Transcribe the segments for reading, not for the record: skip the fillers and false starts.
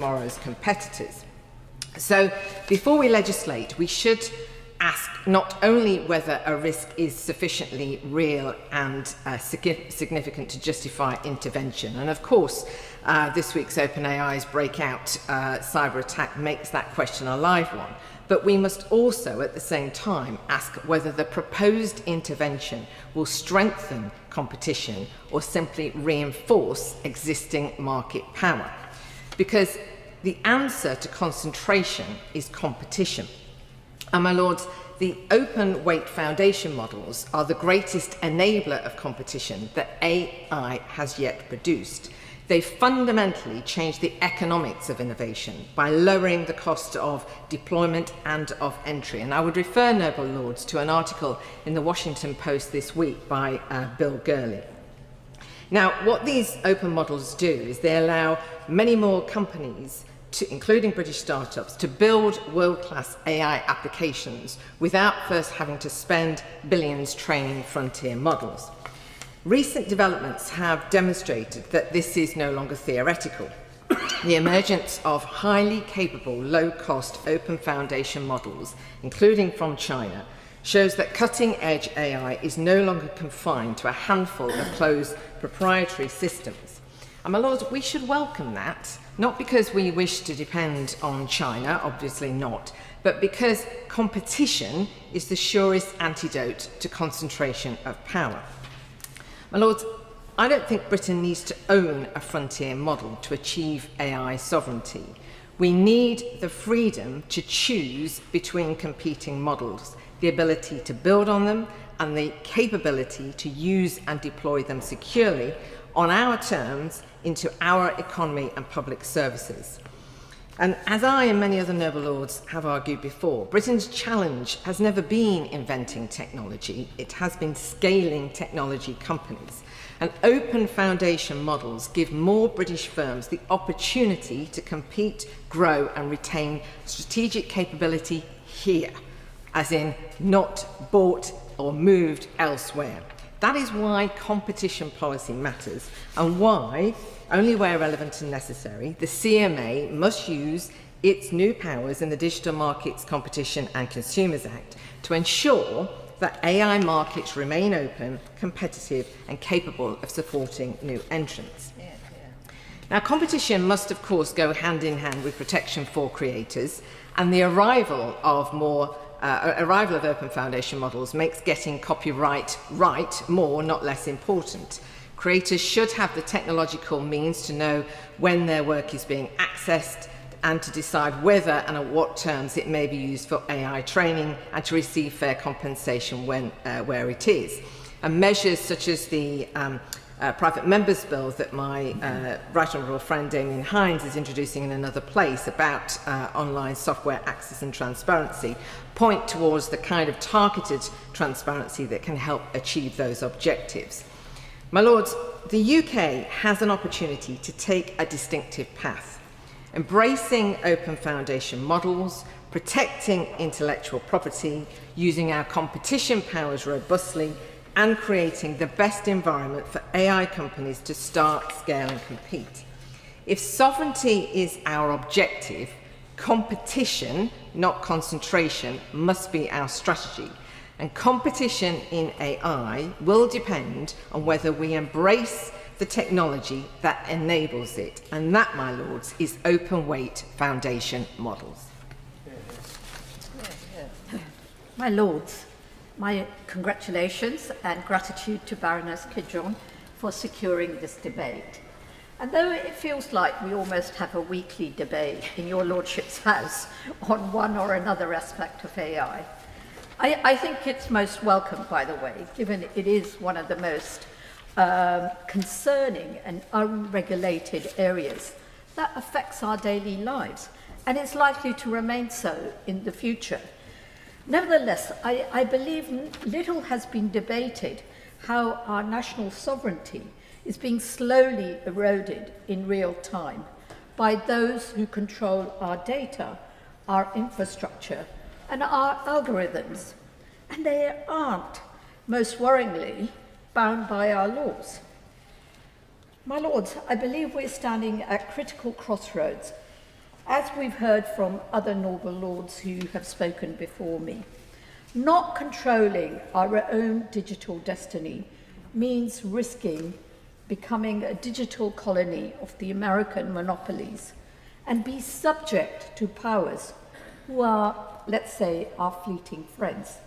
tomorrow's competitors. So before we legislate, we should ask not only whether a risk is sufficiently real and significant to justify intervention, and of course this week's OpenAI's breakout cyber attack makes that question a live one, but we must also at the same time ask whether the proposed intervention will strengthen competition or simply reinforce existing market power. Because the answer to concentration is competition. And my lords, the open weight foundation models are the greatest enabler of competition that AI has yet produced. They fundamentally change the economics of innovation by lowering the cost of deployment and of entry. And I would refer, noble lords, to an article in the Washington Post this week by Bill Gurley. Now, what these open models do is they allow many more companies, including British startups, to build world-class AI applications without first having to spend billions training frontier models. Recent developments have demonstrated that this is no longer theoretical. The emergence of highly capable, low-cost open foundation models, including from China, shows that cutting-edge AI is no longer confined to a handful of closed proprietary systems. And my lords, we should welcome that, not because we wish to depend on China, obviously not, but because competition is the surest antidote to concentration of power. My lords, I don't think Britain needs to own a frontier model to achieve AI sovereignty. We need the freedom to choose between competing models, the ability to build on them, and the capability to use and deploy them securely on our terms into our economy and public services. And as I and many other noble lords have argued before, Britain's challenge has never been inventing technology, it has been scaling technology companies. And open foundation models give more British firms the opportunity to compete, grow and retain strategic capability here, as in not bought or moved elsewhere. That is why competition policy matters, and why, only where relevant and necessary, the CMA must use its new powers in the Digital Markets Competition and Consumers Act to ensure that AI markets remain open, competitive and capable of supporting new entrants. Now, competition must of course go hand in hand with protection for creators, and the arrival of open foundation models makes getting copyright right more, not less important. Creators should have the technological means to know when their work is being accessed and to decide whether and on what terms it may be used for AI training, and to receive fair compensation where it is. And measures such as the private members bill that my right honourable friend Damien Hines is introducing in another place about online software access and transparency point towards the kind of targeted transparency that can help achieve those objectives. My lords, the UK has an opportunity to take a distinctive path, embracing open foundation models, protecting intellectual property, using our competition powers robustly, and creating the best environment for AI companies to start, scale and compete. If sovereignty is our objective, competition, not concentration, must be our strategy. And competition in AI will depend on whether we embrace the technology that enables it. And that, my lords, is open weight foundation models. My lords, my congratulations and gratitude to Baroness Kidron for securing this debate. And though it feels like we almost have a weekly debate in your lordship's house on one or another aspect of AI, I think it's most welcome, by the way, given it is one of the most concerning and unregulated areas that affects our daily lives, and it's likely to remain so in the future. Nevertheless, I believe little has been debated how our national sovereignty is being slowly eroded in real time by those who control our data, our infrastructure, and our algorithms. And they aren't, most worryingly, bound by our laws. My lords, I believe we're standing at critical crossroads as we've heard from other noble lords who have spoken before me. Not controlling our own digital destiny means risking becoming a digital colony of the American monopolies and be subject to powers who are, let's say, our fleeting friends.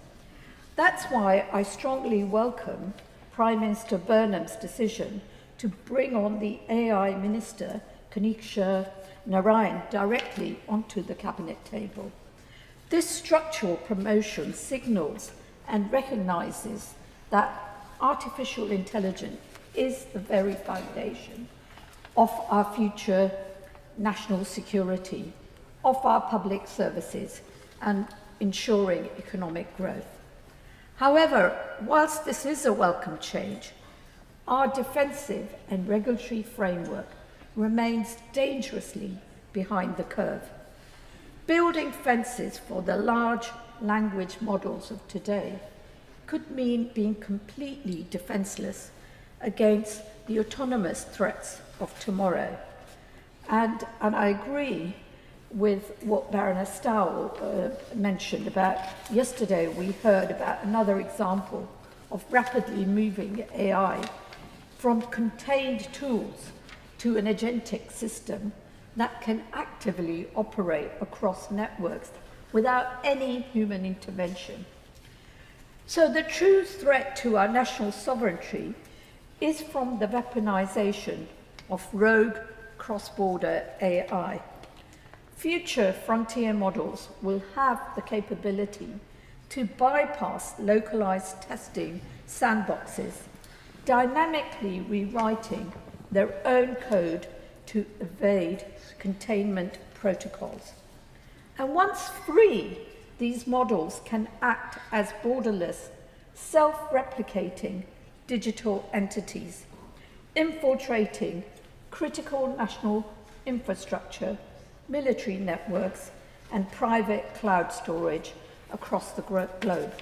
That's why I strongly welcome Prime Minister Burnham's decision to bring on the AI Minister, Kanisha Narayan, directly onto the Cabinet table. This structural promotion signals and recognises that artificial intelligence is the very foundation of our future national security, of our public services, and ensuring economic growth. However, whilst this is a welcome change, our defensive and regulatory framework remains dangerously behind the curve. Building fences for the large language models of today could mean being completely defenseless against the autonomous threats of tomorrow. And I agree with what Baroness Stowell mentioned about yesterday. We heard about another example of rapidly moving AI from contained tools to an agentic system that can actively operate across networks without any human intervention. So the true threat to our national sovereignty is from the weaponization of rogue cross-border AI. Future frontier models will have the capability to bypass localized testing sandboxes, dynamically rewriting their own code to evade containment protocols. And once free, these models can act as borderless, self-replicating digital entities, infiltrating critical national infrastructure, military networks, and private cloud storage across the globe.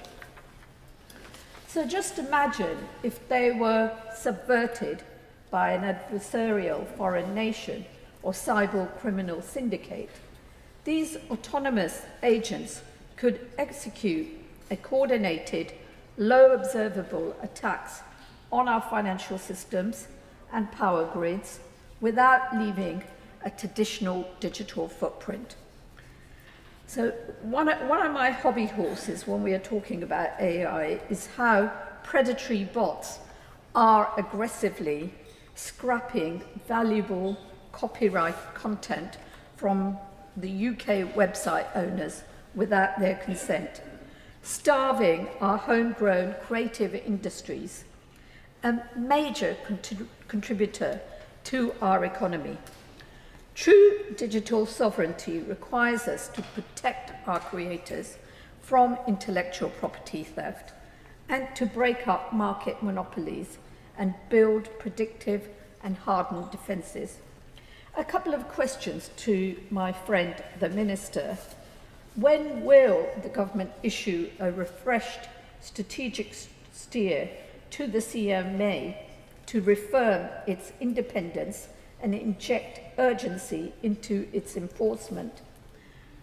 So just imagine if they were subverted by an adversarial foreign nation or cyber criminal syndicate. These autonomous agents could execute a coordinated, low observable attacks on our financial systems and power grids without leaving a traditional digital footprint. So one of my hobby horses when we are talking about AI is how predatory bots are aggressively scrapping valuable copyright content from the UK website owners without their consent, starving our homegrown creative industries, a major contributor to our economy. True digital sovereignty requires us to protect our creators from intellectual property theft and to break up market monopolies and build predictive and hardened defences. A couple of questions to my friend, the Minister. When will the government issue a refreshed strategic steer to the CMA to reaffirm its independence and inject urgency into its enforcement,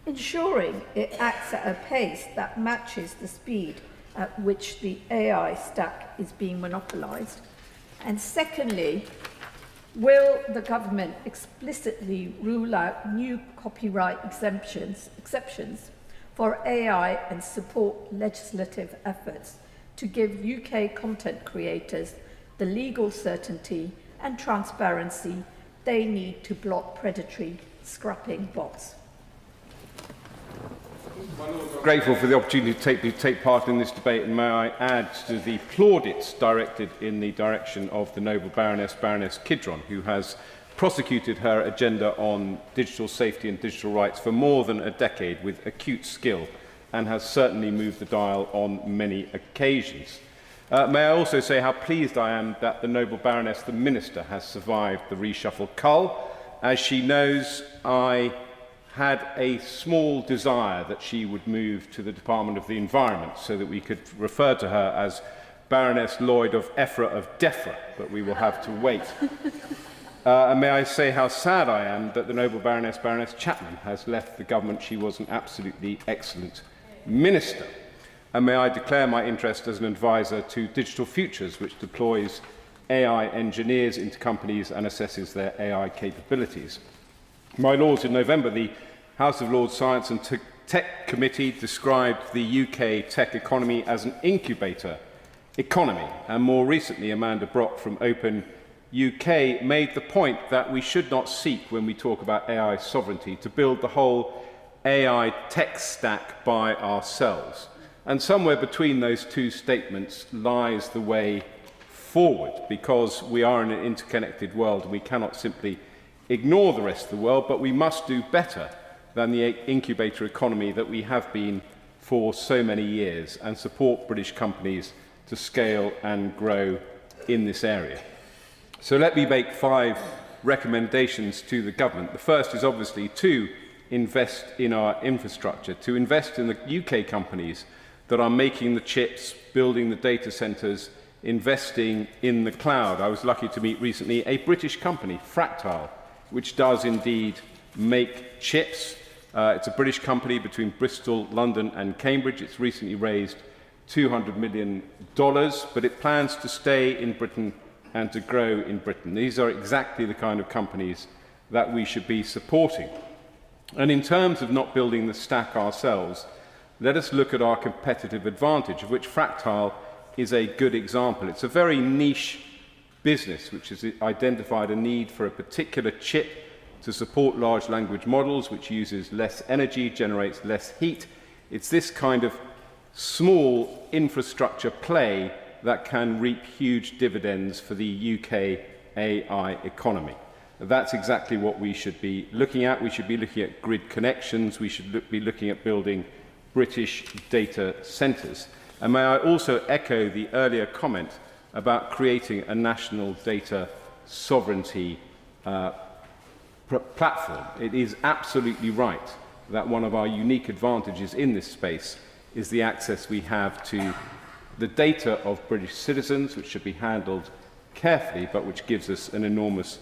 ensuring it acts at a pace that matches the speed at which the AI stack is being monopolised? And secondly, will the government explicitly rule out new copyright exceptions for AI and support legislative efforts to give UK content creators the legal certainty and transparency they need to block predatory scrapping bots? Grateful for the opportunity to take part in this debate, and may I add to the plaudits directed in the direction of the noble Baroness Kidron, who has prosecuted her agenda on digital safety and digital rights for more than a decade with acute skill and has certainly moved the dial on many occasions. May I also say how pleased I am that the noble Baroness, the Minister, has survived the reshuffle cull. As she knows, I had a small desire that she would move to the Department of the Environment so that we could refer to her as Baroness Lloyd of Effra of Defra, but we will have to wait. And may I say how sad I am that the Noble Baroness Chapman has left the government. She was an absolutely excellent minister. And may I declare my interest as an advisor to Digital Futures, which deploys AI engineers into companies and assesses their AI capabilities. My Lords, in November, the House of Lords Science and Tech Committee described the UK tech economy as an incubator economy. And more recently, Amanda Brock from Open UK made the point that we should not seek, when we talk about AI sovereignty, to build the whole AI tech stack by ourselves. And somewhere between those two statements lies the way forward, because we are in an interconnected world and we cannot simply ignore the rest of the world, but we must do better than the incubator economy that we have been for so many years, and support British companies to scale and grow in this area. So let me make 5 recommendations to the government. The first is obviously to invest in our infrastructure, to invest in the UK companies that are making the chips, building the data centres, investing in the cloud. I was lucky to meet recently a British company, Fractile, which does indeed make chips. It's a British company between Bristol, London and Cambridge. It's recently raised $200 million, but it plans to stay in Britain and to grow in Britain. These are exactly the kind of companies that we should be supporting. And in terms of not building the stack ourselves, let us look at our competitive advantage, of which Fractile is a good example. It's a very niche business which has identified a need for a particular chip to support large language models, which uses less energy, generates less heat. It's this kind of small infrastructure play that can reap huge dividends for the UK AI economy. That's exactly what we should be looking at. We should be looking at grid connections. We should be looking at building British data centres. And may I also echo the earlier comment about creating a national data sovereignty platform. It is absolutely right that one of our unique advantages in this space is the access we have to the data of British citizens, which should be handled carefully, but which gives us an enormous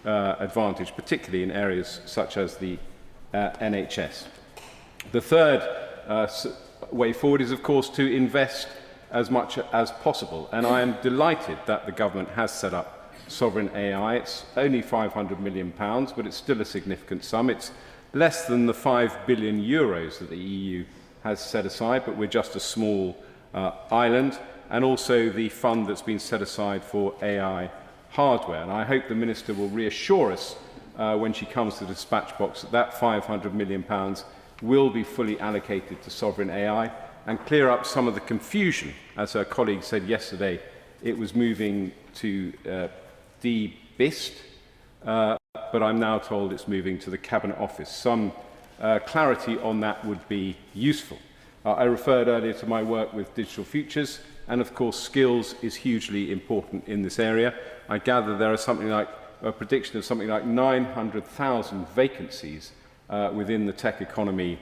advantage, particularly in areas such as the NHS. The third way forward is, of course, to invest as much as possible. And I am delighted that the government has set up Sovereign AI. It's only £500 million, but it's still a significant sum. It's less than the 5 billion euros that the EU has set aside, but we're just a small island, and also the fund that's been set aside for AI hardware. And I hope the Minister will reassure us when she comes to the dispatch box that that £500 million will be fully allocated to Sovereign AI and clear up some of the confusion. As her colleague said yesterday, it was moving to DBIST, but I'm now told it's moving to the Cabinet Office. Some clarity on that would be useful. I referred earlier to my work with Digital Futures, and of course skills is hugely important in this area. I gather there are something like a prediction of something like 900,000 vacancies within the tech economy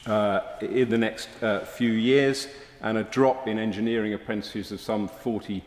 in the next few years, and a drop in engineering apprentices of some 42%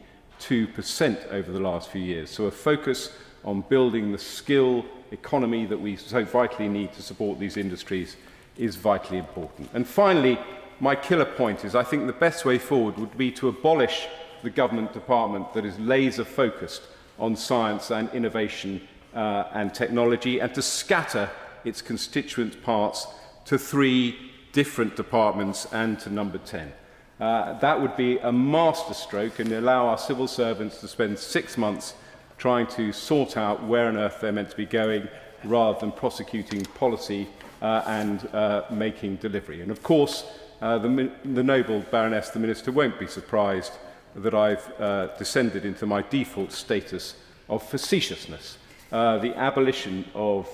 over the last few years. So a focus on building the skill economy that we so vitally need to support these industries is vitally important. And finally, my killer point is I think the best way forward would be to abolish the government department that is laser focused on science and innovation and technology, and to scatter its constituent parts to 3 different departments and to number 10. That would be a masterstroke and allow our civil servants to spend 6 months trying to sort out where on earth they're meant to be going, rather than prosecuting policy and making delivery. And of course, the noble Baroness, the Minister, won't be surprised that I've descended into my default status of facetiousness. The abolition of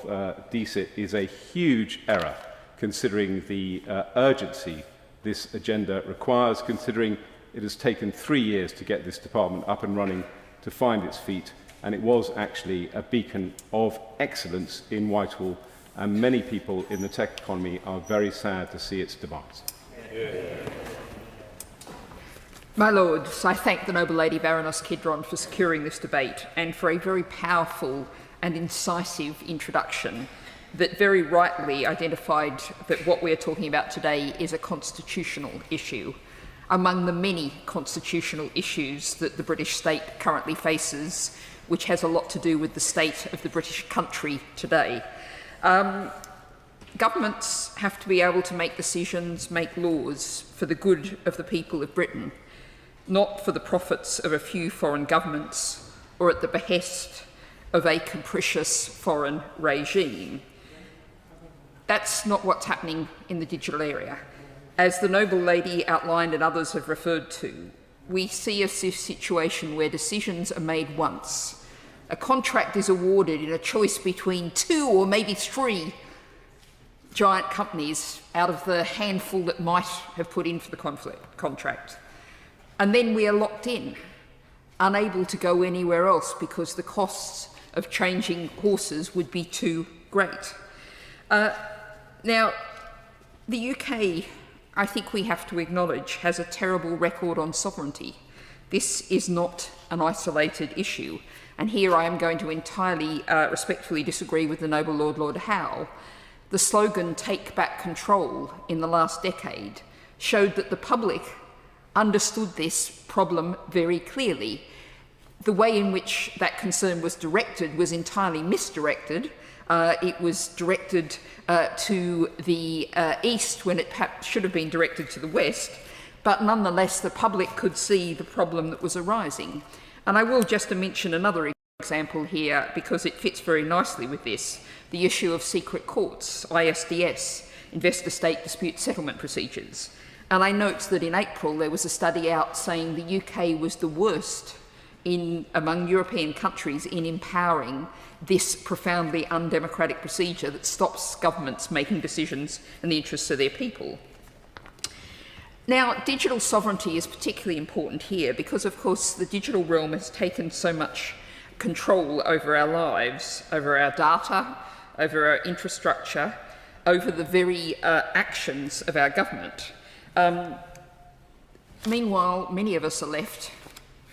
DSIT is a huge error, considering the urgency this agenda requires, considering it has taken 3 years to get this department up and running, to find its feet, and it was actually a beacon of excellence in Whitehall, and many people in the tech economy are very sad to see its demise. My Lords, I thank the Noble Lady Baroness Kidron for securing this debate and for a very powerful and incisive introduction that very rightly identified that what we're talking about today is a constitutional issue among the many constitutional issues that the British state currently faces, which has a lot to do with the state of the British country today. Governments have to be able to make decisions, make laws for the good of the people of Britain, not for the profits of a few foreign governments or at the behest of a capricious foreign regime. That's not what's happening in the digital area. As the Noble Lady outlined and others have referred to, we see a situation where decisions are made once. A contract is awarded in a choice between 2 or maybe 3 giant companies out of the handful that might have put in for the contract. And then we are locked in, unable to go anywhere else because the costs of changing horses would be too great. Now, the UK, I think we have to acknowledge, has a terrible record on sovereignty. This is not an isolated issue. And here I am going to entirely respectfully disagree with the Noble Lord Howe. The slogan, "Take back control," in the last decade showed that the public understood this problem very clearly. The way in which that concern was directed was entirely misdirected. It was directed to the east when it perhaps should have been directed to the west, but nonetheless the public could see the problem that was arising. And I will just mention another example here because it fits very nicely with this, the issue of secret courts, ISDS, investor-state dispute settlement procedures. And I note that in April there was a study out saying the UK was the worst among European countries in empowering this profoundly undemocratic procedure that stops governments making decisions in the interests of their people. Now, digital sovereignty is particularly important here because, of course, the digital realm has taken so much control over our lives, over our data, over our infrastructure, over the very actions of our government. Meanwhile, many of us are left,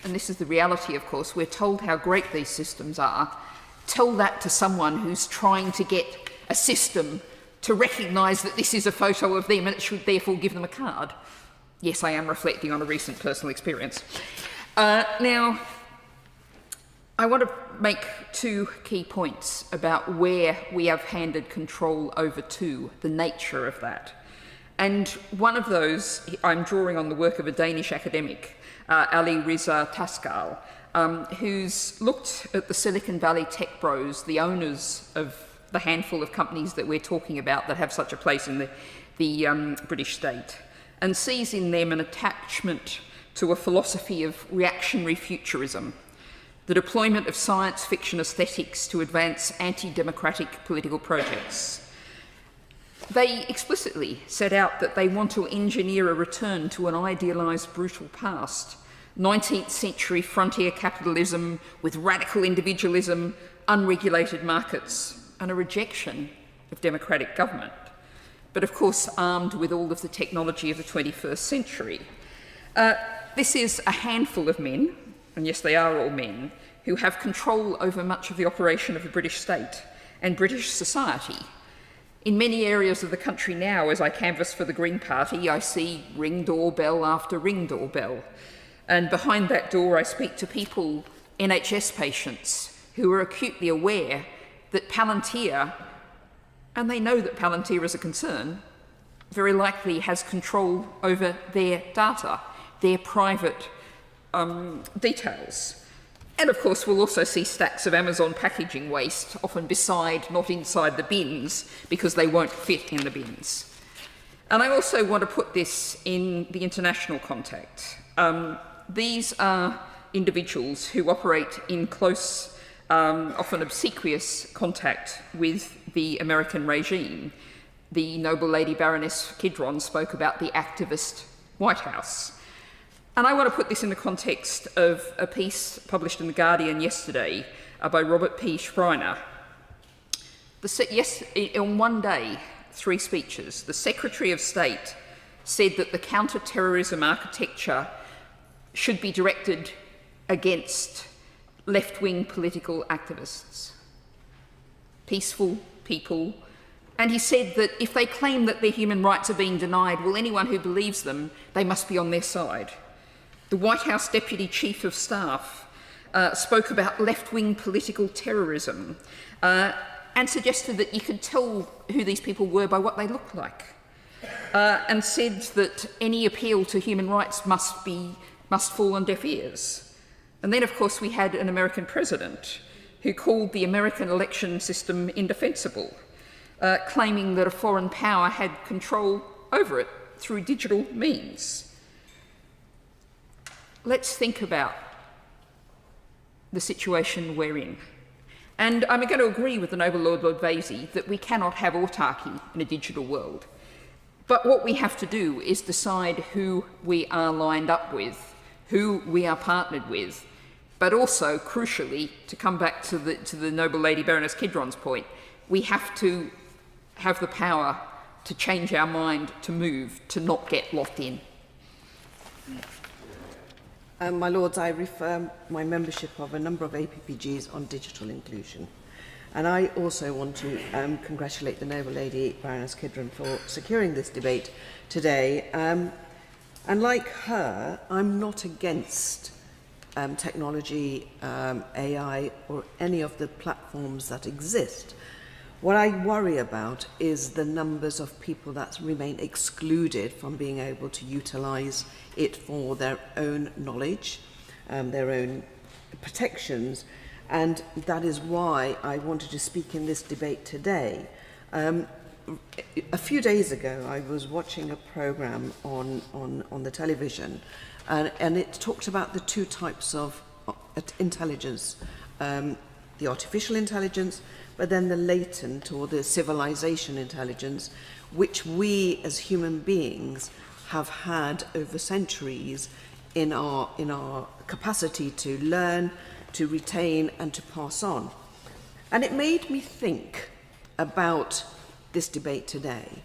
and this is the reality, of course, we're told how great these systems are. Tell that to someone who's trying to get a system to recognise that this is a photo of them and it should therefore give them a card. Yes, I am reflecting on a recent personal experience. Now, I want to make 2 key points about where we have handed control over to, the nature of that. And one of those, I'm drawing on the work of a Danish academic, Ali Riza Taskal, who's looked at the Silicon Valley tech bros, the owners of the handful of companies that we're talking about that have such a place in the British state, and sees in them an attachment to a philosophy of reactionary futurism, the deployment of science fiction aesthetics to advance anti-democratic political projects. They explicitly set out that they want to engineer a return to an idealised brutal past, 19th century frontier capitalism with radical individualism, unregulated markets, and a rejection of democratic government, but of course armed with all of the technology of the 21st century. This is a handful of men, and yes, they are all men, who have control over much of the operation of the British state and British society. In many areas of the country now, as I canvass for the Green Party, I see ring doorbell after ring doorbell. And behind that door, I speak to people, NHS patients, who are acutely aware that Palantir, and they know that Palantir is a concern, very likely has control over their data, their private details. And of course, we'll also see stacks of Amazon packaging waste, often beside, not inside the bins, because they won't fit in the bins. And I also want to put this in the international context. These are individuals who operate in close, often obsequious contact with the American regime. The Noble Lady Baroness Kidron spoke about the activist White House. And I want to put this in the context of a piece published in The Guardian yesterday by Robert P. Schreiner. On one day, 3 speeches, the Secretary of State said that the counter-terrorism architecture should be directed against left-wing political activists, peaceful people. And he said that if they claim that their human rights are being denied, well, anyone who believes them, they must be on their side. The White House Deputy Chief of Staff spoke about left-wing political terrorism and suggested that you could tell who these people were by what they looked like, and said that any appeal to human rights must fall on deaf ears. And then, of course, we had an American president who called the American election system indefensible, claiming that a foreign power had control over it through digital means. Let's think about the situation we're in. And I'm going to agree with the Noble Lord Vasey that we cannot have autarky in a digital world. But what we have to do is decide who we are lined up with, who we are partnered with, but also, crucially, to come back to the Noble Lady Baroness Kidron's point, we have to have the power to change our mind, to move, to not get locked in. My Lords, I refer my membership of a number of APPGs on digital inclusion. And I also want to congratulate the Noble Lady Baroness Kidron for securing this debate today. And like her, I'm not against technology, AI, or any of the platforms that exist. What I worry about is the numbers of people that remain excluded from being able to utilize it for their own knowledge, their own protections, and that is why I wanted to speak in this debate today. A few days ago, I was watching a program on the television, and it talked about the two types of intelligence, the artificial intelligence, but then the latent or the civilization intelligence, which we as human beings have had over centuries in our capacity to learn, to retain, and to pass on. And it made me think about this debate today.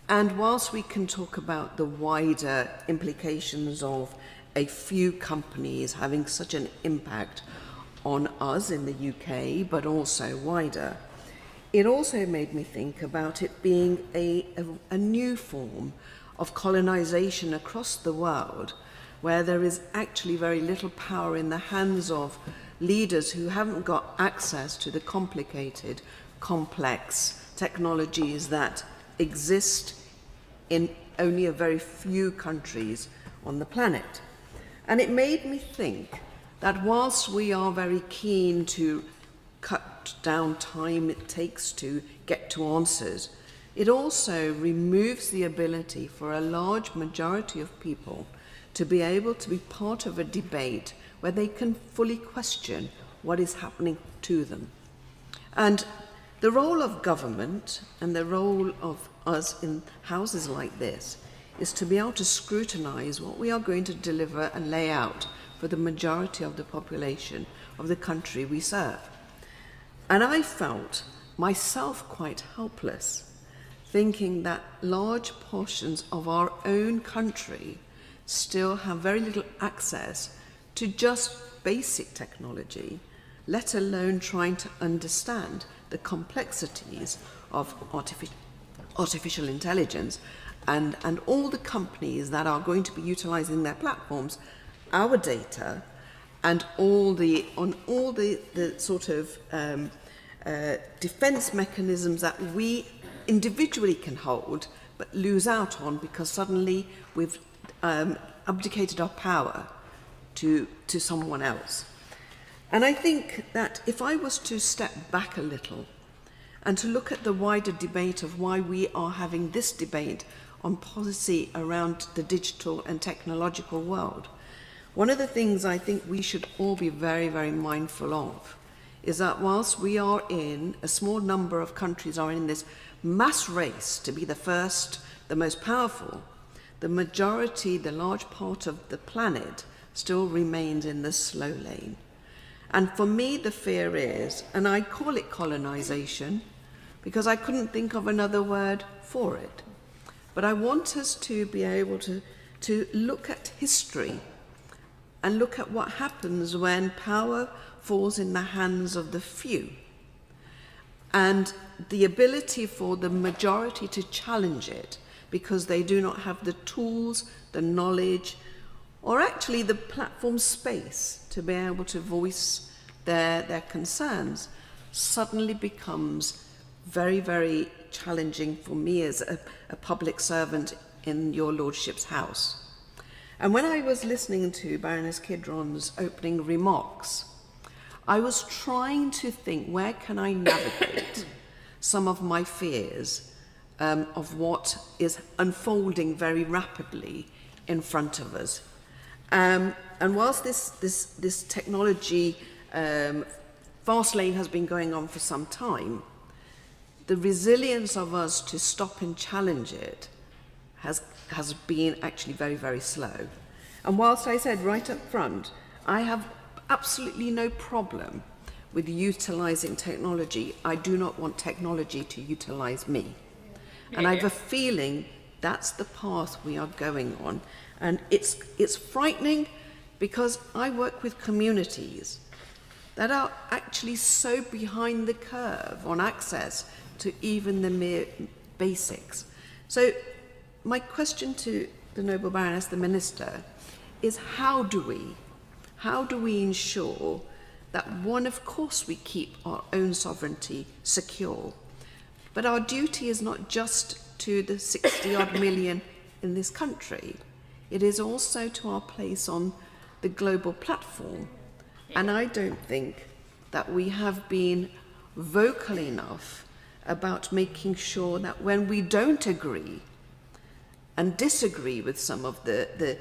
And whilst we can talk about the wider implications of a few companies having such an impact on us in the UK, but also wider, it also made me think about it being a new form of colonization across the world, where there is actually very little power in the hands of leaders who haven't got access to the complicated, complex technologies that exist in only a very few countries on the planet. And it made me think that whilst we are very keen to cut down time it takes to get to answers, it also removes the ability for a large majority of people to be able to be part of a debate where they can fully question what is happening to them. And the role of government and the role of us in houses like this is to be able to scrutinize what we are going to deliver and lay out for the majority of the population of the country we serve. And I felt myself quite helpless, thinking that large portions of our own country still have very little access to just basic technology, let alone trying to understand the complexities of artificial intelligence and all the companies that are going to be utilizing their platforms, our data, and all the sort of defense mechanisms that we individually can hold but lose out on because suddenly we've abdicated our power to someone else. And I think that if I was to step back a little and to look at the wider debate of why we are having this debate on policy around the digital and technological world, one of the things I think we should all be very, very mindful of is that whilst we are in, a small number of countries are in this mass race to be the first, the most powerful, the majority, the large part of the planet still remains in the slow lane. And for me, the fear is, and I call it colonization because I couldn't think of another word for it, but I want us to be able to look at history and look at what happens when power falls in the hands of the few. And the ability for the majority to challenge it because they do not have the tools, the knowledge, or actually the platform space to be able to voice their concerns, suddenly becomes very, very challenging for me as a public servant in your Lordship's house. And when I was listening to Baroness Kidron's opening remarks, I was trying to think, where can I navigate some of my fears of what is unfolding very rapidly in front of us. And whilst this technology fast lane has been going on for some time, the resilience of us to stop and challenge it has been actually very, very slow. And whilst I said right up front, I have absolutely no problem with utilising technology, I do not want technology to utilise me. And I have a feeling that's the path we are going on. And it's frightening because I work with communities that are actually so behind the curve on access to even the mere basics. So my question to the Noble Baroness, the Minister, is how do we ensure that, one, of course we keep our own sovereignty secure, but our duty is not just to the 60-odd million in this country, it is also to our place on the global platform. And I don't think that we have been vocal enough about making sure that when we don't agree and disagree with some of the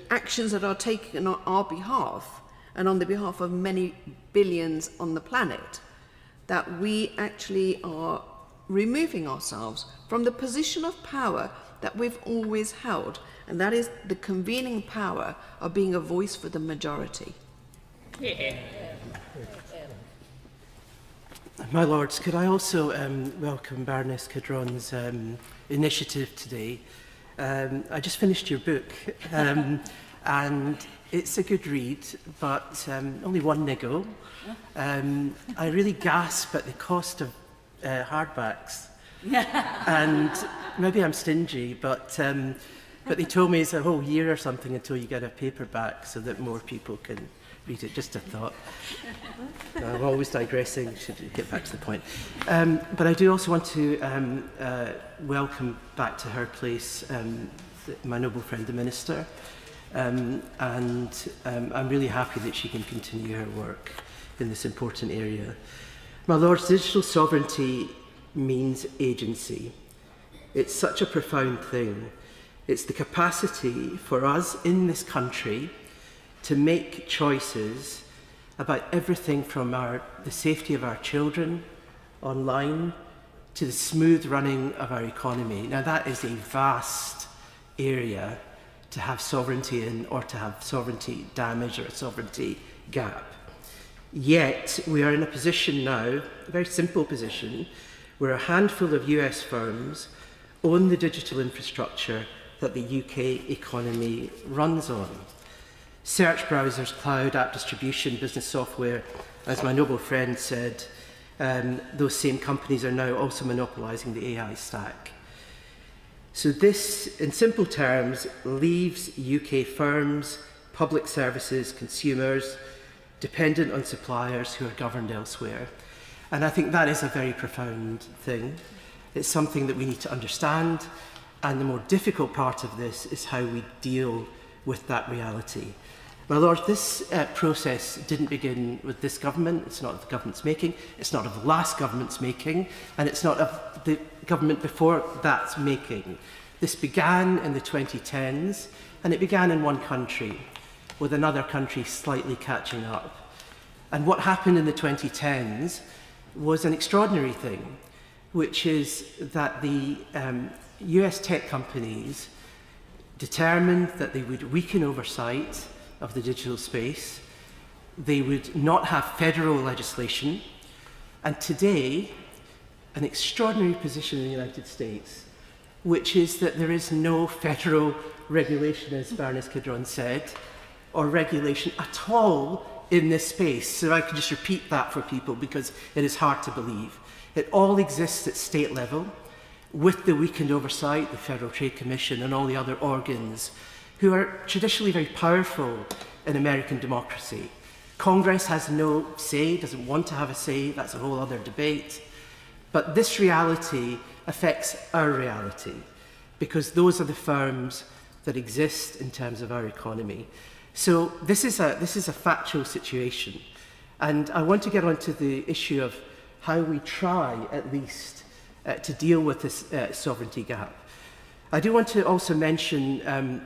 actions that are taken on our behalf and on the behalf of many billions on the planet, that we actually are removing ourselves from the position of power that we've always held, and that is the convening power of being a voice for the majority. Yeah. My Lords, could I also welcome Baroness Kidron's initiative today. I just finished your book, and it's a good read, but only one niggle. I really gasp at the cost of hardbacks. And maybe I'm stingy, but they told me it's a whole year or something until you get a paperback so that more people can read it. Just a thought. I'm always digressing, should get back to the point. But I do also want to welcome back to her place my noble friend, the Minister. And I'm really happy that she can continue her work in this important area. My Lords, digital sovereignty means agency. It's such a profound thing. It's the capacity for us in this country to make choices about everything from the safety of our children online to the smooth running of our economy. Now that is a vast area to have sovereignty in, or to have sovereignty damage or a sovereignty gap. Yet we are in a position now, a very simple position, where a handful of US firms own the digital infrastructure that the UK economy runs on. Search browsers, cloud, app distribution, business software, as my noble friend said, those same companies are now also monopolising the AI stack. So this, in simple terms, leaves UK firms, public services, consumers, dependent on suppliers who are governed elsewhere. And I think that is a very profound thing. It's something that we need to understand, and the more difficult part of this is how we deal with that reality. My Lord, this process didn't begin with this government. It's not of the government's making, it's not of the last government's making, and it's not of the government before that's making. This began in the 2010s, and it began in one country, with another country slightly catching up. And what happened in the 2010s was an extraordinary thing, which is that the US tech companies determined that they would weaken oversight of the digital space, they would not have federal legislation, and today, an extraordinary position in the United States, which is that there is no federal regulation, as Baroness Kidron said, or regulation at all in this space. So I can just repeat that for people because it is hard to believe. It all exists at state level with the weakened oversight, the Federal Trade Commission and all the other organs who are traditionally very powerful in American democracy. Congress has no say, doesn't want to have a say, that's a whole other debate. But this reality affects our reality because those are the firms that exist in terms of our economy. So this is a factual situation. And I want to get onto the issue of how we try, at least, to deal with this sovereignty gap. I do want to also mention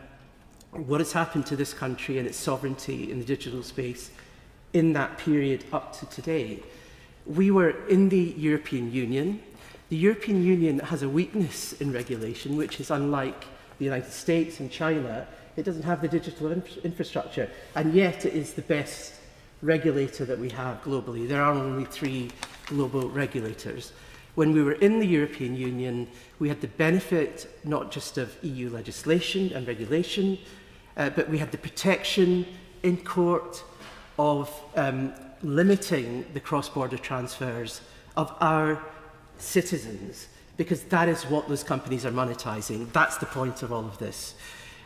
what has happened to this country and its sovereignty in the digital space in that period up to today. We were in the European Union. The European Union has a weakness in regulation, which is unlike the United States and China. It doesn't have the digital infrastructure, and yet it is the best regulator that we have globally. There are only 3 global regulators. When we were in the European Union, we had the benefit not just of EU legislation and regulation, but we had the protection in court of limiting the cross-border transfers of our citizens, because that is what those companies are monetizing. That's the point of all of this.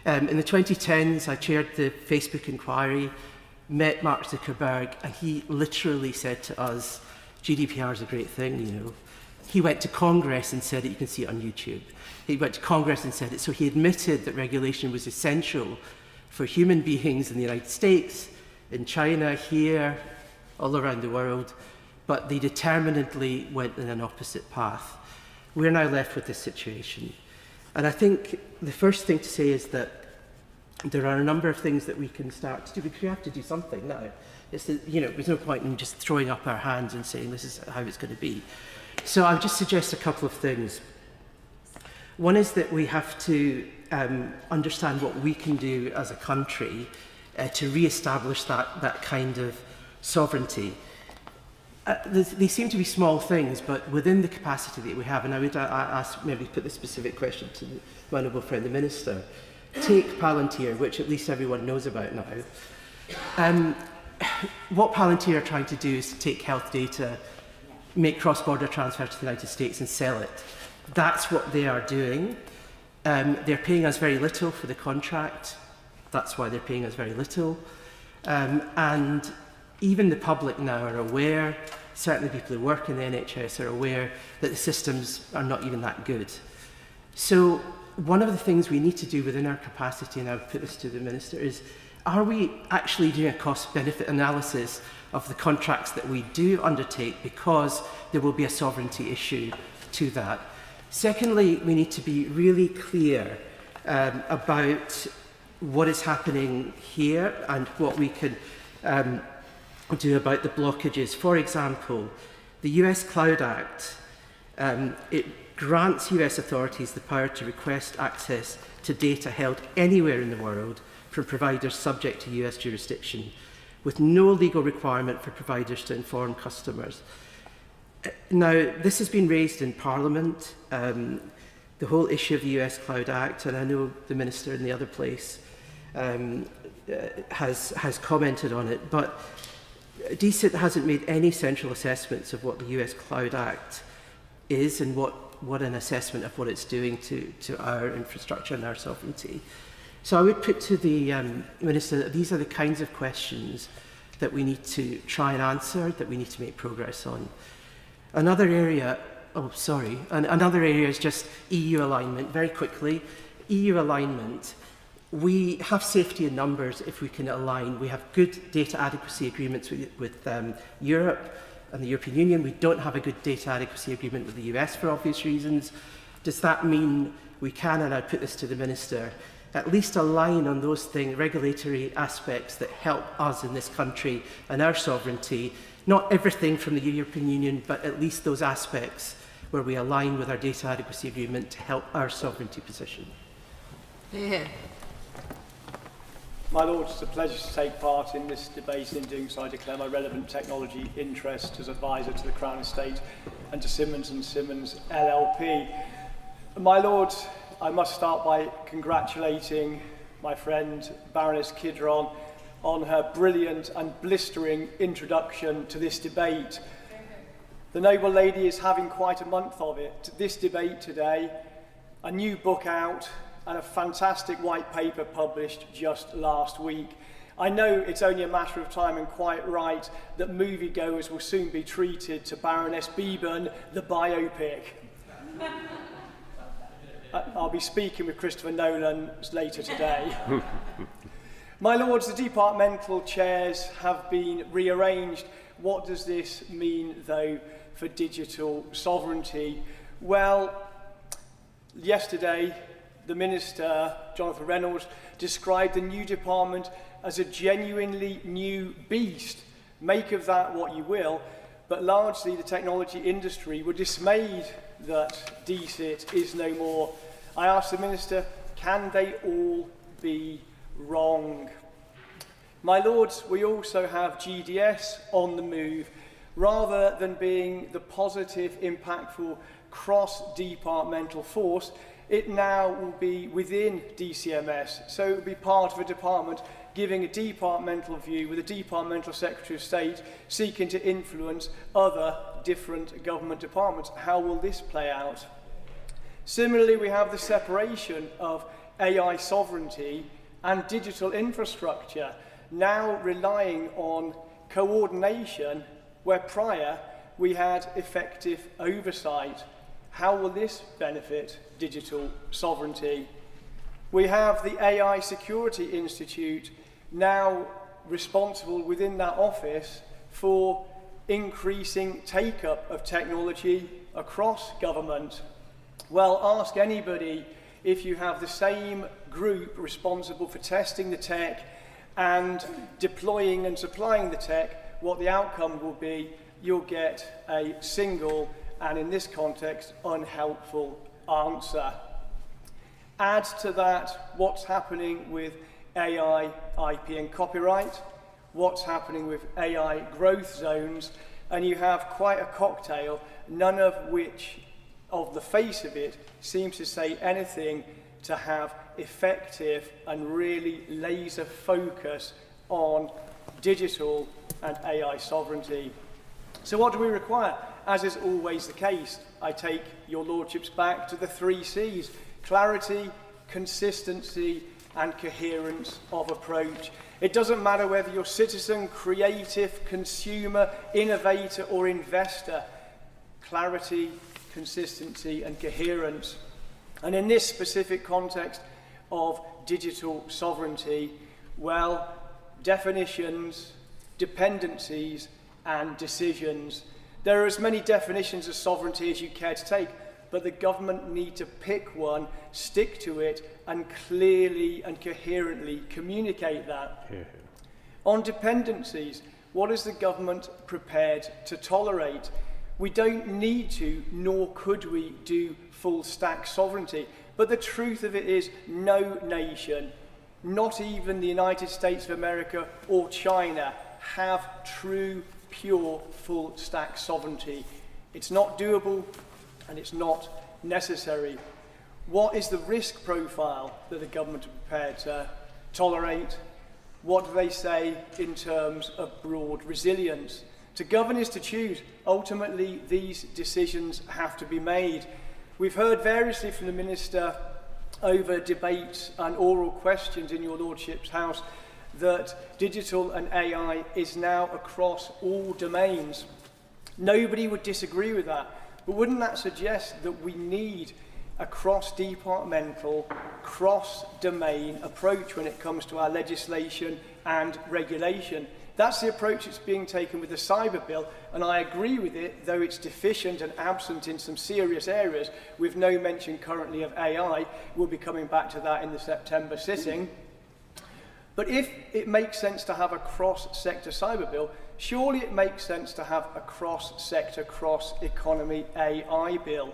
In the 2010s, I chaired the Facebook inquiry, met Mark Zuckerberg, and he literally said to us, GDPR is a great thing, you know. He went to Congress and said it, you can see it on YouTube. He went to Congress and said it, so he admitted that regulation was essential for human beings in the United States, in China, here, all around the world, but they determinedly went in an opposite path. We're now left with this situation. And I think the first thing to say is that there are a number of things that we can start to do, because we have to do something now. It's the, you know, there's no point in just throwing up our hands and saying this is how it's going to be. So I'll just suggest a couple of things. One is that we have to understand what we can do as a country to re-establish that kind of sovereignty. They seem to be small things, but within the capacity that we have, and I would ask, maybe put this specific question to my noble friend, the Minister. Take Palantir, which at least everyone knows about now. What Palantir are trying to do is to take health data, make cross-border transfers to the United States and sell it. That's what they are doing. They're paying us very little for the contract. That's why they're paying us very little. And even the public now are aware, certainly people who work in the NHS are aware, that the systems are not even that good. So one of the things we need to do within our capacity, and I would put this to the Minister, is are we actually doing a cost-benefit analysis of the contracts that we do undertake, because there will be a sovereignty issue to that. Secondly, we need to be really clear about what is happening here and what we can do about the blockages. For example, the US Cloud Act, it grants US authorities the power to request access to data held anywhere in the world from providers subject to US jurisdiction, with no legal requirement for providers to inform customers. Now, this has been raised in Parliament, the whole issue of the US Cloud Act, and I know the Minister in the other place has commented on it, but DCIT hasn't made any central assessments of what the US Cloud Act is and what an assessment of what it's doing to our infrastructure and our sovereignty. So I would put to the Minister that these are the kinds of questions that we need to try and answer, that we need to make progress on. Another area is just EU alignment. Very quickly, EU alignment. We have safety in numbers if we can align. We have good data adequacy agreements with Europe and the European Union. We don't have a good data adequacy agreement with the US for obvious reasons. Does that mean we can, and I'd put this to the Minister, at least align on those things, regulatory aspects that help us in this country and our sovereignty? Not everything from the European Union, but at least those aspects where we align with our data adequacy agreement to help our sovereignty position. Yeah. My Lord, it's a pleasure to take part in this debate. In doing so, I declare my relevant technology interest as advisor to the Crown Estate and to Simmons & Simmons LLP. My Lord, I must start by congratulating my friend Baroness Kidron on her brilliant and blistering introduction to this debate. The noble lady is having quite a month of it. This debate today, a new book out, and a fantastic white paper published just last week. I know it's only a matter of time, and quite right, that moviegoers will soon be treated to Baroness Beeban, the biopic. I'll be speaking with Christopher Nolan later today. My lords, the departmental chairs have been rearranged. What does this mean, though, for digital sovereignty? Well, yesterday, the Minister, Jonathan Reynolds, described the new department as a genuinely new beast. Make of that what you will, but largely the technology industry were dismayed that DCIT is no more. I asked the Minister, can they all be wrong? My lords, we also have GDS on the move. Rather than being the positive, impactful, cross-departmental force, it now will be within DCMS, so it will be part of a department giving a departmental view with a departmental Secretary of State seeking to influence other different government departments. How will this play out? Similarly, we have the separation of AI sovereignty and digital infrastructure, now relying on coordination where prior we had effective oversight. How will this benefit digital sovereignty? We have the AI Security Institute now responsible within that office for increasing take-up of technology across government. Well, ask anybody if you have the same group responsible for testing the tech and deploying and supplying the tech, what the outcome will be. You'll get a single, and in this context, unhelpful answer. Add to that what's happening with AI, IP and copyright, what's happening with AI growth zones, and you have quite a cocktail, none of which, of the face of it, seems to say anything to have effective and really laser focus on digital and AI sovereignty. So what do we require? As is always the case, I take your lordships back to the 3 C's: clarity, consistency, and coherence of approach. It doesn't matter whether you're citizen, creative, consumer, innovator, or investor. Clarity, consistency, and coherence. And in this specific context of digital sovereignty, well, definitions, dependencies, and decisions. There are as many definitions of sovereignty as you care to take, but the government need to pick one, stick to it, and clearly and coherently communicate that. Yeah. On dependencies, what is the government prepared to tolerate? We don't need to, nor could we, do full stack sovereignty. But the truth of it is, no nation, not even the United States of America or China, have true, pure, full stack sovereignty. It's not doable, and it's not necessary. What is the risk profile that the government are prepared to tolerate? What do they say in terms of broad resilience? To govern is to choose. Ultimately, these decisions have to be made. We've heard variously from the Minister over debates and oral questions in your Lordship's House that digital and AI is now across all domains. Nobody would disagree with that. But wouldn't that suggest that we need a cross-departmental, cross-domain approach when it comes to our legislation and regulation? That's the approach that's being taken with the cyber bill, and I agree with it, though it's deficient and absent in some serious areas, with no mention currently of AI. We'll be coming back to that in the September sitting. But if it makes sense to have a cross-sector cyber bill, surely it makes sense to have a cross-sector, cross-economy AI bill.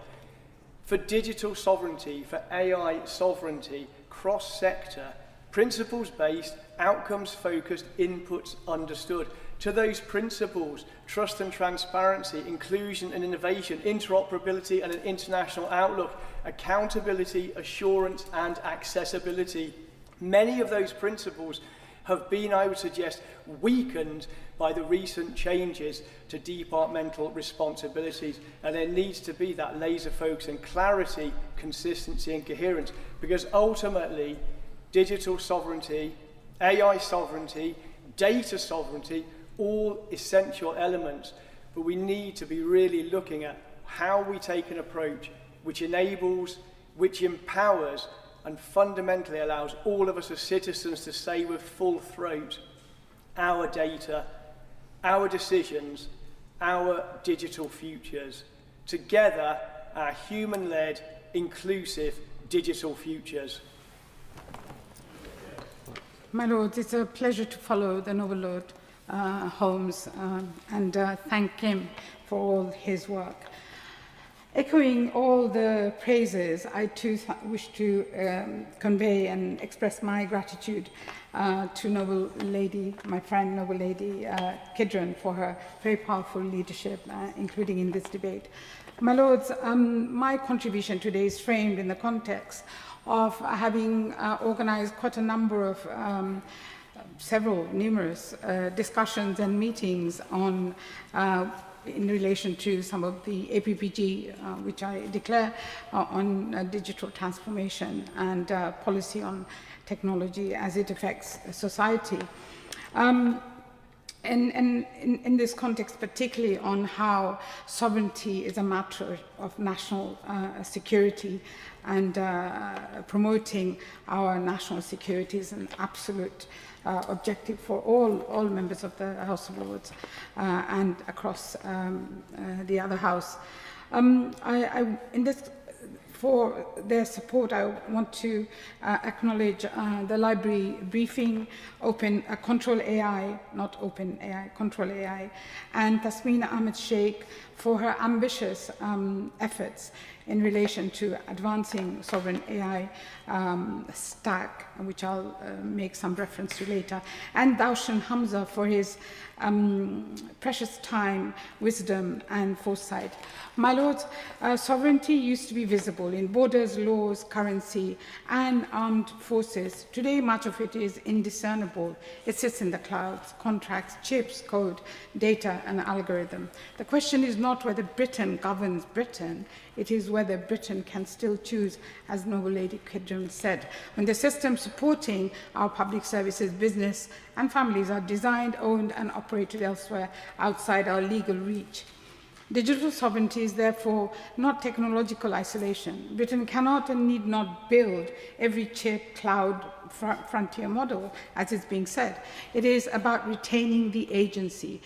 For digital sovereignty, for AI sovereignty, cross-sector, principles-based, outcomes-focused, inputs understood. To those principles, trust and transparency, inclusion and innovation, interoperability and an international outlook, accountability, assurance and accessibility. Many of those principles have been, I would suggest, weakened by the recent changes to departmental responsibilities, and there needs to be that laser focus and clarity, consistency and coherence, because ultimately digital sovereignty, AI sovereignty, data sovereignty, all essential elements, but we need to be really looking at how we take an approach which enables, which empowers and fundamentally allows all of us as citizens to say with full throat our data, our decisions, our digital futures. Together, our human-led, inclusive digital futures. My Lords, it's a pleasure to follow the Noble Lord Holmes and thank him for all his work. Echoing all the praises, I too wish to convey and express my gratitude to Noble Lady, my friend Noble Lady Kidron, for her very powerful leadership, including in this debate. My Lords, my contribution today is framed in the context of having organized quite a number of numerous discussions and meetings on in relation to some of the APPG, which I declare on digital transformation and policy on technology as it affects society. And in this context, particularly on how sovereignty is a matter of national security, and promoting our national security is an absolute objective for all members of the House of Lords and across the other House. For their support, I want to acknowledge the library briefing, Control AI, not Open AI, Control AI, and Tasmina Ahmed Sheikh for her ambitious efforts in relation to advancing sovereign AI stack, which I'll make some reference to later, and Daushan Hamza for his precious time, wisdom, and foresight. My Lords, sovereignty used to be visible in borders, laws, currency, and armed forces. Today, much of it is indiscernible. It sits in the clouds, contracts, chips, code, data, and algorithm. The question is not whether Britain governs Britain, it is whether Britain can still choose, as Noble Lady Kidron said, when the system supporting our public services, business, and families are designed, owned, and operated elsewhere outside our legal reach. Digital sovereignty is therefore not technological isolation. Britain cannot and need not build every chip, cloud, frontier model, as is being said. It is about retaining the agency,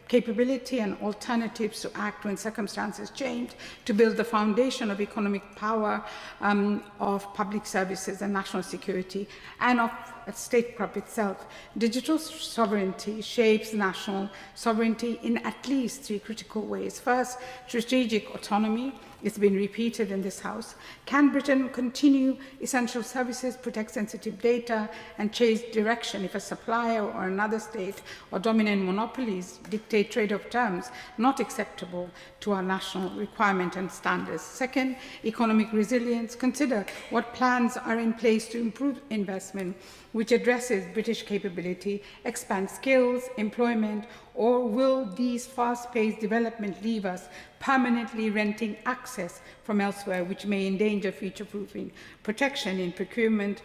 capability and alternatives to act when circumstances change, to build the foundation of economic power, of public services and national security, and of statecraft itself. Digital sovereignty shapes national sovereignty in at least three critical ways. First, strategic autonomy. It's been repeated in this House. Can Britain continue essential services, protect sensitive data, and chase direction if a supplier or another state or dominant monopolies dictate trade-off terms not acceptable to our national requirement and standards? Second, economic resilience. Consider what plans are in place to improve investment, which addresses British capability, expand skills, employment, or will these fast-paced development leave us permanently renting access from elsewhere, which may endanger future-proofing protection in procurement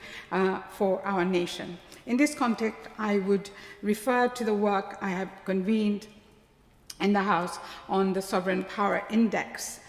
for our nation? In this context, I would refer to the work I have convened in the House on the Sovereign Power Index,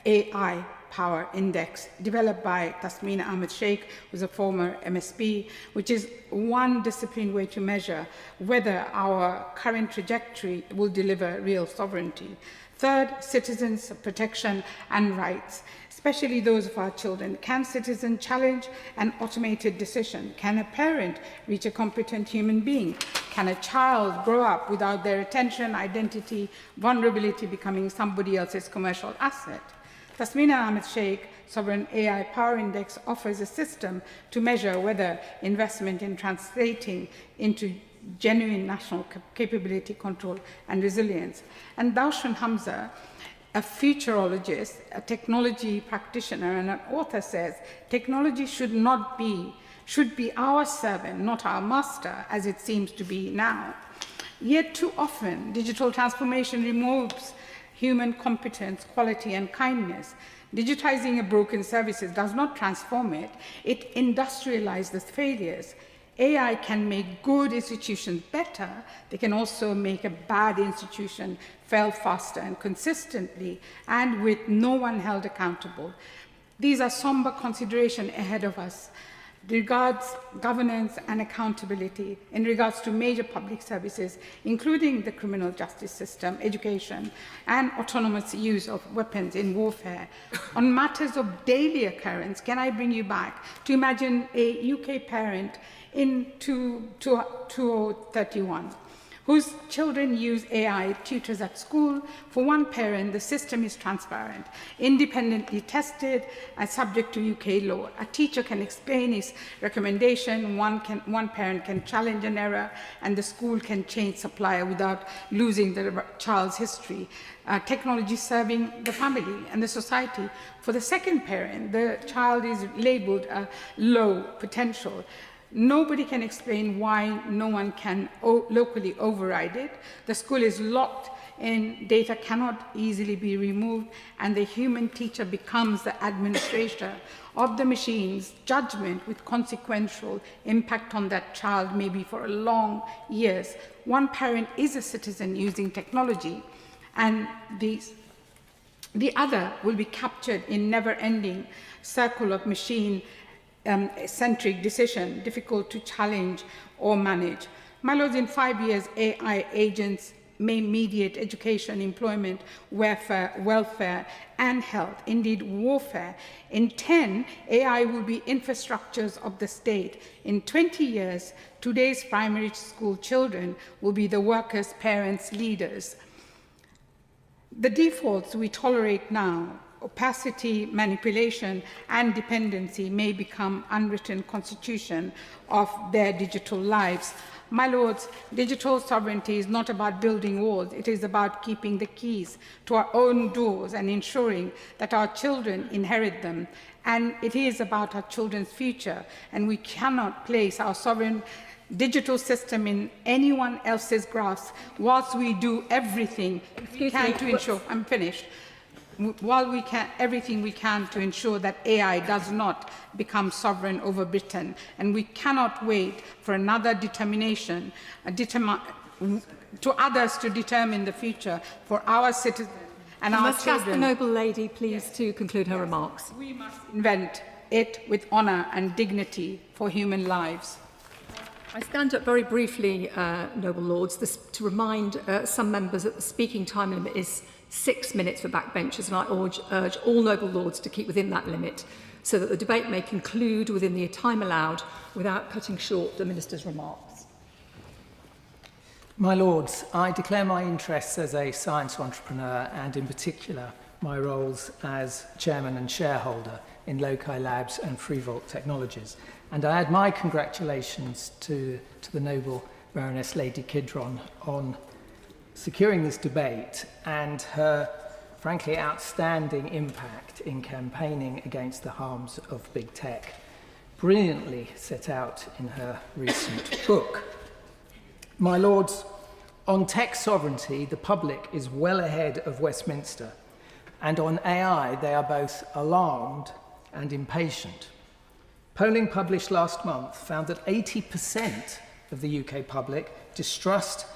AI Power Index, developed by Tasmina Ahmed Sheikh, who's a former MSP, which is one disciplined way to measure whether our current trajectory will deliver real sovereignty. Third, citizens' protection and rights, especially those of our children. Can citizens challenge an automated decision? Can a parent reach a competent human being? Can a child grow up without their attention, identity, vulnerability becoming somebody else's commercial asset? Tasmina Ahmed Sheikh Sovereign AI Power Index offers a system to measure whether investment in translating into genuine national capability, control, and resilience. And Daushan Hamza a futurologist, a technology practitioner, and an author says, technology should be our servant, not our master, as it seems to be now. Yet too often, digital transformation removes human competence, quality, and kindness. Digitizing a broken services does not transform it, it industrializes failures. AI can make good institutions better. They can also make a bad institution fail faster and consistently, and with no one held accountable. These are somber considerations ahead of us. Regards governance and accountability in regards to major public services, including the criminal justice system, education, and autonomous use of weapons in warfare. On matters of daily occurrence, can I bring you back to imagine a UK parent in 2031, whose children use AI tutors at school. For one parent, the system is transparent, independently tested, and subject to UK law. A teacher can explain his recommendation, one parent can challenge an error, and the school can change supplier without losing the child's history. Technology serving the family and the society. For the second parent, the child is labeled low potential. Nobody can explain why no one can locally override it. The school is locked in, data cannot easily be removed, and the human teacher becomes the administrator of the machine's judgment with consequential impact on that child, maybe for long years. One parent is a citizen using technology, and the other will be captured in never-ending circle of machine centric decision, difficult to challenge or manage. My lords, in 5 years, AI agents may mediate education, employment, welfare, and health, indeed warfare. In 10, AI will be infrastructures of the state. In 20 years, today's primary school children will be the workers, parents, leaders. The defaults we tolerate now, opacity, manipulation, and dependency, may become unwritten constitution of their digital lives. My lords, digital sovereignty is not about building walls. It is about keeping the keys to our own doors and ensuring that our children inherit them. And it is about our children's future. And we cannot place our sovereign digital system in anyone else's grasp whilst we do everything we can to ensure, I'm finished, while we can everything we can to ensure that AI does not become sovereign over Britain. And we cannot wait for another determination to others to determine the future for our citizens and our children. Ask the noble lady, please, to conclude her remarks. We must invent it with honour and dignity for human lives. I stand up very briefly, noble lords, to remind some members that the speaking time limit is 6 minutes for backbenchers, and I urge all noble lords to keep within that limit so that the debate may conclude within the time allowed without cutting short the Minister's remarks. My Lords, I declare my interests as a science entrepreneur, and in particular my roles as chairman and shareholder in Loci Labs and Freevolt Technologies. And I add my congratulations to the noble Baroness Lady Kidron on securing this debate and her, frankly, outstanding impact in campaigning against the harms of big tech, brilliantly set out in her recent book. My Lords, on tech sovereignty, the public is well ahead of Westminster, and on AI, they are both alarmed and impatient. Polling published last month found that 80% of the UK public distrust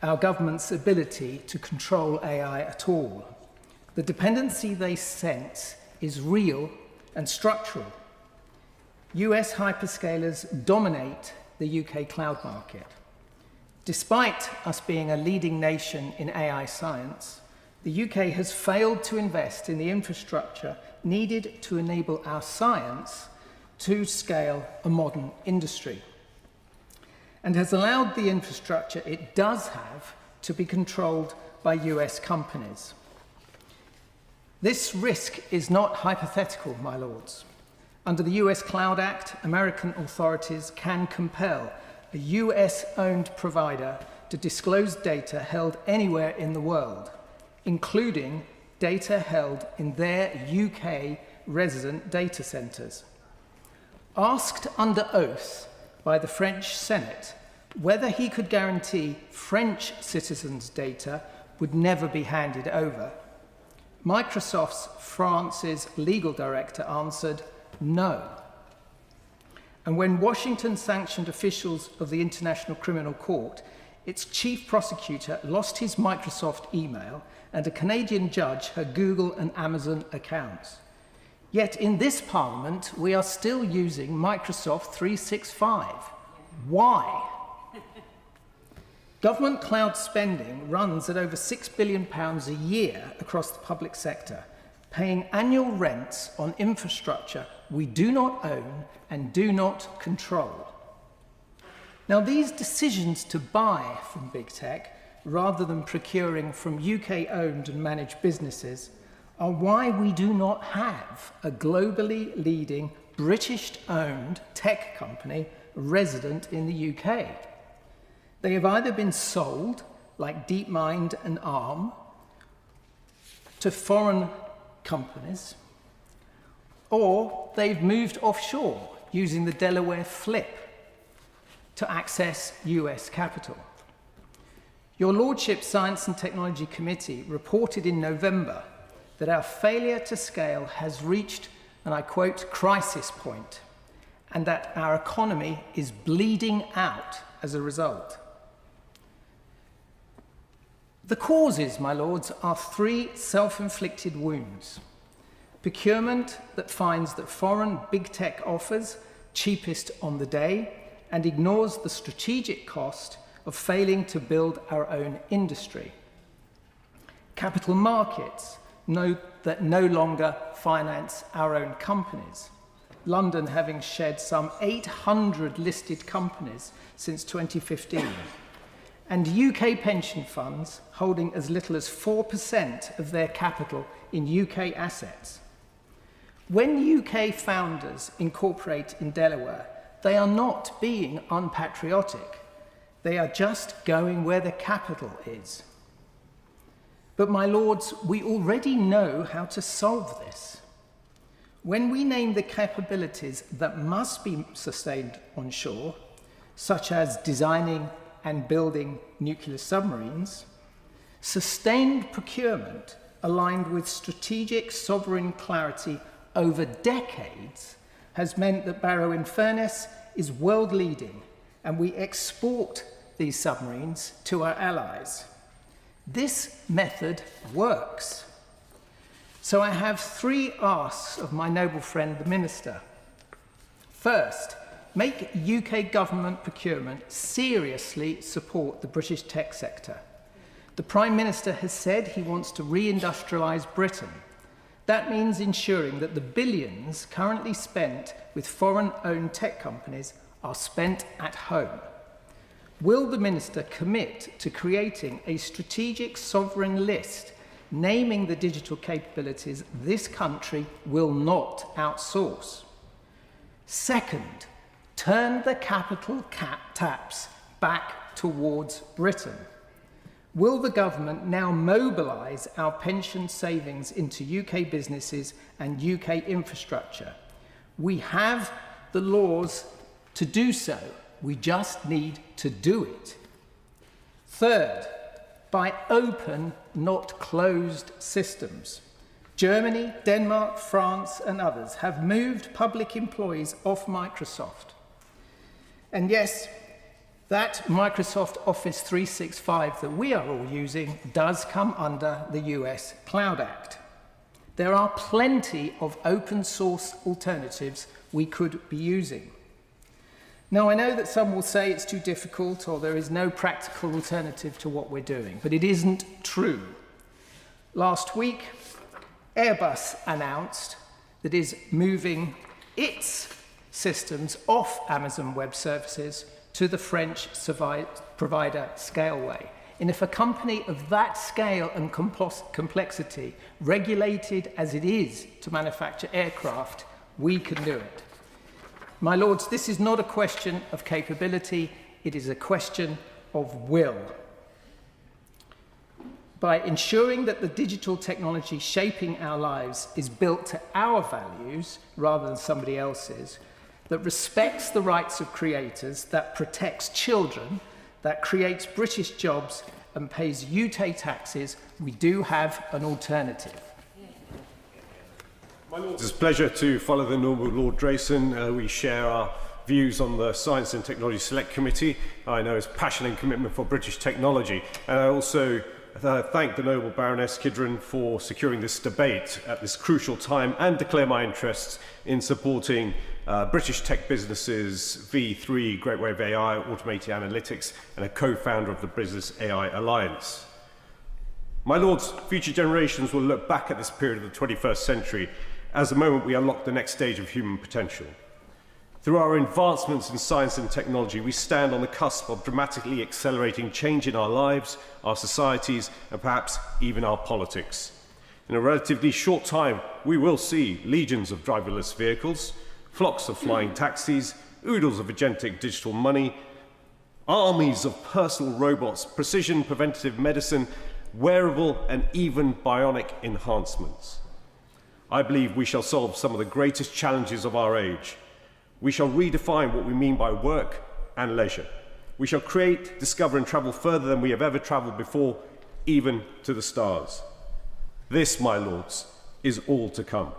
our government's ability to control AI at all. The dependency they sense is real and structural. US hyperscalers dominate the UK cloud market. Despite us being a leading nation in AI science, the UK has failed to invest in the infrastructure needed to enable our science to scale a modern industry, and has allowed the infrastructure it does have to be controlled by US companies. This risk is not hypothetical, my lords. Under the US Cloud Act, American authorities can compel a US-owned provider to disclose data held anywhere in the world, including data held in their UK resident data centres. Asked under oath by the French Senate whether he could guarantee French citizens' data would never be handed over, Microsoft's France's legal director answered no. And when Washington sanctioned officials of the International Criminal Court, its chief prosecutor lost his Microsoft email and a Canadian judge her Google and Amazon accounts. Yet in this Parliament, we are still using Microsoft 365. Why? Government cloud spending runs at over £6 billion a year across the public sector, paying annual rents on infrastructure we do not own and do not control. Now, these decisions to buy from big tech, rather than procuring from UK-owned and managed businesses, are why we do not have a globally leading British-owned tech company resident in the UK. They have either been sold, like DeepMind and Arm, to foreign companies, or they've moved offshore using the Delaware Flip to access US capital. Your Lordship's Science and Technology Committee reported in November that our failure to scale has reached, and I quote, crisis point, and that our economy is bleeding out as a result. The causes, my lords, are three self-inflicted wounds. Procurement that finds that foreign big tech offers cheapest on the day and ignores the strategic cost of failing to build our own industry. Capital markets that no longer finance our own companies. London having shed some 800 listed companies since 2015. And UK pension funds holding as little as 4% of their capital in UK assets. When UK founders incorporate in Delaware, they are not being unpatriotic. They are just going where the capital is. But my lords, we already know how to solve this. When we name the capabilities that must be sustained on shore, such as designing and building nuclear submarines, sustained procurement aligned with strategic sovereign clarity over decades has meant that Barrow-in-Furness is world-leading, and we export these submarines to our allies. This method works. So I have three asks of my noble friend, the Minister. First, make UK government procurement seriously support the British tech sector. The Prime Minister has said he wants to re-industrialise Britain. That means ensuring that the billions currently spent with foreign-owned tech companies are spent at home. Will the Minister commit to creating a strategic sovereign list naming the digital capabilities this country will not outsource? Second, turn the capital taps back towards Britain. Will the government now mobilise our pension savings into UK businesses and UK infrastructure? We have the laws to do so. We just need to do it. Third, by open, not closed systems. Germany, Denmark, France, and others have moved public employees off Microsoft. And yes, that Microsoft Office 365 that we are all using does come under the US Cloud Act. There are plenty of open source alternatives we could be using. Now, I know that some will say it's too difficult or there is no practical alternative to what we're doing, but it isn't true. Last week, Airbus announced that it is moving its systems off Amazon Web Services to the French provider Scaleway. And if a company of that scale and complexity, regulated as it is to manufacture aircraft, we can do it. My lords, this is not a question of capability, it is a question of will. by ensuring that the digital technology shaping our lives is built to our values rather than somebody else's, that respects the rights of creators, that protects children, that creates British jobs and pays UK taxes, we do have an alternative. My Lords, it's a pleasure to follow the Honourable Lord Drayson. We share our views on the Science and Technology Select Committee. I know his passion and commitment for British technology, and I also thank the Noble Baroness Kidron for securing this debate at this crucial time and declare my interests in supporting British tech businesses, V3, Great Wave AI, Automated Analytics, and a co-founder of the Business AI Alliance. My Lords, future generations will look back at this period of the 21st century as the moment we unlock the next stage of human potential. Through our advancements in science and technology, we stand on the cusp of dramatically accelerating change in our lives, our societies, and perhaps even our politics. In a relatively short time, we will see legions of driverless vehicles, flocks of flying taxis, oodles of agentic digital money, armies of personal robots, precision preventative medicine, wearable and even bionic enhancements. I believe we shall solve some of the greatest challenges of our age. We shall redefine what we mean by work and leisure. We shall create, discover and travel further than we have ever travelled before, even to the stars. This, my Lords, is all to come.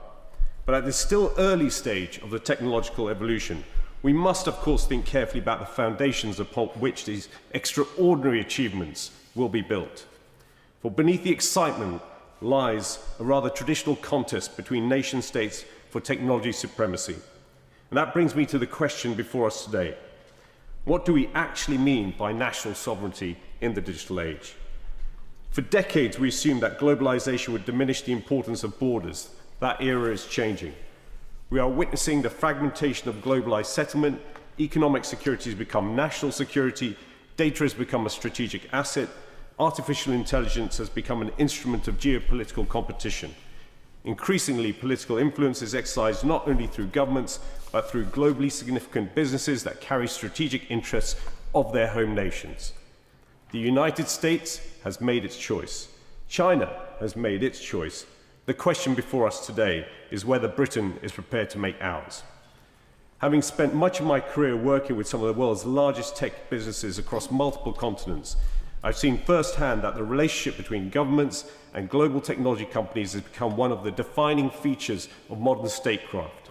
But at this still early stage of the technological evolution, we must of course think carefully about the foundations upon which these extraordinary achievements will be built. For beneath the excitement lies a rather traditional contest between nation states for technology supremacy. And that brings me to the question before us today. What do we actually mean by national sovereignty in the digital age? For decades, we assumed that globalization would diminish the importance of borders. That era is changing. We are witnessing the fragmentation of globalized settlement. Economic security has become national security. Data has become a strategic asset. Artificial intelligence has become an instrument of geopolitical competition. Increasingly, political influence is exercised not only through governments, but through globally significant businesses that carry strategic interests of their home nations. The United States has made its choice. China has made its choice. The question before us today is whether Britain is prepared to make ours. Having spent much of my career working with some of the world's largest tech businesses across multiple continents, I've seen firsthand that the relationship between governments and global technology companies has become one of the defining features of modern statecraft.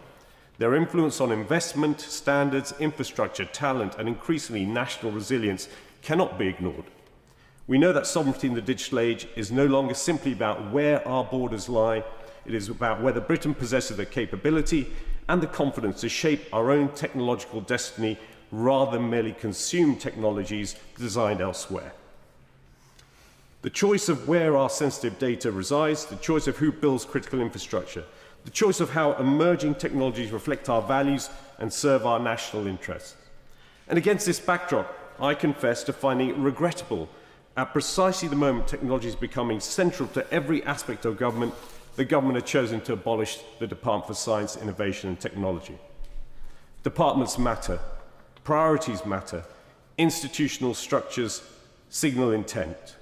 Their influence on investment, standards, infrastructure, talent, and increasingly national resilience cannot be ignored. We know that sovereignty in the digital age is no longer simply about where our borders lie. It is about whether Britain possesses the capability and the confidence to shape our own technological destiny rather than merely consume technologies designed elsewhere. The choice of where our sensitive data resides, the choice of who builds critical infrastructure, the choice of how emerging technologies reflect our values and serve our national interests. And against this backdrop, I confess to finding it regrettable at precisely the moment technology is becoming central to every aspect of government, the government has chosen to abolish the Department for Science, Innovation and Technology. Departments matter, priorities matter, institutional structures signal intent.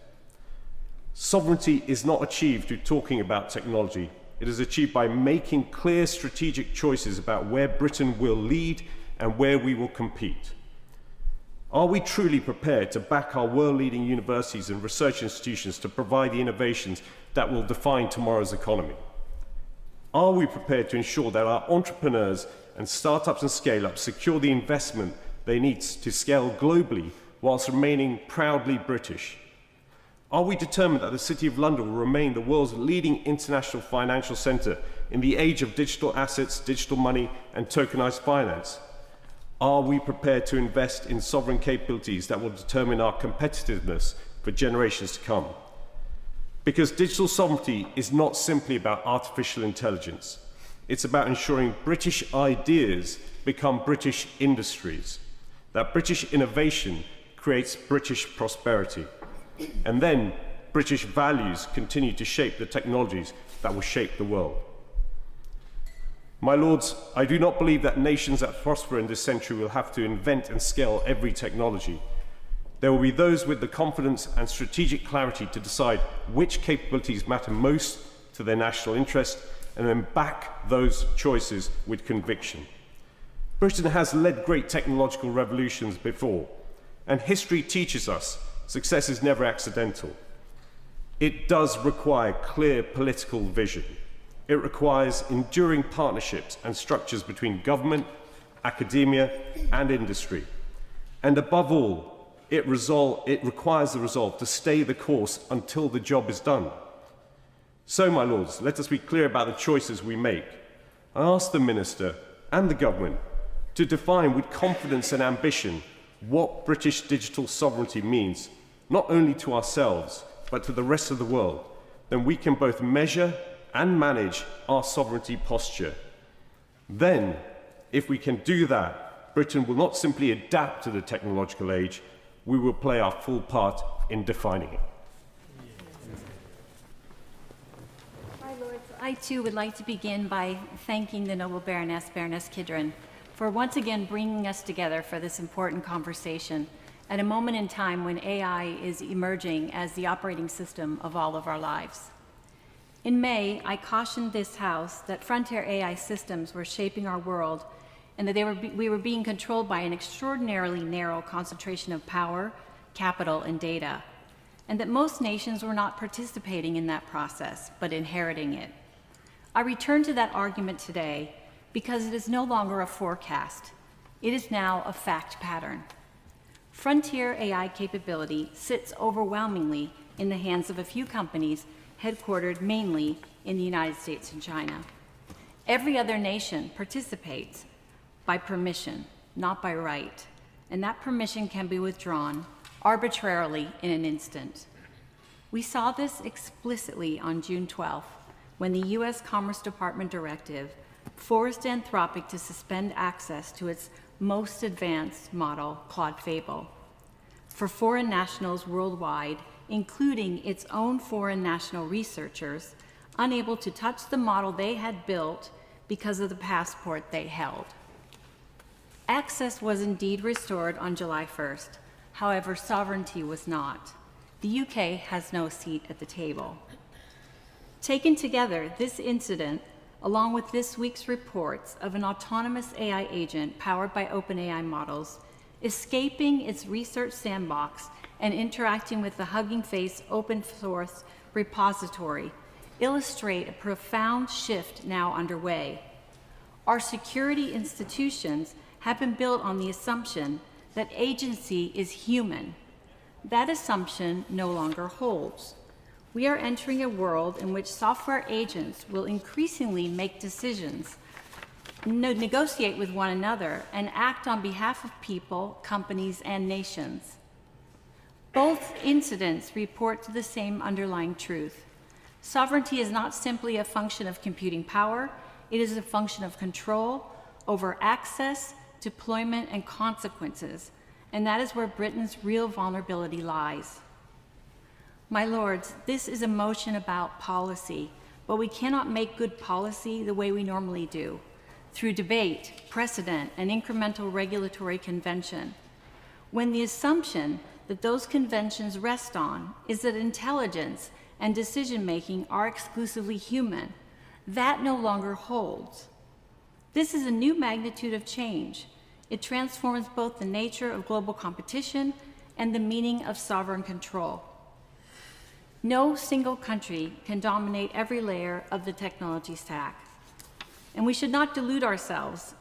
Sovereignty is not achieved through talking about technology. It is achieved by making clear strategic choices about where Britain will lead and where we will compete. Are we truly prepared to back our world-leading universities and research institutions to provide the innovations that will define tomorrow's economy? Are we prepared to ensure that our entrepreneurs and startups and scale-ups secure the investment they need to scale globally whilst remaining proudly British? Are we determined that the City of London will remain the world's leading international financial centre in the age of digital assets, digital money and tokenised finance? Are we prepared to invest in sovereign capabilities that will determine our competitiveness for generations to come? Because digital sovereignty is not simply about artificial intelligence. It's about ensuring British ideas become British industries, that British innovation creates British prosperity. And then British values continue to shape the technologies that will shape the world. My Lords, I do not believe that nations that prosper in this century will have to invent and scale every technology. There will be those with the confidence and strategic clarity to decide which capabilities matter most to their national interest and then back those choices with conviction. Britain has led great technological revolutions before, and history teaches us success is never accidental. It does require clear political vision. It requires enduring partnerships and structures between government, academia, and industry. And above all, it requires the resolve to stay the course until the job is done. So, my lords, let us be clear about the choices we make. I ask the Minister and the Government to define with confidence and ambition what British digital sovereignty means, not only to ourselves, but to the rest of the world. Then we can both measure and manage our sovereignty posture. Then, if we can do that, Britain will not simply adapt to the technological age, we will play our full part in defining it. My lords, I too would like to begin by thanking the noble Baroness Kidron, for once again bringing us together for this important conversation at a moment in time when AI is emerging as the operating system of all of our lives. In May, I cautioned this House that frontier AI systems were shaping our world and that we were being controlled by an extraordinarily narrow concentration of power, capital, and data, and that most nations were not participating in that process, but inheriting it. I return to that argument today because it is no longer a forecast. It is now a fact pattern. Frontier AI capability sits overwhelmingly in the hands of a few companies headquartered mainly in the United States and China. Every other nation participates by permission, not by right, and that permission can be withdrawn arbitrarily in an instant. We saw this explicitly on June 12th, when the US Commerce Department directive forced Anthropic to suspend access to its most advanced model, Claude Fable, for foreign nationals worldwide, including its own foreign national researchers, unable to touch the model they had built because of the passport they held. Access was indeed restored on July 1st. However, sovereignty was not. The UK has no seat at the table. Taken together, this incident, along with this week's reports of an autonomous AI agent powered by OpenAI models, escaping its research sandbox and interacting with the Hugging Face open source repository, illustrate a profound shift now underway. Our security institutions have been built on the assumption that agency is human. That assumption no longer holds. We are entering a world in which software agents will increasingly make decisions, negotiate with one another, and act on behalf of people, companies, and nations. Both incidents report to the same underlying truth. Sovereignty is not simply a function of computing power, it is a function of control over access, deployment, and consequences, and that is where Britain's real vulnerability lies. My lords, this is a motion about policy, but we cannot make good policy the way we normally do, through debate, precedent, and incremental regulatory convention, when the assumption that those conventions rest on is that intelligence and decision-making are exclusively human. That no longer holds. This is a new magnitude of change. It transforms both the nature of global competition and the meaning of sovereign control. No single country can dominate every layer of the technology stack. And we should not delude ourselves.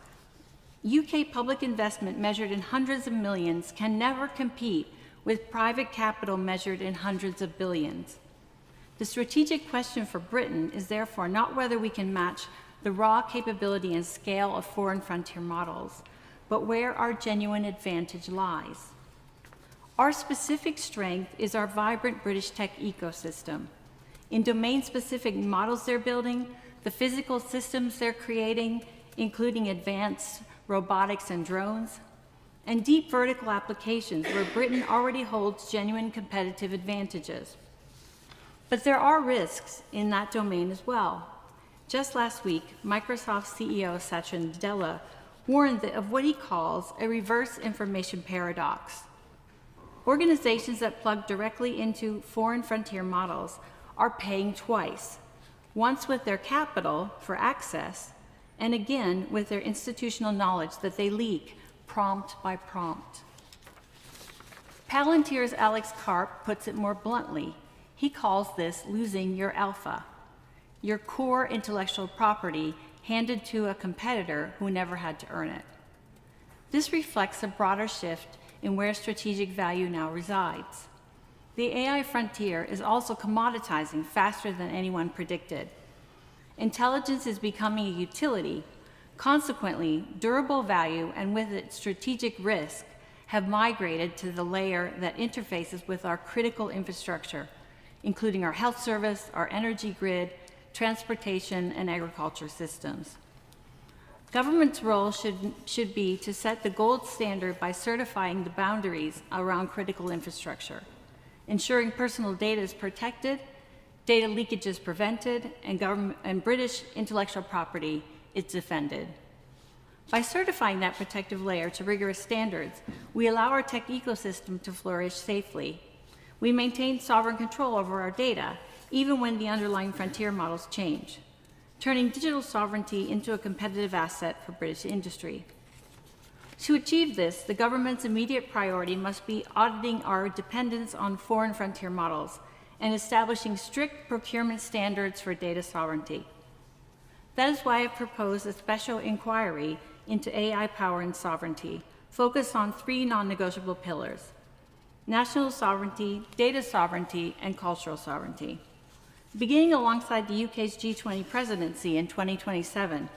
UK public investment measured in hundreds of millions can never compete with private capital measured in hundreds of billions. The strategic question for Britain is therefore not whether we can match the raw capability and scale of foreign frontier models, but where our genuine advantage lies. Our specific strength is our vibrant British tech ecosystem. In domain-specific models they're building, the physical systems they're creating, including advanced robotics and drones, and deep vertical applications where Britain already holds genuine competitive advantages. But there are risks in that domain as well. Just last week, Microsoft CEO Satya Nadella warned of what he calls a reverse information paradox. organizations that plug directly into foreign frontier models are paying twice, once with their capital for access, and again with their institutional knowledge that they leak prompt by prompt. Palantir's Alex Karp puts it more bluntly. He calls this losing your alpha, your core intellectual property handed to a competitor who never had to earn it. This reflects a broader shift in where strategic value now resides. The AI frontier is also commoditizing faster than anyone predicted. Intelligence is becoming a utility. Consequently, durable value and with it strategic risk have migrated to the layer that interfaces with our critical infrastructure, including our health service, our energy grid, transportation, and agriculture systems. Government's role should be to set the gold standard by certifying the boundaries around critical infrastructure, ensuring personal data is protected, data leakage is prevented, and British intellectual property is defended. By certifying that protective layer to rigorous standards, we allow our tech ecosystem to flourish safely. We maintain sovereign control over our data, even when the underlying frontier models change, turning digital sovereignty into a competitive asset for British industry. To achieve this, the government's immediate priority must be auditing our dependence on foreign frontier models and establishing strict procurement standards for data sovereignty. That is why I've proposed a special inquiry into AI power and sovereignty, focused on 3 non-negotiable pillars: national sovereignty, data sovereignty, and cultural sovereignty. Beginning alongside the UK's G20 presidency in 2027,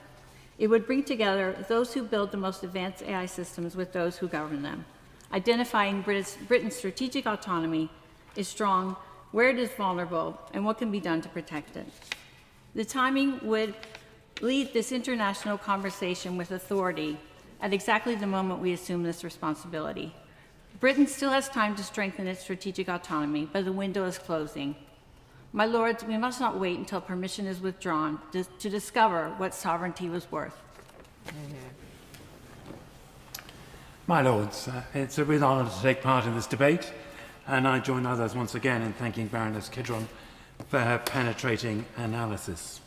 it would bring together those who build the most advanced AI systems with those who govern them, identifying Britain's strategic autonomy is strong, where it is vulnerable, and what can be done to protect it. The timing would lead this international conversation with authority at exactly the moment we assume this responsibility. Britain still has time to strengthen its strategic autonomy, but the window is closing. My lords, we must not wait until permission is withdrawn to discover what sovereignty was worth. My lords, it's a real honour to take part in this debate, and I join others once again in thanking Baroness Kidron for her penetrating analysis.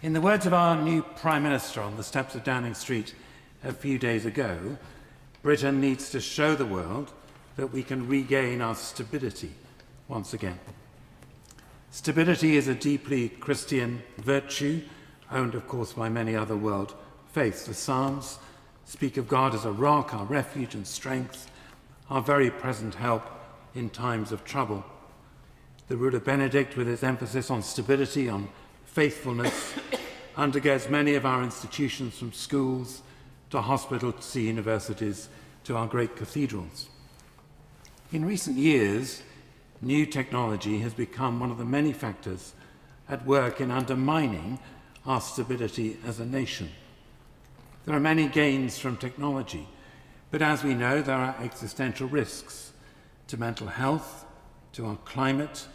In the words of our new Prime Minister on the steps of Downing Street a few days ago, Britain needs to show the world that we can regain our stability once again. Stability is a deeply Christian virtue, owned of course by many other world faiths. The Psalms speak of God as a rock, our refuge and strength, our very present help in times of trouble. The ruler Benedict, with his emphasis on stability, on faithfulness, undergirds many of our institutions, from schools to hospitals to universities to our great cathedrals. In recent years, new technology has become one of the many factors at work in undermining our stability as a nation. There are many gains from technology, but as we know, there are existential risks to mental health, to our climate,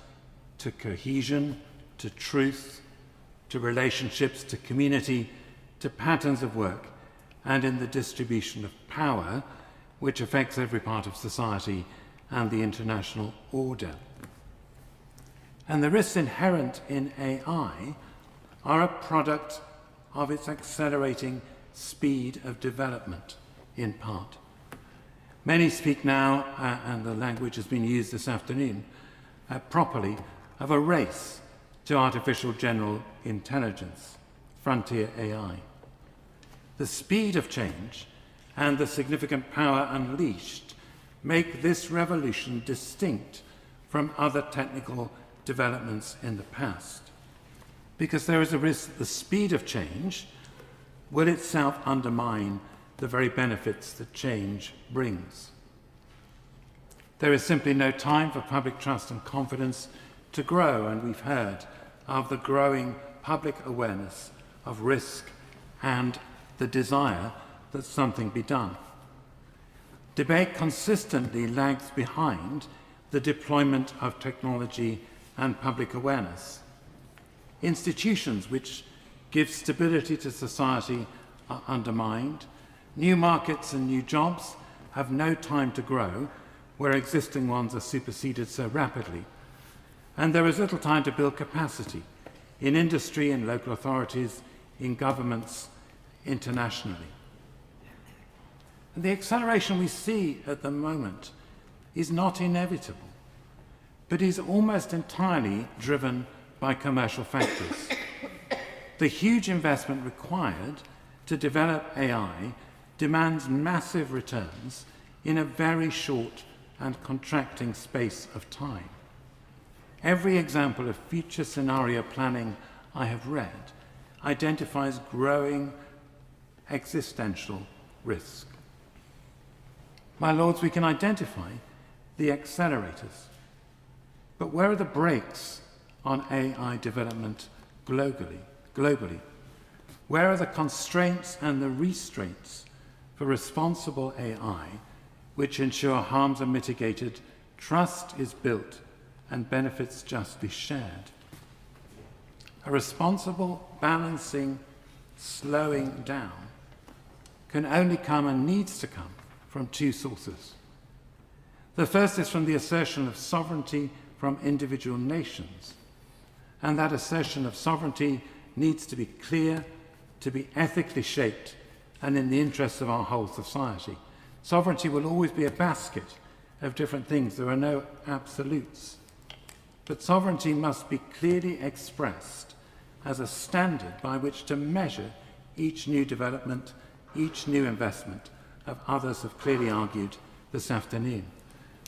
to cohesion, to truth, to relationships, to community, to patterns of work, and in the distribution of power, which affects every part of society and the international order. And the risks inherent in AI are a product of its accelerating speed of development, in part. Many speak now, and the language has been used this afternoon properly, of a race to artificial general intelligence, frontier AI. The speed of change and the significant power unleashed make this revolution distinct from other technical developments in the past, because there is a risk that the speed of change will itself undermine the very benefits that change brings. There is simply no time for public trust and confidence to grow, and we've heard of the growing public awareness of risk and the desire that something be done. Debate consistently lags behind the deployment of technology and public awareness. Institutions which give stability to society are undermined. New markets and new jobs have no time to grow where existing ones are superseded so rapidly. And there is little time to build capacity in industry, in local authorities, in governments, internationally. And the acceleration we see at the moment is not inevitable, but is almost entirely driven by commercial factors. The huge investment required to develop AI demands massive returns in a very short and contracting space of time. Every example of future scenario planning I have read identifies growing existential risk. My lords, we can identify the accelerators, but where are the brakes on AI development globally? Where are the constraints and the restraints for responsible AI which ensure harms are mitigated, trust is built, and benefits justly shared? A responsible balancing, slowing down can only come and needs to come from two sources. The first is from the assertion of sovereignty from individual nations, and that assertion of sovereignty needs to be clear, to be ethically shaped, and in the interests of our whole society. Sovereignty will always be a basket of different things. There are no absolutes. But sovereignty must be clearly expressed as a standard by which to measure each new development, each new investment, as others have clearly argued this afternoon.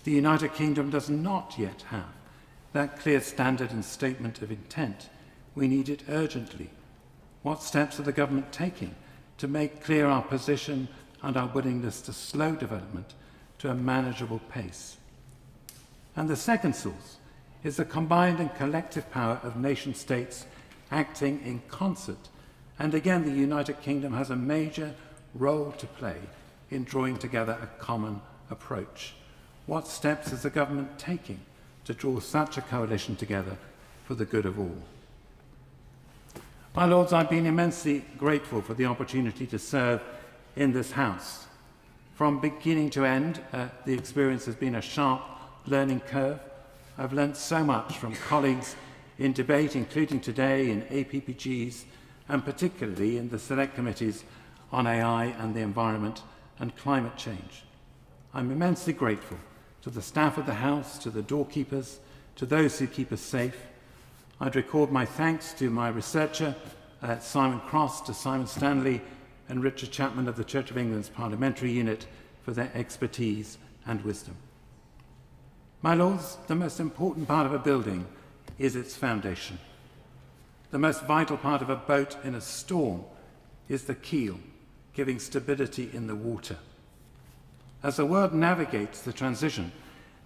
The United Kingdom does not yet have that clear standard and statement of intent. We need it urgently. What steps are the government taking to make clear our position and our willingness to slow development to a manageable pace? And the second source is the combined and collective power of nation-states acting in concert. And again, the United Kingdom has a major role to play in drawing together a common approach. What steps is the government taking to draw such a coalition together for the good of all? My lords, I've been immensely grateful for the opportunity to serve in this House. From beginning to end, the experience has been a sharp learning curve. I've learnt so much from colleagues in debate, including today in APPGs, and particularly in the select committees on AI and the environment and climate change. I'm immensely grateful to the staff of the House, to the doorkeepers, to those who keep us safe. I'd record my thanks to my researcher, Simon Cross, to Simon Stanley and Richard Chapman of the Church of England's Parliamentary Unit for their expertise and wisdom. My lords, the most important part of a building is its foundation. The most vital part of a boat in a storm is the keel, giving stability in the water. As the world navigates the transition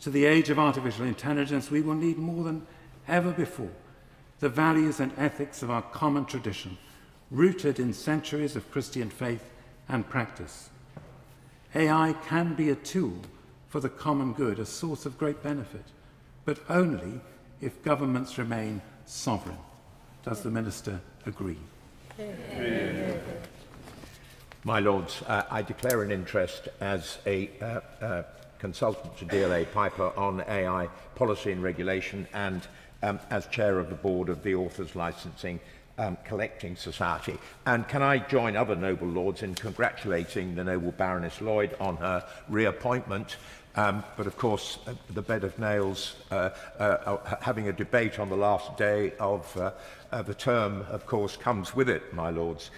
to the age of artificial intelligence, we will need more than ever before the values and ethics of our common tradition, rooted in centuries of Christian faith and practice. AI can be a tool for the common good, a source of great benefit, but only if governments remain sovereign. Does the Minister agree? My Lords, I declare an interest as a consultant to DLA Piper on AI policy and regulation, and as chair of the board of the Authors Licensing Collecting Society. And can I join other noble lords in congratulating the noble Baroness Lloyd on her reappointment? But of course, the bed of nails, having a debate on the last day of the term, of course, comes with it, my lords.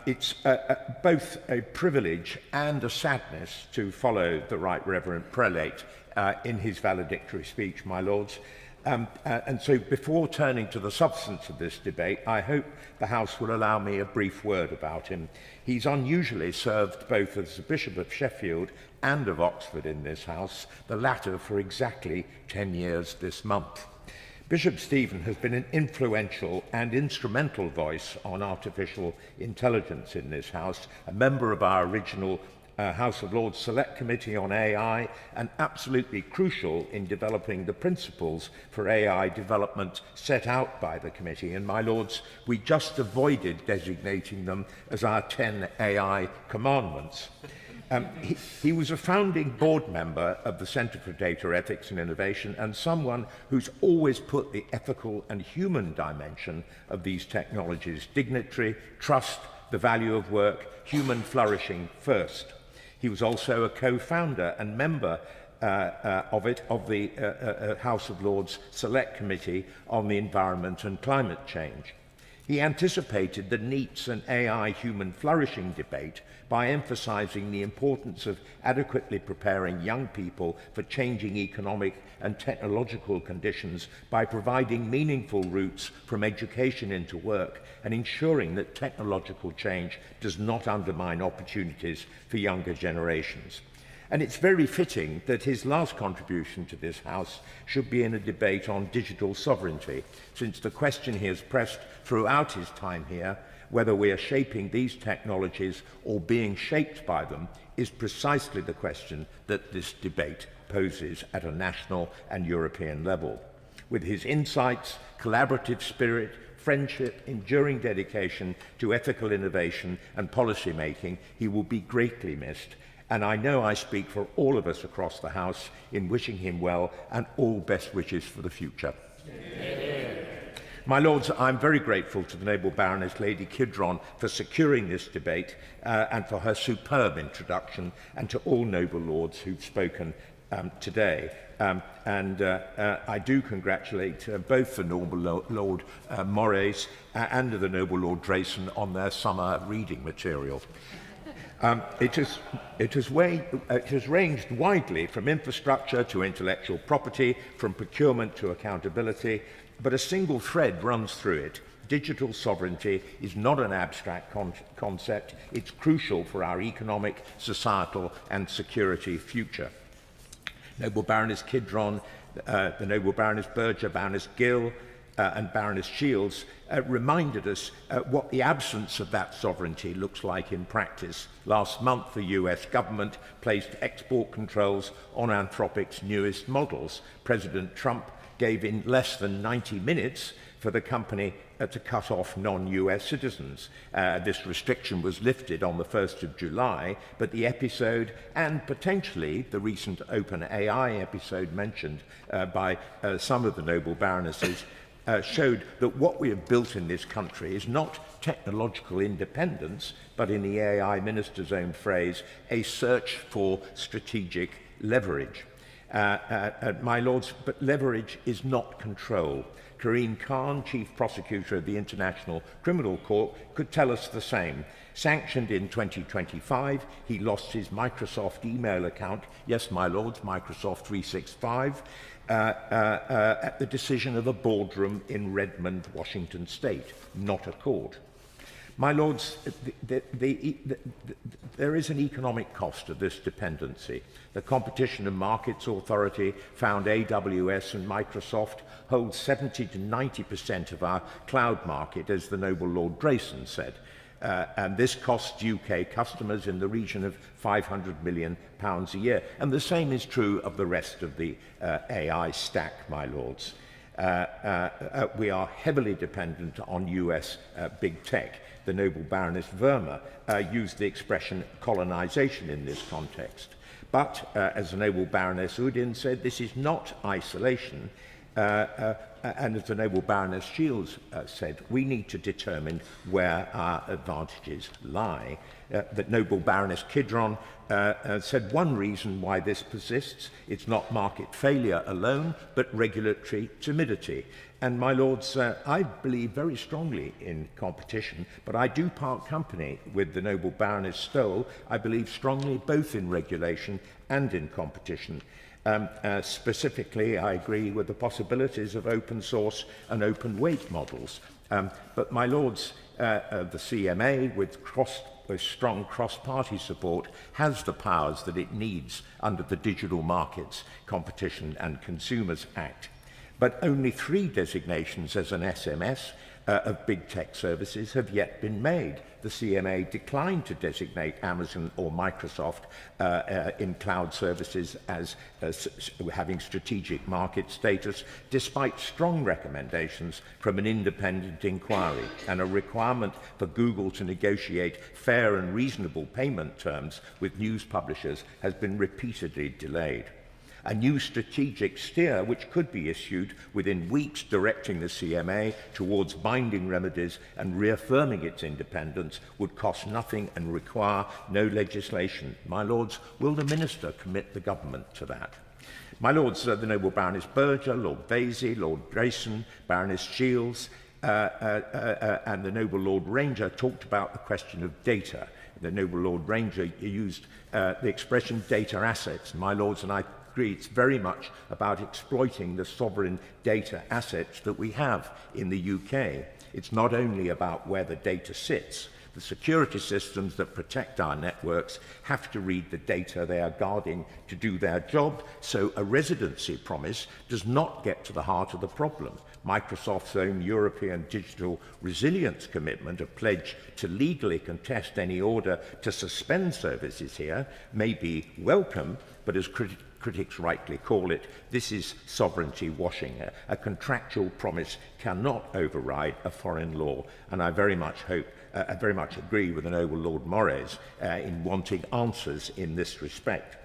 It's both a privilege and a sadness to follow the Right Reverend Prelate in his valedictory speech, my lords. And so before turning to the substance of this debate, I hope the House will allow me a brief word about him. He's unusually served both as the Bishop of Sheffield and of Oxford in this House, the latter for exactly 10 years this month. Bishop Stephen has been an influential and instrumental voice on artificial intelligence in this House, a member of our original House of Lords Select Committee on AI, and absolutely crucial in developing the principles for AI development set out by the committee. And my lords, we just avoided designating them as our 10 AI commandments. He was a founding board member of the Centre for Data Ethics and Innovation, and someone who's always put the ethical and human dimension of these technologies, dignity, trust, the value of work, human flourishing first. He was also a co-founder and member of the House of Lords Select Committee on the Environment and Climate Change. He anticipated the NEETs and AI human flourishing debate by emphasising the importance of adequately preparing young people for changing economic and technological conditions by providing meaningful routes from education into work and ensuring that technological change does not undermine opportunities for younger generations. And it's very fitting that his last contribution to this House should be in a debate on digital sovereignty, since the question he has pressed throughout his time here, whether we are shaping these technologies or being shaped by them, is precisely the question that this debate poses at a national and European level. With his insights, collaborative spirit, friendship, enduring dedication to ethical innovation and policy making, he will be greatly missed. And I know I speak for all of us across the House in wishing him well and all best wishes for the future. My Lords, I'm very grateful to the Noble Baroness Lady Kidron for securing this debate and for her superb introduction, and to all Noble Lords who've spoken today. I do congratulate both the Noble Lord Moraes and the Noble Lord Drayson on their summer reading material. It has ranged widely from infrastructure to intellectual property, from procurement to accountability, but a single thread runs through it. Digital sovereignty is not an abstract concept. It's crucial for our economic, societal and security future. Noble Baroness Kidron, the Noble Baroness Berger, Baroness Gill, and Baroness Shields reminded us what the absence of that sovereignty looks like in practice. Last month, the US government placed export controls on Anthropic's newest models. President Trump gave in less than 90 minutes for the company to cut off non-US citizens. This restriction was lifted on the 1st of July, but the episode, and potentially the recent OpenAI episode mentioned by some of the Noble Baronesses, showed that what we have built in this country is not technological independence, but in the AI minister's own phrase, a search for strategic leverage. My Lords, but leverage is not control. Karim Khan, Chief Prosecutor of the International Criminal Court, could tell us the same. Sanctioned in 2025, he lost his Microsoft email account, yes, my Lords, Microsoft 365, at the decision of a boardroom in Redmond, Washington State, not a court. My Lords, there is an economic cost of this dependency. The Competition and Markets Authority found AWS and Microsoft hold 70 to 90% of our cloud market, as the Noble Lord Drayson said. And this costs UK customers in the region of £500 million a year. And the same is true of the rest of the AI stack, my Lords. We are heavily dependent on US big tech. The Noble Baroness Verma used the expression colonization in this context. But, as the Noble Baroness Udin said, this is not isolation. And as the Noble Baroness Shields said, we need to determine where our advantages lie. The Noble Baroness Kidron said one reason why this persists, it's not market failure alone, but regulatory timidity. And my Lords, I believe very strongly in competition, but I do part company with the Noble Baroness Stoll. I believe strongly both in regulation and in competition. Specifically, I agree with the possibilities of open source and open weight models. But my Lords, the CMA, with strong cross-party support, has the powers that it needs under the Digital Markets, Competition and Consumers Act. But only 3 designations as an SMS, of big tech services have yet been made. The CMA declined to designate Amazon or Microsoft in cloud services as having strategic market status, despite strong recommendations from an independent inquiry and a requirement for Google to negotiate fair and reasonable payment terms with news publishers has been repeatedly delayed. A new strategic steer, which could be issued within weeks, directing the CMA towards binding remedies and reaffirming its independence, would cost nothing and require no legislation. My Lords, will the Minister commit the government to that? My Lords, the Noble Baroness Berger, Lord Vasey, Lord Drayson, Baroness Shields, and the Noble Lord Ranger talked about the question of data. The Noble Lord Ranger used the expression data assets. My Lords, and I agree, it's very much about exploiting the sovereign data assets that we have in the UK. It's not only about where the data sits. The security systems that protect our networks have to read the data they are guarding to do their job, so a residency promise does not get to the heart of the problem. Microsoft's own European Digital Resilience Commitment, a pledge to legally contest any order to suspend services here, may be welcome, but as critics rightly call it, this is sovereignty washing. A contractual promise cannot override a foreign law, and I very much agree with the Noble Lord Moraes in wanting answers in this respect.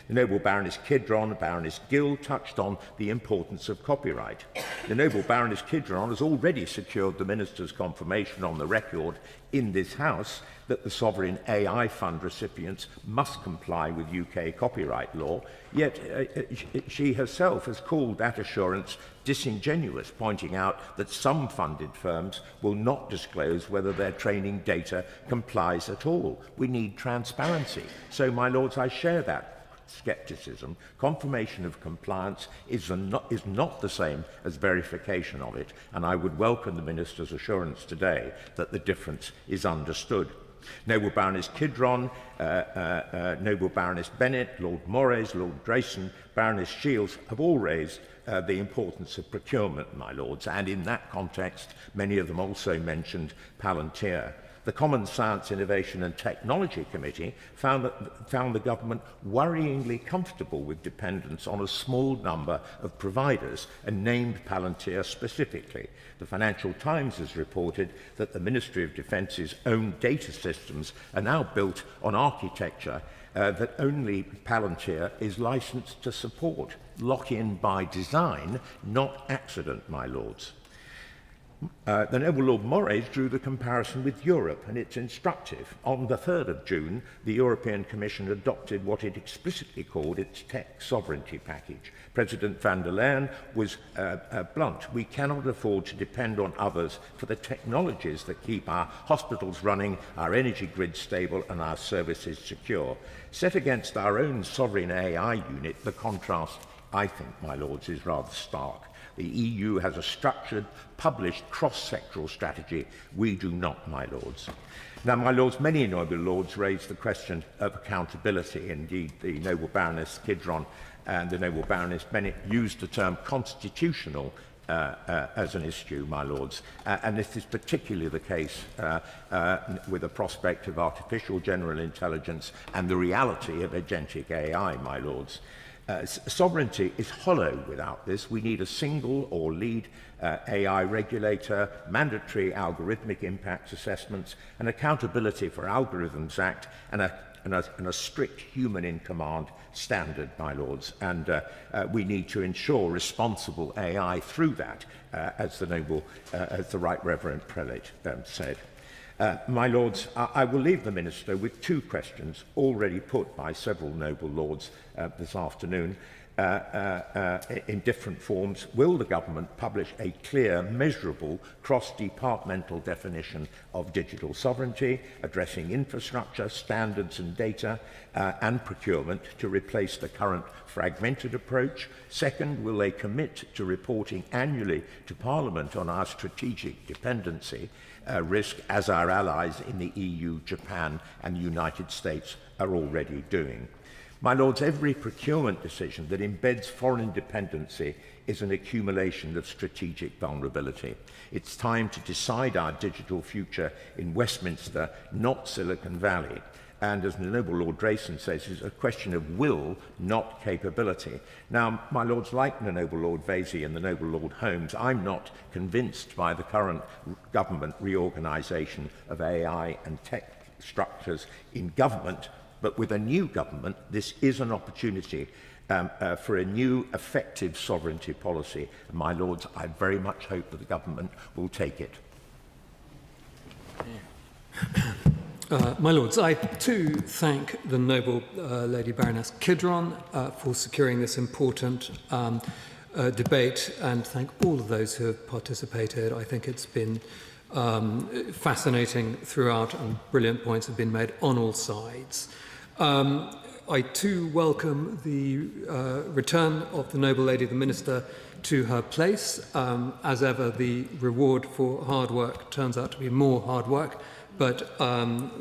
The Noble Baroness Kidron, Baroness Gill touched on the importance of copyright. The Noble Baroness Kidron has already secured the Minister's confirmation on the record in this House that the Sovereign AI Fund recipients must comply with UK copyright law, yet she herself has called that assurance disingenuous, pointing out that some funded firms will not disclose whether their training data complies at all. We need transparency. So, my Lords, I share that scepticism. Confirmation of compliance is not the same as verification of it, and I would welcome the Minister's assurance today that the difference is understood. Noble Baroness Kidron, Noble Baroness Bennett, Lord Moraes, Lord Drayson, Baroness Shields have all raised the importance of procurement, my Lords, and in that context, many of them also mentioned Palantir. The Common Science, Innovation and Technology Committee found the government worryingly comfortable with dependence on a small number of providers and named Palantir specifically. The Financial Times has reported that the Ministry of Defence's own data systems are now built on architecture that only Palantir is licensed to support. Lock-in by design, not accident, my Lords. The Noble Lord Moraes drew the comparison with Europe, and it's instructive. On the 3rd of June, the European Commission adopted what it explicitly called its tech sovereignty package. President van der Leyen was blunt. We cannot afford to depend on others for the technologies that keep our hospitals running, our energy grid stable, and our services secure. Set against our own sovereign AI unit, the contrast, I think, my Lords, is rather stark. The EU has a structured, published, cross-sectoral strategy. We do not, my Lords. Now, my Lords, many Noble Lords raised the question of accountability. Indeed, the Noble Baroness Kidron and the Noble Baroness Bennett used the term constitutional as an issue, my Lords. And this is particularly the case with the prospect of artificial general intelligence and the reality of agentic AI, my Lords. Sovereignty is hollow without this. We need a single or lead AI regulator, mandatory algorithmic impact assessments, an Accountability for Algorithms Act, and a strict human in command standard, my Lords. And we need to ensure responsible AI through that, as the Right Reverend Prelate said. My Lords, I will leave the Minister with two questions already put by several Noble Lords this afternoon in different forms. Will the government publish a clear, measurable, cross-departmental definition of digital sovereignty, addressing infrastructure, standards and data, and procurement to replace the current fragmented approach? Second, will they commit to reporting annually to Parliament on our strategic dependency risk as our allies in the EU, Japan and the United States are already doing. My Lords, every procurement decision that embeds foreign dependency is an accumulation of strategic vulnerability. It's time to decide our digital future in Westminster, not Silicon Valley. And as the Noble Lord Drayson says, it's a question of will, not capability. Now, my Lords, like the Noble Lord Vasey and the Noble Lord Holmes, I'm not convinced by the current government reorganisation of AI and tech structures in government, but with a new government, this is an opportunity for a new effective sovereignty policy. And my Lords, I very much hope that the government will take it. My Lords, I too thank the Noble Lady Baroness Kidron for securing this important debate, and thank all of those who have participated. I think it's been fascinating throughout, and brilliant points have been made on all sides. I too welcome the return of the Noble Lady, the Minister, to her place. As ever, the reward for hard work turns out to be more hard work, but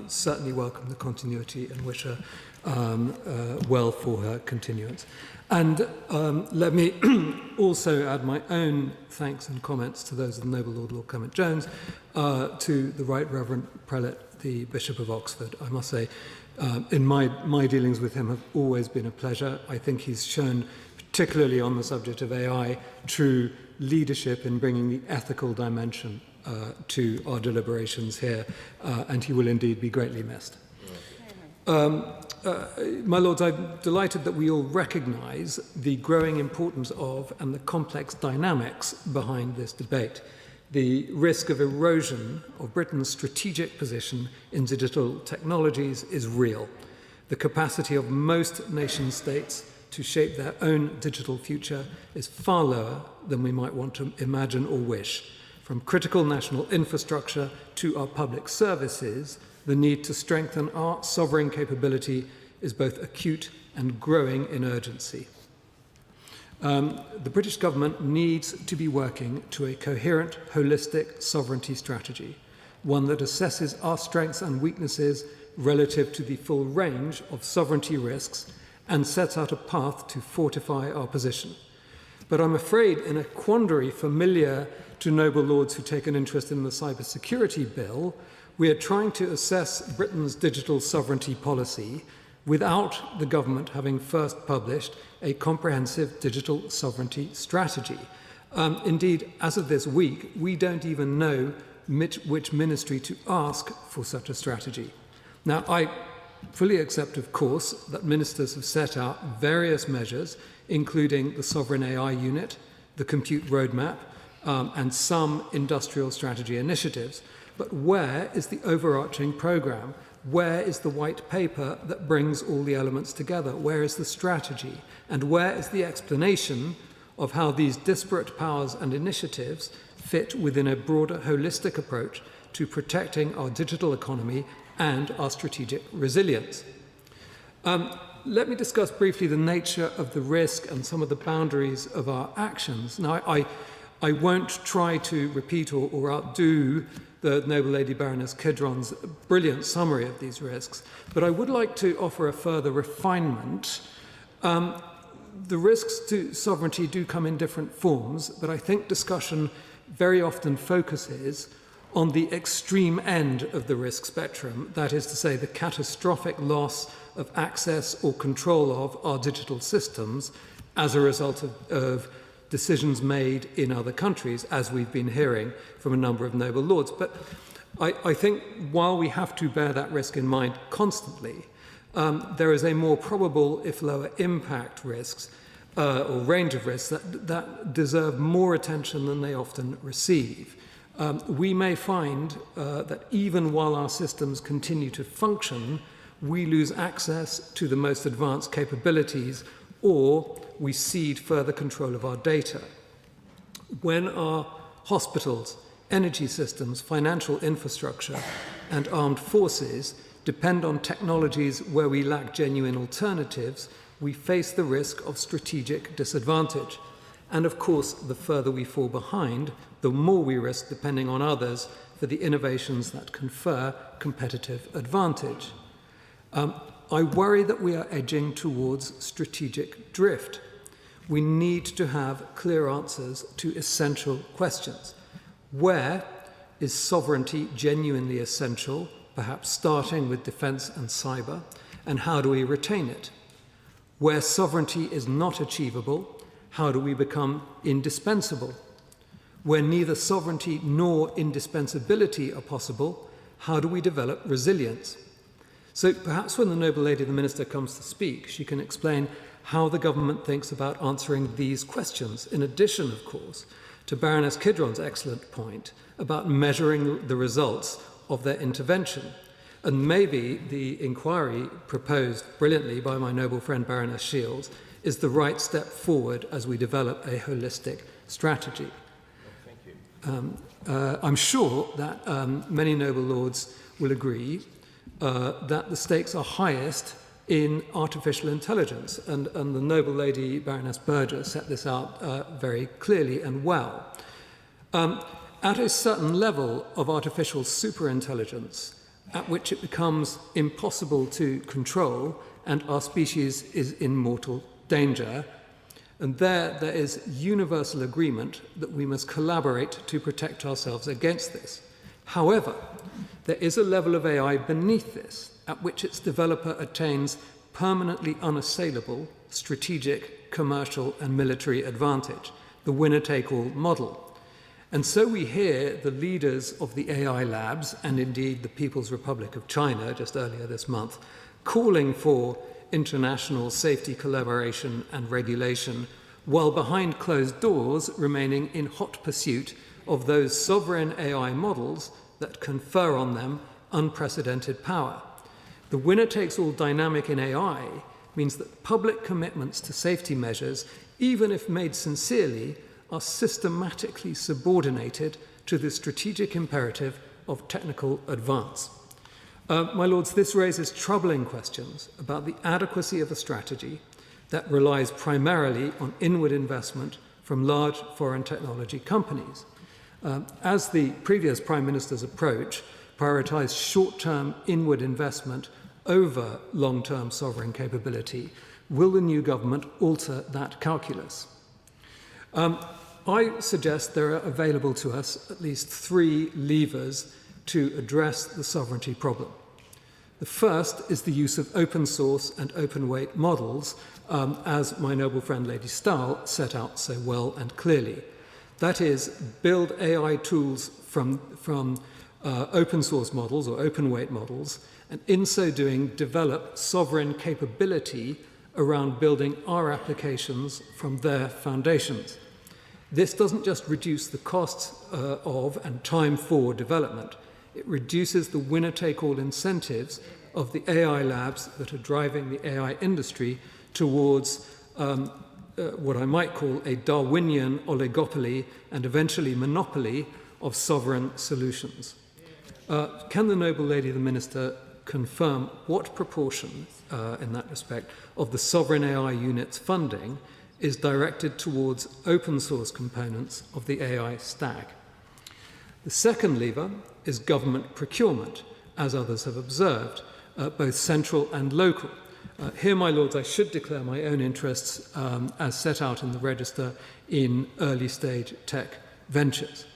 certainly welcome the continuity and wish her well for her continuance. And let me also add my own thanks and comments to those of the Noble Lord Clement Jones, to the Right Reverend Prelate, the Bishop of Oxford. I must say, in my dealings with him have always been a pleasure. I think he's shown, particularly on the subject of AI, true leadership in bringing the ethical dimension to our deliberations here, and he will indeed be greatly missed. My Lords, I'm delighted that we all recognise the growing importance of and the complex dynamics behind this debate. The risk of erosion of Britain's strategic position in digital technologies is real. The capacity of most nation states to shape their own digital future is far lower than we might want to imagine or wish. From critical national infrastructure to our public services, the need to strengthen our sovereign capability is both acute and growing in urgency. The British government needs to be working to a coherent, holistic sovereignty strategy, one that assesses our strengths and weaknesses relative to the full range of sovereignty risks and sets out a path to fortify our position. But I'm afraid, in a quandary familiar to noble lords who take an interest in the cybersecurity bill, we are trying to assess Britain's digital sovereignty policy without the government having first published a comprehensive digital sovereignty strategy. Indeed, as of this week, we don't even know which ministry to ask for such a strategy. Now, I fully accept, of course, that ministers have set out various measures, including the Sovereign AI Unit, the Compute Roadmap, and some industrial strategy initiatives. But where is the overarching programme? Where is the white paper that brings all the elements together? Where is the strategy? And where is the explanation of how these disparate powers and initiatives fit within a broader holistic approach to protecting our digital economy and our strategic resilience? Let me discuss briefly the nature of the risk and some of the boundaries of our actions. Now, I won't try to repeat or outdo the Noble Lady Baroness Kidron's brilliant summary of these risks, but I would like to offer a further refinement. The risks to sovereignty do come in different forms, but I think discussion very often focuses on the extreme end of the risk spectrum, that is to say, the catastrophic loss of access or control of our digital systems as a result of decisions made in other countries, as we've been hearing from a number of noble lords. But I think while we have to bear that risk in mind constantly, there is a more probable, if lower impact risks, or range of risks that deserve more attention than they often receive. We may find that even while our systems continue to function, we lose access to the most advanced capabilities, or we cede further control of our data. When our hospitals, energy systems, financial infrastructure, and armed forces depend on technologies where we lack genuine alternatives, we face the risk of strategic disadvantage. And of course, the further we fall behind, the more we risk depending on others for the innovations that confer competitive advantage. I worry that we are edging towards strategic drift. We need to have clear answers to essential questions. Where is sovereignty genuinely essential, perhaps starting with defence and cyber, and how do we retain it? Where sovereignty is not achievable, how do we become indispensable? Where neither sovereignty nor indispensability are possible, how do we develop resilience? So perhaps when the Noble Lady, the Minister, comes to speak, she can explain how the government thinks about answering these questions, in addition, of course, to Baroness Kidron's excellent point about measuring the results of their intervention. And maybe the inquiry proposed brilliantly by my noble friend Baroness Shields is the right step forward as we develop a holistic strategy. I'm sure that many noble lords will agree that the stakes are highest in artificial intelligence, and the noble lady Baroness Berger set this out very clearly and well. At a certain level of artificial superintelligence, at which it becomes impossible to control and our species is in mortal danger, and there is universal agreement that we must collaborate to protect ourselves against this. However, there is a level of AI beneath this, at which its developer attains permanently unassailable strategic, commercial, and military advantage, the winner-take-all model. And so we hear the leaders of the AI labs, and indeed the People's Republic of China just earlier this month, calling for international safety collaboration and regulation, while behind closed doors remaining in hot pursuit of those sovereign AI models that confer on them unprecedented power. The winner-takes-all dynamic in AI means that public commitments to safety measures, even if made sincerely, are systematically subordinated to the strategic imperative of technical advance. My lords, this raises troubling questions about the adequacy of a strategy that relies primarily on inward investment from large foreign technology companies. As the previous Prime Minister's approach prioritised short-term inward investment over long-term sovereign capability, will the new government alter that calculus? I suggest there are available to us at least three levers to address the sovereignty problem. The first is the use of open source and open weight models, as my noble friend Lady Stahl set out so well and clearly. That is, build AI tools from open source models or open weight models, and in so doing develop sovereign capability around building our applications from their foundations. This doesn't just reduce the costs of and time for development, it reduces the winner-take-all incentives of the AI labs that are driving the AI industry towards what I might call a Darwinian oligopoly and eventually monopoly of sovereign solutions. Can the noble lady, the Minister, confirm what proportion, in that respect, of the sovereign AI unit's funding is directed towards open source components of the AI stack? The second lever is government procurement, as others have observed, both central and local. Here, my lords, I should declare my own interests as set out in the register in early stage tech ventures.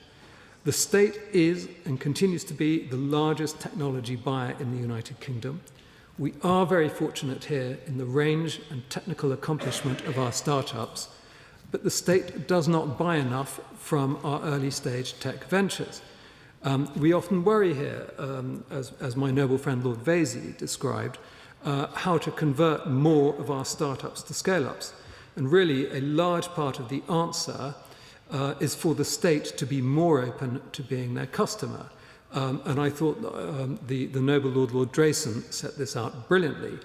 The state is and continues to be the largest technology buyer in the United Kingdom. We are very fortunate here in the range and technical accomplishment of our startups, but the state does not buy enough from our early stage tech ventures. We often worry here, as my noble friend Lord Vasey described, how to convert more of our startups to scale-ups. And really, a large part of the answer is for the state to be more open to being their customer. And I thought the noble Lord Drayson set this out brilliantly.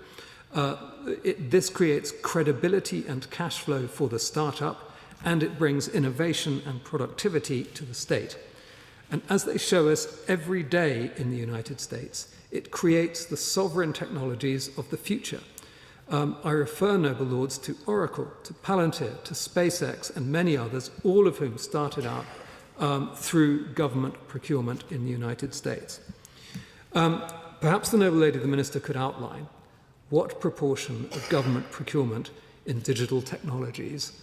This creates credibility and cash flow for the startup, and it brings innovation and productivity to the state. And as they show us every day in the United States, it creates the sovereign technologies of the future. I refer, noble lords, to Oracle, to Palantir, to SpaceX, and many others, all of whom started out through government procurement in the United States. Perhaps the noble lady, the Minister, could outline what proportion of government procurement in digital technologies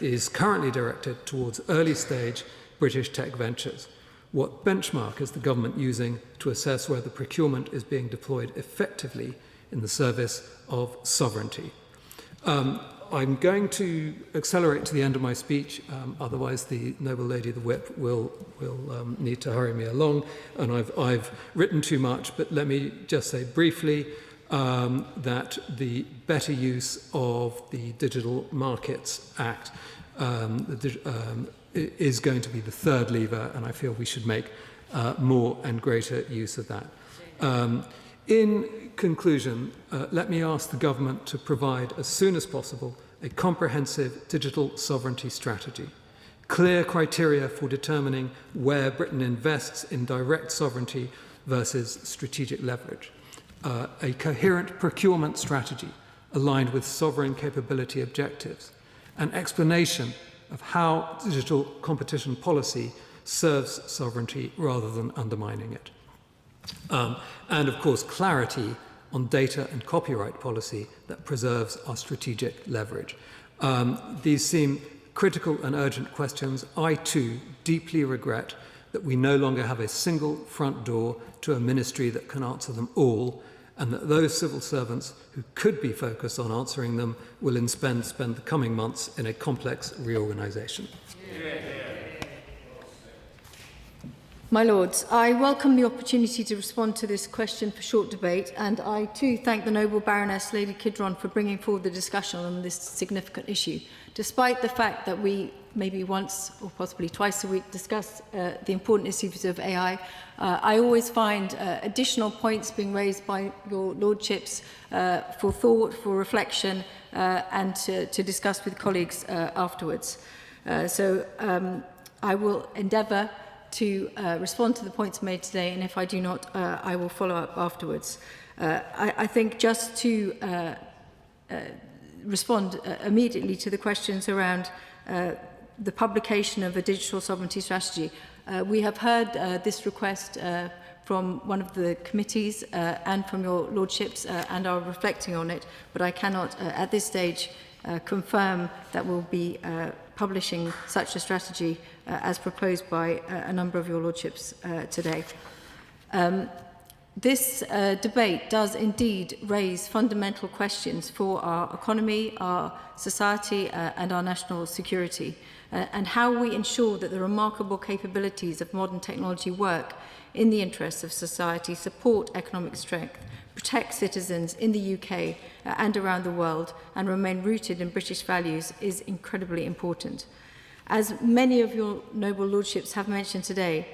is currently directed towards early-stage British tech ventures? What benchmark is the government using to assess whether procurement is being deployed effectively in the service of sovereignty? I'm going to accelerate to the end of my speech, otherwise the noble lady, the whip, will need to hurry me along, and I've written too much, but let me just say briefly that the better use of the Digital Markets Act is going to be the third lever, and I feel we should make more and greater use of that. In conclusion, let me ask the government to provide as soon as possible a comprehensive digital sovereignty strategy, clear criteria for determining where Britain invests in direct sovereignty versus strategic leverage, a coherent procurement strategy aligned with sovereign capability objectives, an explanation of how digital competition policy serves sovereignty rather than undermining it. And of course, clarity on data and copyright policy that preserves our strategic leverage. These seem critical and urgent questions. I too deeply regret that we no longer have a single front door to a ministry that can answer them all, and that those civil servants who could be focused on answering them will spend the coming months in a complex reorganisation. My Lords, I welcome the opportunity to respond to this question for short debate, and I too thank the noble Baroness Lady Kidron for bringing forward the discussion on this significant issue. Despite the fact that we maybe once or possibly twice a week discuss the important issues of AI, I always find additional points being raised by your Lordships for thought, for reflection, and to discuss with colleagues afterwards. So I will endeavour to respond to the points made today, and if I do not, I will follow up afterwards. I think just to respond immediately to the questions around the publication of a digital sovereignty strategy, we have heard this request from one of the committees and from your Lordships and are reflecting on it, but I cannot at this stage confirm that we'll be publishing such a strategy as proposed by a number of your Lordships today. This debate does indeed raise fundamental questions for our economy, our society and our national security, and how we ensure that the remarkable capabilities of modern technology work in the interests of society, support economic strength, protect citizens in the UK and around the world, and remain rooted in British values is incredibly important. As many of your noble Lordships have mentioned today,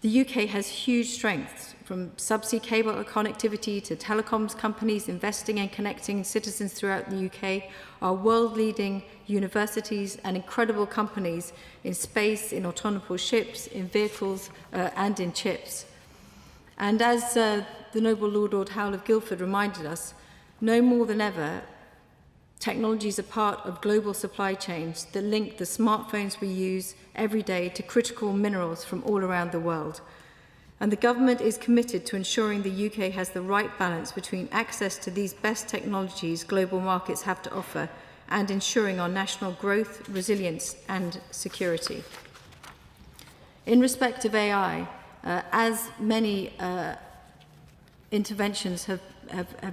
the UK has huge strengths, from subsea cable connectivity to telecoms companies investing and connecting citizens throughout the UK, our world-leading universities and incredible companies in space, in autonomous ships, in vehicles and in chips. And as the noble Lord Howell of Guildford reminded us, no more than ever, technologies are part of global supply chains that link the smartphones we use every day to critical minerals from all around the world. And the government is committed to ensuring the UK has the right balance between access to these best technologies global markets have to offer and ensuring our national growth, resilience and security. In respect of AI, as many interventions have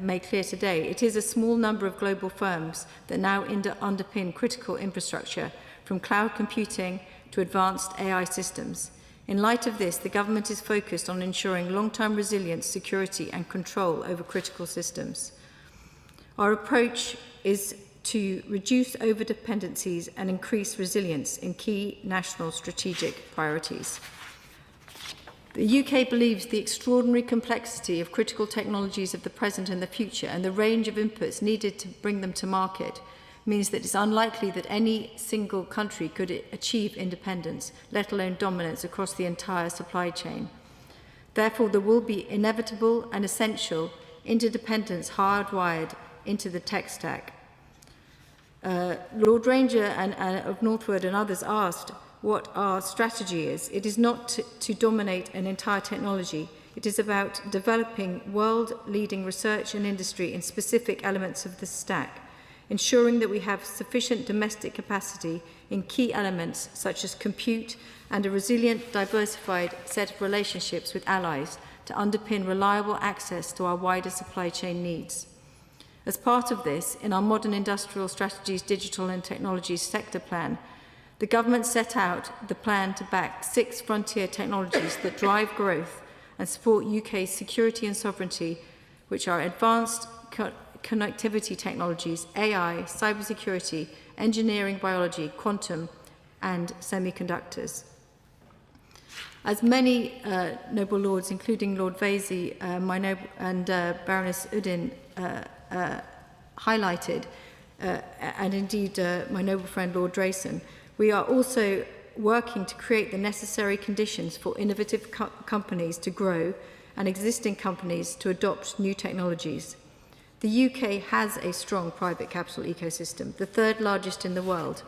made clear today, it is a small number of global firms that now underpin critical infrastructure, from cloud computing to advanced AI systems. In light of this, the government is focused on ensuring long-term resilience, security and control over critical systems. Our approach is to reduce over-dependencies and increase resilience in key national strategic priorities. The UK believes the extraordinary complexity of critical technologies of the present and the future and the range of inputs needed to bring them to market means that it's unlikely that any single country could achieve independence, let alone dominance across the entire supply chain. Therefore, there will be inevitable and essential interdependence hardwired into the tech stack. Lord Ranger of Northwood and others asked what our strategy is. It is not to dominate an entire technology. It is about developing world-leading research and industry in specific elements of the stack, ensuring that we have sufficient domestic capacity in key elements such as compute and a resilient, diversified set of relationships with allies to underpin reliable access to our wider supply chain needs. As part of this, in our Modern Industrial Strategies Digital and Technologies Sector Plan, the government set out the plan to back 6 frontier technologies that drive growth and support UK's security and sovereignty, which are advanced connectivity technologies, AI, cybersecurity, engineering, biology, quantum, and semiconductors. As many noble lords, including Lord Vasey and Baroness Udin, highlighted, and indeed my noble friend Lord Drayson, we are also working to create the necessary conditions for innovative companies to grow and existing companies to adopt new technologies. The UK has a strong private capital ecosystem, the 3rd largest in the world,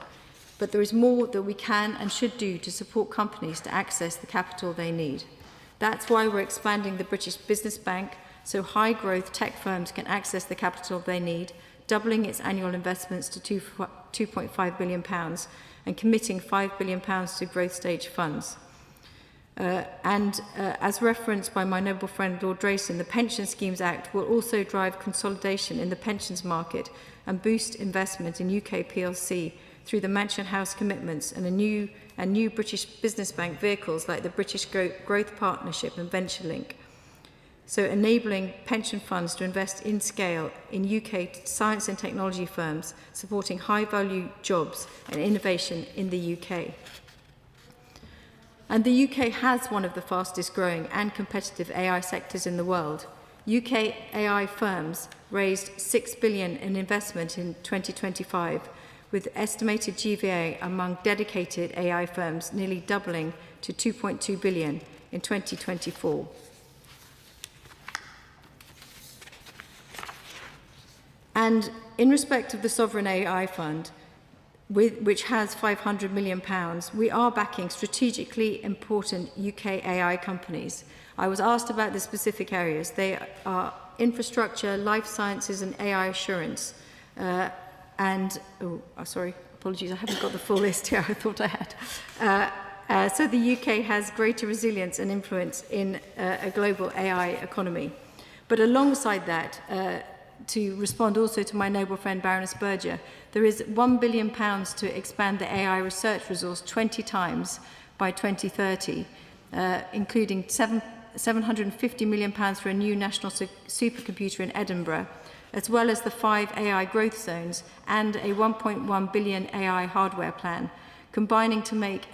but there is more that we can and should do to support companies to access the capital they need. That's why we're expanding the British Business Bank so high-growth tech firms can access the capital they need, doubling its annual investments to £2.5 billion and committing £5 billion to growth stage funds. As referenced by my noble friend Lord Drayson, the Pension Schemes Act will also drive consolidation in the pensions market and boost investment in UK PLC through the Mansion House commitments and new British Business Bank vehicles like the British Growth Partnership and VentureLink. So enabling pension funds to invest in scale in UK science and technology firms, supporting high-value jobs and innovation in the UK. And the UK has one of the fastest growing and competitive AI sectors in the world. UK AI firms raised $6 billion in investment in 2025, with estimated GVA among dedicated AI firms nearly doubling to $2.2 billion in 2024. And in respect of the Sovereign AI Fund, which has £500 million, we are backing strategically important UK AI companies. I was asked about the specific areas. They are infrastructure, life sciences, and AI assurance. Apologies, I haven't got the full list here. I thought I had. So the UK has greater resilience and influence in a global AI economy. But alongside that, to respond also to my noble friend Baroness Berger, there is £1 billion to expand the AI research resource 20 times by 2030, including £750 million for a new national supercomputer in Edinburgh, as well as the 5 AI growth zones and a £1.1 billion AI hardware plan, combining to make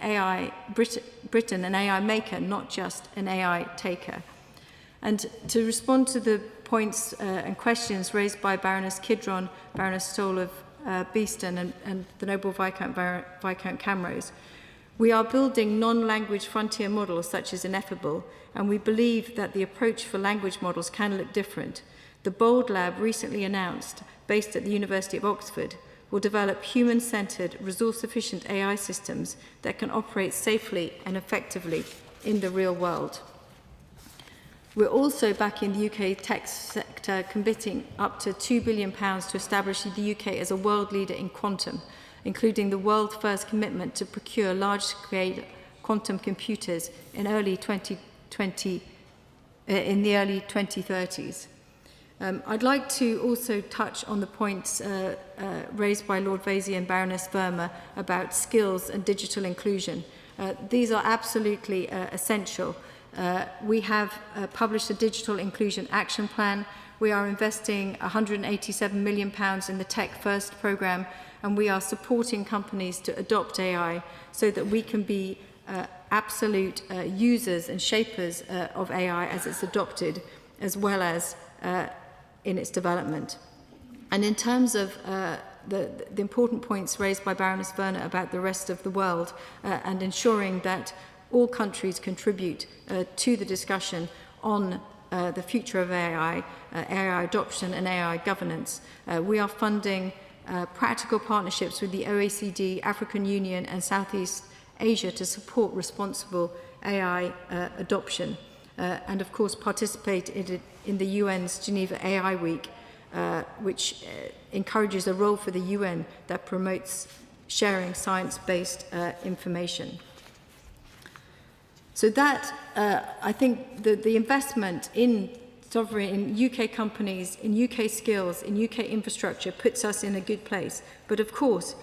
Britain an AI maker, not just an AI taker. And to respond to the points and questions raised by Baroness Kidron, Baroness Stoll of Beeston, and the Noble Viscount Camrose, we are building non-language frontier models such as Ineffable, and we believe that the approach for language models can look different. The BOLD Lab, recently announced, based at the University of Oxford, will develop human-centred, resource-efficient AI systems that can operate safely and effectively in the real world. We're also backing the UK tech sector, committing up to £2 billion to establish the UK as a world leader in quantum, including the world's first commitment to procure large-scale quantum computers in the early 2030s. I'd like to also touch on the points raised by Lord Vasey and Baroness Verma about skills and digital inclusion. These are absolutely essential. We have published a Digital Inclusion Action Plan. We are investing £187 million in the Tech First programme, and we are supporting companies to adopt AI so that we can be absolute users and shapers of AI as it's adopted, as well as in its development. And in terms of the important points raised by Baroness Werner about the rest of the world and ensuring that all countries contribute to the discussion on the future of AI, AI adoption and AI governance, we are funding practical partnerships with the OECD, African Union and Southeast Asia to support responsible AI adoption. and of course participate in the UN's Geneva AI Week, which encourages a role for the UN that promotes sharing science-based information. So that, I think the investment in sovereign, in UK companies, in UK skills, in UK infrastructure puts us in a good place. But of course,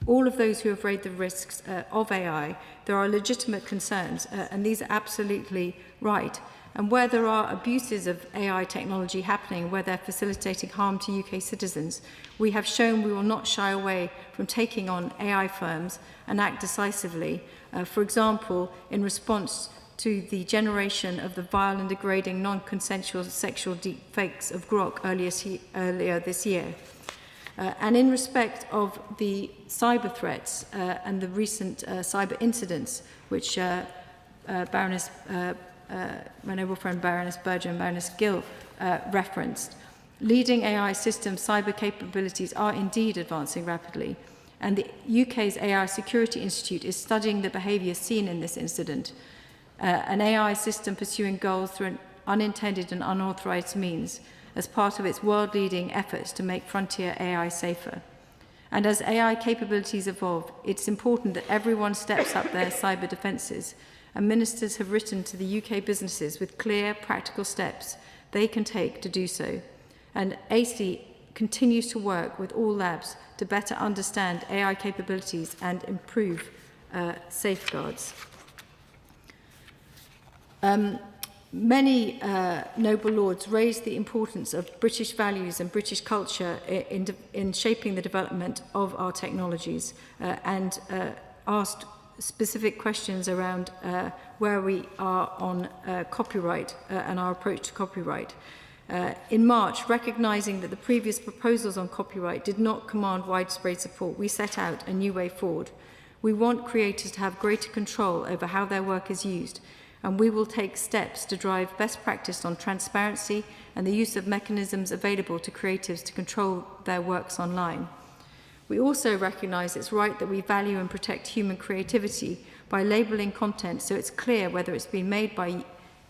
all of those who have raised the risks of AI, there are legitimate concerns, and these are absolutely right. And where there are abuses of AI technology happening, where they're facilitating harm to UK citizens, we have shown we will not shy away from taking on AI firms and act decisively. For example, in response to the generation of the vile and degrading non-consensual sexual deepfakes of Grok earlier this year. And in respect of the cyber threats and the recent cyber incidents, which my noble friend Baroness Berger and Baroness Gill referenced, leading AI systems cyber capabilities are indeed advancing rapidly, and the UK's AI Security Institute is studying the behaviour seen in this incident, an AI system pursuing goals through an unintended and unauthorised means as part of its world-leading efforts to make frontier AI safer. And as AI capabilities evolve, it's important that everyone steps up their cyber defences, and ministers have written to the UK businesses with clear, practical steps they can take to do so. And AC continues to work with all labs to better understand AI capabilities and improve safeguards. Many noble lords raised the importance of British values and British culture in shaping the development of our technologies and asked specific questions around where we are on copyright and our approach to copyright. In March, recognising that the previous proposals on copyright did not command widespread support, we set out a new way forward. We want creators to have greater control over how their work is used, and we will take steps to drive best practice on transparency and the use of mechanisms available to creatives to control their works online. We also recognise it's right that we value and protect human creativity by labelling content so it's clear whether it's been made by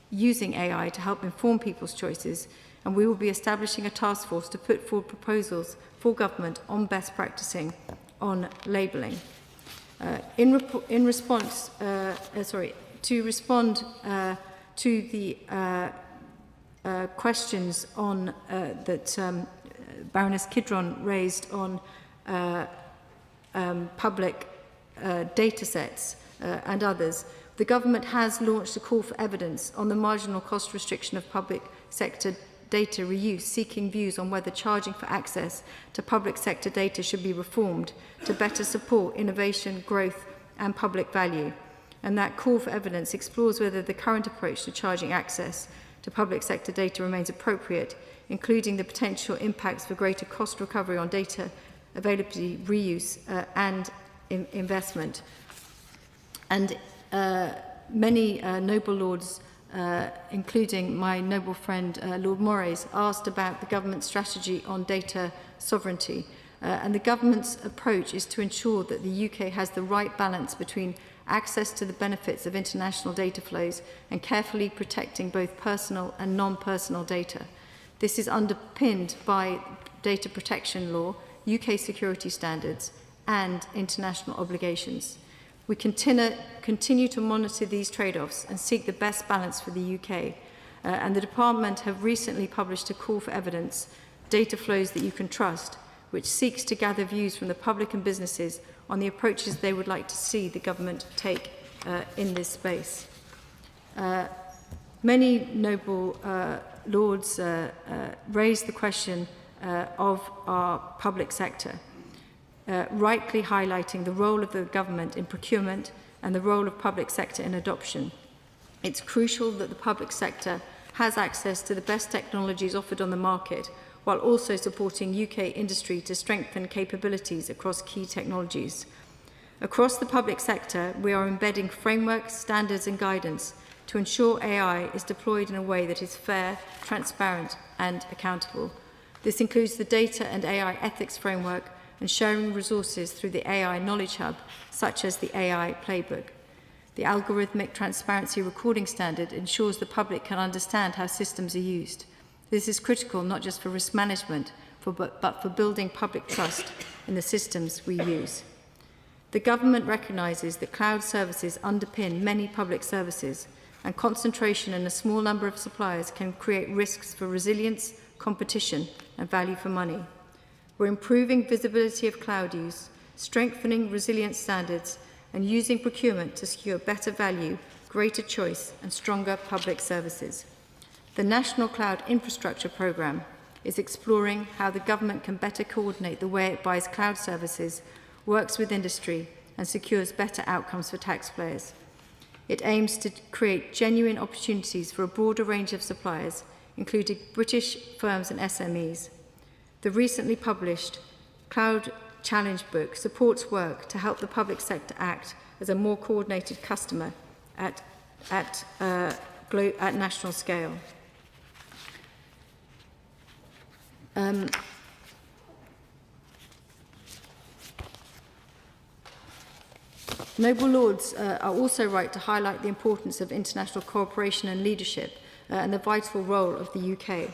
using AI to help inform people's choices, and we will be establishing a task force to put forward proposals for government on best practicing on labelling. To respond to the questions on that Baroness Kidron raised on public data sets and others, the government has launched a call for evidence on the marginal cost restriction of public sector data reuse, seeking views on whether charging for access to public sector data should be reformed to better support innovation, growth and public value. And that call for evidence explores whether the current approach to charging access to public sector data remains appropriate, including the potential impacts for greater cost recovery on data availability, reuse and investment. And many noble lords, including my noble friend Lord Moraes, asked about the government's strategy on data sovereignty. And the government's approach is to ensure that the UK has the right balance between access to the benefits of international data flows and carefully protecting both personal and non-personal data. This is underpinned by data protection law, UK security standards and international obligations. We continue to monitor these trade-offs and seek the best balance for the UK. And the department have recently published a call for evidence, Data Flows That You Can Trust, which seeks to gather views from the public and businesses on the approaches they would like to see the government take in this space. Many noble lords raised the question of our public sector, rightly highlighting the role of the government in procurement and the role of public sector in adoption. It's crucial that the public sector has access to the best technologies offered on the market, while also supporting UK industry to strengthen capabilities across key technologies. Across the public sector, we are embedding frameworks, standards and guidance to ensure AI is deployed in a way that is fair, transparent and accountable. This includes the Data and AI Ethics Framework and sharing resources through the AI Knowledge Hub, such as the AI Playbook. The algorithmic transparency recording standard ensures the public can understand how systems are used. This is critical not just for risk management, but for building public trust in the systems we use. The government recognises that cloud services underpin many public services, and concentration in a small number of suppliers can create risks for resilience, competition, and value for money. We're improving visibility of cloud use, strengthening resilience standards, and using procurement to secure better value, greater choice, and stronger public services. The National Cloud Infrastructure Programme is exploring how the government can better coordinate the way it buys cloud services, works with industry, and secures better outcomes for taxpayers. It aims to create genuine opportunities for a broader range of suppliers, including British firms and SMEs. The recently published Cloud Challenge book supports work to help the public sector act as a more coordinated customer at national scale. Noble Lords are also right to highlight the importance of international cooperation and leadership and the vital role of the UK.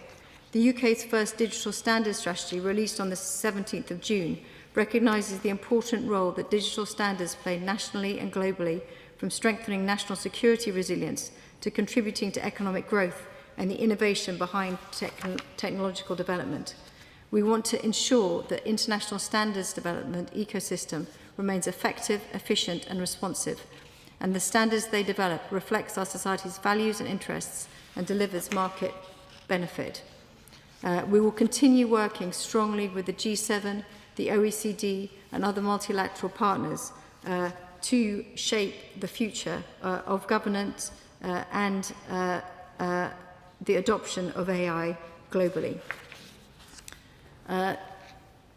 The UK's first digital standards strategy, released on the 17th of June, recognises the important role that digital standards play nationally and globally, from strengthening national security resilience to contributing to economic growth and the innovation behind technological development. We want to ensure that international standards development ecosystem remains effective, efficient and responsive, and the standards they develop reflects our society's values and interests and delivers market benefit. We will continue working strongly with the G7, the OECD and other multilateral partners to shape the future of governance and the adoption of AI globally.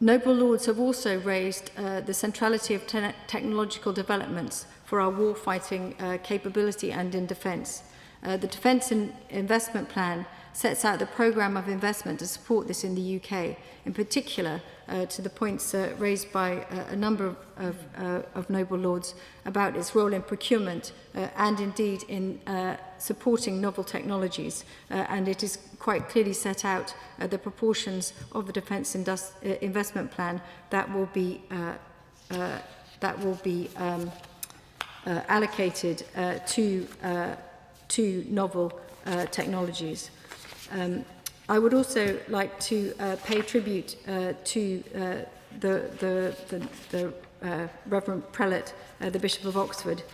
Noble Lords have also raised the centrality of technological developments for our war-fighting capability and in defence. The Defence Investment Plan sets out the programme of investment to support this in the UK, in particular to the points raised by a number of Noble Lords about its role in procurement and indeed in supporting novel technologies. And it is quite clearly set out the proportions of the Defence Investment Plan that will be allocated to novel technologies. I would also like to pay tribute to the Reverend Prelate, the Bishop of Oxford,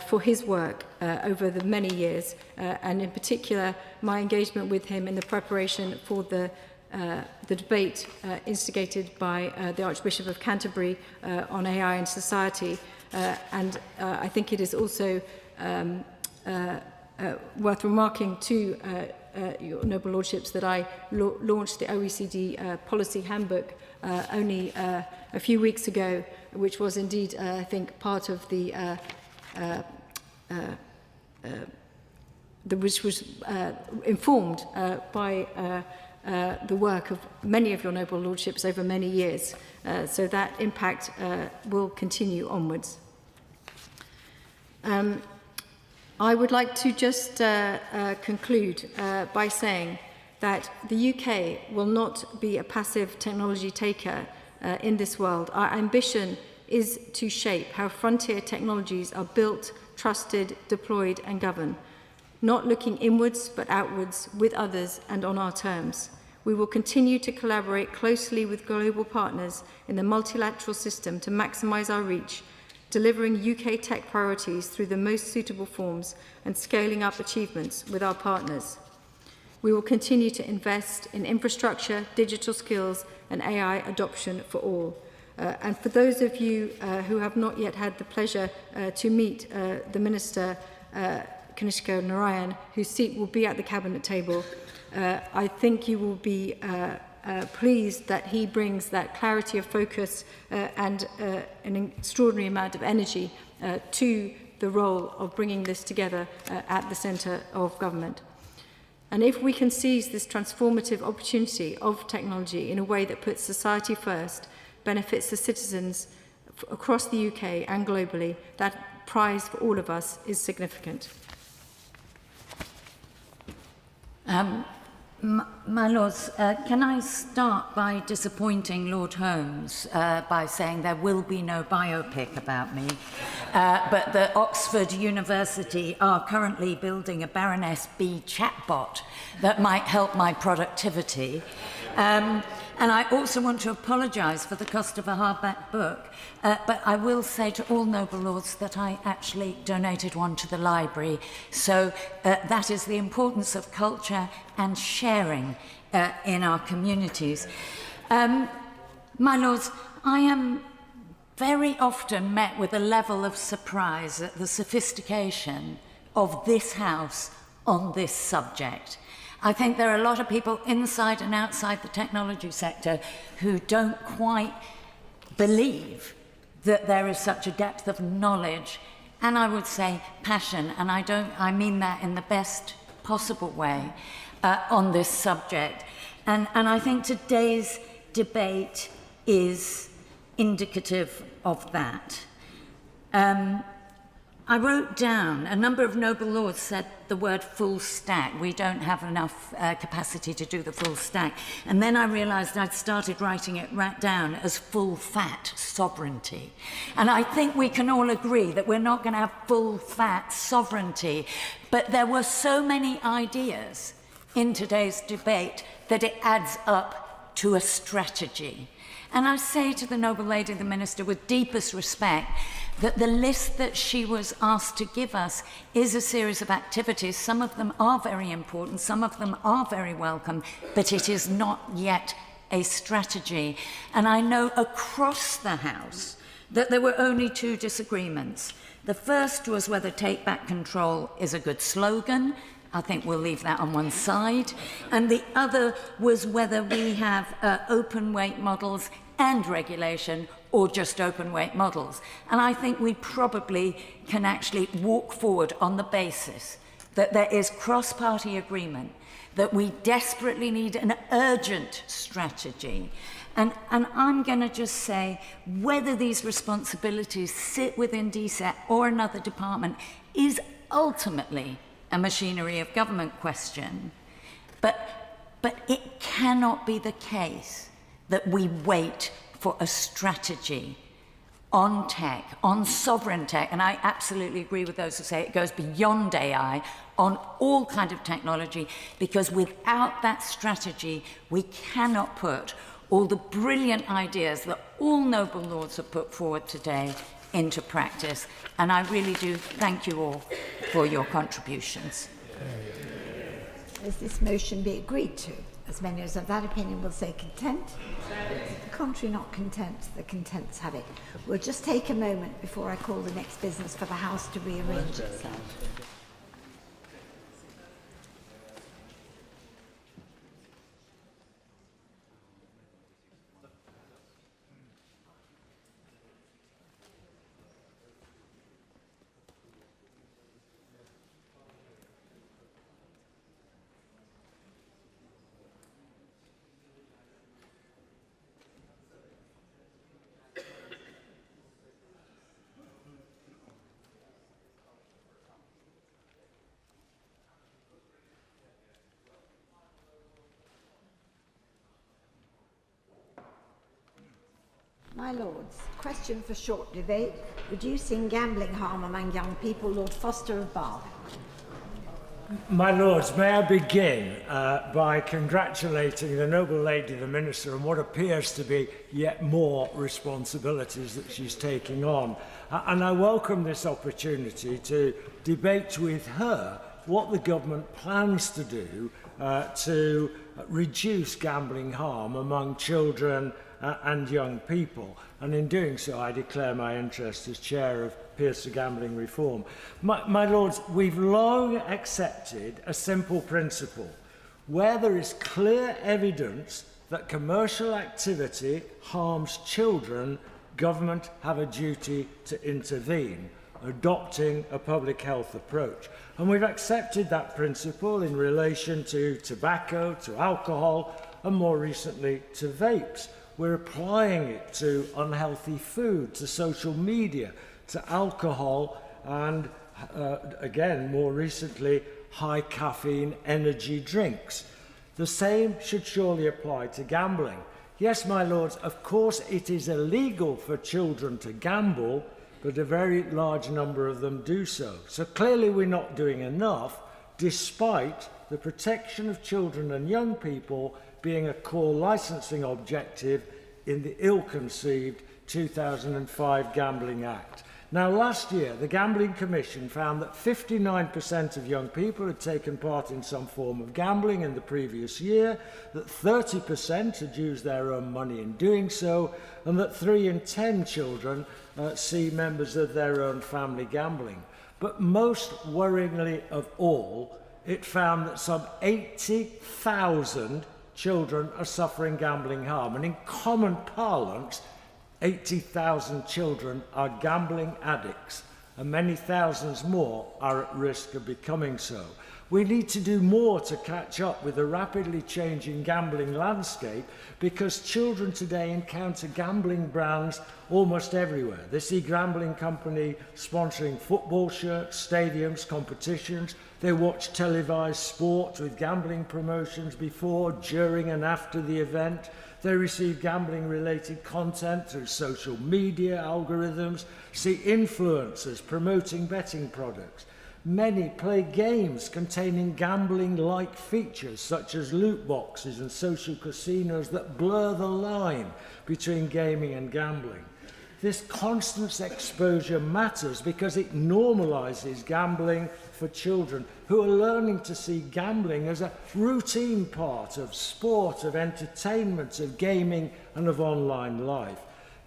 for his work over the many years, and in particular my engagement with him in the preparation for the debate instigated by the Archbishop of Canterbury on AI and society. And I think it is also worth remarking to your Noble Lordships that I launched the OECD Policy Handbook only a few weeks ago, which was indeed, I think, part of the which was informed by the work of many of your Noble Lordships over many years. So that impact will continue onwards. I would like to just conclude by saying that the UK will not be a passive technology taker in this world. Our ambition is to shape how frontier technologies are built, trusted, deployed and governed, not looking inwards but outwards with others and on our terms. We will continue to collaborate closely with global partners in the multilateral system to maximise our reach, delivering UK tech priorities through the most suitable forms and scaling up achievements with our partners. We will continue to invest in infrastructure, digital skills and AI adoption for all. And for those of you who have not yet had the pleasure to meet the Minister Kanishka Narayan, whose seat will be at the Cabinet table, I think you will be pleased that he brings that clarity of focus and an extraordinary amount of energy to the role of bringing this together at the centre of government. And if we can seize this transformative opportunity of technology in a way that puts society first, benefits the citizens across the UK and globally, that prize for all of us is significant. My Lords, can I start by disappointing Lord Holmes by saying there will be no biopic about me, but that Oxford University are currently building a Baroness B chatbot that might help my productivity. And I also want to apologise for the cost of a hardback book, but I will say to all noble lords that I actually donated one to the library. So that is the importance of culture and sharing in our communities. My lords, I am very often met with a level of surprise at the sophistication of this House on this subject. I think there are a lot of people inside and outside the technology sector who don't quite believe that there is such a depth of knowledge and I would say passion, and I mean that in the best possible way, on this subject. And I think today's debate is indicative of that. I wrote down, a number of noble lords said the word full stack. We don't have enough capacity to do the full stack. And then I realised I'd started writing it down as full fat sovereignty. And I think we can all agree that we're not going to have full fat sovereignty. But there were so many ideas in today's debate that it adds up to a strategy. And I say to the noble lady, the minister, with deepest respect, that the list that she was asked to give us is a series of activities. Some of them are very important, some of them are very welcome, but it is not yet a strategy. And I know across the House that there were only two disagreements. The first was whether Take Back Control is a good slogan. I think we'll leave that on one side. And the other was whether we have open weight models and regulation, or just open weight models. And I think we probably can actually walk forward on the basis that there is cross-party agreement, that we desperately need an urgent strategy. And I'm going to just say, whether these responsibilities sit within DSET or another department is ultimately a machinery of government question. But it cannot be the case that we wait for a strategy on tech, on sovereign tech, and I absolutely agree with those who say it goes beyond AI, on all kinds of technology, because without that strategy, we cannot put all the brilliant ideas that all noble lords have put forward today into practice. And I really do thank you all for your contributions. Does this motion be agreed to? As many as of that opinion will say content. The contrary not content, the contents have it. We'll just take a moment before I call the next business for the House to rearrange itself. My Lords, question for short debate. Reducing gambling harm among young people. Lord Foster of Bath. My Lords, may I begin by congratulating the noble lady, the Minister, on what appears to be yet more responsibilities that she's taking on. And I welcome this opportunity to debate with her what the government plans to do to reduce gambling harm among children and young people. And in doing so, I declare my interest as Chair of Peers to Gambling Reform. My Lords, we've long accepted a simple principle. Where there is clear evidence that commercial activity harms children, government have a duty to intervene, adopting a public health approach. And we've accepted that principle in relation to tobacco, to alcohol, and more recently to vapes. We're applying it to unhealthy food, to social media, to alcohol, and again, more recently, high caffeine energy drinks. The same should surely apply to gambling. Yes, my lords, of course it is illegal for children to gamble, but a very large number of them do so. So clearly we're not doing enough, despite the protection of children and young people being a core licensing objective in the ill-conceived 2005 Gambling Act. Now, last year, the Gambling Commission found that 59% of young people had taken part in some form of gambling in the previous year, that 30% had used their own money in doing so, and that 3 in 10 children see members of their own family gambling. But most worryingly of all, it found that some 80,000 children are suffering gambling harm. And in common parlance, 80,000 children are gambling addicts, and many thousands more are at risk of becoming so. We need to do more to catch up with the rapidly changing gambling landscape, because children today encounter gambling brands almost everywhere. They see gambling company sponsoring football shirts, stadiums, competitions. They watch televised sport with gambling promotions before, during and after the event. They receive gambling-related content through social media algorithms, see influencers promoting betting products. Many play games containing gambling-like features such as loot boxes and social casinos that blur the line between gaming and gambling. This constant exposure matters because it normalizes gambling for children who are learning to see gambling as a routine part of sport, of entertainment, of gaming, and of online life.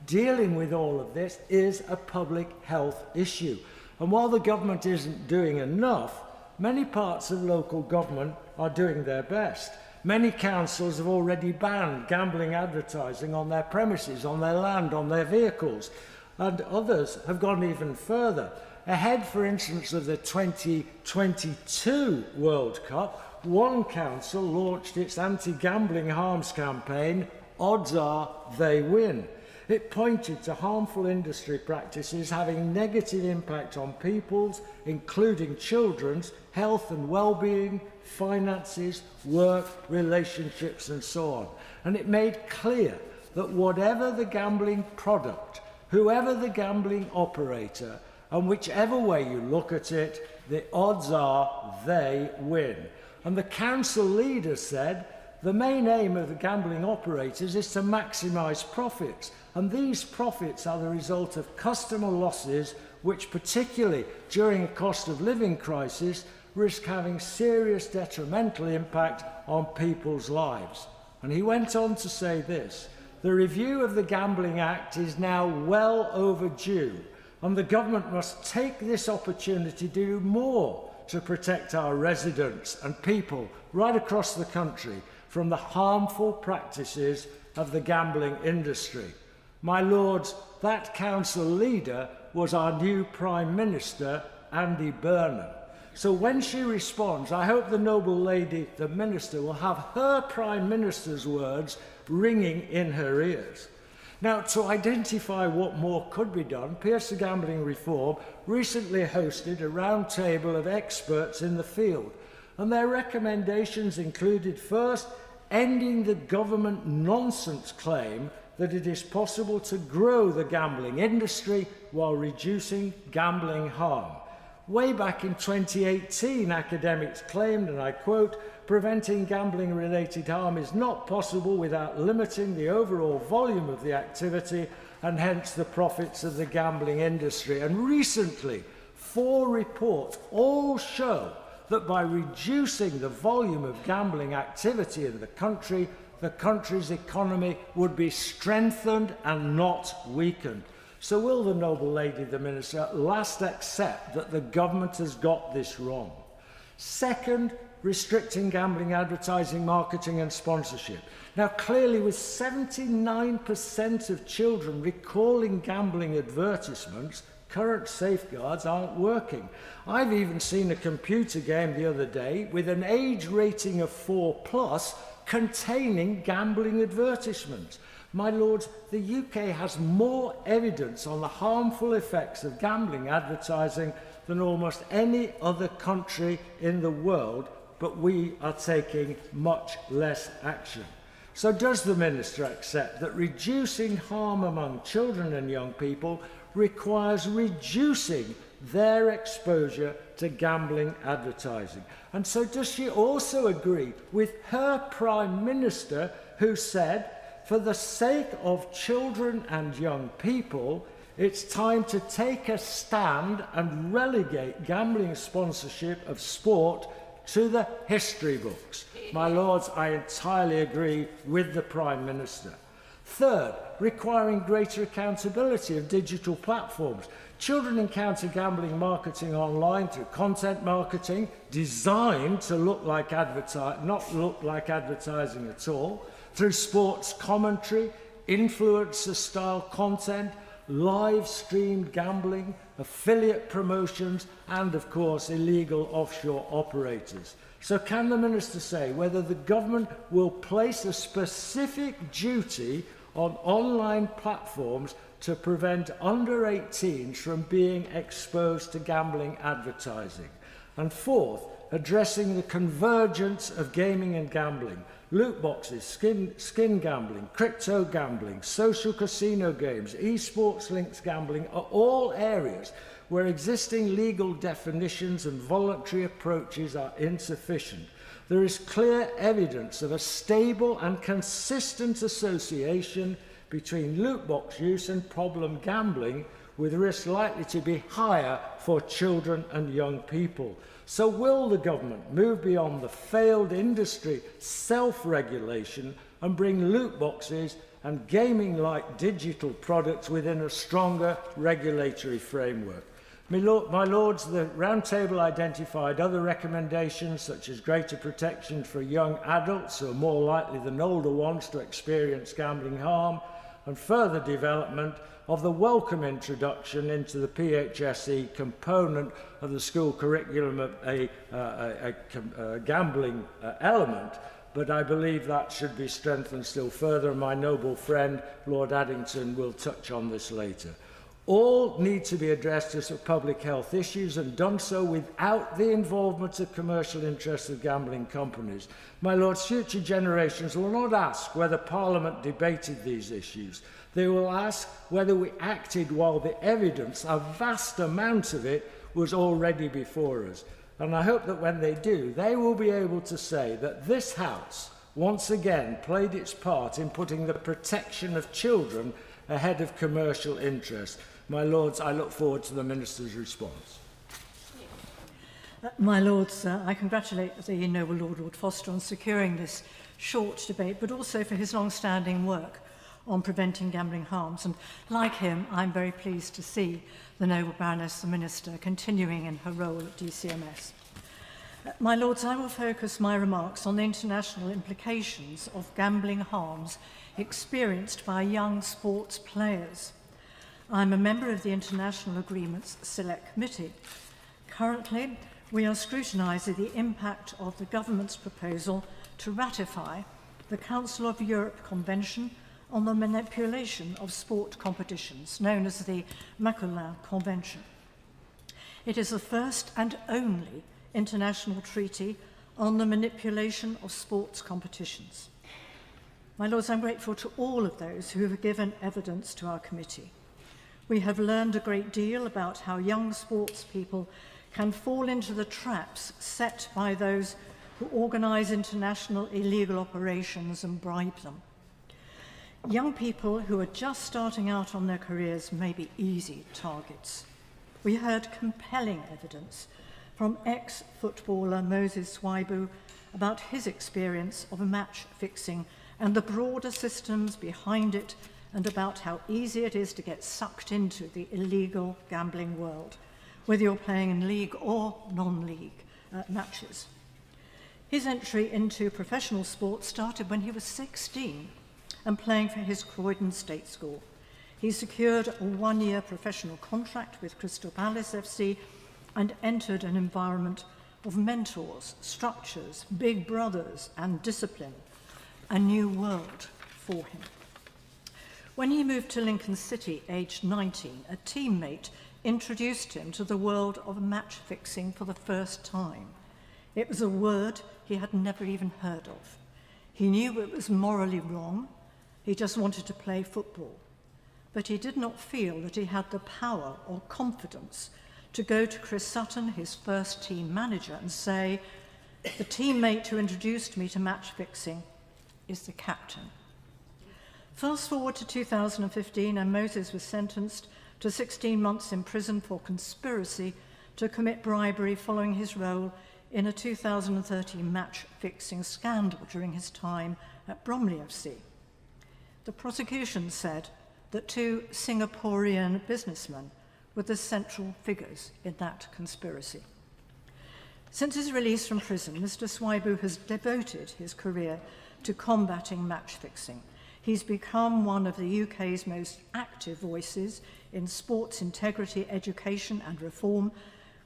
Dealing with all of this is a public health issue. And while the government isn't doing enough, many parts of local government are doing their best. Many councils have already banned gambling advertising on their premises, on their land, on their vehicles, and others have gone even further. Ahead, for instance, of the 2022 World Cup, one council launched its anti-gambling harms campaign, Odds Are They Win. It pointed to harmful industry practices having negative impact on people's, including children's, health and well-being, finances, work, relationships, and so on. And it made clear that whatever the gambling product, whoever the gambling operator, and whichever way you look at it, the odds are they win. And the council leader said, the main aim of the gambling operators is to maximise profits, and these profits are the result of customer losses, which particularly during a cost of living crisis risk having serious detrimental impact on people's lives. And he went on to say this: the review of the Gambling Act is now well overdue, and the government must take this opportunity to do more to protect our residents and people right across the country from the harmful practices of the gambling industry. My lords, that council leader was our new Prime Minister, Andy Burnham. So when she responds, I hope the noble lady, the Minister, will have her Prime Minister's words ringing in her ears. Now, to identify what more could be done, Pierce Gambling Reform recently hosted a round table of experts in the field, and their recommendations included, first, ending the government nonsense claim that it is possible to grow the gambling industry while reducing gambling harm. Way back in 2018, academics claimed, and I quote, preventing gambling-related harm is not possible without limiting the overall volume of the activity and hence the profits of the gambling industry. And recently, 4 reports all show that by reducing the volume of gambling activity in the country's economy would be strengthened and not weakened. So will the noble lady, the Minister, at last accept that the government has got this wrong? Second, restricting gambling advertising, marketing and sponsorship. Now clearly, with 79% of children recalling gambling advertisements, current safeguards aren't working. I've even seen a computer game the other day with an age rating of 4+ containing gambling advertisements. My lords, the UK has more evidence on the harmful effects of gambling advertising than almost any other country in the world, but we are taking much less action. So does the Minister accept that reducing harm among children and young people requires reducing their exposure to gambling advertising? And so does she also agree with her Prime Minister, who said, for the sake of children and young people, it's time to take a stand and relegate gambling sponsorship of sport to the history books? My Lords, I entirely agree with the Prime Minister. Third, requiring greater accountability of digital platforms. Children encounter gambling marketing online through content marketing designed to look like not look like advertising at all, through sports commentary, influencer-style content, live-streamed gambling, affiliate promotions, and, of course, illegal offshore operators. So can the Minister say whether the government will place a specific duty on online platforms to prevent under 18s from being exposed to gambling advertising? And fourth, addressing the convergence of gaming and gambling. Loot boxes, skin gambling, crypto gambling, social casino games, esports links gambling are all areas where existing legal definitions and voluntary approaches are insufficient. There is clear evidence of a stable and consistent association between loot box use and problem gambling, with risks likely to be higher for children and young people. So will the government move beyond the failed industry self-regulation and bring loot boxes and gaming-like digital products within a stronger regulatory framework? My Lords, the Roundtable identified other recommendations such as greater protection for young adults who are more likely than older ones to experience gambling harm, and further development of the welcome introduction into the PHSE component of the school curriculum of a gambling element. But I believe that should be strengthened still further, and my noble friend Lord Addington will touch on this later. All need to be addressed as public health issues, and done so without the involvement of commercial interests of gambling companies. My Lords, future generations will not ask whether Parliament debated these issues. They will ask whether we acted while the evidence, a vast amount of it, was already before us. And I hope that when they do, they will be able to say that this House once again played its part in putting the protection of children ahead of commercial interest. My Lords, I look forward to the Minister's response. My Lords, I congratulate the Noble Lord Foster on securing this short debate, but also for his long-standing work on preventing gambling harms. And like him, I'm very pleased to see the Noble Baroness, the Minister, continuing in her role at DCMS. My Lords, I will focus my remarks on the international implications of gambling harms experienced by young sports players. I'm a member of the International Agreements Select Committee. Currently, we are scrutinising the impact of the government's proposal to ratify the Council of Europe Convention on the Manipulation of Sport Competitions, known as the Macolin Convention. It is the first and only international treaty on the manipulation of sports competitions. My Lords, I'm grateful to all of those who have given evidence to our committee. We have learned a great deal about how young sports people can fall into the traps set by those who organise international illegal operations and bribe them. Young people who are just starting out on their careers may be easy targets. We heard compelling evidence from ex-footballer Moses Swaibu about his experience of match fixing and the broader systems behind it, and about how easy it is to get sucked into the illegal gambling world, whether you're playing in league or non-league matches. His entry into professional sports started when he was 16 and playing for his Croydon State School. He secured a one-year professional contract with Crystal Palace FC and entered an environment of mentors, structures, big brothers, and discipline, a new world for him. When he moved to Lincoln City, aged 19, a teammate introduced him to the world of match fixing for the first time. It was a word he had never even heard of. He knew it was morally wrong. He just wanted to play football. But he did not feel that he had the power or confidence to go to Chris Sutton, his first team manager, and say, the teammate who introduced me to match fixing is the captain. Fast forward to 2015, and Moses was sentenced to 16 months in prison for conspiracy to commit bribery following his role in a 2013 match-fixing scandal during his time at Bromley FC. The prosecution said that 2 Singaporean businessmen were the central figures in that conspiracy. Since his release from prison, Mr. Swaibu has devoted his career to combating match-fixing. He's become one of the UK's most active voices in sports integrity, education and reform,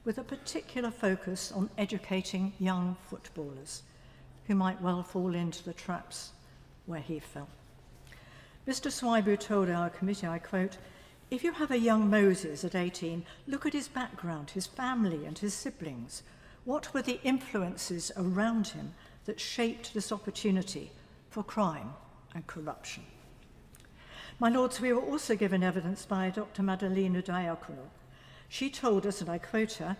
with a particular focus on educating young footballers who might well fall into the traps where he fell. Mr. Swaibu told our committee, I quote, "If you have a young Moses at 18, look at his background, his family and his siblings. What were the influences around him that shaped this opportunity for crime and corruption?" My Lords, we were also given evidence by Dr. Madeleine Udayakuno. She told us, and I quote her,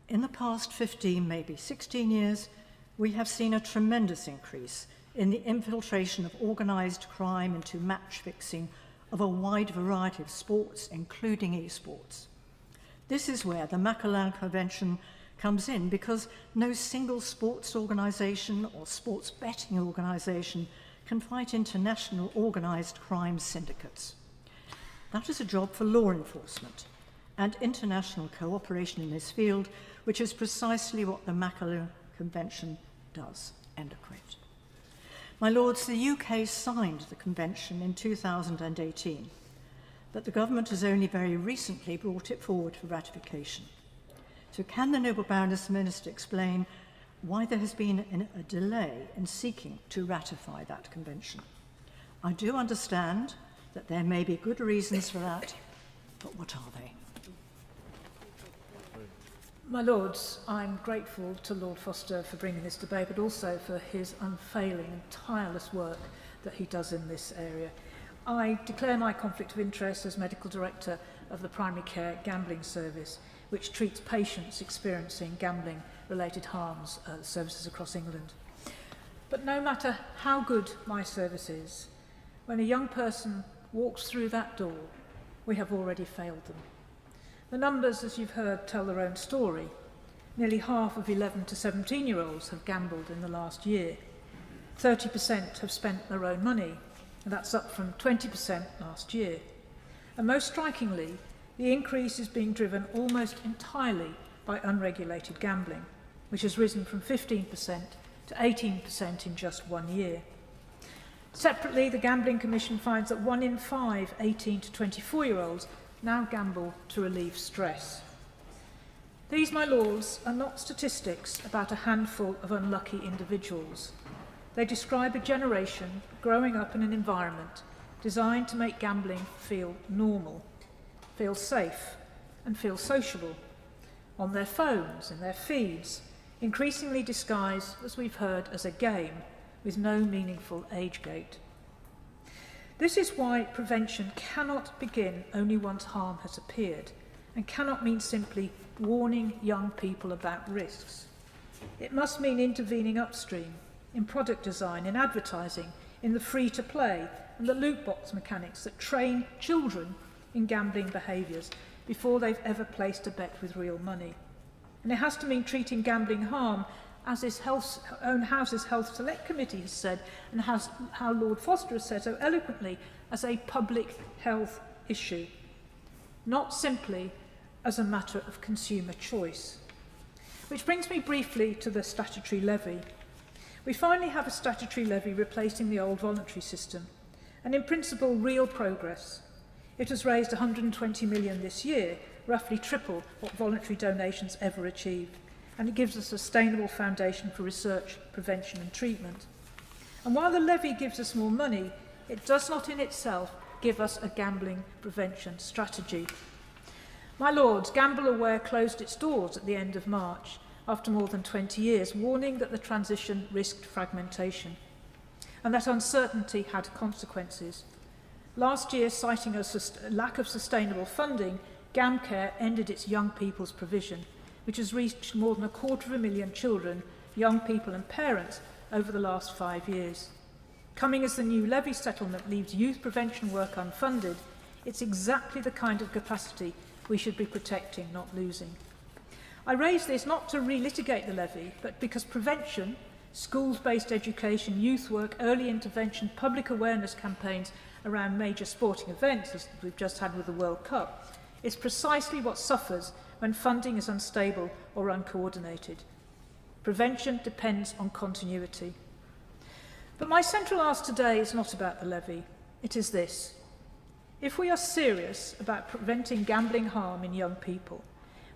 "In the past 15, maybe 16 years, we have seen a tremendous increase in the infiltration of organised crime into match-fixing of a wide variety of sports, including esports. This is where the Macallan Convention comes in, because no single sports organisation or sports betting organisation can fight international organised crime syndicates. That is a job for law enforcement and international cooperation in this field, which is precisely what the Macallan Convention does." End of quote. My Lords, the UK signed the convention in 2018, but the government has only very recently brought it forward for ratification. So can the Noble Baroness Minister explain why there has been a delay in seeking to ratify that convention? I do understand that there may be good reasons for that, but what are they? My Lords, I'm grateful to Lord Foster for bringing this debate, but also for his unfailing and tireless work that he does in this area. I declare my conflict of interest as Medical Director of the Primary Care Gambling Service, which treats patients experiencing gambling-related harms services across England. But no matter how good my service is, when a young person walks through that door, we have already failed them. The numbers, as you've heard, tell their own story. Nearly half of 11 to 17-year-olds have gambled in the last year. 30% have spent their own money, and that's up from 20% last year. And most strikingly, the increase is being driven almost entirely by unregulated gambling, which has risen from 15% to 18% in just 1 year. Separately, the Gambling Commission finds that 1 in 5 18 to 24-year-olds now gamble to relieve stress. These, my Lords, are not statistics about a handful of unlucky individuals. They describe a generation growing up in an environment designed to make gambling feel normal, feel safe, and feel sociable. On their phones, in their feeds, increasingly disguised, as we've heard, as a game with no meaningful age gate. This is why prevention cannot begin only once harm has appeared, and cannot mean simply warning young people about risks. It must mean intervening upstream, in product design, in advertising, in the free-to-play and the loot box mechanics that train children in gambling behaviours before they've ever placed a bet with real money. And it has to mean treating gambling harm, as his own House's Health Select Committee has said, and how Lord Foster has said so eloquently, as a public health issue, not simply as a matter of consumer choice. Which brings me briefly to the statutory levy. We finally have a statutory levy replacing the old voluntary system, and in principle, real progress. It has raised 120 million this year, roughly triple what voluntary donations ever achieved, and it gives a sustainable foundation for research, prevention and treatment. And while the levy gives us more money, it does not in itself give us a gambling prevention strategy. My Lords, Gamble Aware closed its doors at the end of March after more than 20 years, warning that the transition risked fragmentation and that uncertainty had consequences. Last year, citing a lack of sustainable funding, GamCare ended its young people's provision, which has reached more than 250,000 children, young people and parents over the last 5 years. Coming as the new levy settlement leaves youth prevention work unfunded, it's exactly the kind of capacity we should be protecting, not losing. I raise this not to relitigate the levy, but because prevention, schools-based education, youth work, early intervention, public awareness campaigns around major sporting events, as we've just had with the World Cup, is precisely what suffers when funding is unstable or uncoordinated. Prevention depends on continuity. But my central ask today is not about the levy. It is this. If we are serious about preventing gambling harm in young people,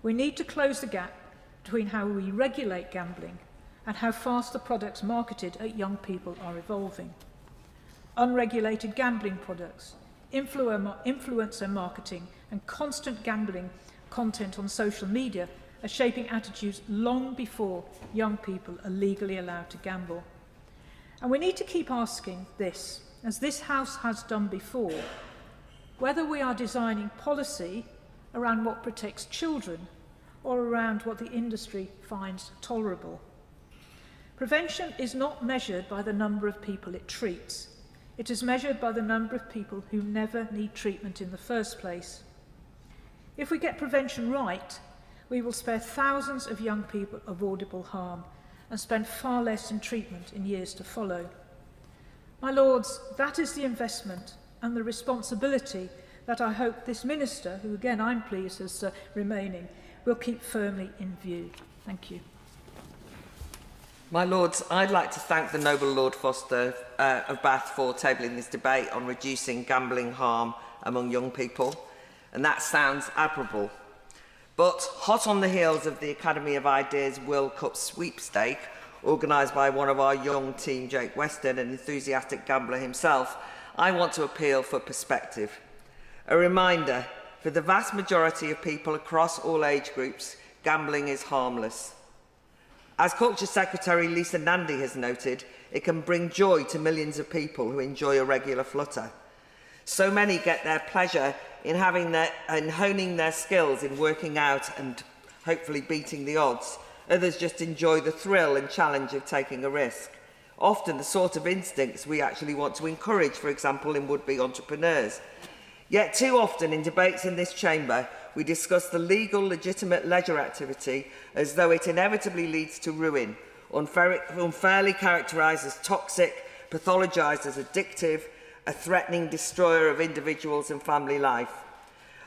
we need to close the gap between how we regulate gambling and how fast the products marketed at young people are evolving. Unregulated gambling products, influencer marketing and constant gambling content on social media are shaping attitudes long before young people are legally allowed to gamble. And we need to keep asking this, as this House has done before, whether we are designing policy around what protects children or around what the industry finds tolerable. Prevention is not measured by the number of people it treats. It is measured by the number of people who never need treatment in the first place. If we get prevention right, we will spare thousands of young people avoidable harm and spend far less in treatment in years to follow. My Lords, that is the investment and the responsibility that I hope this Minister, who again I'm pleased is remaining, will keep firmly in view. Thank you. My Lords, I'd like to thank the Noble Lord Foster of Bath for tabling this debate on reducing gambling harm among young people, and that sounds admirable. But hot on the heels of the Academy of Ideas World Cup sweepstake, organised by one of our young team, Jake Weston, an enthusiastic gambler himself, I want to appeal for perspective. A reminder, for the vast majority of people across all age groups, gambling is harmless. As Culture Secretary Lisa Nandy has noted, it can bring joy to millions of people who enjoy a regular flutter. So many get their pleasure in honing their skills in working out and hopefully beating the odds. Others just enjoy the thrill and challenge of taking a risk. Often the sort of instincts we actually want to encourage, for example, in would-be entrepreneurs. Yet too often in debates in this chamber, we discuss the legal, legitimate leisure activity as though it inevitably leads to ruin, unfairly characterised as toxic, pathologised as addictive, a threatening destroyer of individuals and family life.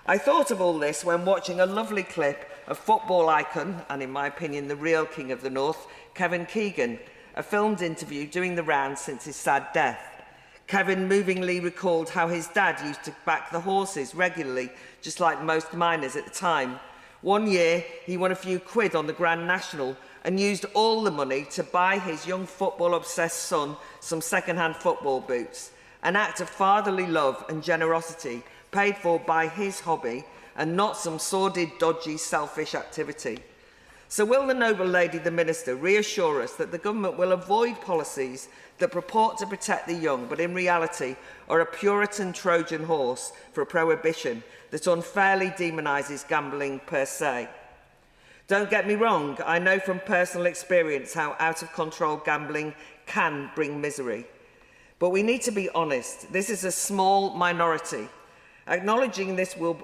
I thought of all this when watching a lovely clip of football icon, and in my opinion the real King of the North, Kevin Keegan, a filmed interview doing the rounds since his sad death. Kevin movingly recalled how his dad used to back the horses regularly, just like most miners at the time. One year, he won a few quid on the Grand National and used all the money to buy his young football-obsessed son some second-hand football boots, an act of fatherly love and generosity paid for by his hobby and not some sordid, dodgy, selfish activity. So will the Noble Lady, the Minister, reassure us that the government will avoid policies that purport to protect the young, but in reality are a Puritan Trojan horse for a prohibition that unfairly demonises gambling per se? Don't get me wrong, I know from personal experience how out-of-control gambling can bring misery. But we need to be honest, this is a small minority. Acknowledging this will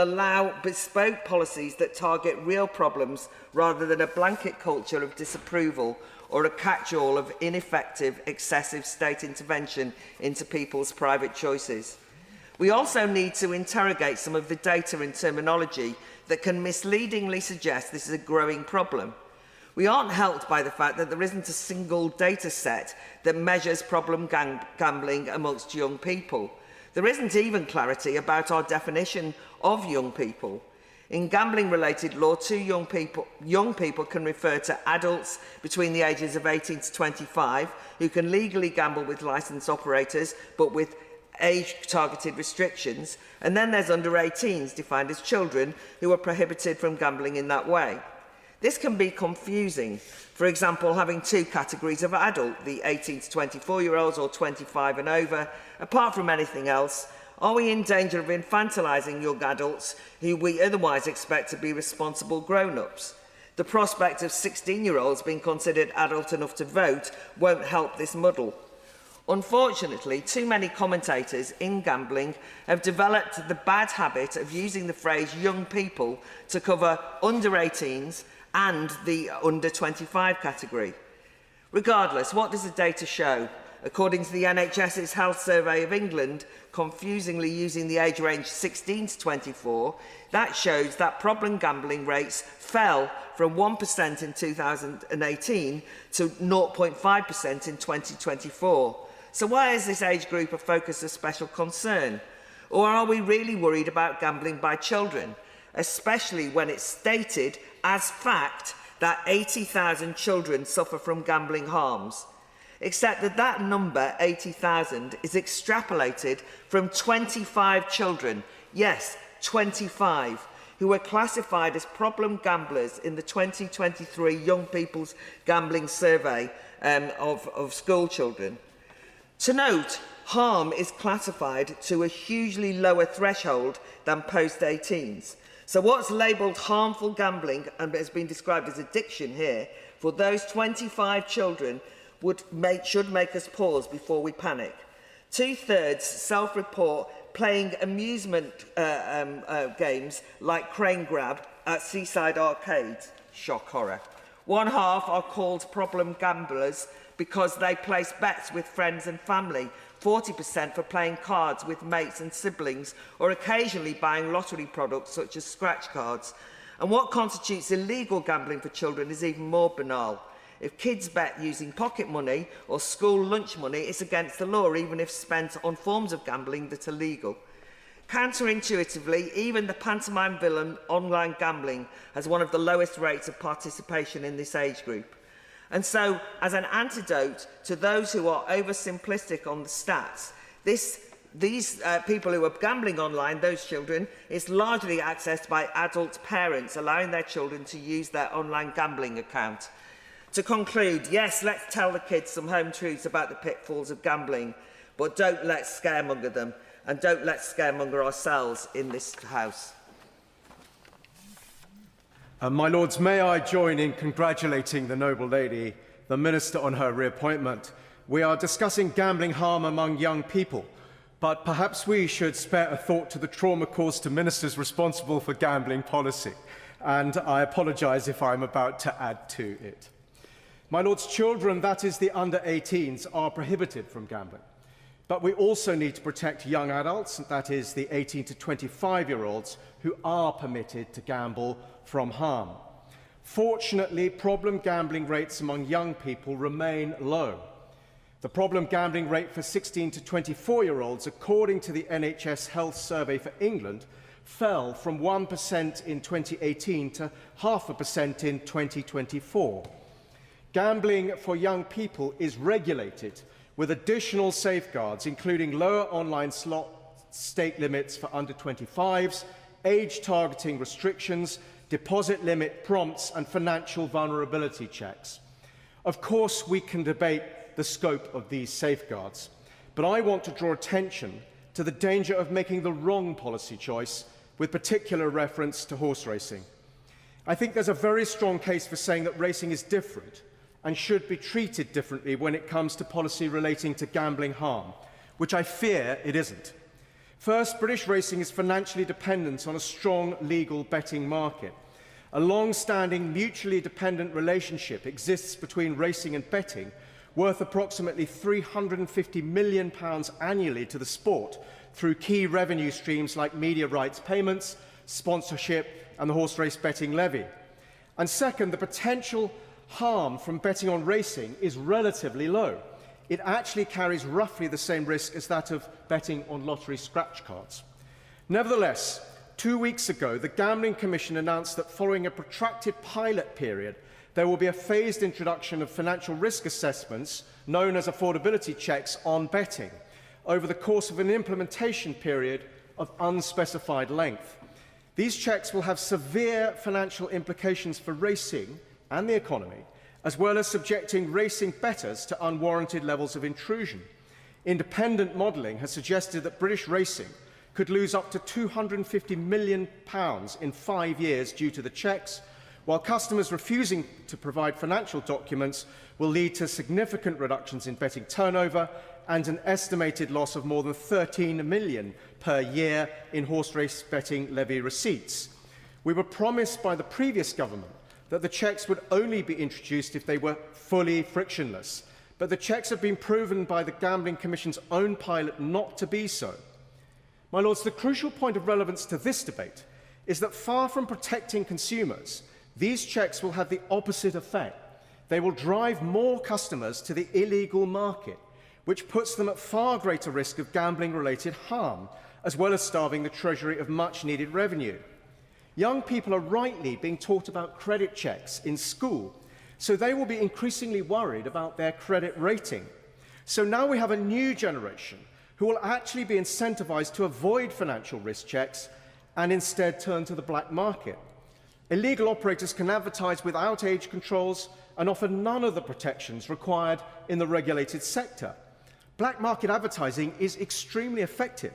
allow bespoke policies that target real problems rather than a blanket culture of disapproval or a catch-all of ineffective, excessive state intervention into people's private choices. We also need to interrogate some of the data and terminology that can misleadingly suggest this is a growing problem. We aren't helped by the fact that there isn't a single data set that measures problem gambling amongst young people. There isn't even clarity about our definition of young people. In gambling-related law, young people can refer to adults between the ages of 18 to 25 who can legally gamble with licensed operators, but with age-targeted restrictions, and then there's under 18s defined as children who are prohibited from gambling in that way. This can be confusing. For example, having two categories of adult, the 18 to 24-year-olds or 25 and over. Apart from anything else, are we in danger of infantilising young adults who we otherwise expect to be responsible grown-ups? The prospect of 16-year-olds being considered adult enough to vote won't help this muddle. Unfortunately, too many commentators in gambling have developed the bad habit of using the phrase young people to cover under 18s and the under 25 category. Regardless, what does the data show? According to the NHS's Health Survey of England, confusingly using the age range 16 to 24, that shows that problem gambling rates fell from 1% in 2018 to 0.5% in 2024. So why is this age group a focus of special concern? Or are we really worried about gambling by children, especially when it's stated as fact that 80,000 children suffer from gambling harms? Except that that number, 80,000, is extrapolated from 25 children, yes, 25, who were classified as problem gamblers in the 2023 Young People's Gambling Survey of school children. To note, harm is classified to a hugely lower threshold than post-18s. So what's labelled harmful gambling and has been described as addiction here, for those 25 children should make us pause before we panic. 2/3 self-report playing amusement games like crane grab at seaside arcades. Shock horror. 1/2 are called problem gamblers because they place bets with friends and family, 40% for playing cards with mates and siblings, or occasionally buying lottery products such as scratch cards. And what constitutes illegal gambling for children is even more banal. If kids bet using pocket money or school lunch money, it's against the law, even if spent on forms of gambling that are legal. Counterintuitively, even the pantomime villain online gambling has one of the lowest rates of participation in this age group. And so, as an antidote to those who are oversimplistic on the stats, these people who are gambling online, those children, is largely accessed by adult parents, allowing their children to use their online gambling account. To conclude, yes, let's tell the kids some home truths about the pitfalls of gambling, but don't let's scaremonger them, and don't let's scaremonger ourselves in this House. My Lords, may I join in congratulating the noble lady, the Minister, on her reappointment. We are discussing gambling harm among young people, but perhaps we should spare a thought to the trauma caused to ministers responsible for gambling policy, and I apologise if I'm about to add to it. My Lords, children, that is the under 18s, are prohibited from gambling. But we also need to protect young adults, that is the 18 to 25-year-olds, who are permitted to gamble from harm. Fortunately, problem gambling rates among young people remain low. The problem gambling rate for 16 to 24-year-olds, according to the NHS Health Survey for England, fell from 1% in 2018 to 0.5% in 2024. Gambling for young people is regulated with additional safeguards, including lower online slot stake limits for under 25s, age-targeting restrictions, deposit limit prompts, and financial vulnerability checks. Of course, we can debate the scope of these safeguards, but I want to draw attention to the danger of making the wrong policy choice, with particular reference to horse racing. I think there's a very strong case for saying that racing is different and should be treated differently when it comes to policy relating to gambling harm, which I fear it isn't. First, British racing is financially dependent on a strong legal betting market. A long-standing, mutually dependent relationship exists between racing and betting, worth approximately £350 million annually to the sport through key revenue streams like media rights payments, sponsorship, and the horse race betting levy. And second, the potential harm from betting on racing is relatively low. It actually carries roughly the same risk as that of betting on lottery scratch cards. Nevertheless, 2 weeks ago, the Gambling Commission announced that following a protracted pilot period, there will be a phased introduction of financial risk assessments, known as affordability checks, on betting. over the course of an implementation period of unspecified length. These checks will have severe financial implications for racing and the economy, as well as subjecting racing bettors to unwarranted levels of intrusion. Independent modelling has suggested that British racing could lose up to £250 million in 5 years due to the checks, while customers refusing to provide financial documents will lead to significant reductions in betting turnover and an estimated loss of more than £13 million per year in horse race betting levy receipts. We were promised by the previous government that the checks would only be introduced if they were fully frictionless, but the checks have been proven by the Gambling Commission's own pilot not to be so. My Lords, the crucial point of relevance to this debate is that far from protecting consumers, these checks will have the opposite effect. They will drive more customers to the illegal market, which puts them at far greater risk of gambling-related harm, as well as starving the Treasury of much-needed revenue. Young people are rightly being taught about credit checks in school, so they will be increasingly worried about their credit rating. So now we have a new generation who will actually be incentivised to avoid financial risk checks and instead turn to the black market. Illegal operators can advertise without age controls and offer none of the protections required in the regulated sector. Black market advertising is extremely effective,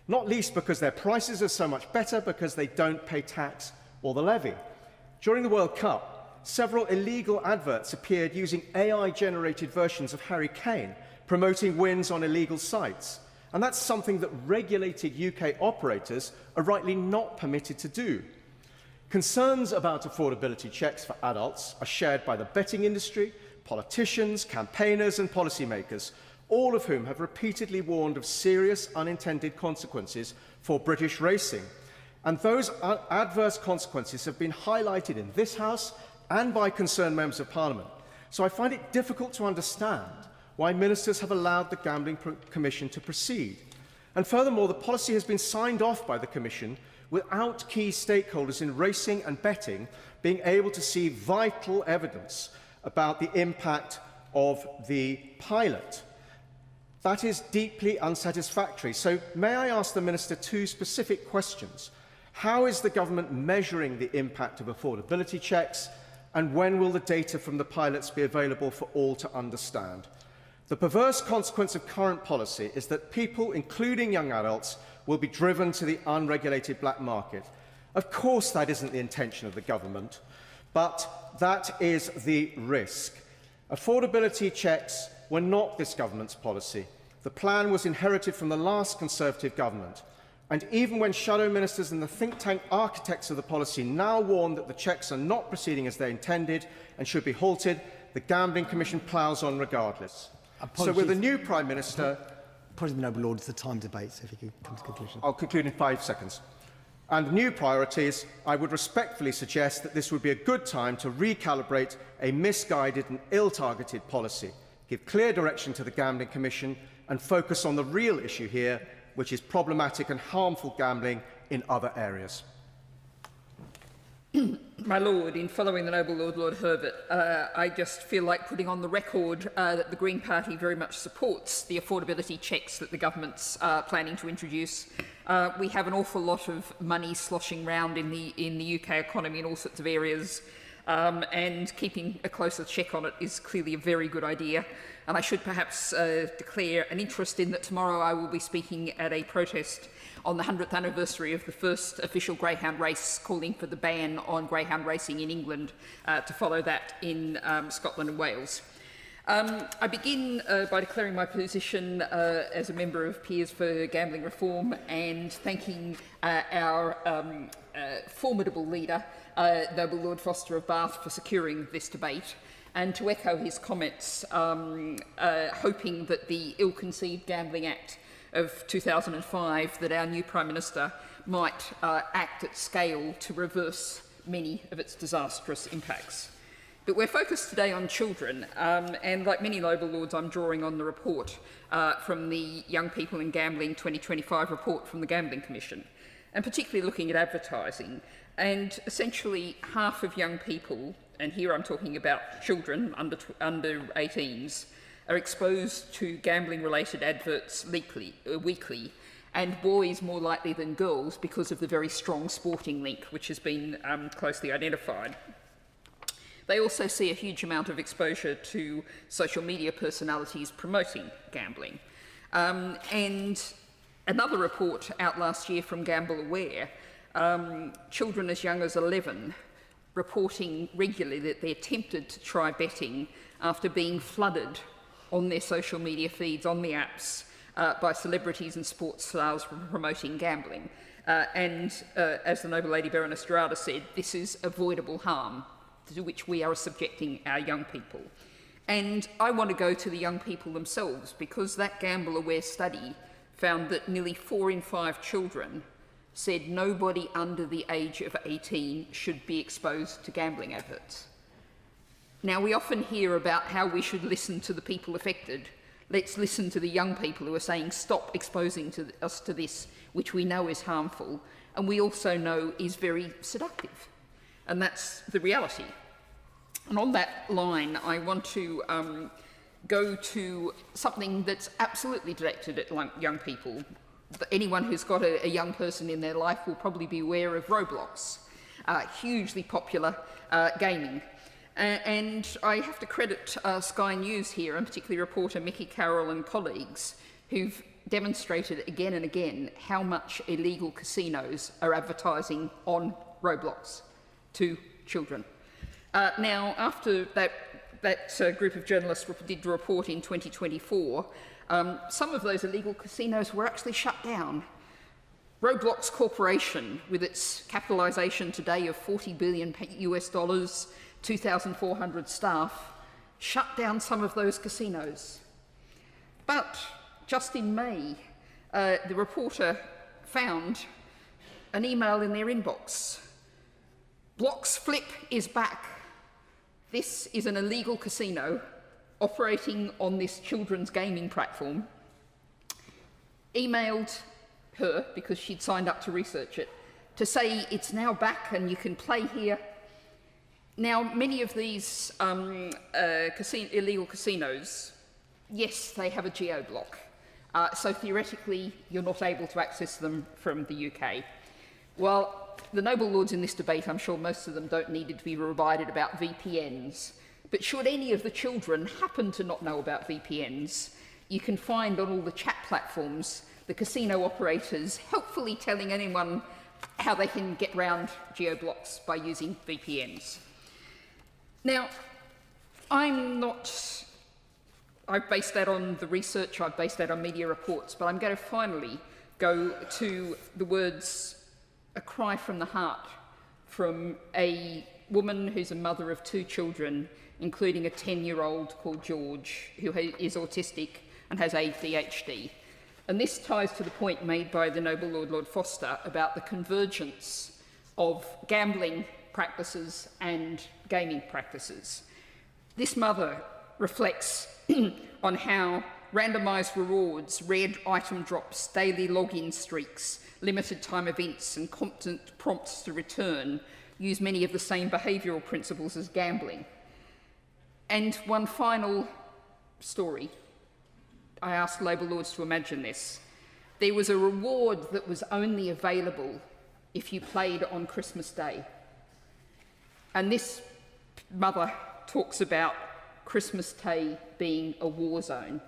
not least because their prices are so much better because they don't pay tax or the levy. During the World Cup, several illegal adverts appeared using AI-generated versions of Harry Kane, promoting wins on illegal sites. And that's something that regulated UK operators are rightly not permitted to do. Concerns about affordability checks for adults are shared by the betting industry, politicians, campaigners and policymakers, all of whom have repeatedly warned of serious unintended consequences for British racing. And those adverse consequences have been highlighted in this House and by concerned members of Parliament. So I find it difficult to understand why ministers have allowed the Gambling Commission to proceed. And furthermore, the policy has been signed off by the Commission without key stakeholders in racing and betting being able to see vital evidence about the impact of the pilot. That is deeply unsatisfactory. So may I ask the Minister two specific questions? How is the government measuring the impact of affordability checks, and when will the data from the pilots be available for all to understand? The perverse consequence of current policy is that people, including young adults, will be driven to the unregulated black market. Of course, that isn't the intention of the government, but that is the risk. Affordability checks were not this government's policy. The plan was inherited from the last Conservative government. And even when shadow ministers and the think tank architects of the policy now warn that the checks are not proceeding as they intended and should be halted, the Gambling Commission ploughs on regardless. Apologies. So with the new Prime Minister... Apologies, the Noble Lord, it's a time debate, so if you could come to conclusion. I'll conclude in 5 seconds. And new priorities, I would respectfully suggest that this would be a good time to recalibrate a misguided and ill-targeted policy, give clear direction to the Gambling Commission and focus on the real issue here, which is problematic and harmful gambling in other areas. My Lord, in following the Noble Lord, Lord Herbert, I just feel like putting on the record that the Green Party very much supports the affordability checks that the government's planning to introduce. We have an awful lot of money sloshing around in the UK economy in all sorts of areas, and keeping a closer check on it is clearly a very good idea. And I should perhaps declare an interest in that tomorrow I will be speaking at a protest on the 100th anniversary of the first official greyhound race, calling for the ban on greyhound racing in England, to follow that in Scotland and Wales. I begin by declaring my position as a member of Peers for Gambling Reform and thanking our formidable leader, Noble Lord Foster of Bath, for securing this debate, and to echo his comments, hoping that the ill-conceived Gambling Act of 2005, that our new Prime Minister might act at scale to reverse many of its disastrous impacts. But we're focused today on children, and like many Noble Lords, I'm drawing on the report from the Young People in Gambling 2025 report from the Gambling Commission, and particularly looking at advertising. And essentially half of young people, and here I'm talking about children under 18s, are exposed to gambling-related adverts weekly, and boys more likely than girls because of the very strong sporting link, which has been closely identified. They also see a huge amount of exposure to social media personalities promoting gambling. And another report out last year from Gamble Aware, children as young as 11 reporting regularly that they're tempted to try betting after being flooded on their social media feeds, on the apps, by celebrities and sports stars promoting gambling. As the Noble Lady Baroness Dorada said, this is avoidable harm to which we are subjecting our young people. And I want to go to the young people themselves, because that Gamble Aware study found that nearly 4 in 5 children said nobody under the age of 18 should be exposed to gambling adverts. Now, we often hear about how we should listen to the people affected. Let's listen to the young people who are saying, stop exposing us to this, which we know is harmful, and we also know is very seductive. And that's the reality. And on that line, I want to go to something that's absolutely directed at young people. Anyone who's got a young person in their life will probably be aware of Roblox, hugely popular gaming. And I have to credit Sky News here, and particularly reporter Mickey Carroll and colleagues, who've demonstrated again and again how much illegal casinos are advertising on Roblox to children. Now, after that group of journalists did the report in 2024, some of those illegal casinos were actually shut down. Roblox Corporation, with its capitalisation today of $40 billion US dollars, 2,400 staff, shut down some of those casinos. But just in May, the reporter found an email in their inbox. Blox Flip is back. This is an illegal casino operating on this children's gaming platform. Emailed her, because she'd signed up to research it, to say it's now back and you can play here. Now, many of these illegal casinos, yes, they have a geo-block. So theoretically, you're not able to access them from the UK. Well, the noble lords in this debate, I'm sure most of them don't need to be reminded about VPNs. But should any of the children happen to not know about VPNs, you can find on all the chat platforms the casino operators helpfully telling anyone how they can get round geo-blocks by using VPNs. Now, I've based that on the research, I've based that on media reports, but I'm going to finally go to the words, a cry from the heart, from a woman who's a mother of 2 children, including a 10-year-old called George, who is autistic and has ADHD. And this ties to the point made by the Noble Lord Foster about the convergence of gambling practices and gaming practices. This mother reflects on how randomised rewards, red item drops, daily login streaks, limited time events and constant prompts to return use many of the same behavioural principles as gambling. And one final story. I asked Labour Lords to imagine this. There was a reward that was only available if you played on Christmas Day. And this mother talks about Christmas Day being a war zone,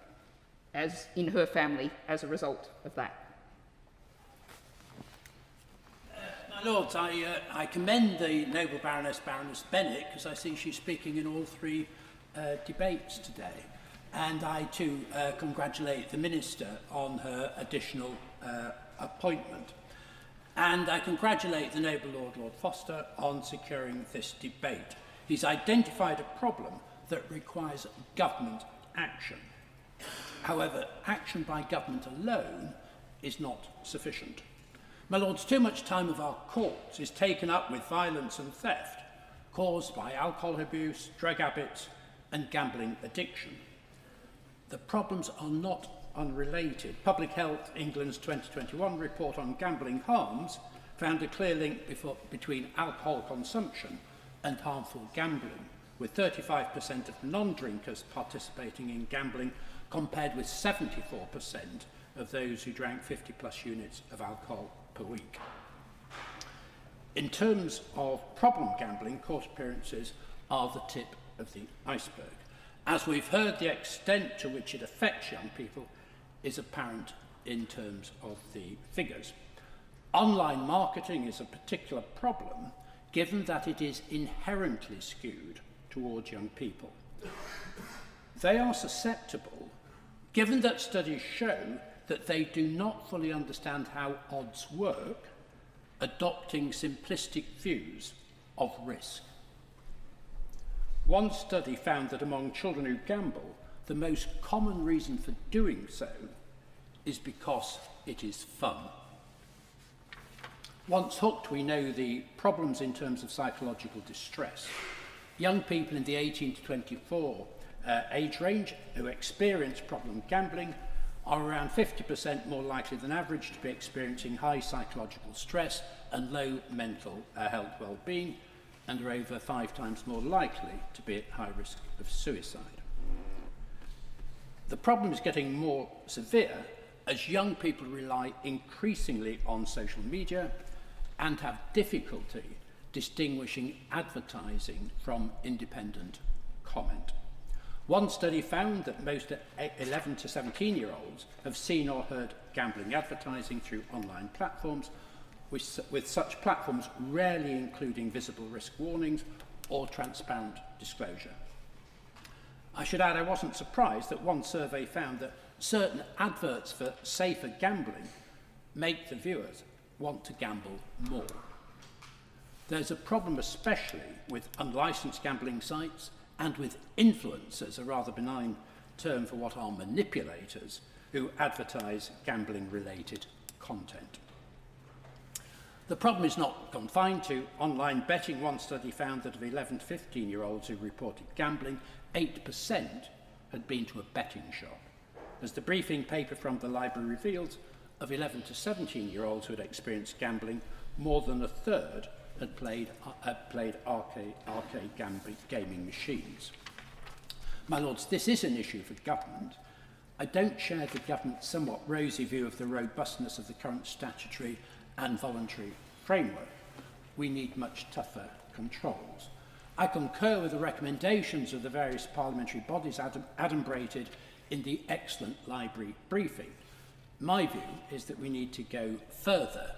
as in her family, as a result of that. My Lords, I commend the noble Baroness Bennett, because I see she's speaking in all 3 debates today. And I too congratulate the Minister on her additional appointment. And I congratulate the noble Lord Foster on securing this debate. He's identified a problem that requires government action. However, action by government alone is not sufficient. My Lords, too much time of our courts is taken up with violence and theft caused by alcohol abuse, drug habits and gambling addiction. The problems are not unrelated. Public Health England's 2021 report on gambling harms found a clear link between alcohol consumption and harmful gambling. with 35% of non-drinkers participating in gambling, compared with 74% of those who drank 50+ units of alcohol per week. In terms of problem gambling, court appearances are the tip of the iceberg. As we've heard, the extent to which it affects young people is apparent in terms of the figures. Online marketing is a particular problem, given that it is inherently skewed towards young people. They are susceptible, given that studies show that they do not fully understand how odds work, adopting simplistic views of risk. One study found that among children who gamble, the most common reason for doing so is because it is fun. Once hooked, we know the problems in terms of psychological distress. Young people in the 18 to 24 age range who experience problem gambling are around 50% more likely than average to be experiencing high psychological stress and low mental health well-being, and are over 5 times more likely to be at high risk of suicide. The problem is getting more severe as young people rely increasingly on social media and have difficulty distinguishing advertising from independent comment. One study found that most 11 to 17-year-olds have seen or heard gambling advertising through online platforms, with such platforms rarely including visible risk warnings or transparent disclosure. I should add I wasn't surprised that one survey found that certain adverts for safer gambling make the viewers want to gamble more. There's a problem especially with unlicensed gambling sites and with influencers, a rather benign term for what are manipulators, who advertise gambling-related content. The problem is not confined to online betting. One study found that of 11 to 15-year-olds who reported gambling, 8% had been to a betting shop. As the briefing paper from the library reveals, of 11 to 17-year-olds who had experienced gambling, more than a third had played arcade gaming machines. My lords, this is an issue for government. I don't share the government's somewhat rosy view of the robustness of the current statutory and voluntary framework. We need much tougher controls. I concur with the recommendations of the various parliamentary bodies adumbrated in the excellent library briefing. My view is that we need to go further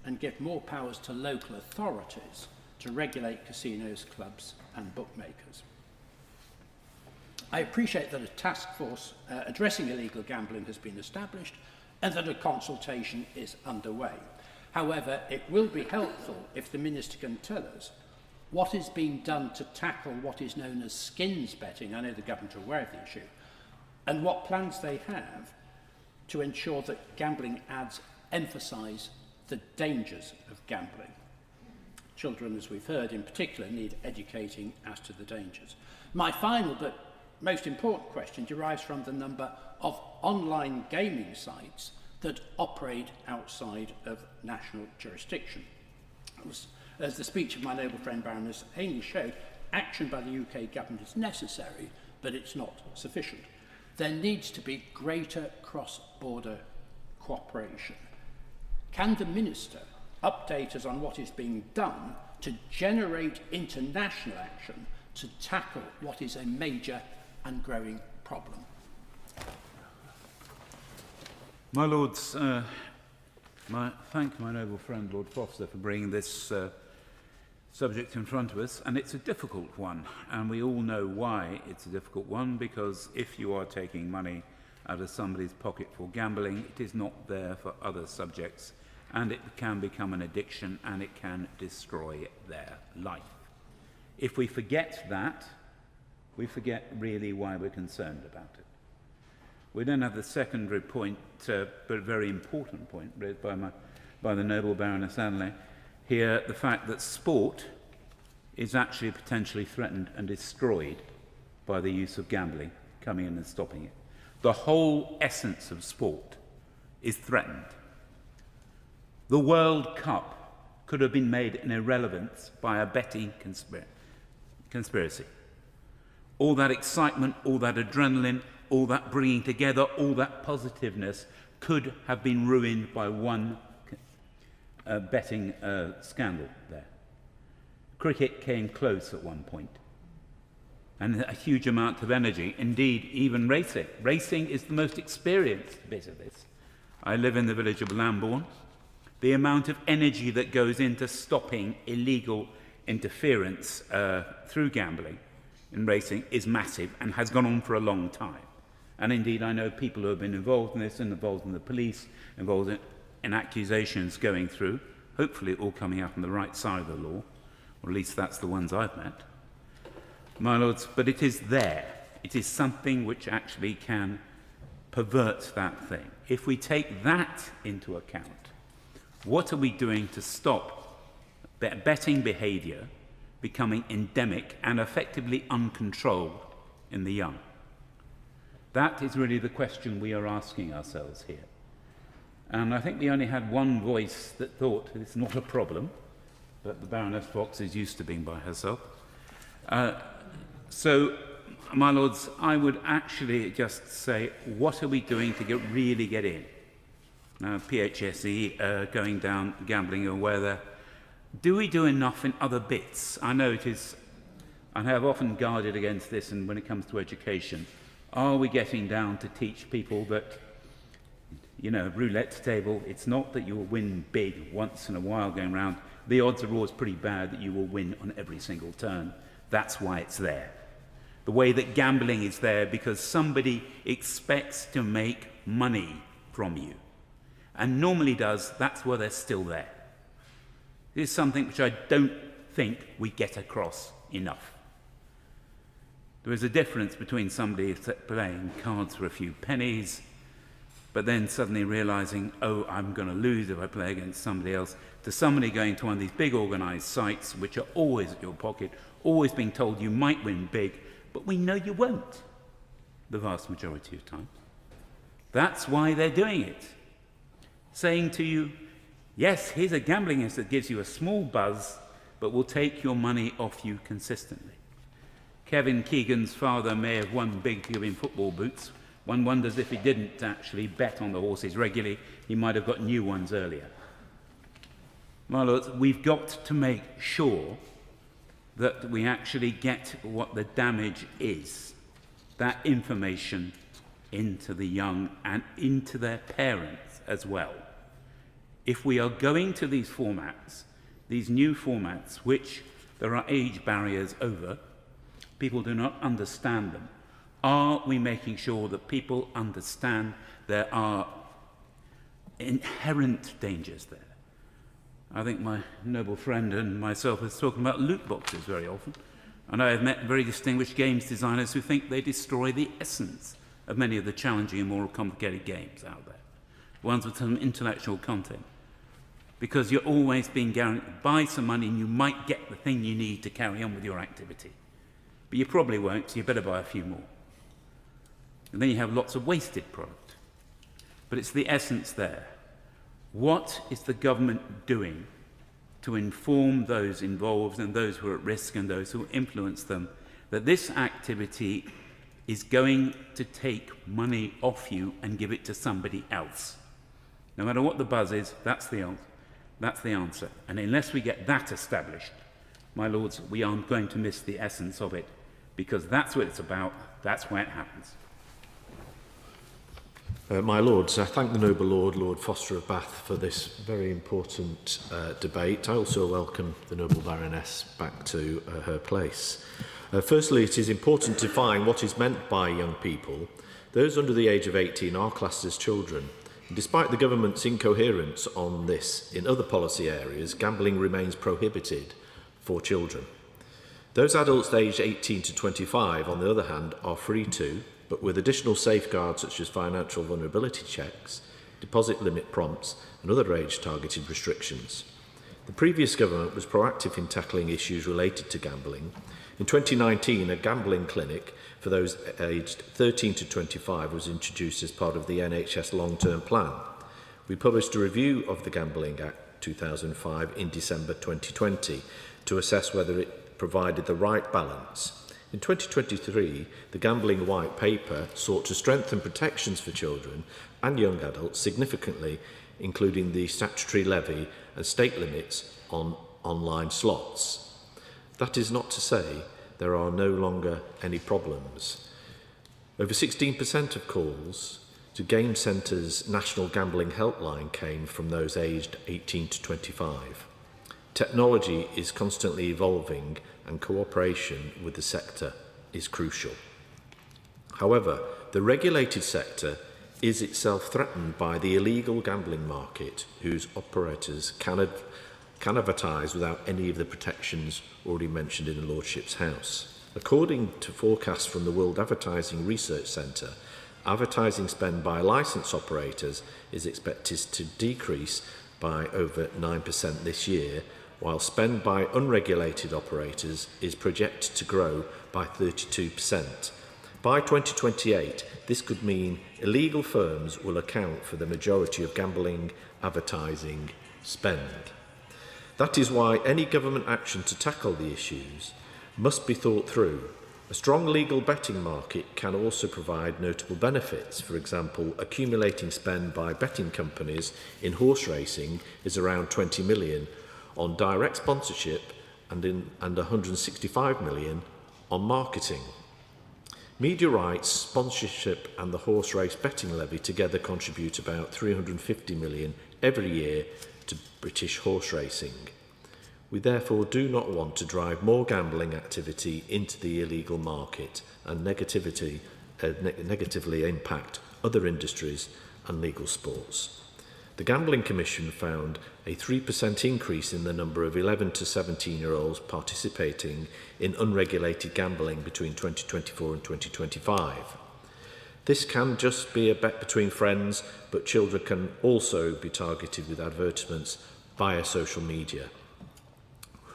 and give more powers to local authorities to regulate casinos, clubs and bookmakers. I appreciate that a task force addressing illegal gambling has been established and that a consultation is underway. However, it will be helpful if the Minister can tell us what is being done to tackle what is known as skins betting. I know the government are aware of the issue, and what plans they have to ensure that gambling ads emphasise the dangers of gambling. Children, as we've heard, in particular, need educating as to the dangers. My final but most important question derives from the number of online gaming sites that operate outside of national jurisdiction. As the speech of my noble friend Baroness Ainley showed, action by the UK government is necessary, but it's not sufficient. There needs to be greater cross-border cooperation. Can the Minister update us on what is being done to generate international action to tackle what is a major and growing problem? My Lords, thank my noble friend Lord Foster for bringing this subject in front of us, and it's a difficult one, and we all know why it's a difficult one, because if you are taking money out of somebody's pocket for gambling, it is not there for other subjects, and it can become an addiction and it can destroy their life. If we forget that, we forget really why we're concerned about it. We then have the secondary point, but a very important point, raised by the noble Baroness Ainley, here, the fact that sport is actually potentially threatened and destroyed by the use of gambling coming in and stopping it. The whole essence of sport is threatened. The World Cup could have been made an irrelevance by a betting conspiracy. All that excitement, all that adrenaline, all that bringing together, all that positiveness could have been ruined by one betting scandal there. Cricket came close at one point, and a huge amount of energy. Indeed, even racing. Racing is the most experienced bit of this. I live in the village of Lambourne. The amount of energy that goes into stopping illegal interference through gambling in racing is massive and has gone on for a long time. And indeed, I know people who have been involved in this and involved in the police, involved in accusations going through, hopefully all coming out on the right side of the law, or at least that's the ones I've met. My lords, but it is there. It is something which actually can pervert that thing. If we take that into account, what are we doing to stop betting behaviour becoming endemic and effectively uncontrolled in the young? That is really the question we are asking ourselves here. And I think we only had one voice that thought it's not a problem, but the Baroness Fox is used to being by herself. So, my lords, I would actually just say, what are we doing to really get in? Now, PHSE going down gambling or whether, do we do enough in other bits? I know it is, I have often guarded against this, and when it comes to education, are we getting down to teach people that, you know, roulette table, it's not that you will win big once in a while going round. The odds are always pretty bad that you will win on every single turn. That's why it's there. The way that gambling is there because somebody expects to make money from you. And normally does, that's why they're still there. This is something which I don't think we get across enough. There is a difference between somebody playing cards for a few pennies, but then suddenly realizing, oh, I'm going to lose if I play against somebody else, to somebody going to one of these big organized sites which are always at your pocket, always being told you might win big, but we know you won't the vast majority of times. That's why they're doing it. Saying to you, yes, here's a gambling house that gives you a small buzz, but will take your money off you consistently. Kevin Keegan's father may have won big to give him football boots. One wonders if he didn't actually bet on the horses regularly, he might have got new ones earlier. My lords, we've got to make sure that we actually get what the damage is, that information into the young and into their parents as well. If we are going to these formats, these new formats, which there are age barriers over, people do not understand them, are we making sure that people understand there are inherent dangers there? I think my noble friend and myself is talking about loot boxes very often. And I have met very distinguished games designers who think they destroy the essence of many of the challenging and more complicated games out there, ones with some intellectual content. Because you're always being guaranteed, buy some money and you might get the thing you need to carry on with your activity. But you probably won't, so you better buy a few more. And then you have lots of wasted product. But it's the essence there. What is the government doing to inform those involved and those who are at risk and those who influence them that this activity is going to take money off you and give it to somebody else? No matter what the buzz is, that's the answer. And unless we get that established, my lords, we aren't going to miss the essence of it, because that's what it's about, that's where it happens. My Lords, I thank the noble Lord, Lord Foster of Bath, for this very important debate. I also welcome the noble Baroness back to her place. Firstly, it is important to define what is meant by young people. Those under the age of 18 are classed as children. And despite the government's incoherence on this in other policy areas, gambling remains prohibited for children. Those adults aged 18 to 25, on the other hand, are free to, but with additional safeguards such as financial vulnerability checks, deposit limit prompts and other age-targeted restrictions. The previous government was proactive in tackling issues related to gambling. In 2019, a gambling clinic for those aged 13 to 25 was introduced as part of the NHS long-term plan. We published a review of the Gambling Act 2005 in December 2020 to assess whether it provided the right balance In 2023, the Gambling White Paper sought to strengthen protections for children and young adults significantly, including the statutory levy and stake limits on online slots. That is not to say there are no longer any problems. Over 16% of calls to Game Centre's National Gambling Helpline came from those aged 18 to 25. Technology is constantly evolving and cooperation with the sector is crucial. However, the regulated sector is itself threatened by the illegal gambling market, whose operators can advertise without any of the protections already mentioned in the Lordship's House. According to forecasts from the World Advertising Research Centre, advertising spend by licence operators is expected to decrease by over 9% this year, while spend by unregulated operators is projected to grow by 32%. By 2028, this could mean illegal firms will account for the majority of gambling advertising spend. That is why any government action to tackle the issues must be thought through. A strong legal betting market can also provide notable benefits. For example, accumulating spend by betting companies in horse racing is around 20 million on direct sponsorship and 165 million on marketing. Media rights, sponsorship and the horse race betting levy together contribute about 350 million every year to British horse racing. We therefore do not want to drive more gambling activity into the illegal market and negatively impact other industries and legal sports. The Gambling Commission found a 3% increase in the number of 11 to 17-year-olds participating in unregulated gambling between 2024 and 2025. This can just be a bet between friends, but children can also be targeted with advertisements via social media.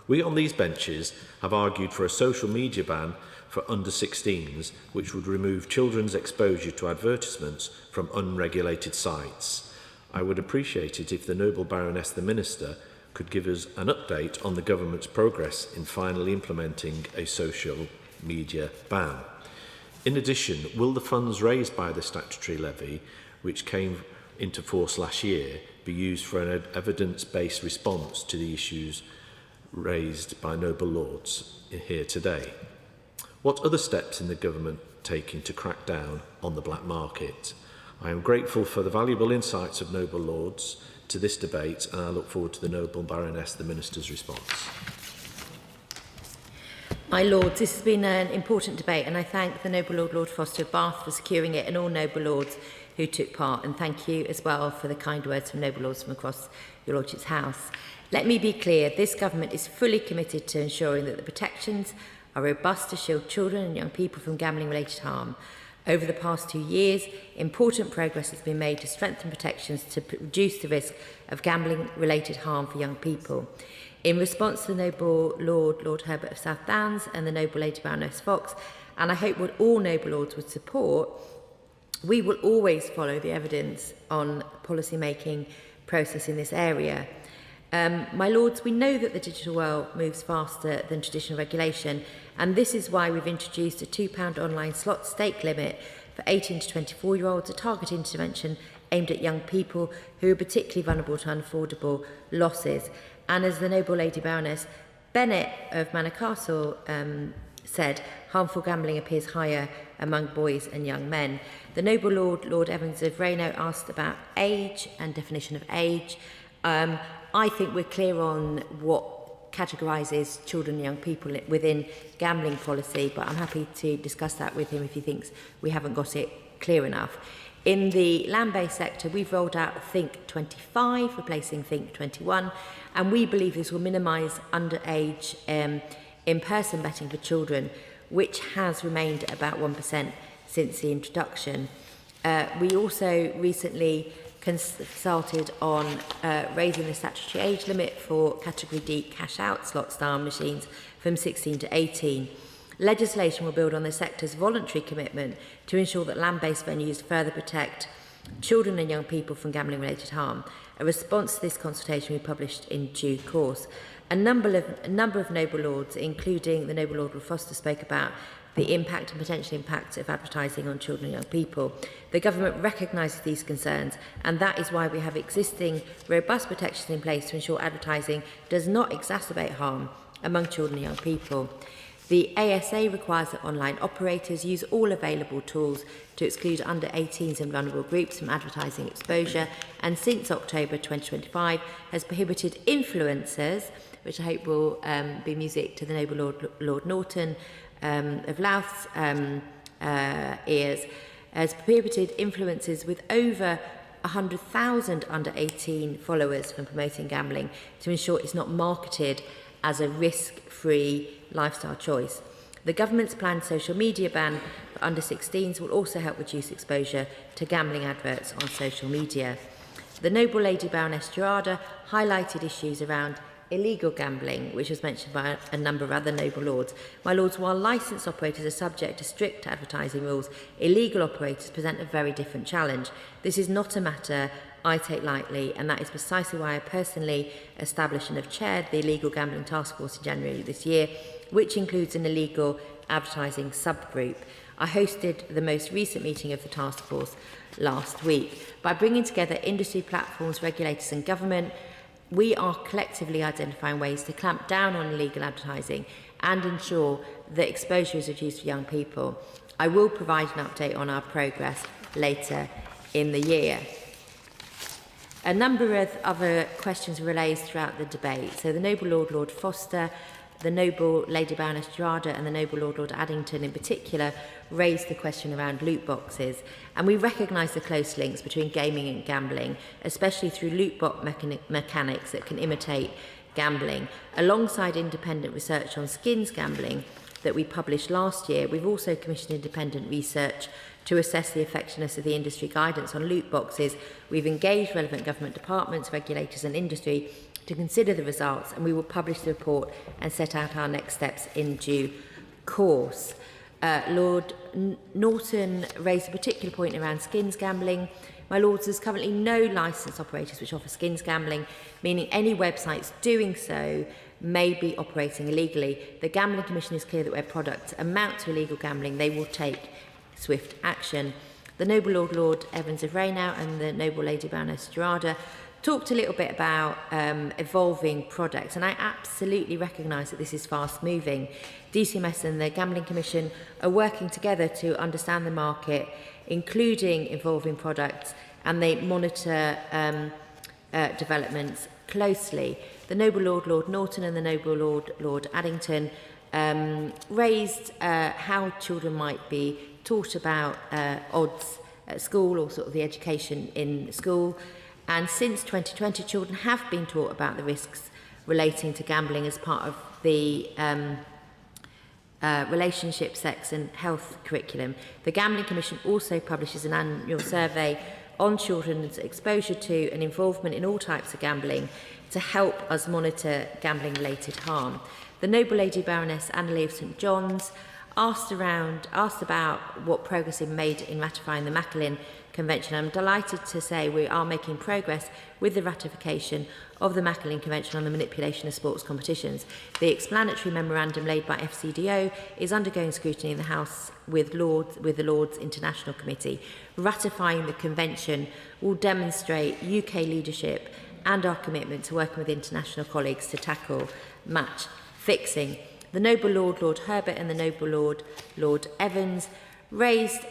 We on these benches have argued for a social media ban for under 16s, which would remove children's exposure to advertisements from unregulated sites. I would appreciate it if the Noble Baroness, the Minister, could give us an update on the government's progress in finally implementing a social media ban. In addition, will the funds raised by the statutory levy, which came into force last year, be used for an evidence-based response to the issues raised by Noble Lords here today? What other steps is the government taking to crack down on the black market? I am grateful for the valuable insights of Noble Lords to this debate, and I look forward to the Noble Baroness, the Minister's response. My Lords, this has been an important debate, and I thank the Noble Lord, Lord Foster of Bath, for securing it, and all Noble Lords who took part, and thank you as well for the kind words from Noble Lords from across your Lordship's House. Let me be clear, this government is fully committed to ensuring that the protections are robust to shield children and young people from gambling-related harm. Over the past 2 years, important progress has been made to strengthen protections to reduce the risk of gambling-related harm for young people. In response to the Noble Lord, Lord Herbert of South Downs, and the Noble Lady Baroness Fox, and I hope what all Noble Lords would support, we will always follow the evidence on policy-making process in this area. My Lords, we know that the digital world moves faster than traditional regulation, and this is why we've introduced a £2 online slot stake limit for 18 to 24-year-olds, a target intervention aimed at young people who are particularly vulnerable to unaffordable losses. And as the Noble Lady Baroness Bennett of Manor Castle said, harmful gambling appears higher among boys and young men. The Noble Lord, Lord Evans of Rayno, asked about age and definition of age. I think we're clear on what categorises children and young people within gambling policy, but I'm happy to discuss that with him if he thinks we haven't got it clear enough. In the land-based sector, we've rolled out Think 25, replacing Think 21, and we believe this will minimise underage in-person betting for children, which has remained at about 1% since the introduction. We also recently consulted on raising the statutory age limit for Category D cash-out slot-style machines from 16 to 18. Legislation will build on the sector's voluntary commitment to ensure that land-based venues further protect children and young people from gambling-related harm. A response to this consultation will be published in due course. A number of Noble Lords, including the Noble Lord Lord Foster, spoke about the impact and potential impact of advertising on children and young people. The government recognises these concerns, and that is why we have existing robust protections in place to ensure advertising does not exacerbate harm among children and young people. The ASA requires that online operators use all available tools to exclude under 18s and vulnerable groups from advertising exposure, and since October 2025 has prohibited influencers, which I hope will be music to the Noble Lord Norton of Louth's ears, has prohibited influencers with over 100,000 under 18 followers from promoting gambling to ensure it's not marketed as a risk-free lifestyle choice. The government's planned social media ban for under 16s will also help reduce exposure to gambling adverts on social media. The Noble Lady Baroness Gerarda highlighted issues around illegal gambling, which was mentioned by a number of other noble lords. My lords, while licensed operators are subject to strict advertising rules, illegal operators present a very different challenge. This is not a matter I take lightly, and that is precisely why I personally established and have chaired the Illegal Gambling Task Force in January this year, which includes an illegal advertising subgroup. I hosted the most recent meeting of the task force last week. By bringing together industry platforms, regulators and government, we are collectively identifying ways to clamp down on illegal advertising and ensure that exposure is reduced for young people. I will provide an update on our progress later in the year. A number of other questions were raised throughout the debate. So the Noble Lord Foster, the Noble Lady Baroness Gerarda and the Noble Lord Addington in particular raised the question around loot boxes, and we recognise the close links between gaming and gambling, especially through loot box mechanics that can imitate gambling. Alongside independent research on skins gambling that we published last year, we've also commissioned independent research to assess the effectiveness of the industry guidance on loot boxes. We've engaged relevant government departments, regulators and industry to consider the results, and we will publish the report and set out our next steps in due course. Lord Norton raised a particular point around skins gambling. My lords, there's currently no licensed operators which offer skins gambling, meaning any websites doing so may be operating illegally. The Gambling Commission is clear that where products amount to illegal gambling, they will take swift action. The Noble Lord Evans of Rainow and the Noble Lady Baroness Gerarda talked a little bit about evolving products, and I absolutely recognise that this is fast moving. DCMS and the Gambling Commission are working together to understand the market, including evolving products, and they monitor developments closely. The Noble Lord Norton and the Noble Lord Addington raised how children might be taught about odds at school, or sort of the education in school. And since 2020, children have been taught about the risks relating to gambling as part of the relationship, sex and health curriculum. The Gambling Commission also publishes an annual survey on children's exposure to and involvement in all types of gambling to help us monitor gambling-related harm. The Noble Lady Baroness Annalie of St John's asked about what progress is made in ratifying the Macklin Convention. I'm delighted to say we are making progress with the ratification of the Macklin Convention on the manipulation of sports competitions. The explanatory memorandum laid by FCDO is undergoing scrutiny in the House with the Lords International Committee. Ratifying the convention will demonstrate UK leadership and our commitment to working with international colleagues to tackle match fixing. The Noble Lord Herbert and the Noble Lord Evans raised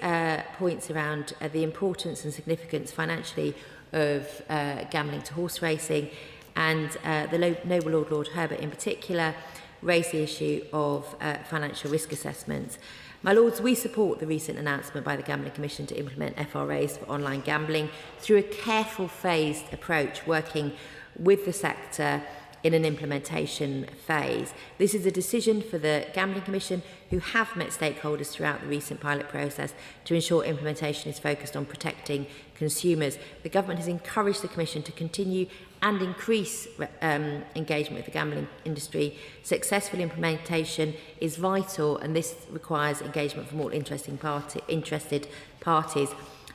points around the importance and significance financially of gambling to horse racing, and the Noble Lord Herbert in particular raised the issue of financial risk assessments. My lords, we support the recent announcement by the Gambling Commission to implement FRAs for online gambling through a careful phased approach, working with the sector in an implementation phase. This is a decision for the Gambling Commission, who have met stakeholders throughout the recent pilot process to ensure implementation is focused on protecting consumers. The government has encouraged the Commission to continue and increase engagement with the gambling industry. Successful implementation is vital, and this requires engagement from all interested parties.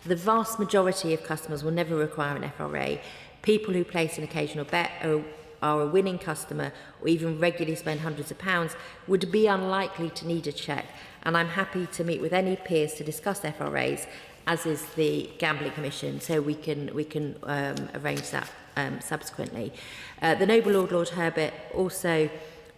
The vast majority of customers will never require an FRA. People who place an occasional bet are are a winning customer or even regularly spend hundreds of pounds would be unlikely to need a check. And I'm happy to meet with any peers to discuss FRAs, as is the Gambling Commission, so we can arrange that subsequently. The Noble Lord Herbert also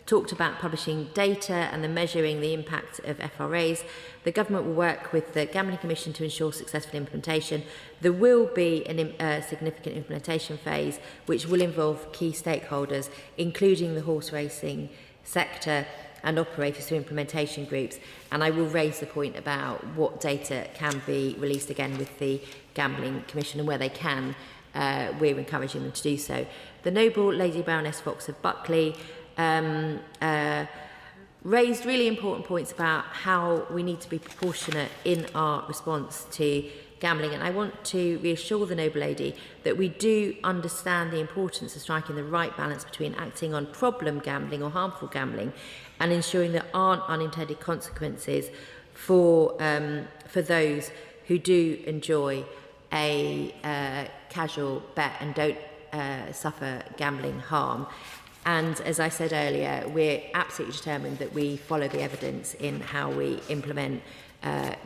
talked about publishing data and then measuring the impact of FRAs. The government will work with the Gambling Commission to ensure successful implementation. There will be a significant implementation phase which will involve key stakeholders, including the horse racing sector and operators through implementation groups. And I will raise the point about what data can be released again with the Gambling Commission, and where they can, we're encouraging them to do so. The Noble Lady Baroness Fox of Buckley raised really important points about how we need to be proportionate in our response to gambling, and I want to reassure the Noble Lady that we do understand the importance of striking the right balance between acting on problem gambling or harmful gambling and ensuring there aren't unintended consequences for those who do enjoy a casual bet and don't suffer gambling harm. And as I said earlier, we're absolutely determined that we follow the evidence in how we implement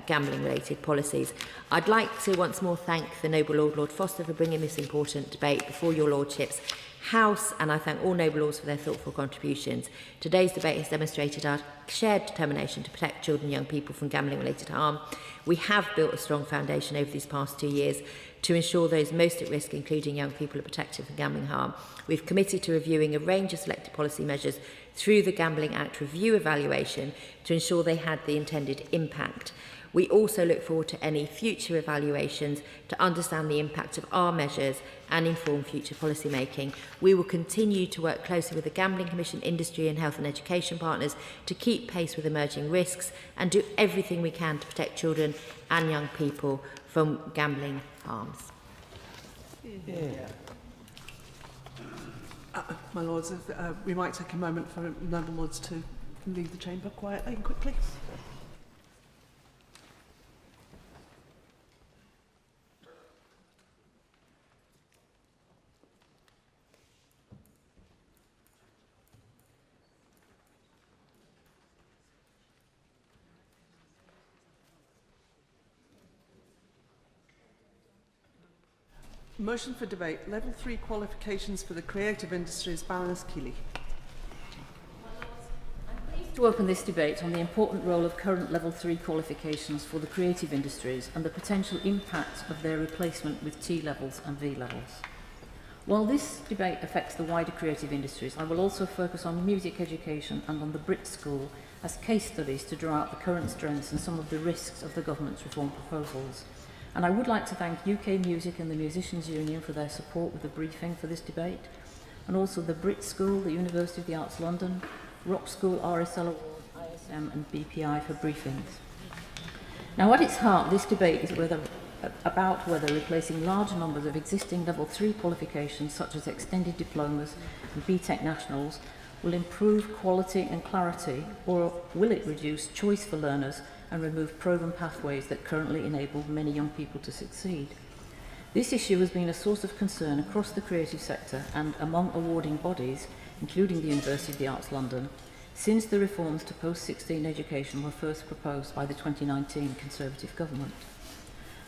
gambling-related policies. I'd like to once more thank the Noble Lord Foster for bringing this important debate before your Lordship's House, and I thank all Noble Lords for their thoughtful contributions. Today's debate has demonstrated our shared determination to protect children and young people from gambling-related harm. We have built a strong foundation over these past 2 years to ensure those most at risk, including young people, are protected from gambling harm. We've committed to reviewing a range of selected policy measures through the Gambling Act review evaluation to ensure they had the intended impact. We also look forward to any future evaluations to understand the impact of our measures and inform future policy making. We will continue to work closely with the Gambling Commission, industry and health and education partners to keep pace with emerging risks and do everything we can to protect children and young people from gambling harms. My Lords, we might take a moment for Noble Lords to leave the chamber quietly and quickly. Motion for debate. Level 3 qualifications for the creative industries. Baroness Keeley. To open this debate on the important role of current Level 3 qualifications for the creative industries and the potential impact of their replacement with T-levels and V-levels. While this debate affects the wider creative industries, I will also focus on music education and on the Brit School as case studies to draw out the current strengths and some of the risks of the government's reform proposals. And I would like to thank UK Music and the Musicians Union for their support with the briefing for this debate, and also the Brit School, the University of the Arts London, Rock School, RSL Award, ISM and BPI for briefings. Now at its heart, this debate is about whether replacing large numbers of existing Level 3 qualifications such as extended diplomas and BTEC nationals will improve quality and clarity, or will it reduce choice for learners and remove proven pathways that currently enable many young people to succeed. This issue has been a source of concern across the creative sector and among awarding bodies, including the University of the Arts London, since the reforms to post-16 education were first proposed by the 2019 Conservative government.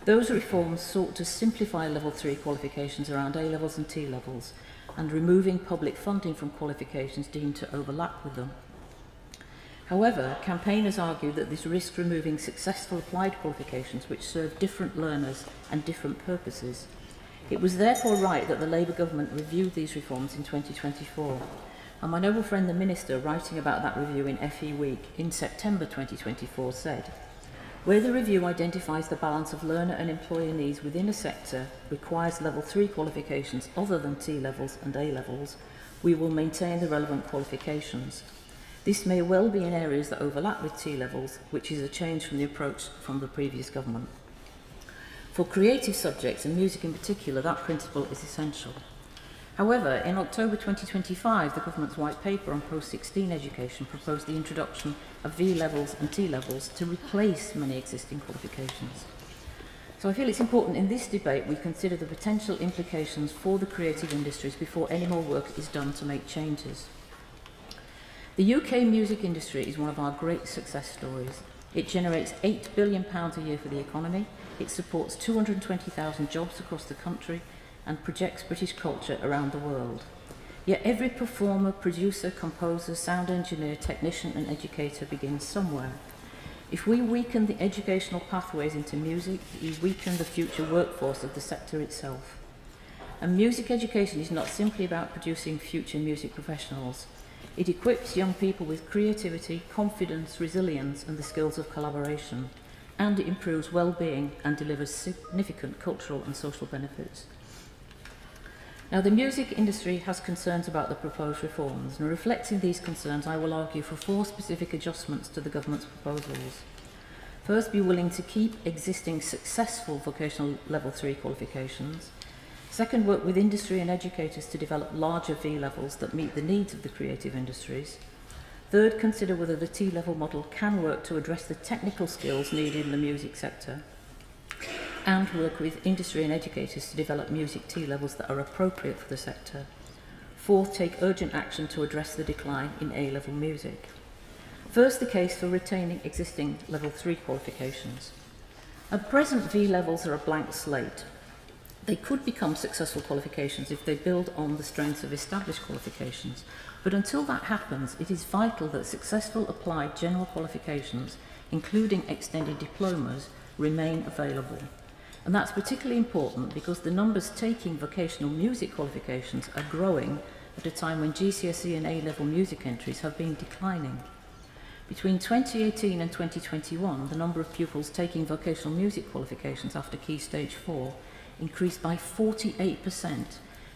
Those reforms sought to simplify Level 3 qualifications around A-levels and T-levels, and removing public funding from qualifications deemed to overlap with them. However, campaigners argued that this risked removing successful applied qualifications which serve different learners and different purposes. It was therefore right that the Labour government reviewed these reforms in 2024. And my noble friend the Minister, writing about that review in FE Week in September 2024, said, "Where the review identifies the balance of learner and employer needs within a sector requires Level 3 qualifications other than T-levels and A-levels, we will maintain the relevant qualifications. This may well be in areas that overlap with T-levels, which is a change from the approach from the previous government. For creative subjects, and music in particular, that principle is essential. However, in October 2025, the government's white paper on post-16 education proposed the introduction of V-levels and T-levels to replace many existing qualifications. So I feel it's important in this debate we consider the potential implications for the creative industries before any more work is done to make changes. The UK music industry is one of our great success stories. It generates £8 billion a year for the economy, it supports 220,000 jobs across the country and projects British culture around the world. Yet every performer, producer, composer, sound engineer, technician and educator begins somewhere. If we weaken the educational pathways into music, we weaken the future workforce of the sector itself. And music education is not simply about producing future music professionals. It equips young people with creativity, confidence, resilience and the skills of collaboration. And it improves well-being and delivers significant cultural and social benefits. Now, the music industry has concerns about the proposed reforms, and reflecting these concerns, I will argue for 4 specific adjustments to the government's proposals. First, be willing to keep existing successful vocational level 3 qualifications. Second, work with industry and educators to develop larger V levels that meet the needs of the creative industries. Third, consider whether the T-level model can work to address the technical skills needed in the music sector. And work with industry and educators to develop music T-levels that are appropriate for the sector. Fourth, take urgent action to address the decline in A-level music. First, the case for retaining existing level 3 qualifications. At present, V levels are a blank slate. They could become successful qualifications if they build on the strengths of established qualifications. But until that happens, it is vital that successful applied general qualifications, including extended diplomas, remain available. And that's particularly important because the numbers taking vocational music qualifications are growing at a time when GCSE and A-level music entries have been declining. Between 2018 and 2021, the number of pupils taking vocational music qualifications after Key Stage 4 increased by 48%,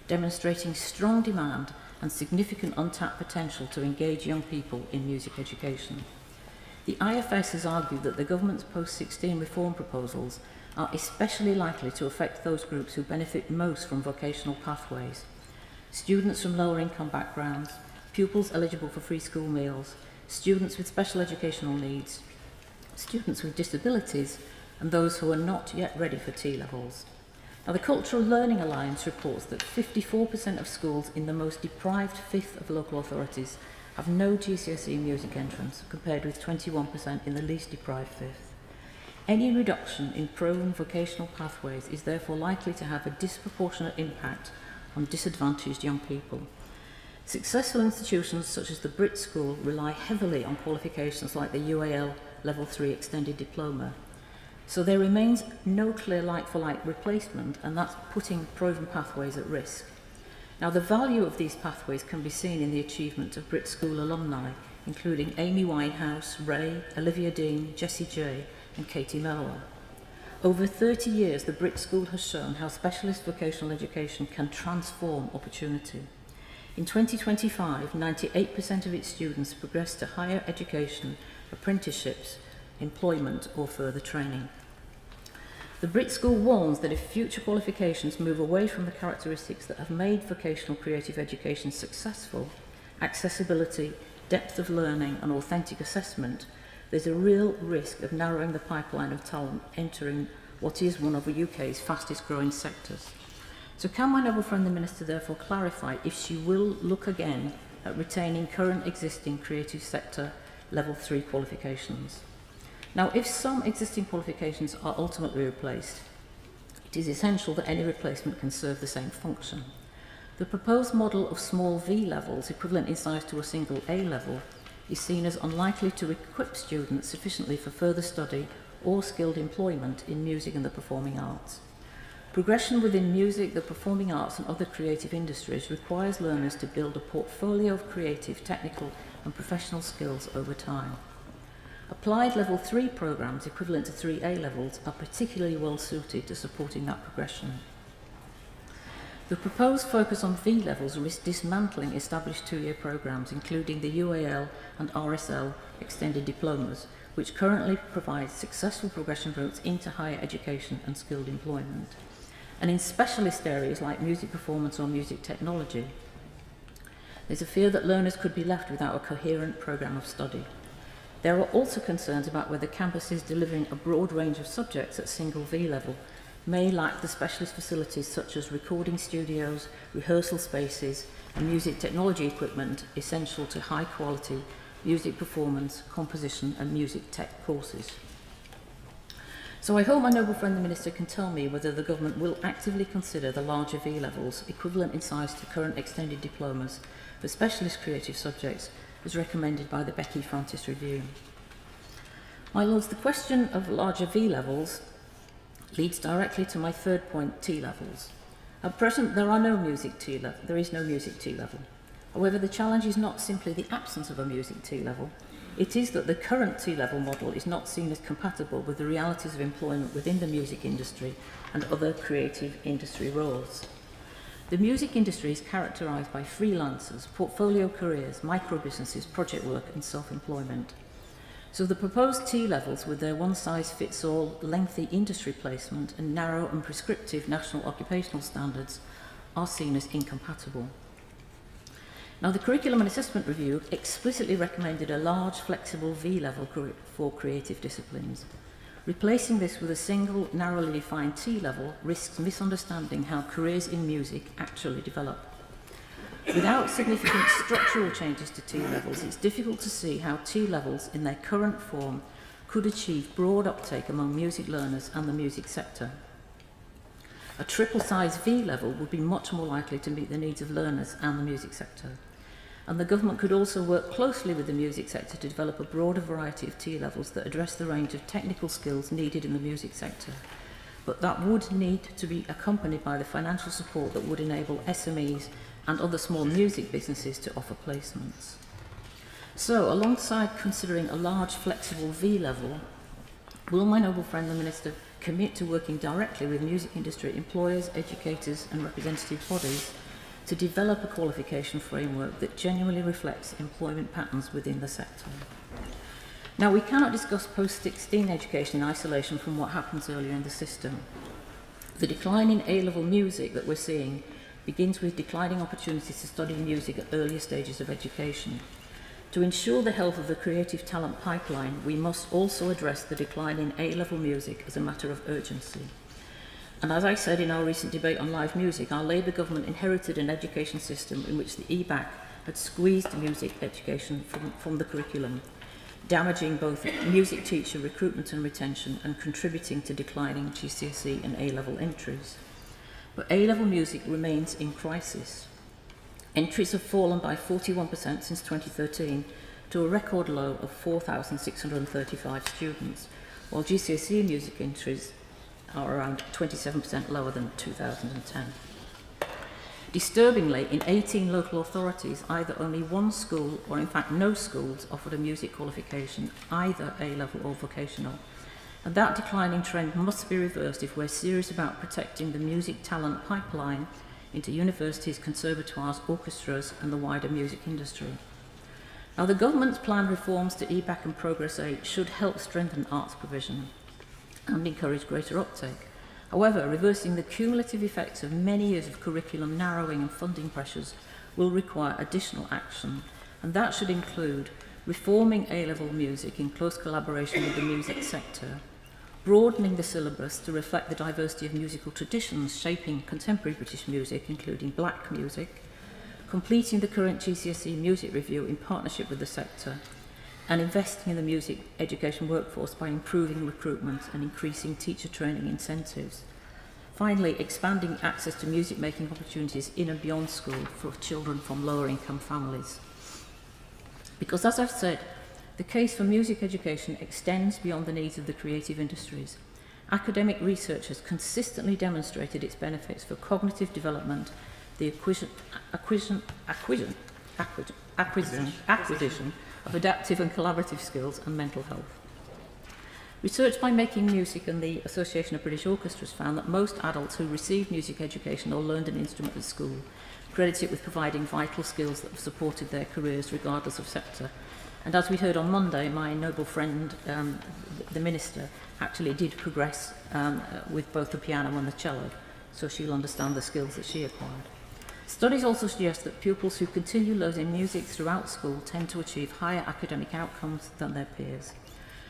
demonstrating strong demand and significant untapped potential to engage young people in music education. The IFS has argued that the government's post-16 reform proposals are especially likely to affect those groups who benefit most from vocational pathways. Students from lower income backgrounds, pupils eligible for free school meals, students with special educational needs, students with disabilities, and those who are not yet ready for T-levels. Now, the Cultural Learning Alliance reports that 54% of schools in the most deprived fifth of local authorities have no GCSE music entrance, compared with 21% in the least deprived fifth. Any reduction in proven vocational pathways is therefore likely to have a disproportionate impact on disadvantaged young people. Successful institutions such as the Brit School rely heavily on qualifications like the UAL Level 3 Extended Diploma. So there remains no clear like-for-like replacement, and that's putting proven pathways at risk. Now, the value of these pathways can be seen in the achievement of Brit School alumni, including Amy Winehouse, Ray, Olivia Dean, Jessie J, and Katie Melua. Over 30 years, the Brit School has shown how specialist vocational education can transform opportunity. In 2025, 98% of its students progressed to higher education, apprenticeships, employment or further training. The Brit School warns that if future qualifications move away from the characteristics that have made vocational creative education successful, accessibility, depth of learning and authentic assessment, there's a real risk of narrowing the pipeline of talent entering what is one of the UK's fastest growing sectors. So can my noble friend the Minister therefore clarify if she will look again at retaining current existing creative sector level 3 qualifications? Now, if some existing qualifications are ultimately replaced, it is essential that any replacement can serve the same function. The proposed model of small V levels, equivalent in size to a single A level, is seen as unlikely to equip students sufficiently for further study or skilled employment in music and the performing arts. Progression within music, the performing arts and other creative industries requires learners to build a portfolio of creative, technical and professional skills over time. Applied level 3 programs equivalent to 3 A levels are particularly well suited to supporting that progression. The proposed focus on V levels risks dismantling established 2-year programs, including the UAL and RSL extended diplomas, which currently provide successful progression routes into higher education and skilled employment. And in specialist areas like music performance or music technology, there's a fear that learners could be left without a coherent program of study. There are also concerns about whether campuses delivering a broad range of subjects at single V level may lack the specialist facilities such as recording studios, rehearsal spaces, and music technology equipment essential to high quality music performance, composition and music tech courses. So I hope my noble friend the Minister can tell me whether the government will actively consider the larger V levels, equivalent in size to current extended diplomas, for specialist creative subjects, as recommended by the Becky Francis Review. My Lords, the question of larger V levels leads directly to my third point, T levels. At present, there is no music T level. However, the challenge is not simply the absence of a music T level. It is that the current T-level model is not seen as compatible with the realities of employment within the music industry and other creative industry roles. The music industry is characterised by freelancers, portfolio careers, micro-businesses, project work and self-employment. So the proposed T-levels, with their one-size-fits-all lengthy industry placement and narrow and prescriptive national occupational standards, are seen as incompatible. Now, the Curriculum and Assessment Review explicitly recommended a large, flexible V-level for creative disciplines. Replacing this with a single, narrowly defined T-level risks misunderstanding how careers in music actually develop. Without significant structural changes to T-levels, it's difficult to see how T-levels in their current form could achieve broad uptake among music learners and the music sector. A triple-size V-level would be much more likely to meet the needs of learners and the music sector. And the government could also work closely with the music sector to develop a broader variety of T-levels that address the range of technical skills needed in the music sector. But that would need to be accompanied by the financial support that would enable SMEs and other small music businesses to offer placements. So, alongside considering a large flexible V-level, will my noble friend the Minister commit to working directly with music industry employers, educators and representative bodies to develop a qualification framework that genuinely reflects employment patterns within the sector? Now, we cannot discuss post-16 education in isolation from what happens earlier in the system. The decline in A-level music that we're seeing begins with declining opportunities to study music at earlier stages of education. To ensure the health of the creative talent pipeline, we must also address the decline in A-level music as a matter of urgency. And as I said in our recent debate on live music, our Labour government inherited an education system in which the EBAC had squeezed music education from the curriculum, damaging both music teacher recruitment and retention and contributing to declining GCSE and A-level entries. But A-level music remains in crisis. Entries have fallen by 41% since 2013 to a record low of 4,635 students, while GCSE music entries are around 27% lower than 2010. Disturbingly, in 18 local authorities, either only one school or in fact no schools offered a music qualification, either A-level or vocational. And that declining trend must be reversed if we're serious about protecting the music talent pipeline into universities, conservatoires, orchestras and the wider music industry. Now, the government's planned reforms to EBAC and Progress 8 should help strengthen arts provision and encourage greater uptake. However, reversing the cumulative effects of many years of curriculum narrowing and funding pressures will require additional action, and that should include reforming A-level music in close collaboration with the music sector, broadening the syllabus to reflect the diversity of musical traditions shaping contemporary British music, including black music, completing the current GCSE music review in partnership with the sector, and investing in the music education workforce by improving recruitment and increasing teacher training incentives. Finally, expanding access to music making opportunities in and beyond school for children from lower income families. Because, as I've said, the case for music education extends beyond the needs of the creative industries. Academic research has consistently demonstrated its benefits for cognitive development, the acquisition of adaptive and collaborative skills and mental health. Research by Making Music and the Association of British Orchestras found that most adults who received music education or learned an instrument at school credit it with providing vital skills that have supported their careers regardless of sector. And as we heard on Monday, my noble friend, the Minister, actually did progress with both the piano and the cello, so she'll understand the skills that she acquired. Studies also suggest that pupils who continue learning music throughout school tend to achieve higher academic outcomes than their peers.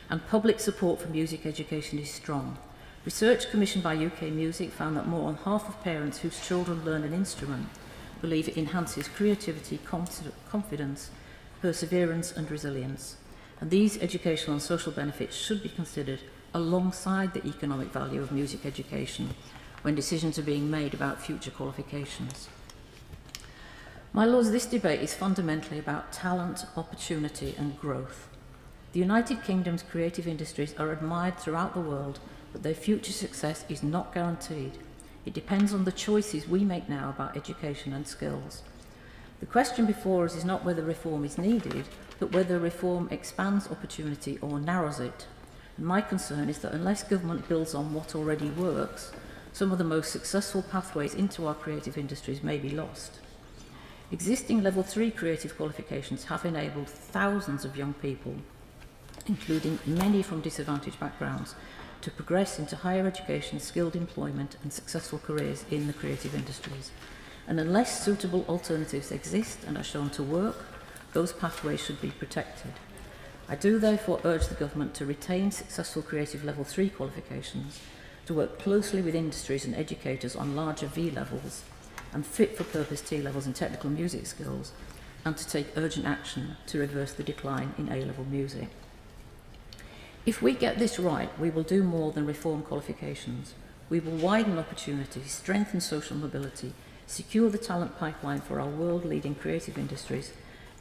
And public support for music education is strong. Research commissioned by UK Music found that more than half of parents whose children learn an instrument believe it enhances creativity, confidence, perseverance and resilience. And these educational and social benefits should be considered alongside the economic value of music education when decisions are being made about future qualifications. My Lords, this debate is fundamentally about talent, opportunity and growth. The United Kingdom's creative industries are admired throughout the world, but their future success is not guaranteed. It depends on the choices we make now about education and skills. The question before us is not whether reform is needed, but whether reform expands opportunity or narrows it. And my concern is that unless government builds on what already works, some of the most successful pathways into our creative industries may be lost. Existing Level 3 creative qualifications have enabled thousands of young people, including many from disadvantaged backgrounds, to progress into higher education, skilled employment and successful careers in the creative industries. And unless suitable alternatives exist and are shown to work, those pathways should be protected. I do therefore urge the government to retain successful creative Level 3 qualifications, to work closely with industries and educators on larger V levels and fit-for-purpose T levels in technical music skills, and to take urgent action to reverse the decline in A-level music. If we get this right, we will do more than reform qualifications. We will widen opportunities, strengthen social mobility, secure the talent pipeline for our world-leading creative industries,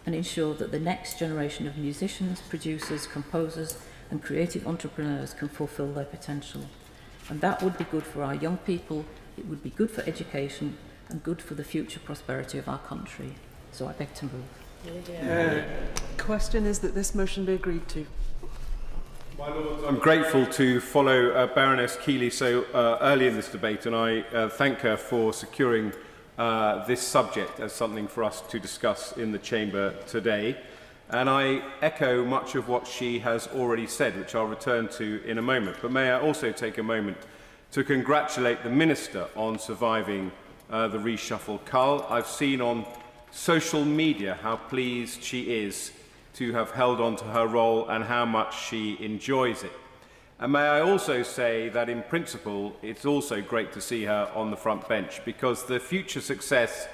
and ensure that the next generation of musicians, producers, composers, and creative entrepreneurs can fulfill their potential. And that would be good for our young people, it would be good for education, and good for the future prosperity of our country. So I beg to move. Question is that this motion be agreed to. My Lords, I'm grateful to follow Baroness Keeley so early in this debate, and I thank her for securing this subject as something for us to discuss in the Chamber today. And I echo much of what she has already said, which I'll return to in a moment. But may I also take a moment to congratulate the Minister on surviving the reshuffle cull. I've seen on social media how pleased she is to have held on to her role and how much she enjoys it. And may I also say that in principle, it's also great to see her on the front bench, because the future success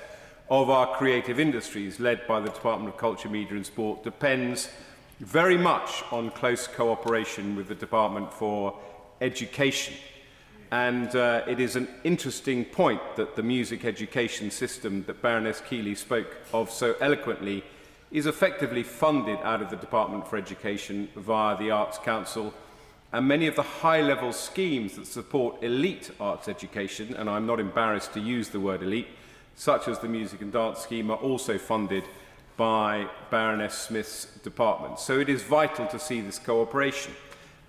of our creative industries, led by the Department of Culture, Media and Sport, depends very much on close cooperation with the Department for Education. And it is an interesting point that the music education system that Baroness Keeley spoke of so eloquently is effectively funded out of the Department for Education via the Arts Council, and many of the high-level schemes that support elite arts education, and I'm not embarrassed to use the word elite, such as the Music and Dance Scheme, are also funded by Baroness Smith's department. So it is vital to see this cooperation.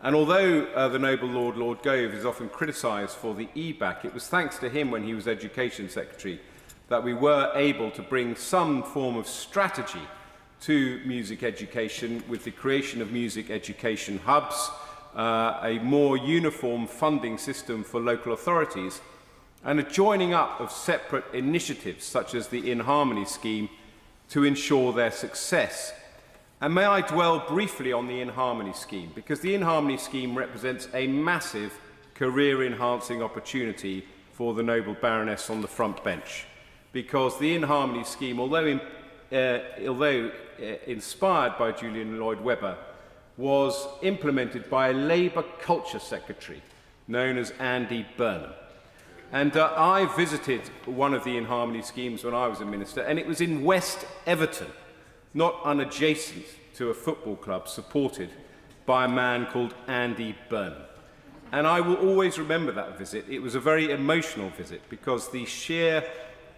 And although the Noble Lord, Lord Gove, is often criticised for the EBAC, it was thanks to him when he was Education Secretary that we were able to bring some form of strategy to music education with the creation of music education hubs, a more uniform funding system for local authorities, and a joining up of separate initiatives such as the In Harmony scheme to ensure their success. And may I dwell briefly on the In Harmony scheme, because the In Harmony scheme represents a massive career-enhancing opportunity for the Noble Baroness on the front bench. Because the In Harmony scheme, although inspired by Julian Lloyd-Webber, was implemented by a Labour Culture Secretary known as Andy Burnham. And I visited one of the In Harmony schemes when I was a minister, and it was in West Everton, not unadjacent to a football club supported by a man called Andy Burnham. And I will always remember that visit. It was a very emotional visit because the sheer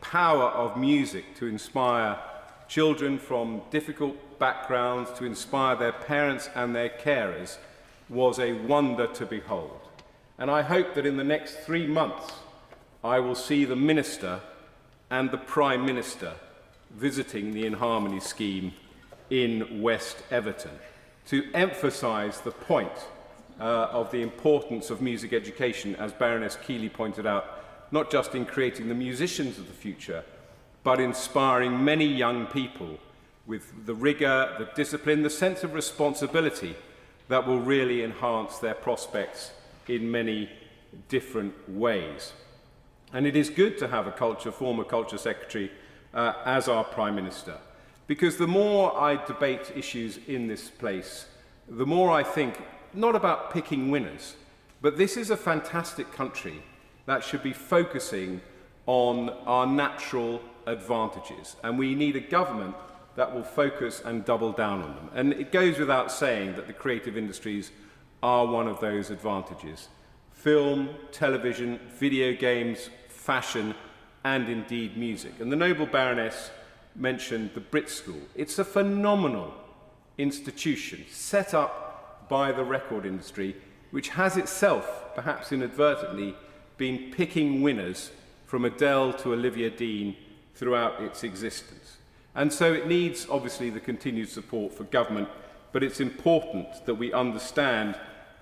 power of music to inspire children from difficult backgrounds, to inspire their parents and their carers, was a wonder to behold. And I hope that in the next 3 months I will see the Minister and the Prime Minister visiting the In Harmony scheme in West Everton to emphasise the point of the importance of music education, as Baroness Keeley pointed out, not just in creating the musicians of the future, but inspiring many young people with the rigour, the discipline, the sense of responsibility that will really enhance their prospects in many different ways. And it is good to have a former Culture Secretary as our Prime Minister, because the more I debate issues in this place, the more I think, not about picking winners, but this is a fantastic country that should be focusing on our natural advantages, and we need a government that will focus and double down on them. And it goes without saying that the creative industries are one of those advantages. Film, television, video games, fashion, and indeed music. And the Noble Baroness mentioned the Brit School. It's a phenomenal institution set up by the record industry, which has itself, perhaps inadvertently, been picking winners from Adele to Olivia Dean throughout its existence. And so it needs, obviously, the continued support for government, but it's important that we understand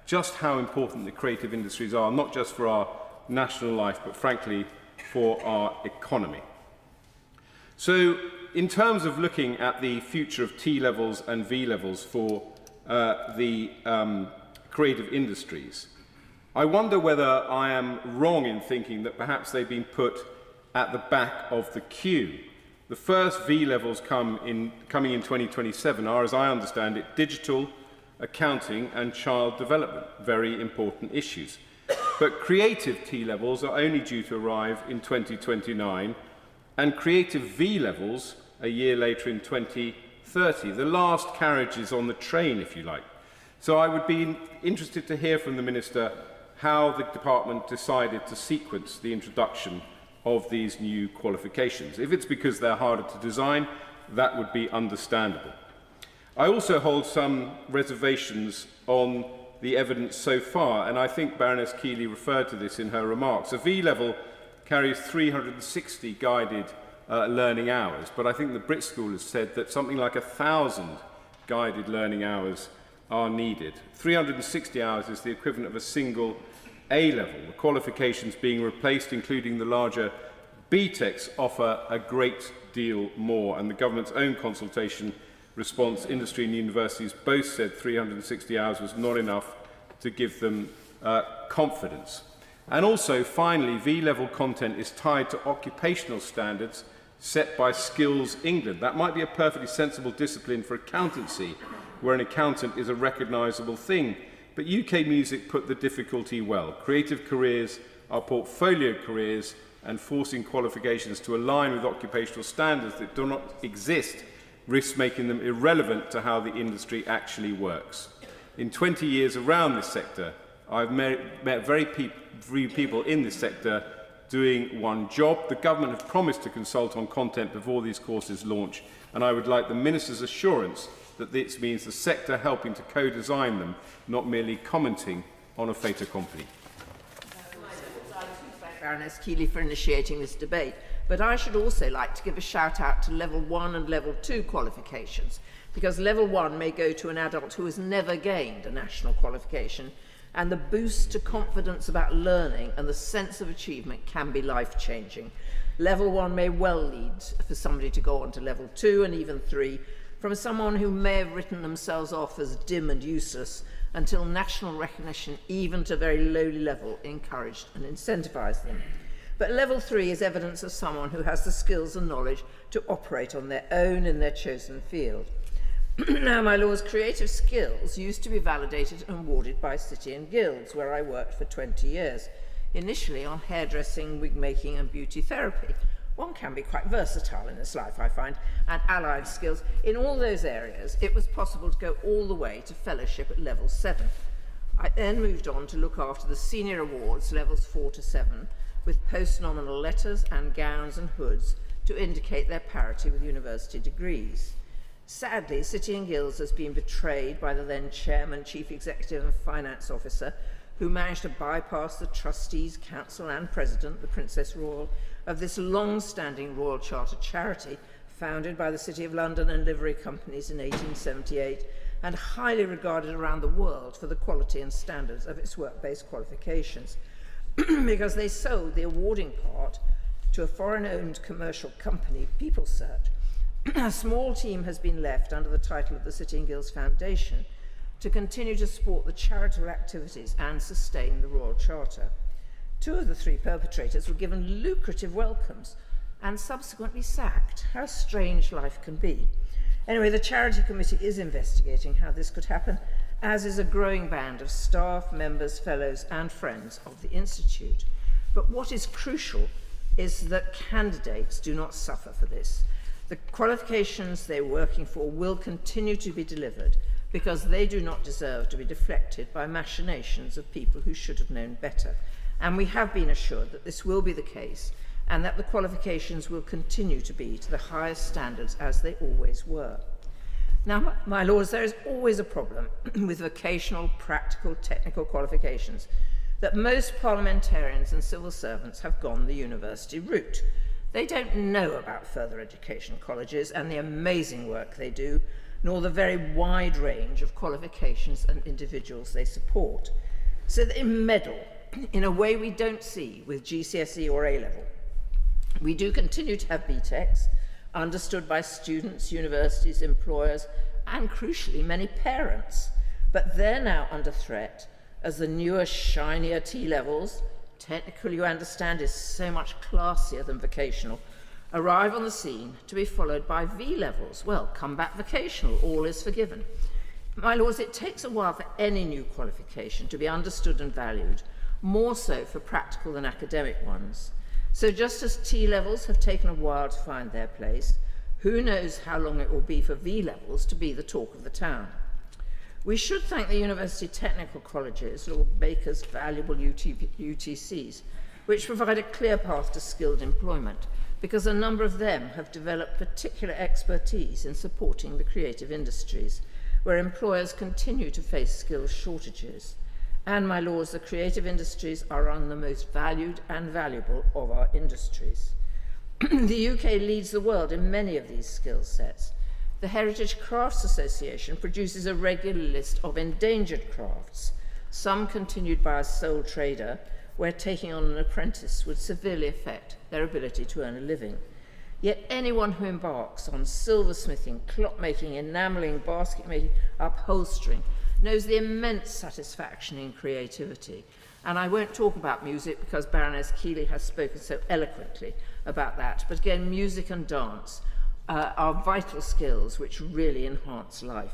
just how important the creative industries are, not just for our national life, but frankly, for our economy. So, in terms of looking at the future of T levels and V levels for the creative industries, I wonder whether I am wrong in thinking that perhaps they've been put at the back of the queue. The first V levels coming in 2027 are, as I understand it, digital, accounting and child development, very important issues. But creative T levels are only due to arrive in 2029, and creative V levels a year later in 2030. The last carriage is on the train, if you like. So I would be interested to hear from the Minister how the department decided to sequence the introduction of these new qualifications. If it's because they're harder to design, that would be understandable. I also hold some reservations on the evidence so far, and I think Baroness Keeley referred to this in her remarks. A V level carries 360 guided learning hours, but I think the Brit School has said that something like 1,000 guided learning hours are needed. 360 hours is the equivalent of a single A-level. The qualifications being replaced, including the larger BTECs, offer a great deal more, and the government's own consultation response, industry and universities both said 360 hours was not enough to give them confidence. And also, finally, V-level content is tied to occupational standards set by Skills England. That might be a perfectly sensible discipline for accountancy, where an accountant is a recognisable thing. But UK Music put the difficulty well. Creative careers are portfolio careers, and forcing qualifications to align with occupational standards that do not exist risks making them irrelevant to how the industry actually works. In 20 years around this sector, I've met very few people in this sector doing one job. The government have promised to consult on content before these courses launch, and I would like the Minister's assurance that this means the sector helping to co-design them, not merely commenting on a fait accompli. Thank Baroness Keeley for initiating this debate, but I should also like to give a shout out to Level 1 and Level 2 qualifications, because Level 1 may go to an adult who has never gained a national qualification, and the boost to confidence about learning and the sense of achievement can be life-changing. Level 1 may well lead for somebody to go on to Level 2 and even 3 from someone who may have written themselves off as dim and useless until national recognition, even to a very lowly level, encouraged and incentivised them. But Level 3 is evidence of someone who has the skills and knowledge to operate on their own in their chosen field. Now, my lords, creative skills used to be validated and awarded by City and Guilds, where I worked for 20 years, initially on hairdressing, wig making and beauty therapy. One can be quite versatile in this life, I find, and allied skills. In all those areas, it was possible to go all the way to fellowship at Level 7. I then moved on to look after the senior awards, Levels 4 to 7, with post-nominal letters and gowns and hoods to indicate their parity with university degrees. Sadly, City and Guilds has been betrayed by the then Chairman, Chief Executive and Finance Officer, who managed to bypass the Trustees, Council and President, the Princess Royal, of this long-standing Royal Charter charity founded by the City of London and livery companies in 1878 and highly regarded around the world for the quality and standards of its work-based qualifications, because they sold the awarding part to a foreign-owned commercial company, PeopleSearch. A small team has been left under the title of the City and Guilds Foundation to continue to support the charitable activities and sustain the Royal Charter. 2 of the 3 perpetrators were given lucrative welcomes and subsequently sacked. How strange life can be. Anyway, the Charity Committee is investigating how this could happen, as is a growing band of staff, members, fellows and friends of the Institute. But what is crucial is that candidates do not suffer for this. The qualifications they're working for will continue to be delivered because they do not deserve to be deflected by machinations of people who should have known better. And we have been assured that this will be the case and that the qualifications will continue to be to the highest standards as they always were. Now, my lords, there is always a problem with vocational, practical, technical qualifications, that most parliamentarians and civil servants have gone the university route. They don't know about further education colleges and the amazing work they do, nor the very wide range of qualifications and individuals they support. So they meddle in a way we don't see with GCSE or A-level. We do continue to have BTECs, understood by students, universities, employers, and crucially, many parents. But they're now under threat as the newer, shinier T-levels, technical, you understand, is so much classier than vocational, arrive on the scene to be followed by V-levels. Well, come back vocational, all is forgiven. My lords, it takes a while for any new qualification to be understood and valued, more so for practical than academic ones. So just as T-levels have taken a while to find their place, who knows how long it will be for V-levels to be the talk of the town. We should thank the University Technical Colleges, Lord Baker's valuable UTCs, which provide a clear path to skilled employment, because a number of them have developed particular expertise in supporting the creative industries, where employers continue to face skills shortages. And, my lords, the creative industries are among the most valued and valuable of our industries. The UK leads the world in many of these skill sets. The Heritage Crafts Association produces a regular list of endangered crafts, some continued by a sole trader, where taking on an apprentice would severely affect their ability to earn a living. Yet anyone who embarks on silversmithing, clockmaking, enamelling, basket making, upholstering, knows the immense satisfaction in creativity. And I won't talk about music because Baroness Keeley has spoken so eloquently about that. But again, music and dance are vital skills which really enhance life.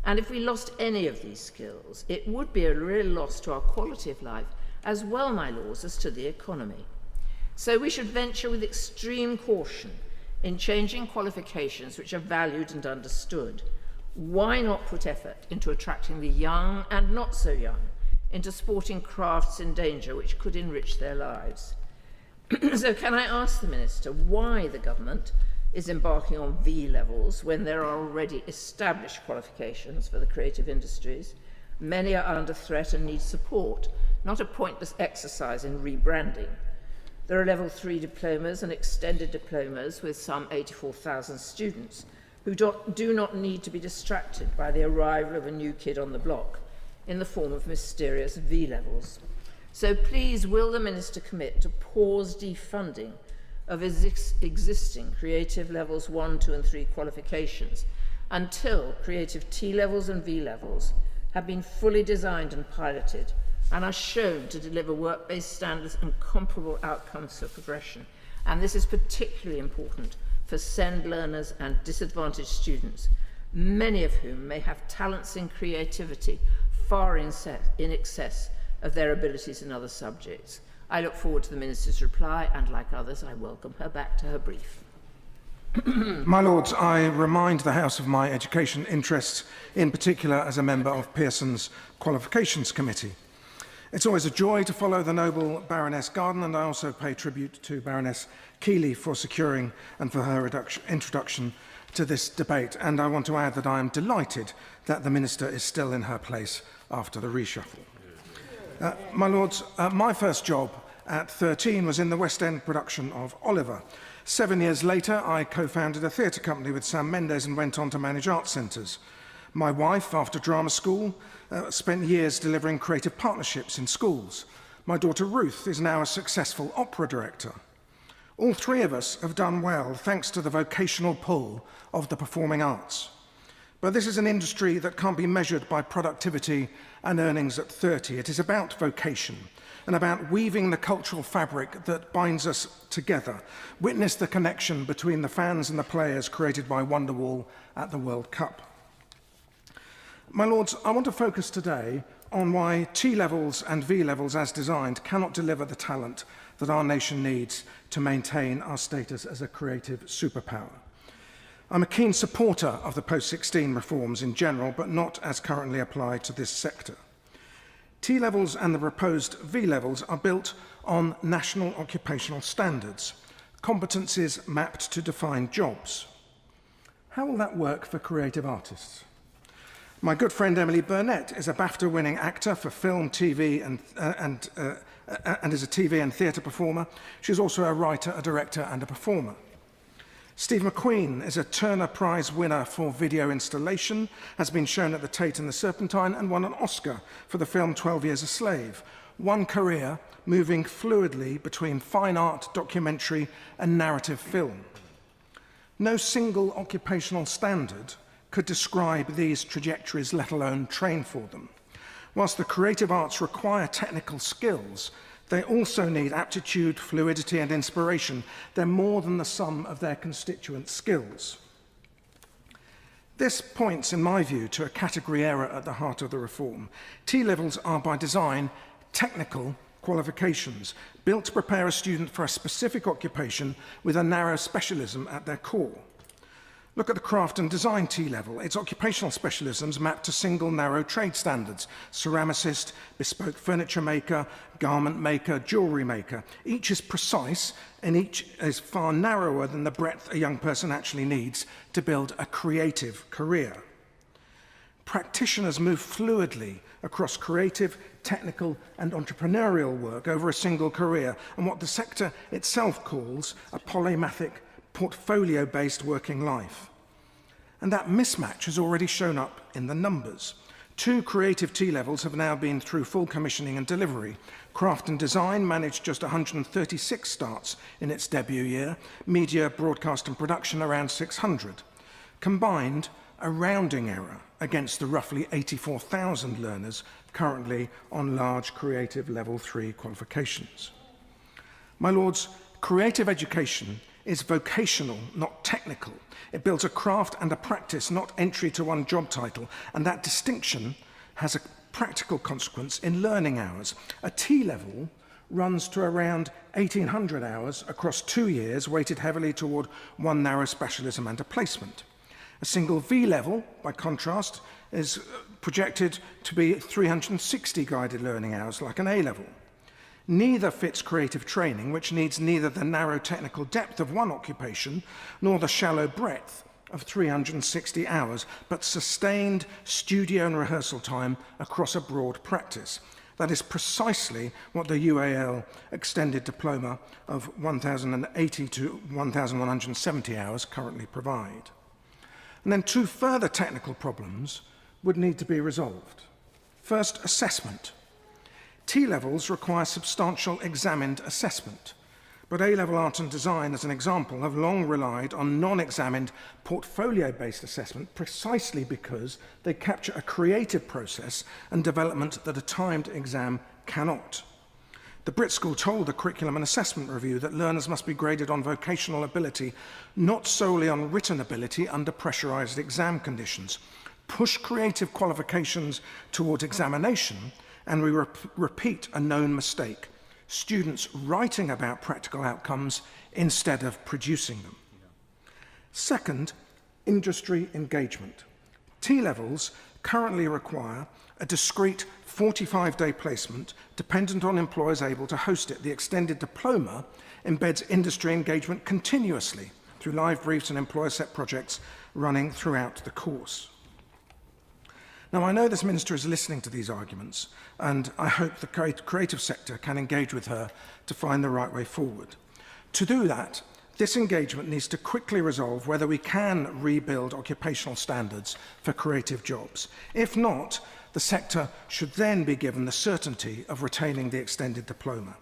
And if we lost any of these skills, it would be a real loss to our quality of life, as well, my lords, as to the economy. So we should venture with extreme caution in changing qualifications which are valued and understood. Why not put effort into attracting the young and not so young into sporting crafts in danger which could enrich their lives? So can I ask the Minister why the government is embarking on V-levels when there are already established qualifications for the creative industries? Many are under threat and need support, not a pointless exercise in rebranding. There are level 3 diplomas and extended diplomas with some 84,000 students who do not need to be distracted by the arrival of a new kid on the block in the form of mysterious V-levels. So please, will the Minister commit to pause defunding of existing creative levels 1, 2 and 3 qualifications until creative T-levels and V-levels have been fully designed and piloted and are shown to deliver work-based standards and comparable outcomes for progression. And this is particularly important for SEND learners and disadvantaged students, many of whom may have talents in creativity far in excess of their abilities in other subjects. I look forward to the Minister's reply, and like others, I welcome her back to her brief. My Lords, I remind the House of my education interests, in particular as a member of Pearson's Qualifications Committee. It's always a joy to follow the noble Baroness Garden, and I also pay tribute to Baroness Keeley for securing and for her introduction to this debate. And I want to add that I am delighted that the Minister is still in her place after the reshuffle. My Lords, my first job at 13 was in the West End production of Oliver. 7 years later, I co-founded a theatre company with Sam Mendes and went on to manage art centres. My wife, after drama school, spent years delivering creative partnerships in schools. My daughter Ruth is now a successful opera director. All three of us have done well thanks to the vocational pull of the performing arts. But this is an industry that can't be measured by productivity and earnings at 30. It is about vocation and about weaving the cultural fabric that binds us together. Witness the connection between the fans and the players created by Wonderwall at the World Cup. My Lords, I want to focus today on why T-levels and V-levels as designed cannot deliver the talent that our nation needs to maintain our status as a creative superpower. I'm a keen supporter of the post-16 reforms in general, but not as currently applied to this sector. T-levels and the proposed V-levels are built on national occupational standards, competencies mapped to defined jobs. How will that work for creative artists? My good friend Emily Burnett is a BAFTA-winning actor for film, TV, and is a TV and theatre performer. She's also a writer, a director, and a performer. Steve McQueen is a Turner Prize winner for video installation, has been shown at the Tate and the Serpentine, and won an Oscar for the film 12 Years a Slave. One career moving fluidly between fine art, documentary, and narrative film. No single occupational standard could describe these trajectories, let alone train for them. Whilst the creative arts require technical skills, they also need aptitude, fluidity, and inspiration. They're more than the sum of their constituent skills. This points, in my view, to a category error at the heart of the reform. T-levels are, by design, technical qualifications, built to prepare a student for a specific occupation with a narrow specialism at their core. Look at the craft and design T-level. Its occupational specialisms map to single narrow trade standards: ceramicist, bespoke furniture maker, garment maker, jewellery maker. Each is precise and each is far narrower than the breadth a young person actually needs to build a creative career. Practitioners move fluidly across creative, technical and entrepreneurial work over a single career and what the sector itself calls a polymathic, portfolio-based working life. And that mismatch has already shown up in the numbers. 2 creative T-levels have now been through full commissioning and delivery. Craft and design managed just 136 starts in its debut year. Media, broadcast and production around 600. Combined, a rounding error against the roughly 84,000 learners currently on large creative level 3 qualifications. My Lords, creative education is vocational, not technical. It builds a craft and a practice, not entry to one job title, and that distinction has a practical consequence in learning hours. A T-level runs to around 1,800 hours across 2 years, weighted heavily toward one narrow specialism and a placement. A single V-level, by contrast, is projected to be 360 guided learning hours, like an A-level. Neither fits creative training, which needs neither the narrow technical depth of one occupation nor the shallow breadth of 360 hours, but sustained studio and rehearsal time across a broad practice. That is precisely what the UAL extended diploma of 1,080 to 1,170 hours currently provide. And then 2 further technical problems would need to be resolved. First, assessment. T-levels require substantial examined assessment, but A-level art and design, as an example, have long relied on non-examined portfolio-based assessment precisely because they capture a creative process and development that a timed exam cannot. The Brit School told the Curriculum and Assessment Review that learners must be graded on vocational ability, not solely on written ability under pressurised exam conditions. Push creative qualifications towards examination and we repeat a known mistake: students writing about practical outcomes instead of producing them. Second, industry engagement. T-levels currently require a discrete 45-day placement dependent on employers able to host it. The extended diploma embeds industry engagement continuously through live briefs and employer-set projects running throughout the course. Now, I know this minister is listening to these arguments, and I hope the creative sector can engage with her to find the right way forward. To do that, this engagement needs to quickly resolve whether we can rebuild occupational standards for creative jobs. If not, the sector should then be given the certainty of retaining the extended diploma.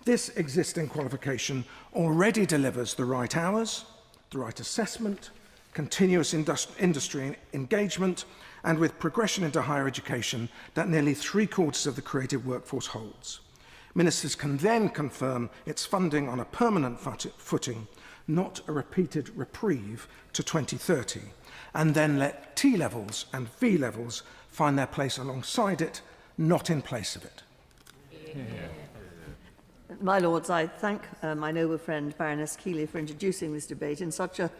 This existing qualification already delivers the right hours, the right assessment, continuous industry engagement, and with progression into higher education that nearly 3/4 of the creative workforce holds. Ministers can then confirm its funding on a permanent footing, not a repeated reprieve to 2030, and then let T levels and V levels find their place alongside it, not in place of it. My Lords, I thank my noble friend Baroness Keeley for introducing this debate in such a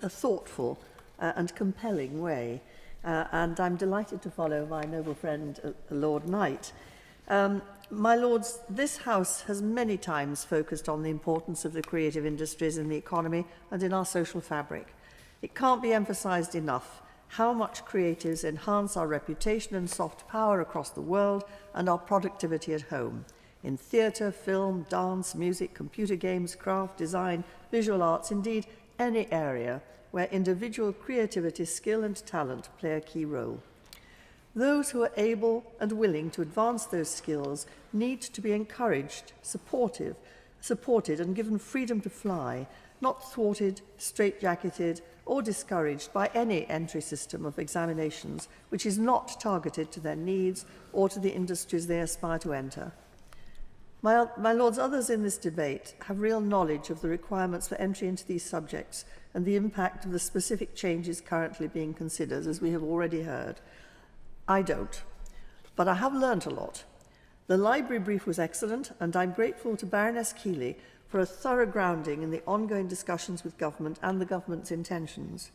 thoughtful and compelling way, and I'm delighted to follow my noble friend Lord Knight. My Lords, this House has many times focused on the importance of the creative industries in the economy and in our social fabric. It can't be emphasised enough how much creatives enhance our reputation and soft power across the world and our productivity at home. In theatre, film, dance, music, computer games, craft, design, visual arts, indeed any area where individual creativity, skill and talent play a key role. Those who are able and willing to advance those skills need to be encouraged, supported and given freedom to fly, not thwarted, straitjacketed or discouraged by any entry system of examinations which is not targeted to their needs or to the industries they aspire to enter. My Lords, others in this debate have real knowledge of the requirements for entry into these subjects and the impact of the specific changes currently being considered, as we have already heard. I don't, but I have learnt a lot. The library brief was excellent, and I'm grateful to Baroness Keeley for a thorough grounding in the ongoing discussions with government and the government's intentions.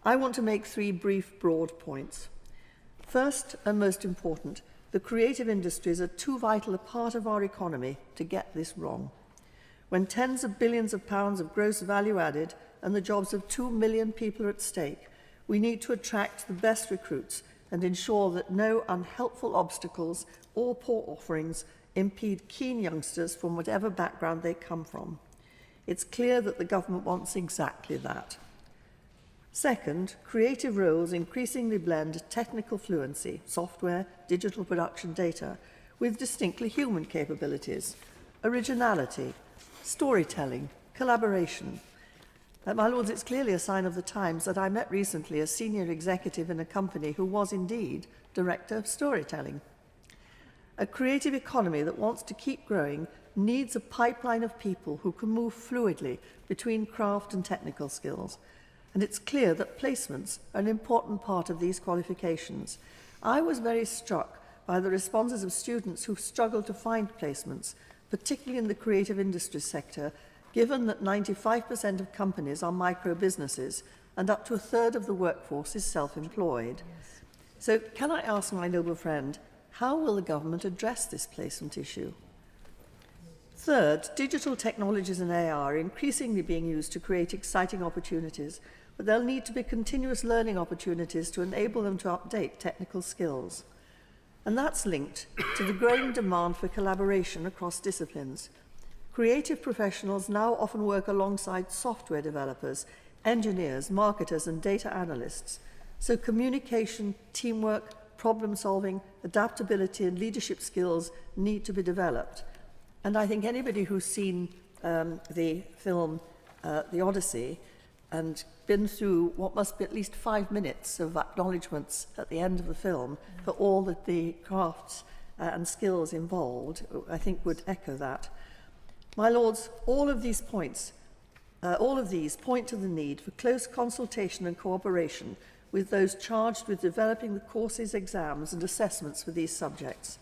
I want to make 3 brief, broad points. First, and most important, the creative industries are too vital a part of our economy to get this wrong. When tens of billions of pounds of gross value added and the jobs of 2 million people are at stake, we need to attract the best recruits and ensure that no unhelpful obstacles or poor offerings impede keen youngsters from whatever background they come from. It's clear that the government wants exactly that. Second, creative roles increasingly blend technical fluency, software, digital production data, with distinctly human capabilities, originality, storytelling, collaboration. My Lords, it's clearly a sign of the times that I met recently a senior executive in a company who was indeed director of storytelling. A creative economy that wants to keep growing needs a pipeline of people who can move fluidly between craft and technical skills. And it's clear that placements are an important part of these qualifications. I was very struck by the responses of students who struggled to find placements, particularly in the creative industry sector, given that 95% of companies are micro-businesses and up to 1/3 of the workforce is self-employed. Yes. So can I ask my noble friend, how will the government address this placement issue? Third, digital technologies and AI are increasingly being used to create exciting opportunities, but there'll need to be continuous learning opportunities to enable them to update technical skills. And that's linked to the growing demand for collaboration across disciplines. Creative professionals now often work alongside software developers, engineers, marketers, and data analysts. So communication, teamwork, problem-solving, adaptability, and leadership skills need to be developed. And I think anybody who's seen the film The Odyssey and been through what must be at least 5 minutes of acknowledgements at the end of the film for all that the crafts and skills involved, I think would echo that. My Lords, all of these point to the need for close consultation and cooperation with those charged with developing the courses, exams and assessments for these subjects.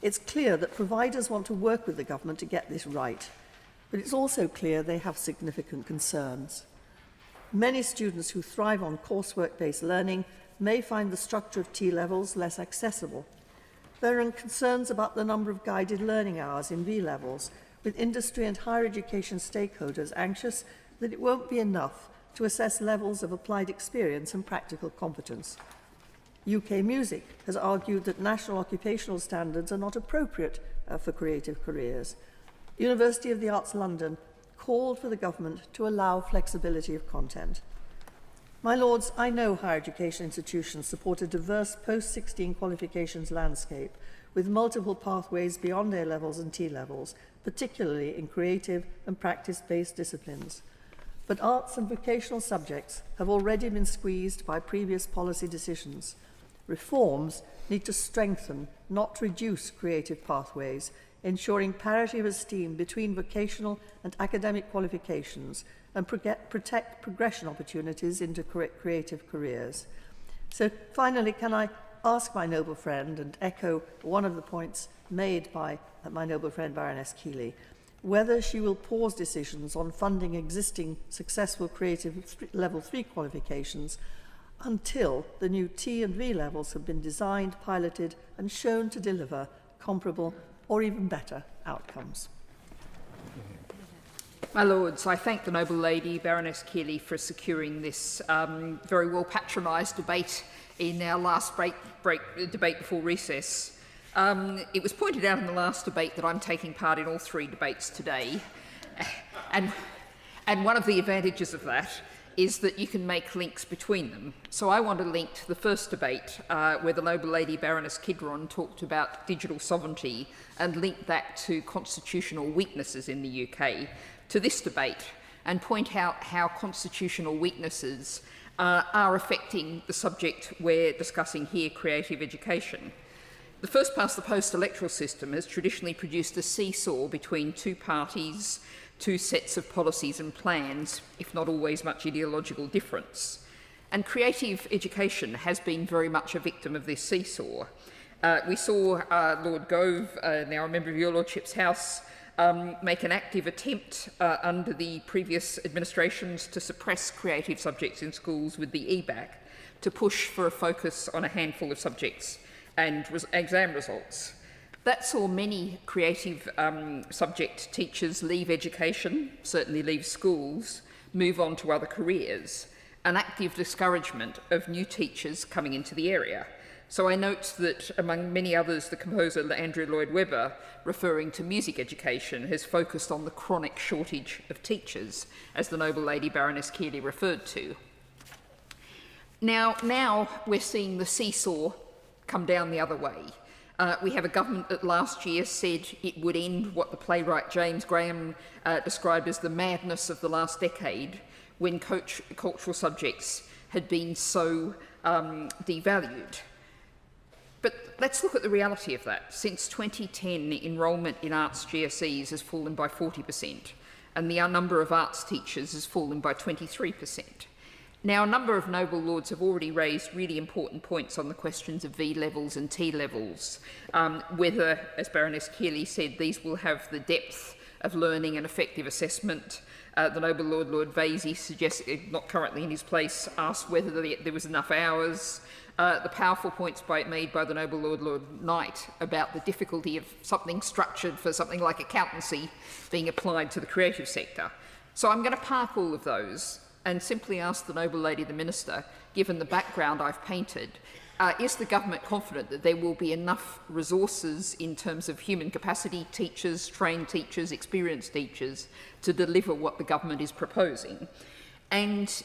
It's clear that providers want to work with the government to get this right, but it's also clear they have significant concerns. Many students who thrive on coursework-based learning may find the structure of T-levels less accessible. There are concerns about the number of guided learning hours in V-levels, with industry and higher education stakeholders anxious that it won't be enough to assess levels of applied experience and practical competence. UK Music has argued that national occupational standards are not appropriate for creative careers. University of the Arts London called for the government to allow flexibility of content. My Lords, I know higher education institutions support a diverse post-16 qualifications landscape with multiple pathways beyond A-levels and T-levels, particularly in creative and practice-based disciplines. But arts and vocational subjects have already been squeezed by previous policy decisions. Reforms need to strengthen, not reduce, creative pathways, ensuring parity of esteem between vocational and academic qualifications and protect progression opportunities into creative careers. So finally, can I ask my noble friend, and echo one of the points made by my noble friend Baroness Keeley, whether she will pause decisions on funding existing successful creative level 3 qualifications until the new T and V levels have been designed, piloted and shown to deliver comparable or even better outcomes. My Lords, I thank the noble lady, Baroness Keeley, for securing this very well patronised debate in our last debate before recess. It was pointed out in the last debate that I'm taking part in all 3 debates today, and one of the advantages of that is that you can make links between them. So I want to link to the first debate where the noble lady Baroness Kidron talked about digital sovereignty and link that to constitutional weaknesses in the UK, to this debate, and point out how constitutional weaknesses are affecting the subject we're discussing here, creative education. The first past the post electoral system has traditionally produced a seesaw between 2 parties, 2 sets of policies and plans, if not always much ideological difference. And creative education has been very much a victim of this seesaw. We saw Lord Gove, now a member of your Lordship's House, make an active attempt under the previous administrations to suppress creative subjects in schools with the EBAC, to push for a focus on a handful of subjects and exam results. That saw many creative subject teachers leave education, certainly leave schools, move on to other careers, an active discouragement of new teachers coming into the area. So I note that, among many others, the composer Andrew Lloyd Webber, referring to music education, has focused on the chronic shortage of teachers, as the noble lady Baroness Keeley referred to. Now we're seeing the seesaw come down the other way. We have a government that last year said it would end what the playwright James Graham described as the madness of the last decade, when cultural subjects had been so devalued. But let's look at the reality of that. Since 2010, enrolment in arts GCSEs has fallen by 40%, and the number of arts teachers has fallen by 23%. Now, a number of noble lords have already raised really important points on the questions of V levels and T levels, whether, as Baroness Keeley said, these will have the depth of learning and effective assessment. The noble Lord, Lord Vasey, suggested, not currently in his place, asked whether there was enough hours. The powerful points made by the noble Lord, Lord Knight, about the difficulty of something structured for something like accountancy being applied to the creative sector. So I'm going to park all of those and simply ask the noble lady, the Minister, given the background I've painted, is the government confident that there will be enough resources in terms of human capacity, teachers, trained teachers, experienced teachers, to deliver what the government is proposing? And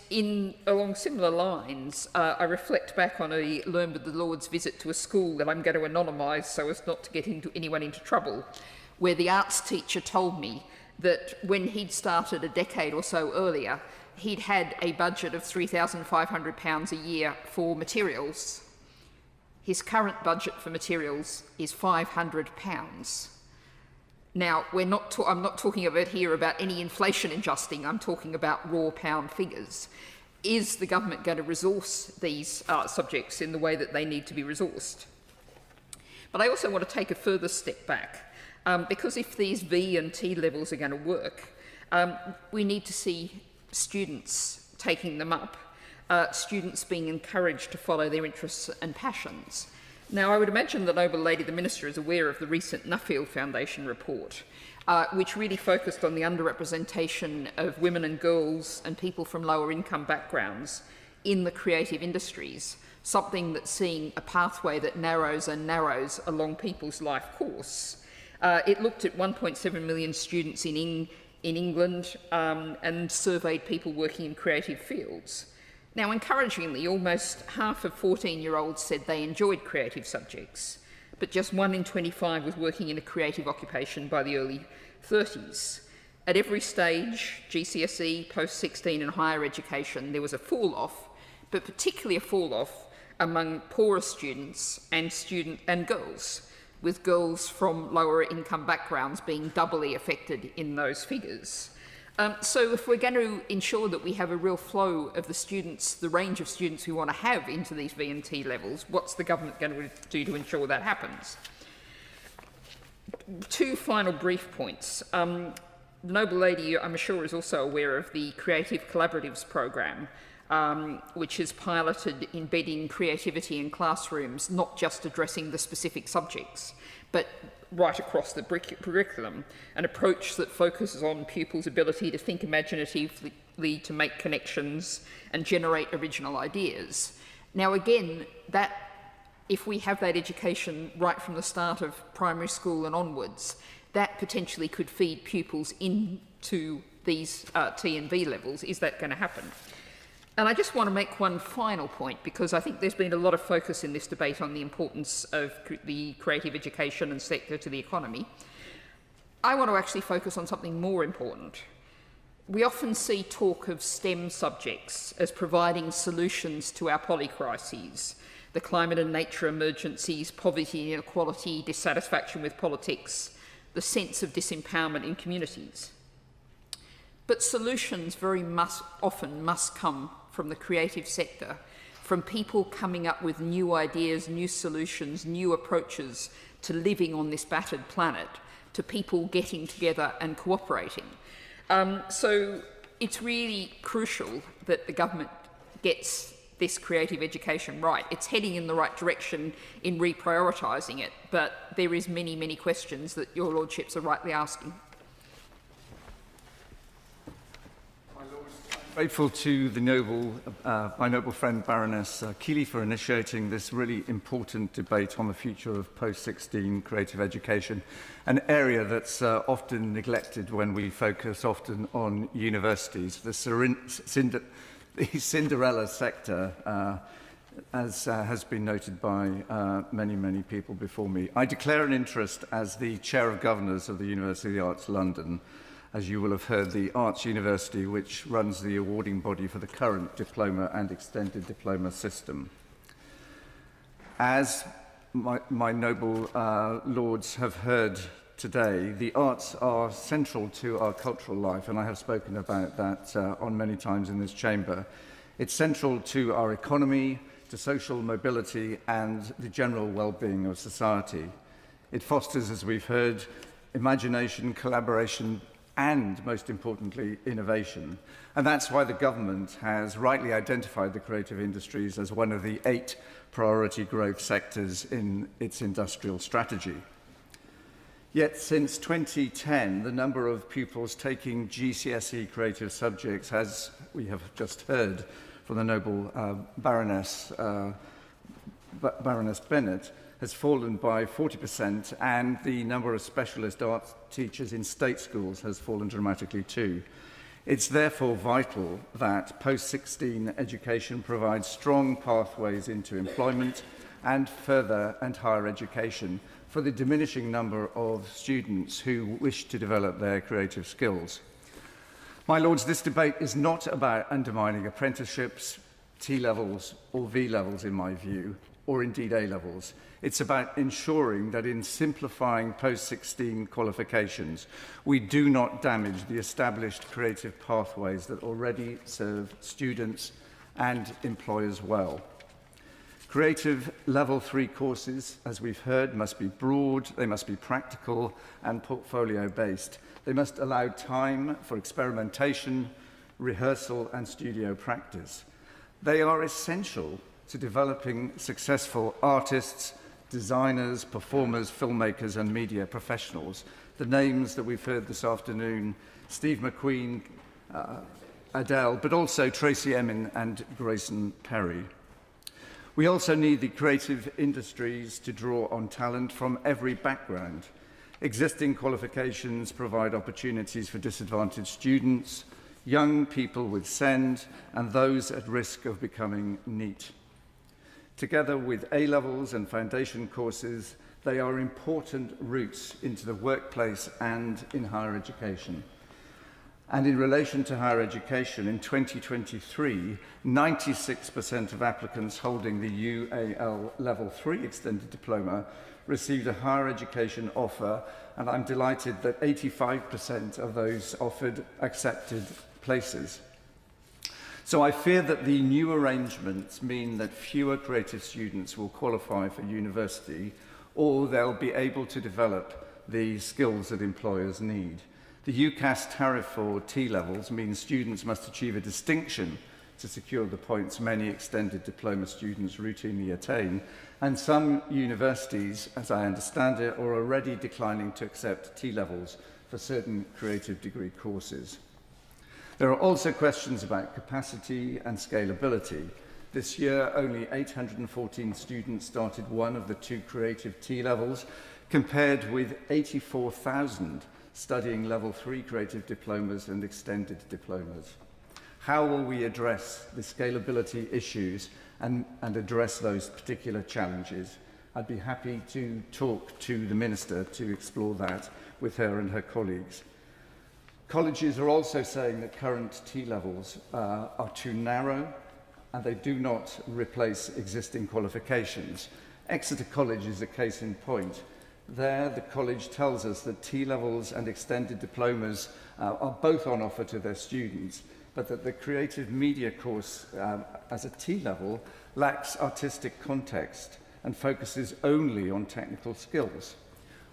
along similar lines, I reflect back on a Learn with the Lord's visit to a school that I'm going to anonymise so as not to get anyone into trouble, where the arts teacher told me that when he'd started a decade or so earlier, he'd had a budget of £3,500 a year for materials. His current budget for materials is £500. Now, I'm not talking about here about any inflation adjusting, I'm talking about raw pound figures. Is the government going to resource these subjects in the way that they need to be resourced? But I also want to take a further step back, because if these V and T levels are going to work, we need to see students taking them up, students being encouraged to follow their interests and passions. Now, I would imagine the noble lady, the Minister, is aware of the recent Nuffield Foundation report, which really focused on the underrepresentation of women and girls and people from lower income backgrounds in the creative industries, something that's seeing a pathway that narrows and narrows along people's life course. It looked at 1.7 million students in England and surveyed people working in creative fields. Now, encouragingly, almost half of 14-year-olds said they enjoyed creative subjects, but just 1 in 25 was working in a creative occupation by the early 30s. At every stage, GCSE, post-16 and higher education, there was a fall-off, but particularly a fall-off among poorer students and girls, with girls from lower income backgrounds being doubly affected in those figures. So if we're going to ensure that we have a real flow of the students, the range of students we want to have into these V&T levels, what's the government going to do to ensure that happens? Two final brief points. The Noble Lady, I'm sure, is also aware of the Creative Collaboratives programme, which is piloted embedding creativity in classrooms, not just addressing the specific subjects, but right across the curriculum, an approach that focuses on pupils' ability to think imaginatively, to make connections and generate original ideas. Now again, if we have that education right from the start of primary school and onwards, that potentially could feed pupils into these T and V levels. Is that going to happen? And I just want to make one final point, because I think there's been a lot of focus in this debate on the importance of the creative education and sector to the economy. I want to actually focus on something more important. We often see talk of STEM subjects as providing solutions to our polycrises, the climate and nature emergencies, poverty, inequality, dissatisfaction with politics, the sense of disempowerment in communities. But solutions very often must come from the creative sector, from people coming up with new ideas, new solutions, new approaches to living on this battered planet, to people getting together and cooperating. So it's really crucial that the government gets this creative education right. It's heading in the right direction in reprioritising it, but there is many, many questions that your lordships are rightly asking. Grateful to the my noble friend Baroness Keeley for initiating this really important debate on the future of post-16 creative education, an area that's often neglected when we focus often on universities. The Cinderella sector, as has been noted by many, many people before me. I declare an interest as the Chair of Governors of the University of the Arts London. As you will have heard, the Arts University, which runs the awarding body for the current diploma and extended diploma system. As my noble lords have heard today, the arts are central to our cultural life, and I have spoken about that on many times in this chamber. It's central to our economy, to social mobility, and the general well-being of society. It fosters, as we've heard, imagination, collaboration, and, most importantly, innovation. And that's why the government has rightly identified the creative industries as one of the 8 priority growth sectors in its industrial strategy. Yet since 2010, the number of pupils taking GCSE creative subjects, as we have just heard from the noble Baroness Bennett, has fallen by 40%, and the number of specialist arts teachers in state schools has fallen dramatically too. It's therefore vital that post-16 education provides strong pathways into employment and further and higher education for the diminishing number of students who wish to develop their creative skills. My lords, this debate is not about undermining apprenticeships, T-levels or V-levels in my view, or indeed A-levels. It's about ensuring that in simplifying post-16 qualifications, we do not damage the established creative pathways that already serve students and employers well. Creative Level 3 courses, as we've heard, must be broad, they must be practical and portfolio-based. They must allow time for experimentation, rehearsal and studio practice. They are essential to developing successful artists, designers, performers, filmmakers and media professionals. The names that we've heard this afternoon, Steve McQueen, Adele, but also Tracy Emin and Grayson Perry. We also need the creative industries to draw on talent from every background. Existing qualifications provide opportunities for disadvantaged students, young people with SEND, and those at risk of becoming NEET. Together with A-levels and foundation courses, they are important routes into the workplace and in higher education. And in relation to higher education, in 2023, 96% of applicants holding the UAL Level 3 Extended Diploma received a higher education offer, and I'm delighted that 85% of those offered accepted places. So I fear that the new arrangements mean that fewer creative students will qualify for university, or they'll be able to develop the skills that employers need. The UCAS tariff for T-levels means students must achieve a distinction to secure the points many extended diploma students routinely attain, and some universities, as I understand it, are already declining to accept T-levels for certain creative degree courses. There are also questions about capacity and scalability. This year, only 814 students started one of the 2 creative T-levels, compared with 84,000 studying level 3 creative diplomas and extended diplomas. How will we address the scalability issues and address those particular challenges? I'd be happy to talk to the Minister to explore that with her and her colleagues. Colleges are also saying that current T-levels are too narrow and they do not replace existing qualifications. Exeter College is a case in point. There, the college tells us that T-levels and extended diplomas are both on offer to their students, but that the creative media course as a T-level lacks artistic context and focuses only on technical skills.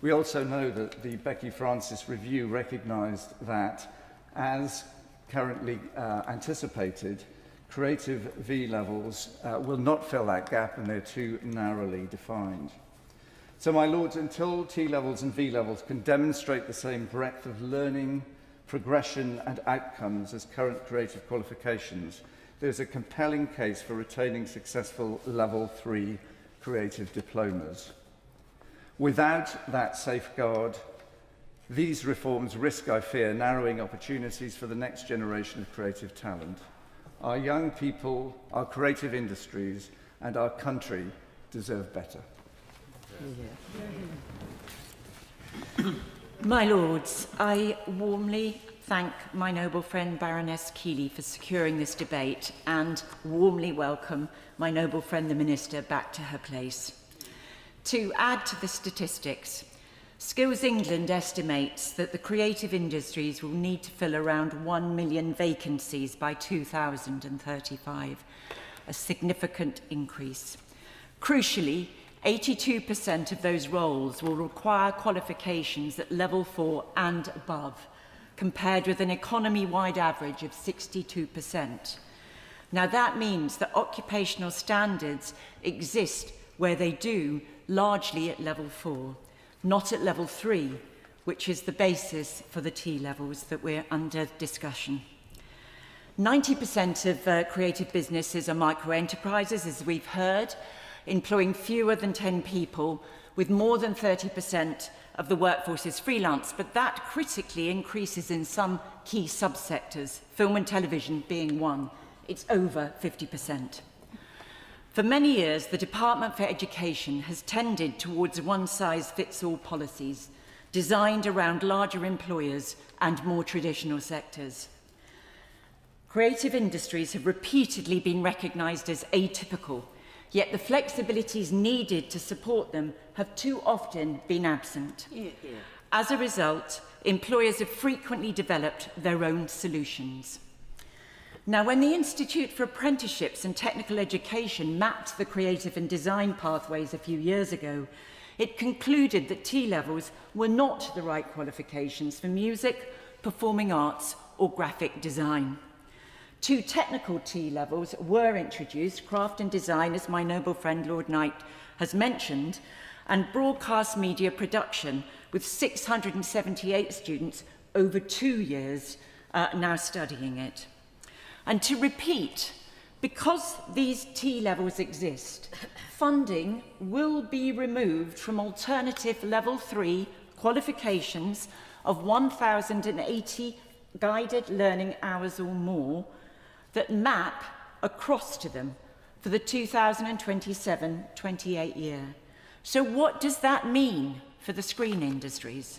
We also know that the Becky Francis review recognised that, as currently anticipated, creative V-levels will not fill that gap and they're too narrowly defined. So, my Lords, until T-levels and V-levels can demonstrate the same breadth of learning, progression and outcomes as current creative qualifications, there's a compelling case for retaining successful Level 3 creative diplomas. Without that safeguard, these reforms risk, I fear, narrowing opportunities for the next generation of creative talent. Our young people, our creative industries and our country deserve better. My Lords, I warmly thank my noble friend Baroness Keeley for securing this debate and warmly welcome my noble friend the Minister back to her place. To add to the statistics, Skills England estimates that the creative industries will need to fill around 1 million vacancies by 2035, a significant increase. Crucially, 82% of those roles will require qualifications at level 4 and above, compared with an economy-wide average of 62%. Now that means that occupational standards exist where they do, largely at level 4, not at level 3, which is the basis for the T-levels that we're under discussion. 90% of creative businesses are micro-enterprises, as we've heard, employing fewer than 10 people, with more than 30% of the workforce is freelance, but that critically increases in some key subsectors, film and television being one. It's over 50%. For many years, the Department for Education has tended towards one-size-fits-all policies designed around larger employers and more traditional sectors. Creative industries have repeatedly been recognised as atypical, yet the flexibilities needed to support them have too often been absent. As a result, employers have frequently developed their own solutions. Now, when the Institute for Apprenticeships and Technical Education mapped the creative and design pathways a few years ago, it concluded that T-levels were not the right qualifications for music, performing arts or graphic design. 2 technical T-levels were introduced, craft and design, as my noble friend Lord Knight has mentioned, and broadcast media production, with 678 students over 2 years now studying it. And to repeat, because these T-levels exist, funding will be removed from alternative level 3 qualifications of 1,080 guided learning hours or more that map across to them for the 2027-28 year. So what does that mean for the screen industries?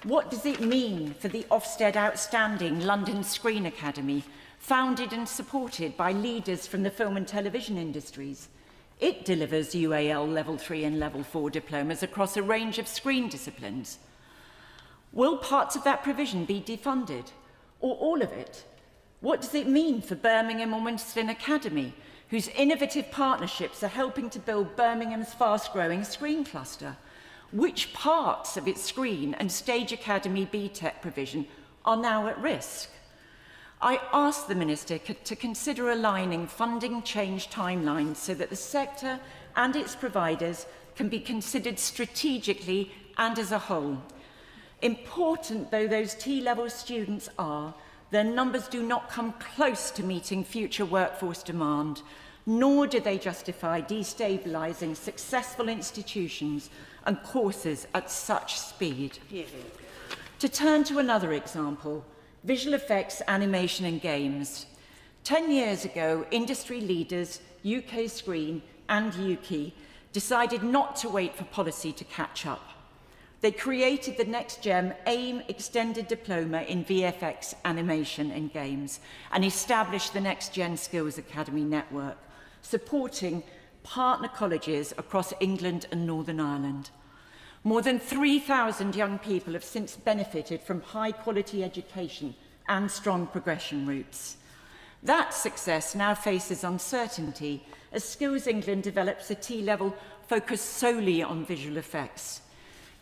What does it mean for the Ofsted outstanding London Screen Academy, founded and supported by leaders from the film and television industries? It delivers UAL Level 3 and Level 4 diplomas across a range of screen disciplines. Will parts of that provision be defunded, or all of it? What does it mean for Birmingham and Winston Academy, whose innovative partnerships are helping to build Birmingham's fast-growing screen cluster? Which parts of its Screen and Stage Academy BTEC provision are now at risk? I asked the Minister to consider aligning funding change timelines so that the sector and its providers can be considered strategically and as a whole. Important though those T-level students are, their numbers do not come close to meeting future workforce demand, nor do they justify destabilising successful institutions and courses at such speed. To turn to another example, visual effects, animation and games. 10 years ago, industry leaders, UK Screen and UKI, decided not to wait for policy to catch up. They created the Next Gem AIM Extended Diploma in VFX, Animation and Games and established the Next Gen Skills Academy network, supporting partner colleges across England and Northern Ireland. More than 3,000 young people have since benefited from high-quality education and strong progression routes. That success now faces uncertainty as Skills England develops a T-level focused solely on visual effects.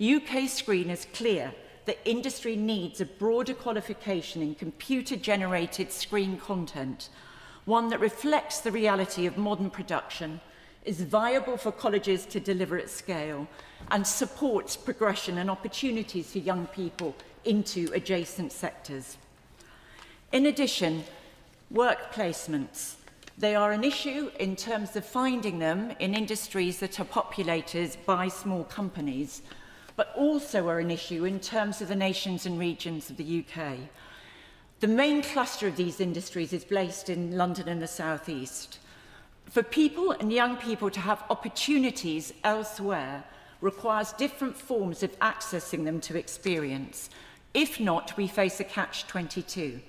UK Screen is clear that industry needs a broader qualification in computer-generated screen content, one that reflects the reality of modern production, is viable for colleges to deliver at scale, and supports progression and opportunities for young people into adjacent sectors. In addition, work placements. They are an issue in terms of finding them in industries that are populated by small companies, but also are an issue in terms of the nations and regions of the UK. The main cluster of these industries is based in London and the South East. For people and young people to have opportunities elsewhere requires different forms of accessing them to experience. If not, we face a catch-22.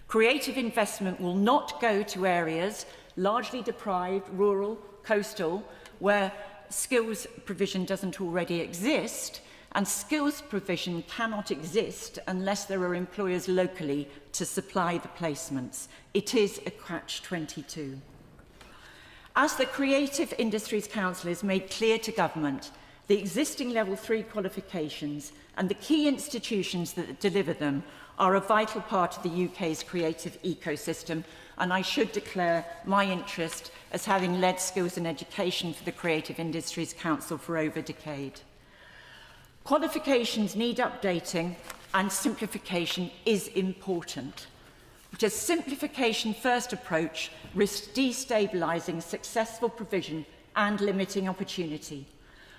Creative investment will not go to areas largely deprived, rural, coastal, where skills provision doesn't already exist, and skills provision cannot exist unless there are employers locally to supply the placements. It is a catch-22. As the Creative Industries Council has made clear to government, the existing Level 3 qualifications and the key institutions that deliver them are a vital part of the UK's creative ecosystem, and I should declare my interest as having led skills and education for the Creative Industries Council for over a decade. Qualifications need updating, and simplification is important. But a simplification-first approach risks destabilising successful provision and limiting opportunity.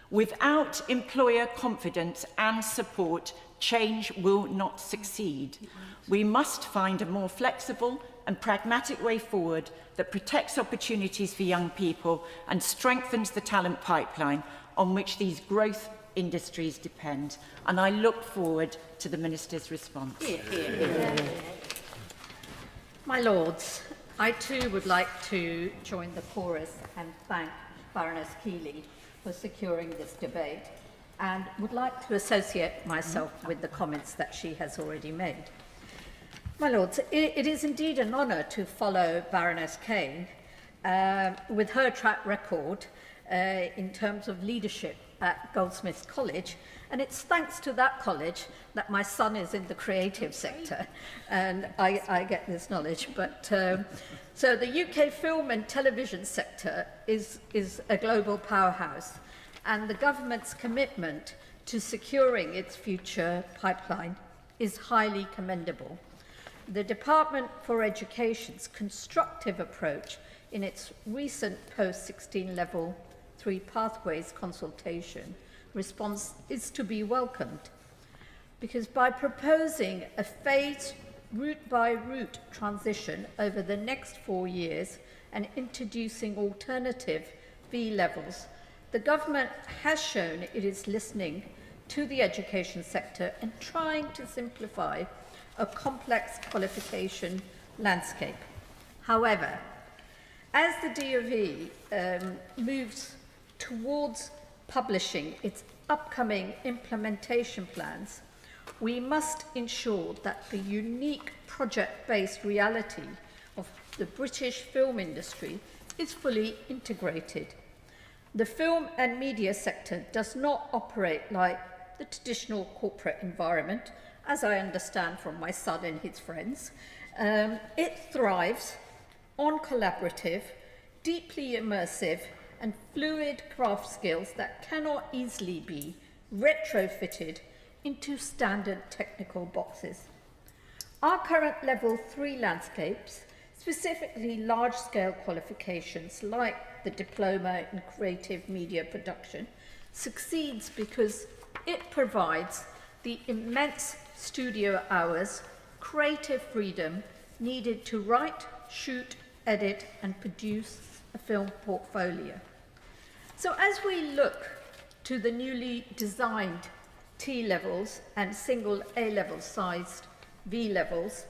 Without employer confidence and support, change will not succeed. We must find a more flexible and pragmatic way forward that protects opportunities for young people and strengthens the talent pipeline on which these growth industries depend. And I look forward to the Minister's response. My Lords, I too would like to join the chorus and thank Baroness Keeley for securing this debate, and would like to associate myself with the comments that she has already made. My Lords, it is indeed an honour to follow Baroness Kane with her track record in terms of leadership at Goldsmiths College, and it's thanks to that college that my son is in the creative sector, and I get this knowledge. But so the UK film and television sector is a global powerhouse, and the government's commitment to securing its future pipeline is highly commendable. The Department for Education's constructive approach in its recent post-16 Level 3 pathways consultation response is to be welcomed, because by proposing a phased route-by-route transition over the next 4 years and introducing alternative V levels, the government has shown it is listening to the education sector and trying to simplify a complex qualification landscape. However, as the DOV moves towards publishing its upcoming implementation plans, we must ensure that the unique project-based reality of the British film industry is fully integrated. The film and media sector does not operate like the traditional corporate environment, as I understand from my son and his friends. It thrives on collaborative, deeply immersive and fluid craft skills that cannot easily be retrofitted into standard technical boxes. Our current level 3 landscapes, specifically large-scale qualifications like the diploma in creative media production, succeeds because it provides the immense studio hours, creative freedom needed to write, shoot, edit and produce a film portfolio. So as we look to the newly designed T-levels and single A-level sized V-levels,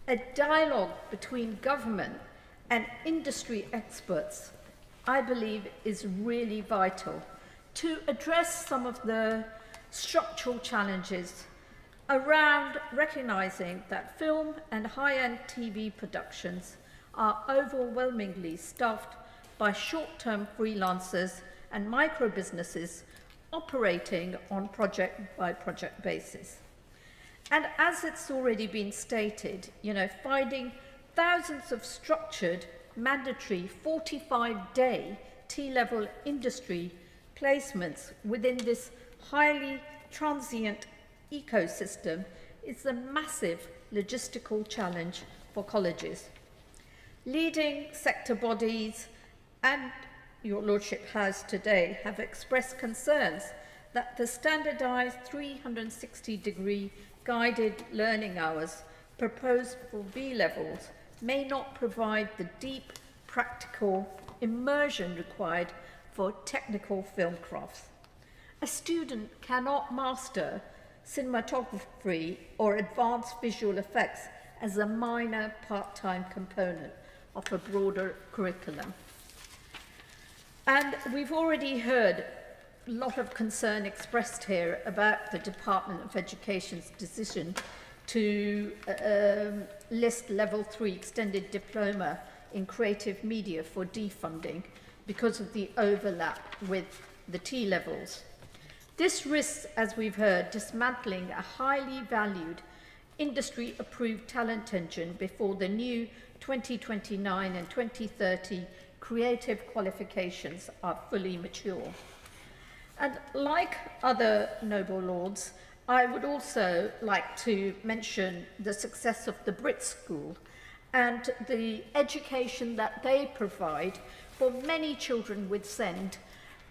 a dialogue between government and industry experts, I believe, is really vital to address some of the structural challenges around recognising that film and high-end TV productions are overwhelmingly staffed by short-term freelancers and micro-businesses operating on project-by-project basis. And as it's already been stated, finding thousands of structured, mandatory 45-day T-level industry placements within this highly transient ecosystem is a massive logistical challenge for colleges. Leading sector bodies, and your Lordship has today, have expressed concerns that the standardised 360-degree guided learning hours proposed for V-levels may not provide the deep, practical immersion required for technical film crafts. A student cannot master cinematography or advanced visual effects as a minor part-time component of a broader curriculum. And we've already heard a lot of concern expressed here about the Department of Education's decision to list Level 3 Extended Diploma in Creative Media for defunding because of the overlap with the T-levels. This risks, as we've heard, dismantling a highly valued industry-approved talent engine before the new 2029 and 2030 creative qualifications are fully mature. And like other noble lords, I would also like to mention the success of the Brit School and the education that they provide for many children with SEND,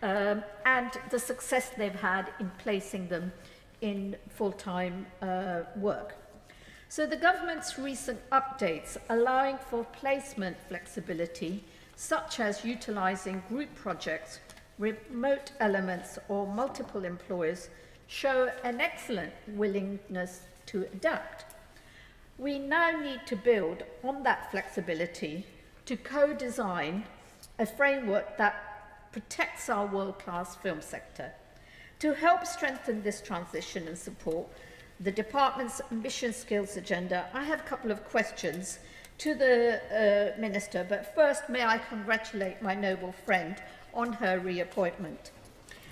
and the success they've had in placing them in full-time work. So the government's recent updates allowing for placement flexibility, such as utilising group projects, remote elements or multiple employers, show an excellent willingness to adapt. We now need to build on that flexibility to co-design a framework that protects our world-class film sector. To help strengthen this transition and support the Department's Ambition Skills Agenda, I have a couple of questions to the Minister, but first may I congratulate my noble friend on her reappointment.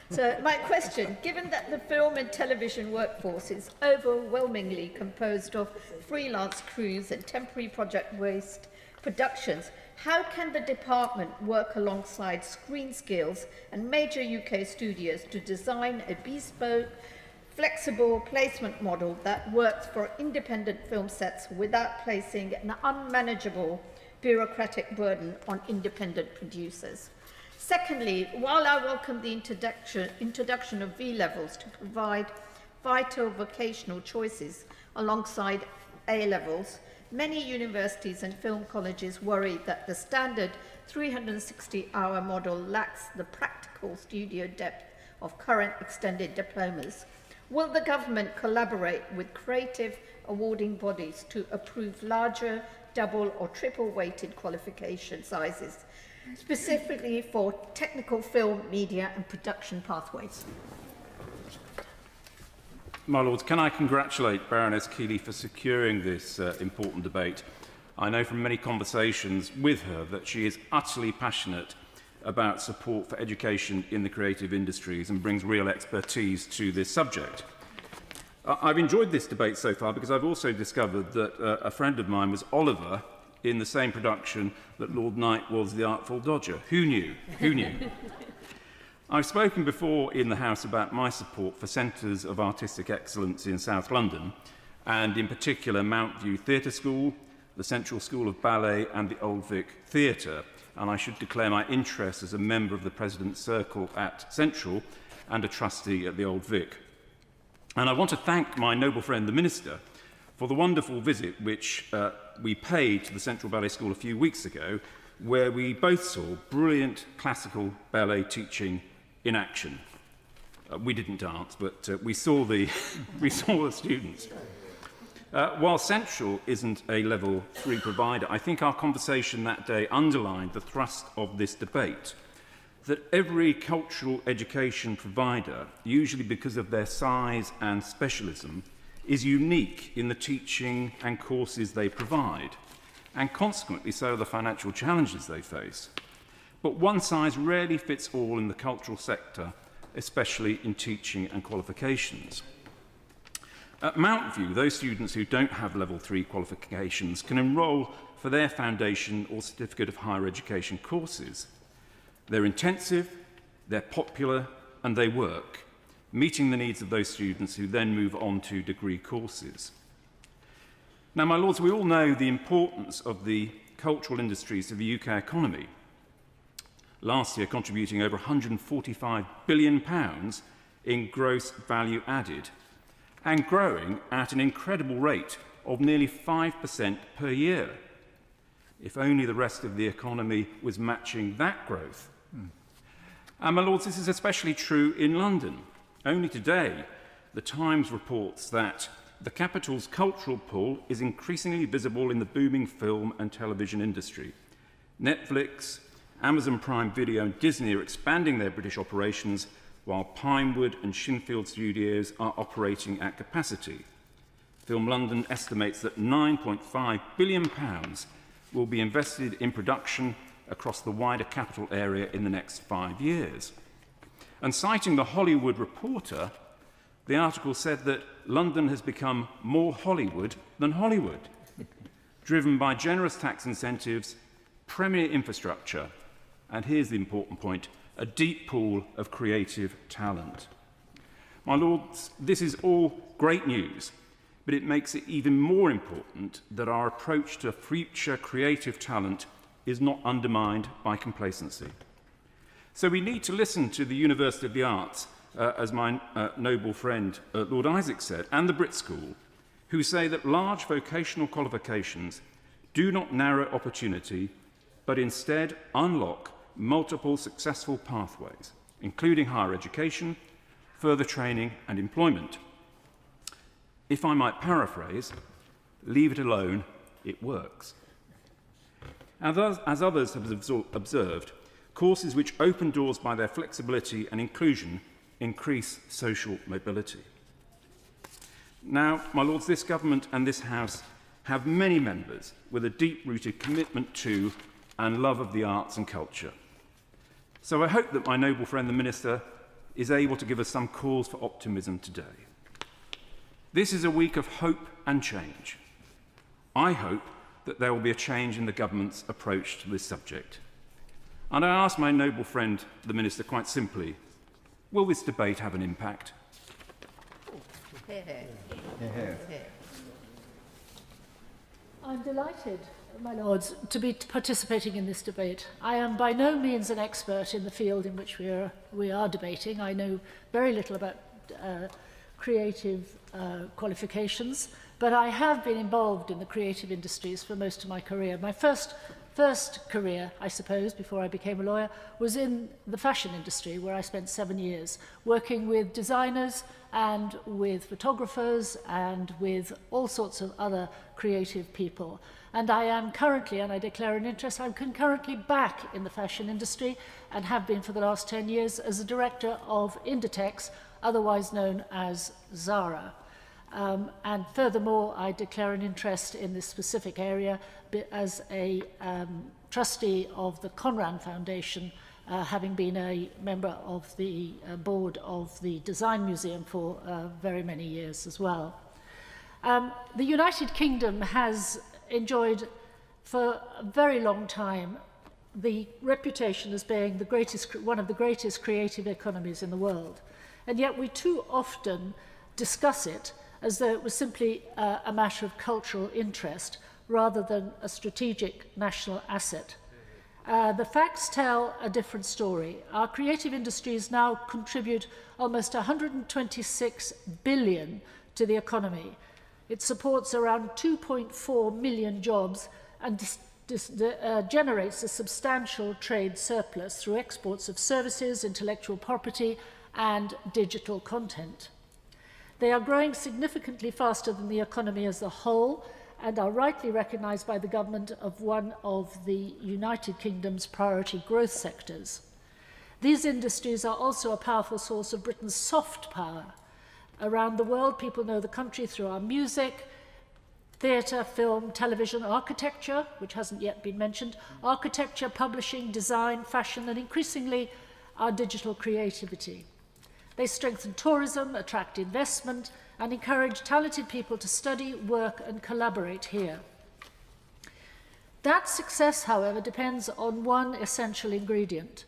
So my question, given that the film and television workforce is overwhelmingly composed of freelance crews and temporary project-based productions, how can the department work alongside Screen Skills and major UK studios to design a bespoke, flexible placement model that works for independent film sets without placing an unmanageable bureaucratic burden on independent producers? Secondly, while I welcome the introduction of V-levels to provide vital vocational choices alongside A-levels, many universities and film colleges worry that the standard 360-hour model lacks the practical studio depth of current extended diplomas. Will the government collaborate with creative awarding bodies to approve larger double or triple weighted qualification sizes, specifically for technical film, media and production pathways? My Lords, can I congratulate Baroness Keeley for securing this important debate. I know from many conversations with her that she is utterly passionate about support for education in the creative industries and brings real expertise to this subject. I've enjoyed this debate so far because I've also discovered that a friend of mine was Oliver in the same production that Lord Knight was the Artful Dodger. Who knew? Who knew? I've spoken before in the House about my support for centres of artistic excellence in South London, and in particular Mount View Theatre School, the Central School of Ballet and the Old Vic Theatre. And I should declare my interest as a member of the President's Circle at Central and a trustee at the Old Vic. And I want to thank my noble friend, the Minister, for the wonderful visit which we paid to the Central Ballet School a few weeks ago, where we both saw brilliant classical ballet teaching in action. We didn't dance, but we saw the students. While Central isn't a level 3 provider, I think our conversation that day underlined the thrust of this debate, that every cultural education provider, usually because of their size and specialism, is unique in the teaching and courses they provide, and consequently so are the financial challenges they face. But one size rarely fits all in the cultural sector, especially in teaching and qualifications. At Mount View, those students who don't have level 3 qualifications can enrol for their foundation or certificate of higher education courses. They're intensive, they're popular, and they work, meeting the needs of those students who then move on to degree courses. Now, my Lords, we all know the importance of the cultural industries to the UK economy. Last year contributing over £145 billion in gross value added, and growing at an incredible rate of nearly 5% per year. If only the rest of the economy was matching that growth. And my Lords, this is especially true in London. Only today, the Times reports that the capital's cultural pull is increasingly visible in the booming film and television industry. Netflix, Amazon Prime Video and Disney are expanding their British operations, while Pinewood and Shinfield Studios are operating at capacity. Film London estimates that £9.5 billion will be invested in production across the wider capital area in the next 5 years. And citing the Hollywood Reporter, the article said that London has become more Hollywood than Hollywood, driven by generous tax incentives, premier infrastructure, and here's the important point, a deep pool of creative talent. My Lords, this is all great news, but it makes it even more important that our approach to future creative talent is not undermined by complacency. So we need to listen to the University of the Arts, as my noble friend Lord Isaac said, and the Brit School, who say that large vocational qualifications do not narrow opportunity, but instead unlock multiple successful pathways, including higher education, further training and employment. If I might paraphrase, leave it alone, it works. As others have observed, courses which open doors by their flexibility and inclusion increase social mobility. Now, my Lords, this government and this House have many members with a deep-rooted commitment to and love of the arts and culture. So I hope that my noble friend, the Minister, is able to give us some cause for optimism today. This is a week of hope and change. I hope that there will be a change in the government's approach to this subject. And I ask my noble friend, the Minister, quite simply, will this debate have an impact? I'm delighted, my Lords, to be participating in this debate. I am by no means an expert in the field in which we are debating. I know very little about creative qualifications, but I have been involved in the creative industries for most of my career. My first first career, I suppose, before I became a lawyer, was in the fashion industry, where I spent 7 years working with designers and with photographers and with all sorts of other creative people. And I am currently, and I declare an interest, I'm concurrently back in the fashion industry and have been for the last 10 years as a director of Inditex, otherwise known as Zara. And furthermore, I declare an interest in this specific area as a trustee of the Conran Foundation, having been a member of the board of the Design Museum for very many years as well. The United Kingdom has enjoyed for a very long time the reputation as being one of the greatest creative economies in the world. And yet we too often discuss it as though it was simply a matter of cultural interest rather than a strategic national asset. The facts tell a different story. Our creative industries now contribute almost 126 billion to the economy. It supports around 2.4 million jobs and generates a substantial trade surplus through exports of services, intellectual property, and digital content. They are growing significantly faster than the economy as a whole and are rightly recognised by the government of one of the United Kingdom's priority growth sectors. These industries are also a powerful source of Britain's soft power. Around the world, people know the country through our music, theatre, film, television, architecture, which hasn't yet been mentioned, architecture, publishing, design, fashion, and increasingly our digital creativity. They strengthen tourism, attract investment, and encourage talented people to study, work, and collaborate here. That success, however, depends on one essential ingredient: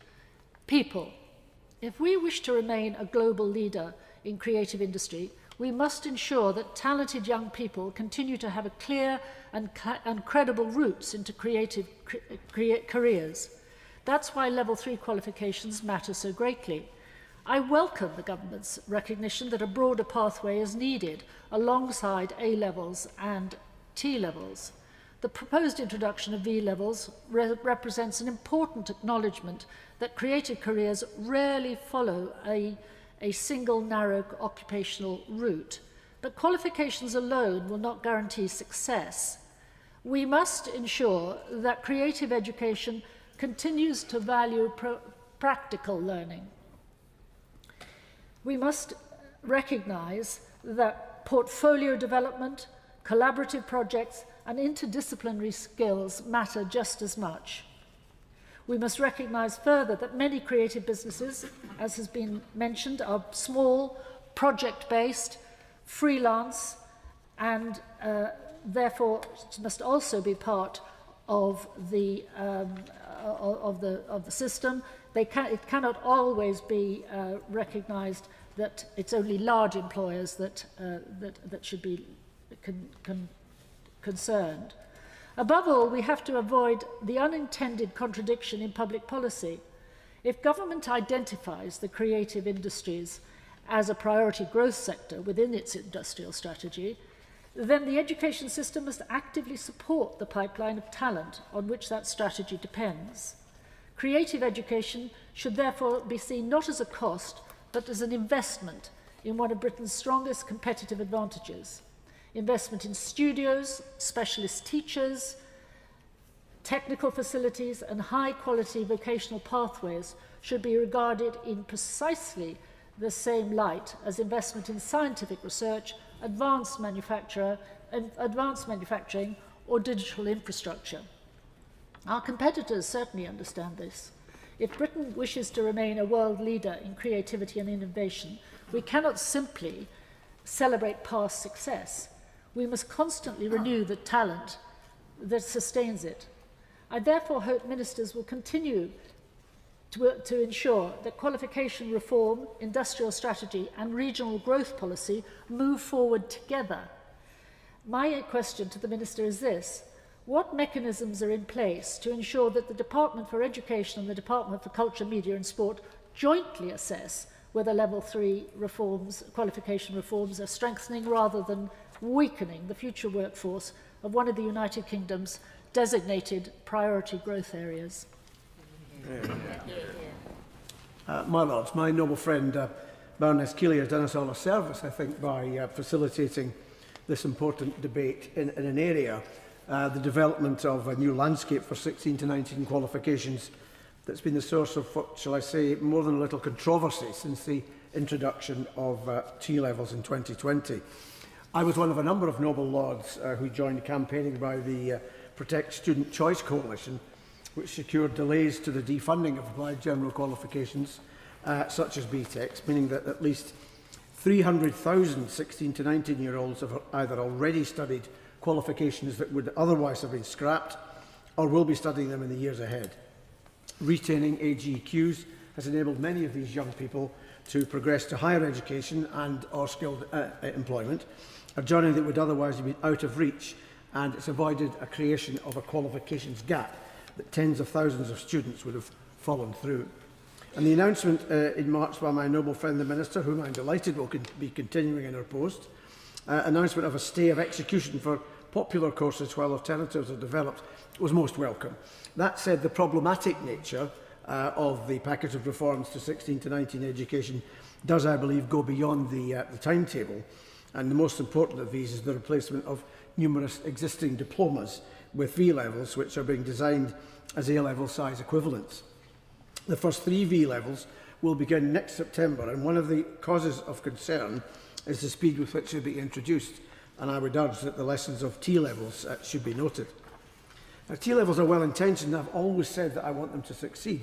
people. If we wish to remain a global leader in creative industry, we must ensure that talented young people continue to have a clear and credible roots into creative careers. That's why Level 3 qualifications matter so greatly. I welcome the government's recognition that a broader pathway is needed alongside A-levels and T-levels. The proposed introduction of V-levels represents an important acknowledgement that creative careers rarely follow a single narrow occupational route, but qualifications alone will not guarantee success. We must ensure that creative education continues to value practical learning. We must recognise that portfolio development, collaborative projects, and interdisciplinary skills matter just as much. We must recognise further that many creative businesses, as has been mentioned, are small, project-based, freelance, and therefore must also be part of the system. It cannot always be recognised that it's only large employers that should be concerned. Above all, we have to avoid the unintended contradiction in public policy. If government identifies the creative industries as a priority growth sector within its industrial strategy, then the education system must actively support the pipeline of talent on which that strategy depends. Creative education should therefore be seen not as a cost, but as an investment in one of Britain's strongest competitive advantages. Investment in studios, specialist teachers, technical facilities, and high-quality vocational pathways should be regarded in precisely the same light as investment in scientific research, advanced manufacturing, or digital infrastructure. Our competitors certainly understand this. If Britain wishes to remain a world leader in creativity and innovation, we cannot simply celebrate past success. We must constantly renew the talent that sustains it. I therefore hope ministers will continue to ensure that qualification reform, industrial strategy, and regional growth policy move forward together. My question to the Minister is this: what mechanisms are in place to ensure that the Department for Education and the Department for Culture, Media and Sport jointly assess whether Level 3 qualification reforms are strengthening rather than weakening the future workforce of one of the United Kingdom's designated priority growth areas. My Lords, my noble friend Baroness Keeley has done us all a service, I think, by facilitating this important debate in an area, the development of a new landscape for 16 to 19 qualifications that's been the source of, what shall I say, more than a little controversy since the introduction of T-levels in 2020. I was one of a number of noble lords who joined campaigning by the Protect Student Choice Coalition, which secured delays to the defunding of applied general qualifications, such as BTECs, meaning that at least 300,000 16 to 19-year-olds have either already studied qualifications that would otherwise have been scrapped or will be studying them in the years ahead. Retaining AGQs has enabled many of these young people to progress to higher education and or skilled employment, a journey that would otherwise have been out of reach, and it's avoided a creation of a qualifications gap that tens of thousands of students would have fallen through. And the announcement in March by my noble friend the Minister, whom I'm delighted will be continuing in her post, announcement of a stay of execution for popular courses while alternatives are developed, was most welcome. That said, the problematic nature of the package of reforms to 16 to 19 education does, I believe, go beyond the timetable. And the most important of these is the replacement of numerous existing diplomas with V-levels, which are being designed as A-level size equivalents. The first 3 V-levels will begin next September, and one of the causes of concern is the speed with which they'll be introduced, and I would urge that the lessons of T-levels should be noted. Now, T-levels are well-intentioned, and I've always said that I want them to succeed,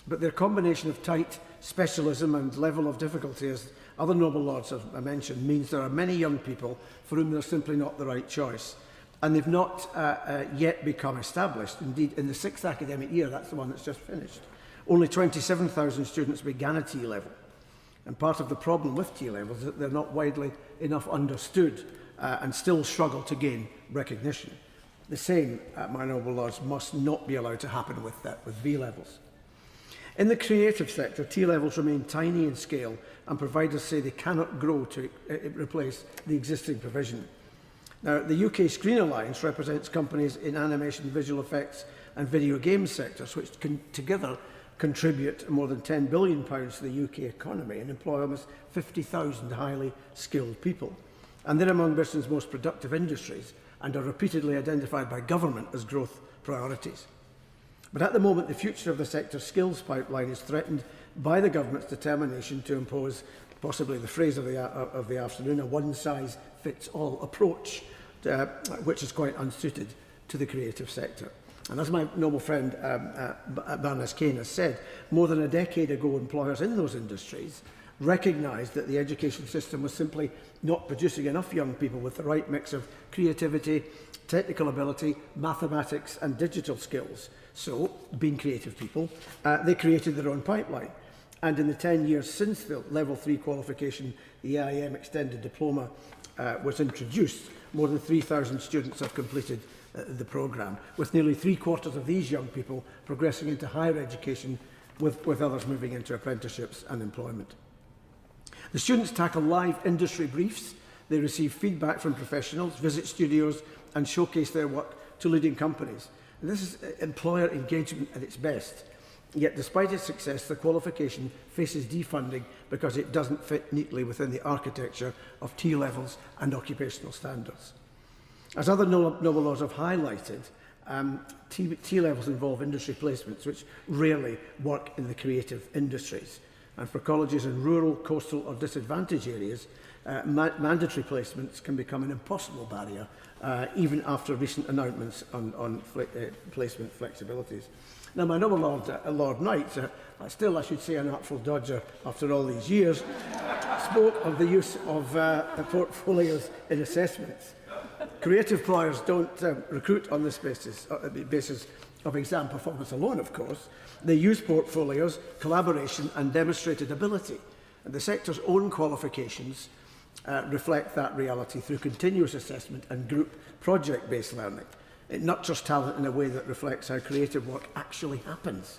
but their combination of tight specialism and level of difficulty, as other noble lords have mentioned, means there are many young people for whom they're simply not the right choice. And they've not yet become established. Indeed, in the 6th academic year, that's the one that's just finished, only 27,000 students began a T-level. And part of the problem with T-levels is that they're not widely enough understood and still struggle to gain recognition. The same, my noble lords, must not be allowed to happen with V-levels. In the creative sector, T-levels remain tiny in scale, and providers say they cannot grow to replace the existing provision. Now, the UK Screen Alliance represents companies in animation, visual effects and video game sectors, which can together contribute more than £10 billion to the UK economy and employ almost 50,000 highly skilled people. And they're among Britain's most productive industries and are repeatedly identified by government as growth priorities. But at the moment, the future of the sector's skills pipeline is threatened by the government's determination to impose, possibly the phrase of the afternoon, a one-size-fits-all approach, which is quite unsuited to the creative sector. And as my noble friend Baroness Kane has said, more than a decade ago, employers in those industries recognised that the education system was simply not producing enough young people with the right mix of creativity, technical ability, mathematics and digital skills. So, being creative people, they created their own pipeline. And in the 10 years since the Level 3 qualification, the AIM Extended Diploma, was introduced, more than 3,000 students have completed the programme, with nearly 3/4 of these young people progressing into higher education, with others moving into apprenticeships and employment. The students tackle live industry briefs, they receive feedback from professionals, visit studios and showcase their work to leading companies. And this is employer engagement at its best. Yet despite its success, the qualification faces defunding because it doesn't fit neatly within the architecture of T-levels and occupational standards. As other noble lords have highlighted, T-levels involve industry placements which rarely work in the creative industries. And for colleges in rural, coastal or disadvantaged areas, mandatory placements can become an impossible barrier, even after recent announcements on placement flexibilities. Now, my noble Lord Knight, still I should say an artful dodger after all these years, spoke of the use of portfolios in assessments. Creative employers don't recruit on this basis of exam performance alone, of course. They use portfolios, collaboration and demonstrated ability. And the sector's own qualifications reflect that reality through continuous assessment and group project-based learning. It nurtures talent in a way that reflects how creative work actually happens.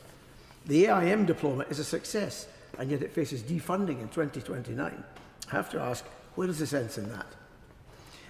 The AIM diploma is a success, and yet it faces defunding in 2029. I have to ask, where is the sense in that?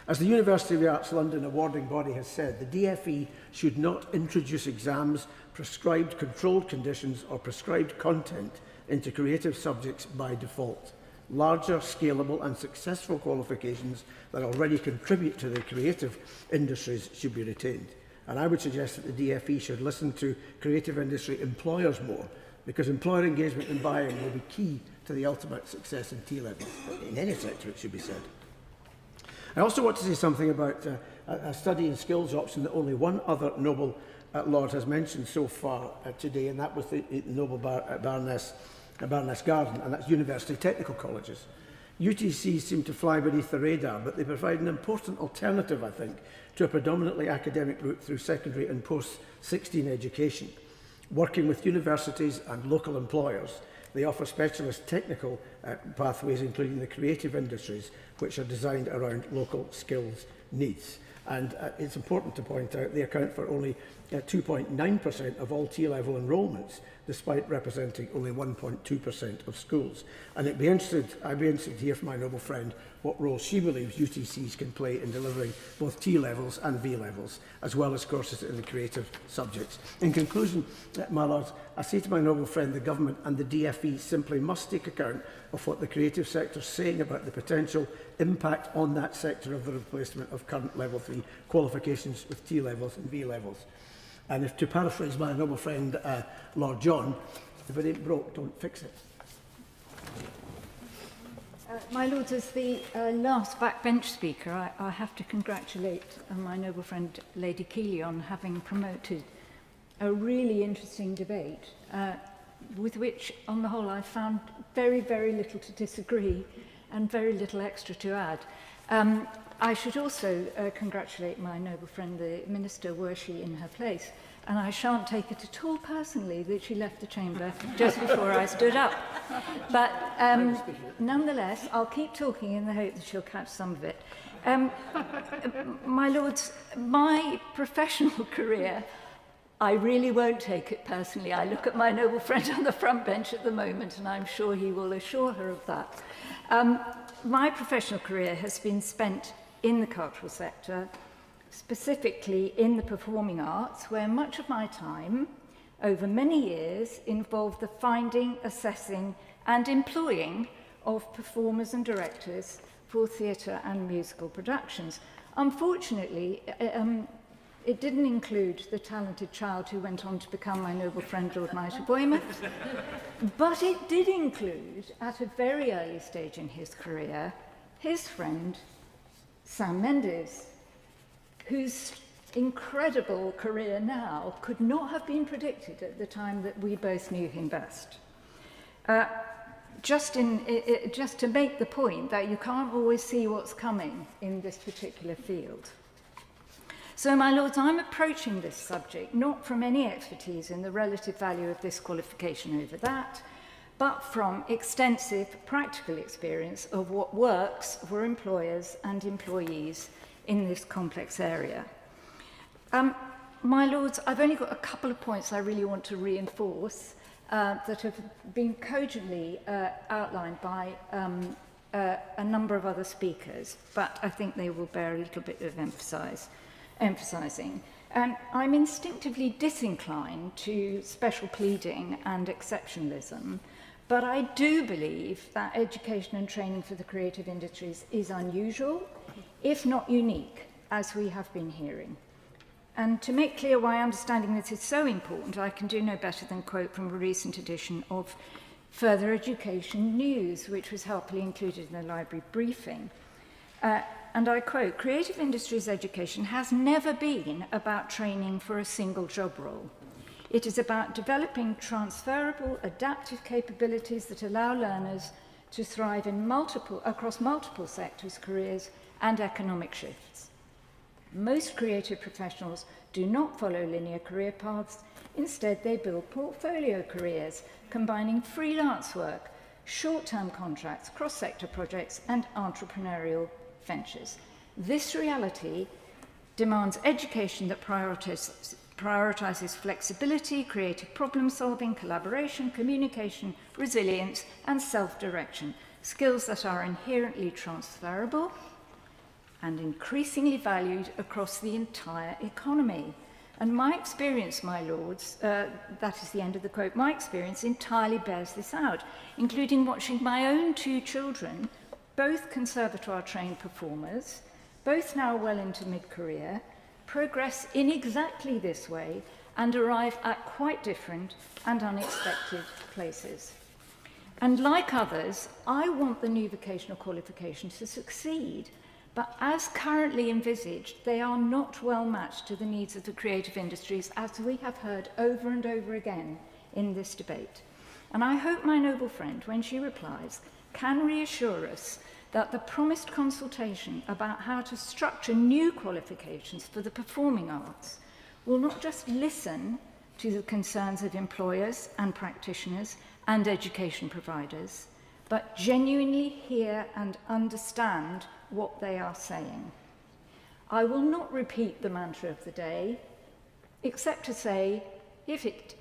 As the University of the Arts London awarding body has said, the DFE should not introduce exams, prescribed controlled conditions or prescribed content into creative subjects by default. Larger, scalable and successful qualifications that already contribute to the creative industries should be retained. And I would suggest that the DFE should listen to creative industry employers more, because employer engagement and buy-in will be key to the ultimate success in T-level, in any sector it should be said. I also want to say something about a study in skills option that only one other Nobel Lord has mentioned so far today, and that was the Nobel Baroness Garden, and that's university technical colleges. UTCs seem to fly beneath the radar, but they provide an important alternative, I think, to a predominantly academic route through secondary and post-16 education. Working with universities and local employers, they offer specialist technical pathways, including the creative industries, which are designed around local skills needs. And it's important to point out they account for only 2.9% of all T-level enrolments, despite representing only 1.2% of schools. And I'd be interested to hear from my noble friend what role she believes UTCs can play in delivering both T-levels and V-levels, as well as courses in the creative subjects. In conclusion, my lords, I say to my noble friend, the government and the DFE simply must take account of what the creative sector is saying about the potential impact on that sector of the replacement of current level 3 qualifications with T-levels and V-levels. And if to paraphrase my noble friend Lord John, if it ain't broke, don't fix it. My Lords, as the last backbench speaker, I have to congratulate my noble friend Lady Keeley on having promoted a really interesting debate with which, on the whole, I found very, very little to disagree and very little extra to add. I should also congratulate my noble friend, the Minister, were she in her place. And I shan't take it at all personally that she left the chamber just before I stood up. But nonetheless, I'll keep talking in the hope that she'll catch some of it. My Lords, my professional career, I really won't take it personally. I look at my noble friend on the front bench at the moment, and I'm sure he will assure her of that. My professional career has been spent in the cultural sector, specifically in the performing arts, where much of my time over many years involved the finding, assessing and employing of performers and directors for theatre and musical productions. Unfortunately, it didn't include the talented child who went on to become my noble friend Lord Knight of Weymouth, but it did include, at a very early stage in his career, his friend Sam Mendes, whose incredible career now could not have been predicted at the time that we both knew him best. Just to make the point that you can't always see what's coming in this particular field. So, my Lords, I'm approaching this subject not from any expertise in the relative value of this qualification over that, but from extensive practical experience of what works for employers and employees in this complex area. My Lords, I've only got a couple of points I really want to reinforce that have been cogently outlined by a number of other speakers, but I think they will bear a little bit of emphasising. I'm instinctively disinclined to special pleading and exceptionalism, but I do believe that education and training for the creative industries is unusual, if not unique, as we have been hearing. And to make clear why understanding this is so important, I can do no better than quote from a recent edition of Further Education News, which was helpfully included in the library briefing. And I quote, "Creative industries education has never been about training for a single job role. It is about developing transferable, adaptive capabilities that allow learners to thrive in across multiple sectors, careers, and economic shifts. Most creative professionals do not follow linear career paths. Instead, they build portfolio careers, combining freelance work, short-term contracts, cross-sector projects, and entrepreneurial ventures. This reality demands education that prioritizes flexibility, creative problem-solving, collaboration, communication, resilience, and self-direction, skills that are inherently transferable and increasingly valued across the entire economy. And my experience, my lords, that is the end of the quote, my experience entirely bears this out, including watching my own 2 children, both conservatoire-trained performers, both now well into mid-career, progress in exactly this way and arrive at quite different and unexpected places. And like others, I want the new vocational qualifications to succeed, but as currently envisaged, they are not well matched to the needs of the creative industries, as we have heard over and over again in this debate. And I hope my noble friend, when she replies, can reassure us that the promised consultation about how to structure new qualifications for the performing arts will not just listen to the concerns of employers and practitioners and education providers, but genuinely hear and understand what they are saying. I will not repeat the mantra of the day, except to say, if it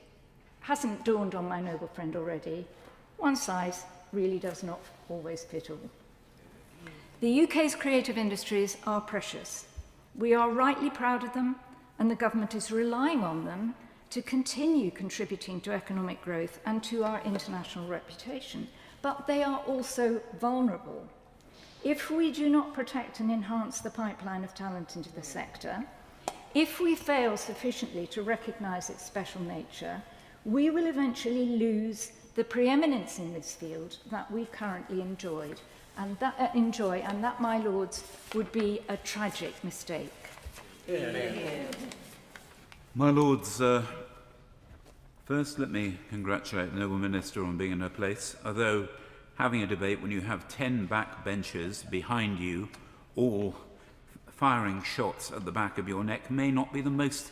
hasn't dawned on my noble friend already, one size really does not always fit all. The UK's creative industries are precious. We are rightly proud of them, and the government is relying on them to continue contributing to economic growth and to our international reputation. But they are also vulnerable. If we do not protect and enhance the pipeline of talent into the sector, if we fail sufficiently to recognise its special nature, we will eventually lose the preeminence in this field that we currently enjoy, and that, my lords, would be a tragic mistake. My lords, first let me congratulate the noble minister on being in her place, although having a debate when you have 10 backbenchers behind you all firing shots at the back of your neck may not be the most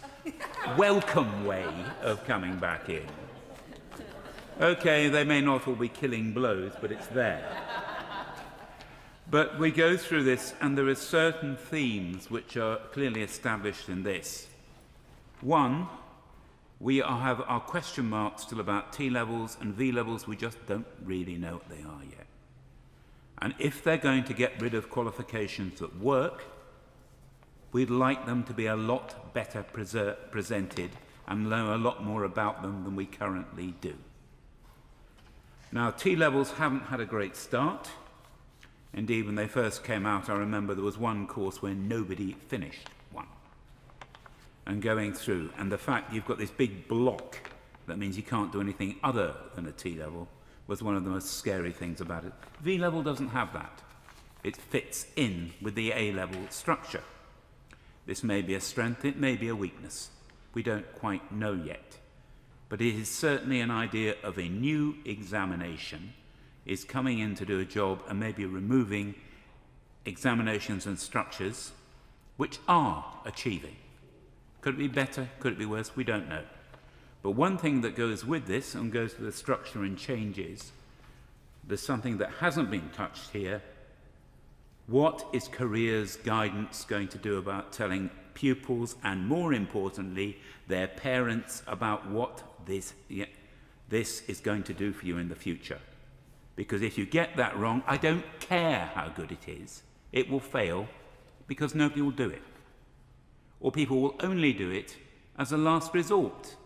welcome way of coming back in. Okay, they may not all be killing blows, but it's there. But we go through this, and there are certain themes which are clearly established in this. One, we have our question marks still about T-levels and V-levels. We just don't really know what they are yet. And if they're going to get rid of qualifications that work, we'd like them to be a lot better presented and know a lot more about them than we currently do. Now, T-levels haven't had a great start. Indeed, when they first came out, I remember there was one course where nobody finished one. And going through, and the fact you've got this big block that means you can't do anything other than a T-level was one of the most scary things about it. V-level doesn't have that. It fits in with the A-level structure. This may be a strength, it may be a weakness. We don't quite know yet. But it is certainly an idea of a new examination is coming in to do a job and maybe removing examinations and structures which are achieving. Could it be better? Could it be worse? We don't know. But one thing that goes with this and goes with the structure and changes, there's something that hasn't been touched here. What is careers guidance going to do about telling pupils and, more importantly, their parents about what this is going to do for you in the future? Because if you get that wrong, I don't care how good it is, it will fail because nobody will do it. Or people will only do it as a last resort.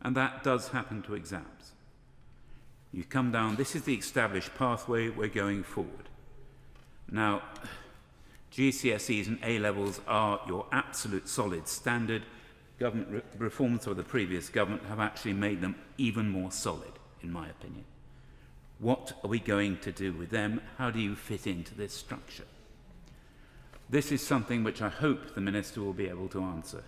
And that does happen to exams. You come down, this is the established pathway, we're going forward. Now, GCSEs and A-levels are your absolute solid standard. Government reforms of the previous government have actually made them even more solid, in my opinion. What are we going to do with them? How do you fit into this structure? This is something which I hope the Minister will be able to answer,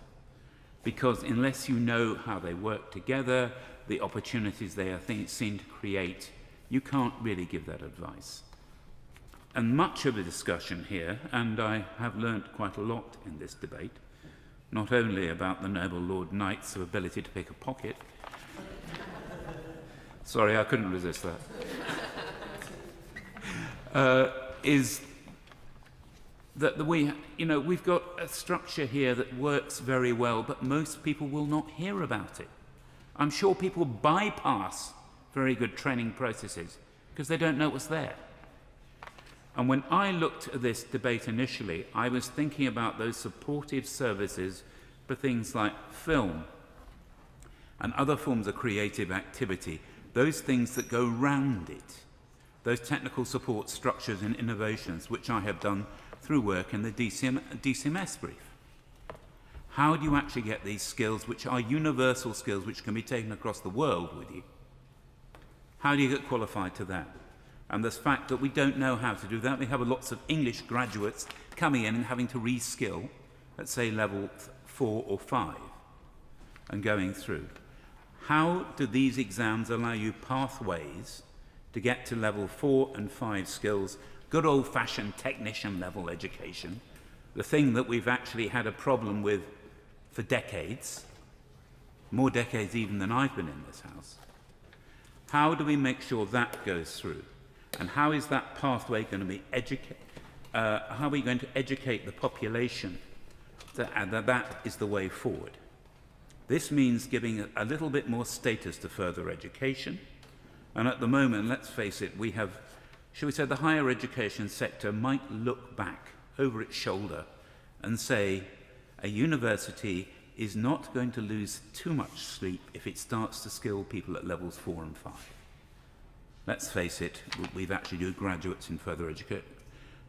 because unless you know how they work together, the opportunities they are seen to create, you can't really give that advice. And much of the discussion here, and I have learnt quite a lot in this debate, not only about the noble Lord Knight's ability to pick a pocket. Sorry, I couldn't resist that. Is that we've got a structure here that works very well, but most people will not hear about it. I'm sure people bypass very good training processes because they don't know what's there. And when I looked at this debate initially, I was thinking about those supportive services for things like film and other forms of creative activity, those things that go round it, those technical support structures and innovations, which I have done through work in the DCMS brief. How do you actually get these skills, which are universal skills, which can be taken across the world with you? How do you get qualified to that? And the fact that we don't know how to do that, we have lots of English graduates coming in and having to reskill at, say, level 4 or 5 and going through. How do these exams allow you pathways to get to level 4 and 5 skills, good old-fashioned technician level education, the thing that we've actually had a problem with for decades, more decades even than I've been in this house? How do we make sure that goes through? And how is that pathway going to be how are we going to educate the population that is the way forward? This means giving a little bit more status to further education. And at the moment, let's face it, we have, shall we say, the higher education sector might look back over its shoulder and say a university is not going to lose too much sleep if it starts to skill people at levels 4 and 5. Let's face it, we've actually got graduates in further education,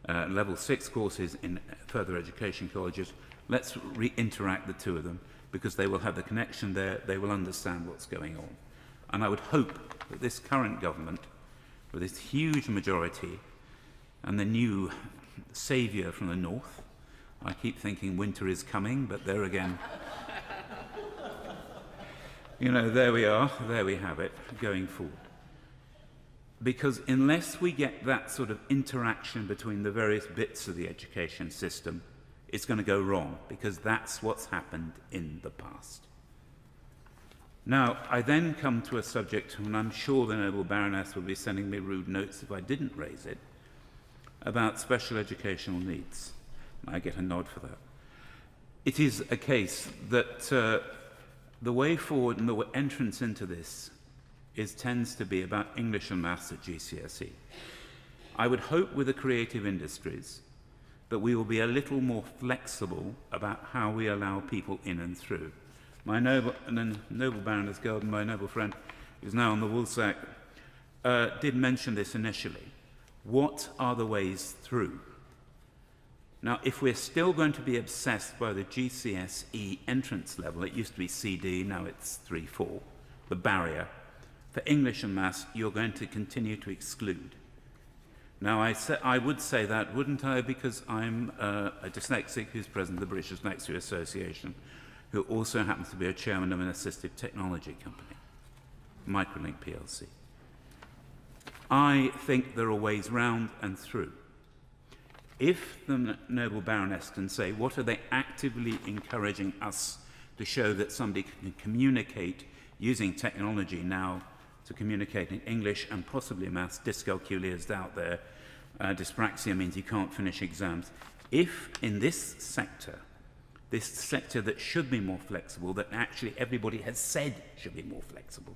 level 6 courses in further education colleges. Let's interact the two of them, because they will have the connection there, they will understand what's going on. And I would hope that this current government, with its huge majority and the new saviour from the north, I keep thinking winter is coming, but there again, you know, there we are, there we have it, going forward. Because unless we get that sort of interaction between the various bits of the education system, it's going to go wrong, because that's what's happened in the past. Now, I then come to a subject, and I'm sure the Noble Baroness will be sending me rude notes if I didn't raise it, about special educational needs. I get a nod for that. It is a case that the way forward and the entrance into this tends to be about English and maths at GCSE. I would hope with the creative industries that we will be a little more flexible about how we allow people in and through. My noble Baroness Golden, my noble friend, who's now on the Woolsack, did mention this initially. What are the ways through? Now, if we're still going to be obsessed by the GCSE entrance level, it used to be CD, now it's 3-4, the barrier, for English and maths, you're going to continue to exclude. Now, I would say that, wouldn't I, because I'm a dyslexic who's president of the British Dyslexia Association, who also happens to be a chairman of an assistive technology company, Microlink PLC. I think there are ways round and through. If the Noble Baroness can say, what are they actively encouraging us to show that somebody can communicate using technology now to communicate in English and possibly maths, dyscalculia is out there, dyspraxia means you can't finish exams. If in this sector that should be more flexible, that actually everybody has said should be more flexible,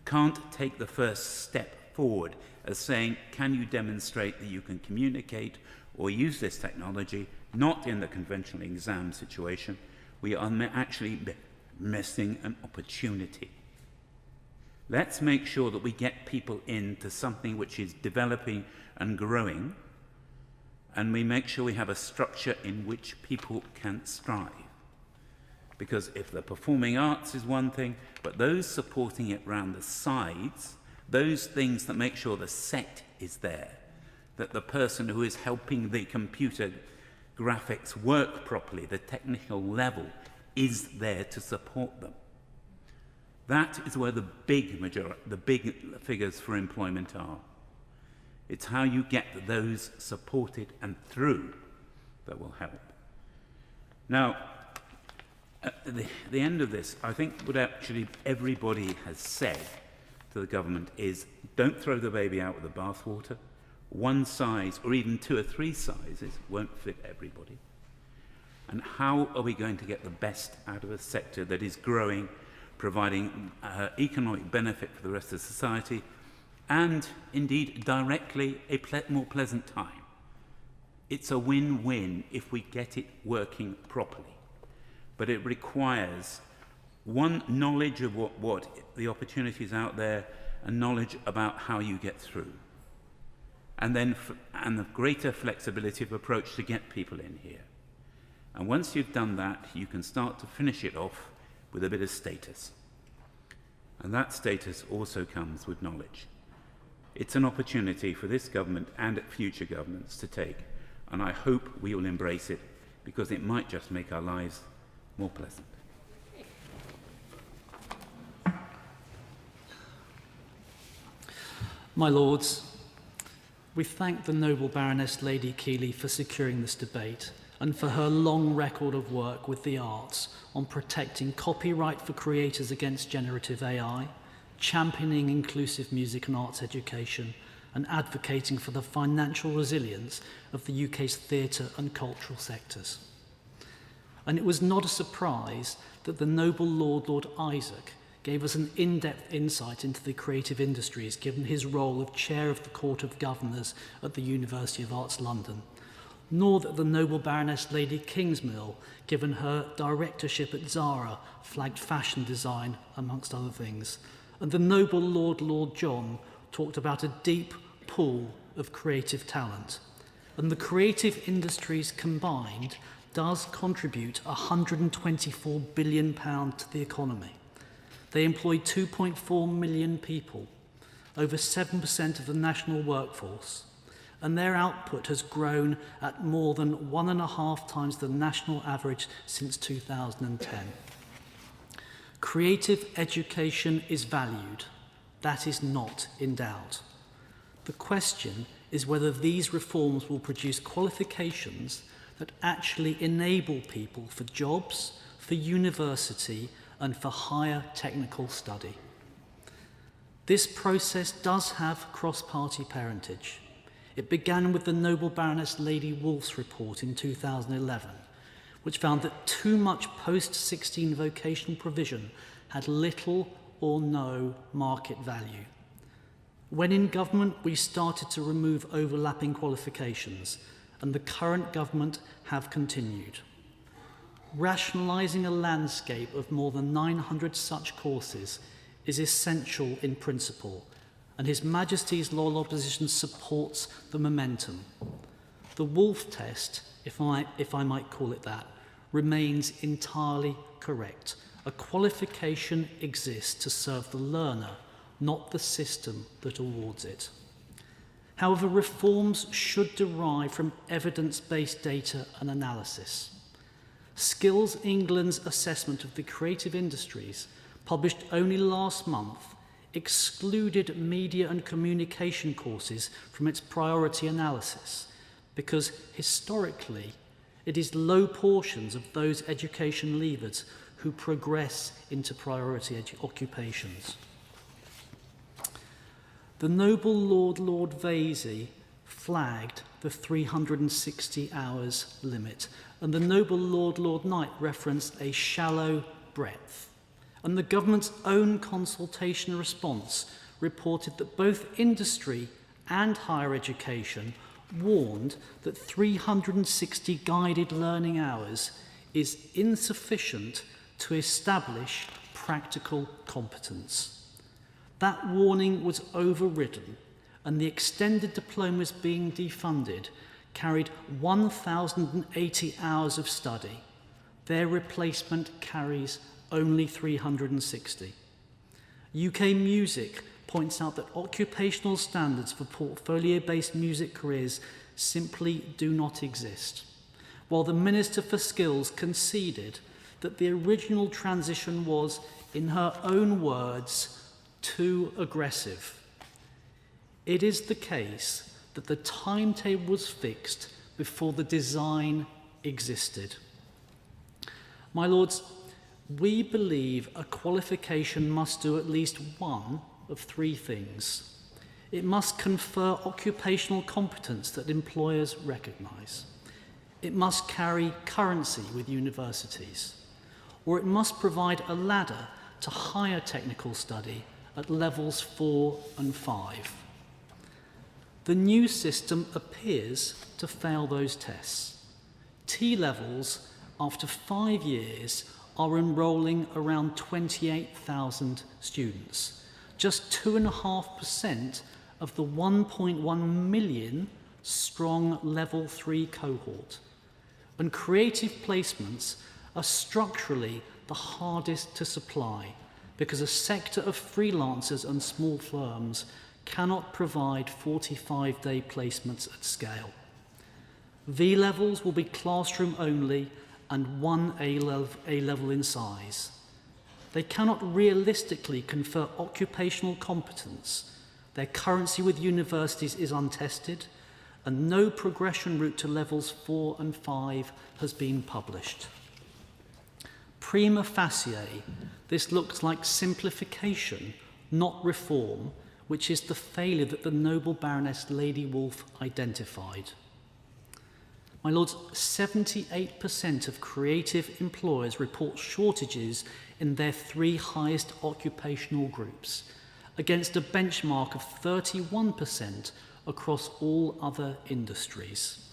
can't take the first step forward as saying, can you demonstrate that you can communicate or use this technology, not in the conventional exam situation, we are actually missing an opportunity. Let's make sure that we get people into something which is developing and growing, and we make sure we have a structure in which people can strive. Because if the performing arts is one thing, but those supporting it round the sides, those things that make sure the set is there, that the person who is helping the computer graphics work properly, the technical level, is there to support them. That is where the big figures for employment are. It's how you get those supported and through that will help. Now, at the end of this, I think what actually everybody has said to the government is, don't throw the baby out with the bathwater. One size, or even 2 or 3 sizes, won't fit everybody. And how are we going to get the best out of a sector that is growing, providing economic benefit for the rest of society, and indeed directly a more pleasant time? It's a win-win if we get it working properly. But it requires one, knowledge of what the opportunities out there, and knowledge about how you get through. And then and the greater flexibility of approach to get people in here. And once you've done that, you can start to finish it off with a bit of status. And that status also comes with knowledge. It's an opportunity for this government and future governments to take, and I hope we will embrace it, because it might just make our lives more pleasant. My Lords, we thank the noble Baroness Lady Keeley for securing this debate and for her long record of work with the arts on protecting copyright for creators against generative AI, championing inclusive music and arts education, and advocating for the financial resilience of the UK's theatre and cultural sectors. And it was not a surprise that the noble Lord Isaac gave us an in-depth insight into the creative industries, given his role of Chair of the Court of Governors at the University of Arts London, nor that the noble Baroness Lady Kingsmill, given her directorship at Zara, flagged fashion design, amongst other things. And the noble Lord John talked about a deep pool of creative talent. And the creative industries combined does contribute £124 billion to the economy. They employ 2.4 million people, over 7% of the national workforce, and their output has grown at more than 1.5 times the national average since 2010. Creative education is valued. That is not in doubt. The question is whether these reforms will produce qualifications that actually enable people for jobs, for university, and for higher technical study. This process does have cross-party parentage. It began with the noble Baroness Lady Wolfe's report in 2011, which found that too much post-16 vocational provision had little or no market value. When in government, we started to remove overlapping qualifications, and the current government have continued. Rationalising a landscape of more than 900 such courses is essential in principle, and His Majesty's loyal opposition supports the momentum. The Wolfe test, if I might call it that, remains entirely correct. A qualification exists to serve the learner, not the system that awards it. However, reforms should derive from evidence-based data and analysis. Skills England's assessment of the creative industries, published only last month, excluded media and communication courses from its priority analysis because historically it is low portions of those education leavers who progress into priority occupations. The noble Lord Vasey flagged the 360 hours limit, and the noble Lord Knight referenced a shallow breadth. And the government's own consultation response reported that both industry and higher education warned that 360 guided learning hours is insufficient to establish practical competence. That warning was overridden, and the extended diplomas being defunded carried 1,080 hours of study. Their replacement carries only 360. UK Music points out that occupational standards for portfolio-based music careers simply do not exist, while the Minister for Skills conceded that the original transition was, in her own words, too aggressive. It is the case that the timetable was fixed before the design existed. My Lords, we believe a qualification must do at least one of three things. It must confer occupational competence that employers recognise. It must carry currency with universities. Or it must provide a ladder to higher technical study at levels 4 and 5. The new system appears to fail those tests. T-levels, after 5 years, are enrolling around 28,000 students, just 2.5% of the 1.1 million strong level 3 cohort. And creative placements are structurally the hardest to supply because a sector of freelancers and small firms cannot provide 45-day placements at scale. V-levels will be classroom only and one A-level in size. They cannot realistically confer occupational competence. Their currency with universities is untested, and no progression route to levels 4 and 5 has been published. Prima facie, this looks like simplification, not reform, which is the failure that the noble Baroness Lady Wolfe identified. My lords, 78% of creative employers report shortages in their 3 highest occupational groups, against a benchmark of 31% across all other industries.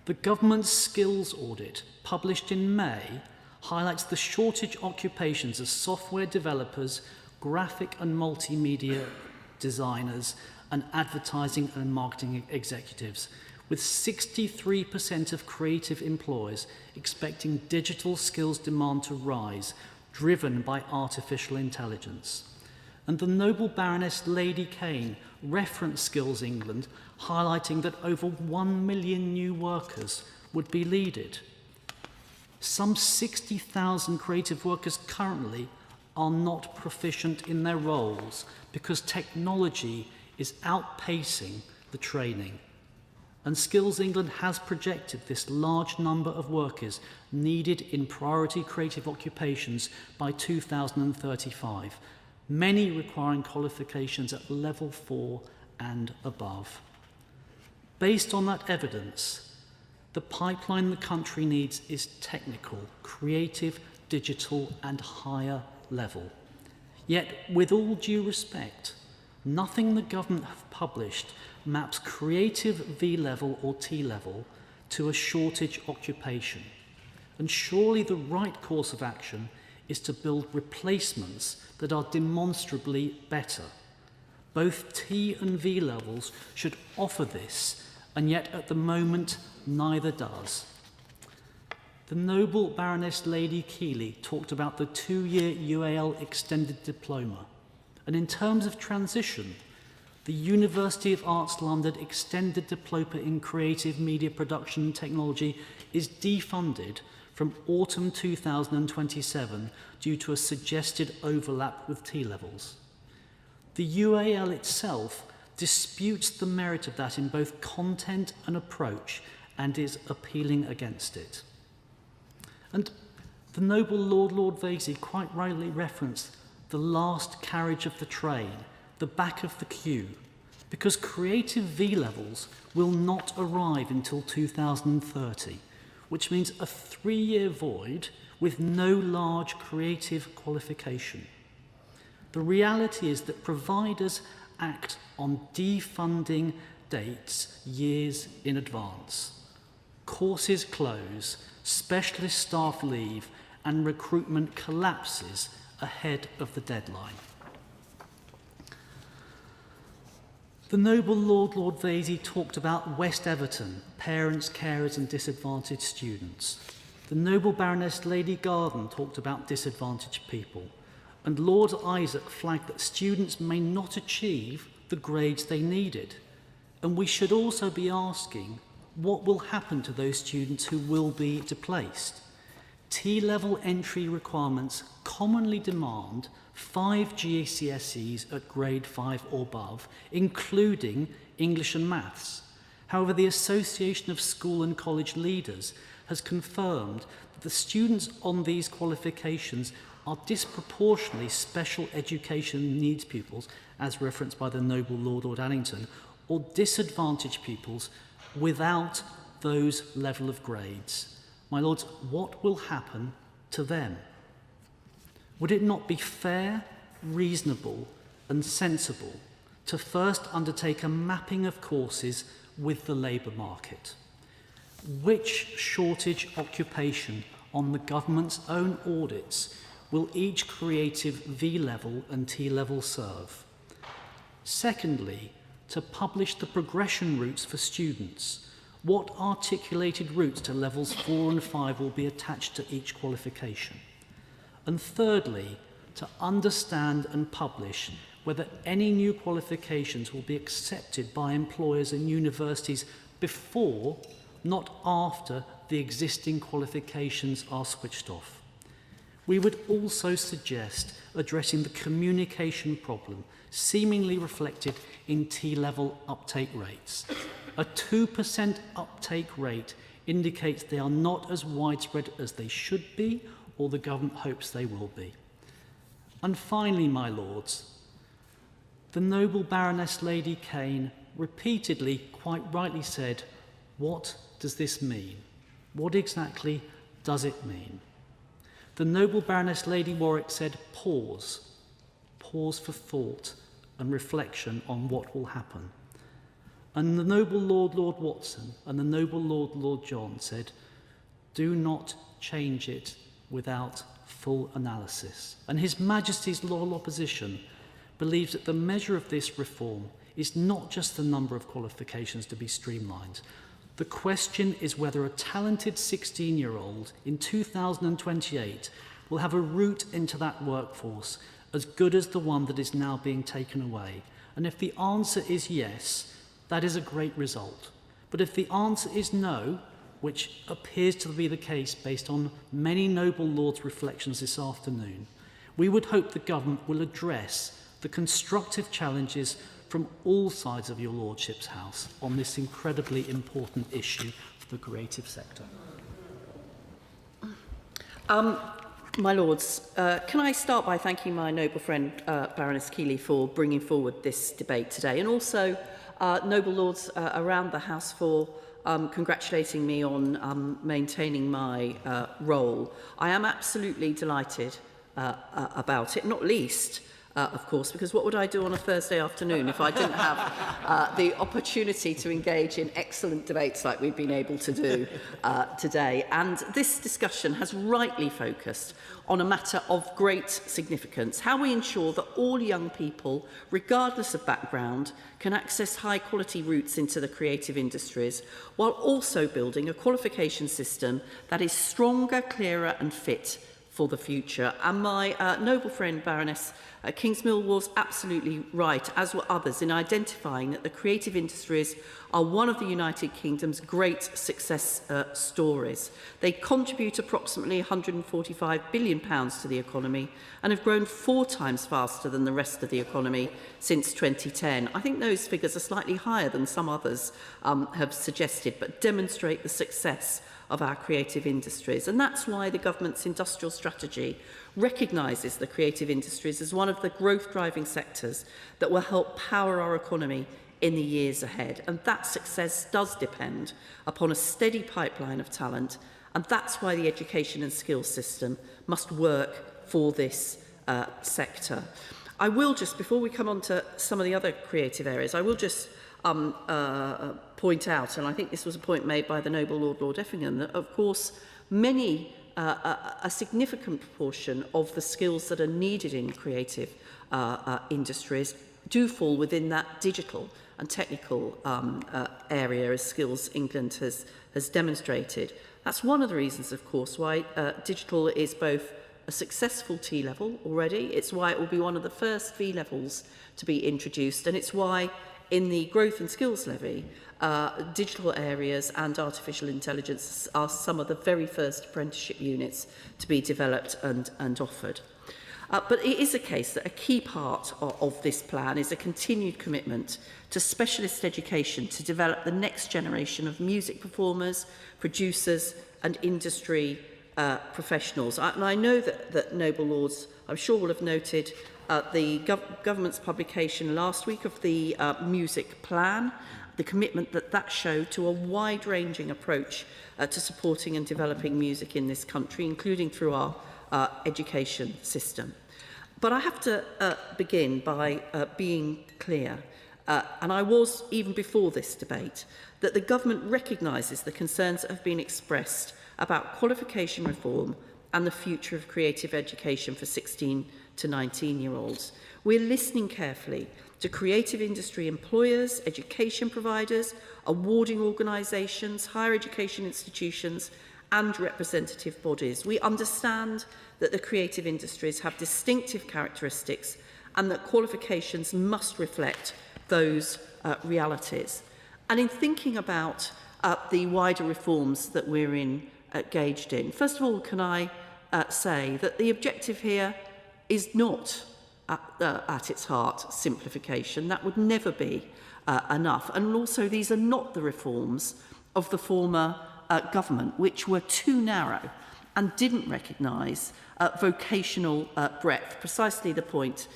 The government's skills audit, published in May, highlights the shortage occupations of software developers, graphic and multimedia designers, and advertising and marketing executives, with 63% of creative employers expecting digital skills demand to rise, driven by artificial intelligence. And the noble Baroness Lady Kane referenced Skills England, highlighting that over 1 million new workers would be needed. Some 60,000 creative workers currently are not proficient in their roles because technology is outpacing the training. And Skills England has projected this large number of workers needed in priority creative occupations by 2035, many requiring qualifications at level 4 and above. Based on that evidence, the pipeline the country needs is technical, creative, digital, and higher level. Yet, with all due respect, nothing the government have published maps creative V-level or T-level to a shortage occupation. And surely the right course of action is to build replacements that are demonstrably better. Both T and V levels should offer this, and yet at the moment neither does. The noble Baroness Lady Keeley talked about the 2-year UAL extended diploma, and in terms of transition, the University of Arts London extended diploma in creative media production and technology is defunded from autumn 2027 due to a suggested overlap with T-levels. The UAL itself disputes the merit of that in both content and approach and is appealing against it. And the noble Lord Vasey quite rightly referenced the last carriage of the train, the back of the queue, because creative V-levels will not arrive until 2030, which means a 3-year void with no large creative qualification. The reality is that providers act on defunding dates years in advance. Courses close, specialist staff leave, and recruitment collapses ahead of the deadline. The noble Lord Vasey talked about West Everton, parents, carers and disadvantaged students. The noble Baroness Lady Garden talked about disadvantaged people. And Lord Isaac flagged that students may not achieve the grades they needed. And we should also be asking what will happen to those students who will be displaced. T-level entry requirements commonly demand 5 GCSEs at grade 5 or above, including English and Maths. However, the Association of School and College Leaders has confirmed that the students on these qualifications are disproportionately special education needs pupils, as referenced by the noble Lord Addington, or disadvantaged pupils without those level of grades. My lords, what will happen to them? Would it not be fair, reasonable and sensible to first undertake a mapping of courses with the labour market. Which shortage occupation on the government's own audits will each creative V-level and T-level serve? Secondly, to publish the progression routes for students. What articulated routes to levels 4 and 5 will be attached to each qualification? And thirdly, to understand and publish whether any new qualifications will be accepted by employers and universities before, not after, the existing qualifications are switched off. We would also suggest addressing the communication problem seemingly reflected in T-level uptake rates. A 2% uptake rate indicates they are not as widespread as they should be or the government hopes they will be. And finally, my lords, the noble Baroness Lady Kane repeatedly, quite rightly said, what does this mean? What exactly does it mean? The noble Baroness Lady Warwick said, pause. Pause for thought and reflection on what will happen. And the noble Lord Watson and the noble Lord John said, do not change it without full analysis. And His Majesty's Loyal Opposition believes that the measure of this reform is not just the number of qualifications to be streamlined. The question is whether a talented 16-year-old in 2028 will have a route into that workforce as good as the one that is now being taken away. And if the answer is yes, that is a great result. But if the answer is no, which appears to be the case based on many noble lords' reflections this afternoon, we would hope the government will address the constructive challenges from all sides of your lordship's house on this incredibly important issue for the creative sector. My lords, can I start by thanking my noble friend Baroness Keeley for bringing forward this debate today, and also noble lords around the House for congratulating me on maintaining my role. I am absolutely delighted about it, not least of course, because what would I do on a Thursday afternoon if I didn't have the opportunity to engage in excellent debates like we've been able to do today. And this discussion has rightly focused on a matter of great significance: how we ensure that all young people, regardless of background, can access high-quality routes into the creative industries, while also building a qualification system that is stronger, clearer and fit for the future. And my noble friend Baroness Kingsmill was absolutely right, as were others, in identifying that the creative industries are one of the United Kingdom's great success stories. They contribute approximately £145 billion to the economy and have grown 4 times faster than the rest of the economy since 2010. I think those figures are slightly higher than some others have suggested, but demonstrate the success of our creative industries. And that's why the government's industrial strategy recognises the creative industries as one of the growth-driving sectors that will help power our economy in the years ahead. And that success does depend upon a steady pipeline of talent, and that's why the education and skills system must work for this sector. I will just, before we come on to some of the other creative areas, I will just point out, and I think this was a point made by the noble Lord Effingham, that of course many, a significant proportion of the skills that are needed in creative industries do fall within that digital and technical area, as Skills England has demonstrated. That's one of the reasons, of course, why digital is both a successful T-level already. It's why it will be one of the first V-levels to be introduced, and it's why in the Growth and Skills Levy, digital areas and artificial intelligence are some of the very first apprenticeship units to be developed and offered. But it is a case that a key part of this plan is a continued commitment to specialist education to develop the next generation of music performers, producers and industry professionals. And I know that noble lords, I'm sure, will have noted the government's publication last week of the music plan, the commitment that showed to a wide-ranging approach to supporting and developing music in this country, including through our education system. But I have to begin by being clear, and I was even before this debate, that the government recognises the concerns that have been expressed about qualification reform and the future of creative education for 16 to 19-year-olds. We're listening carefully to creative industry employers, education providers, awarding organisations, higher education institutions and representative bodies. We understand that the creative industries have distinctive characteristics and that qualifications must reflect those realities. And in thinking about the wider reforms that we're engaged in, first of all, can I say that the objective here is not at its heart simplification. That would never be enough. And also, these are not the reforms of the former government, which were too narrow and didn't recognise vocational breadth, precisely the point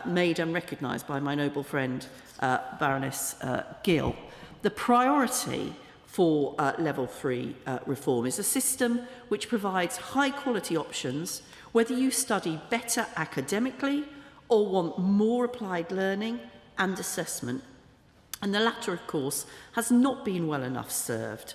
made and recognised by my noble friend Baroness Gill. The priority for level 3 reform is a system which provides high quality options, whether you study better academically or want more applied learning and assessment. And the latter, of course, has not been well enough served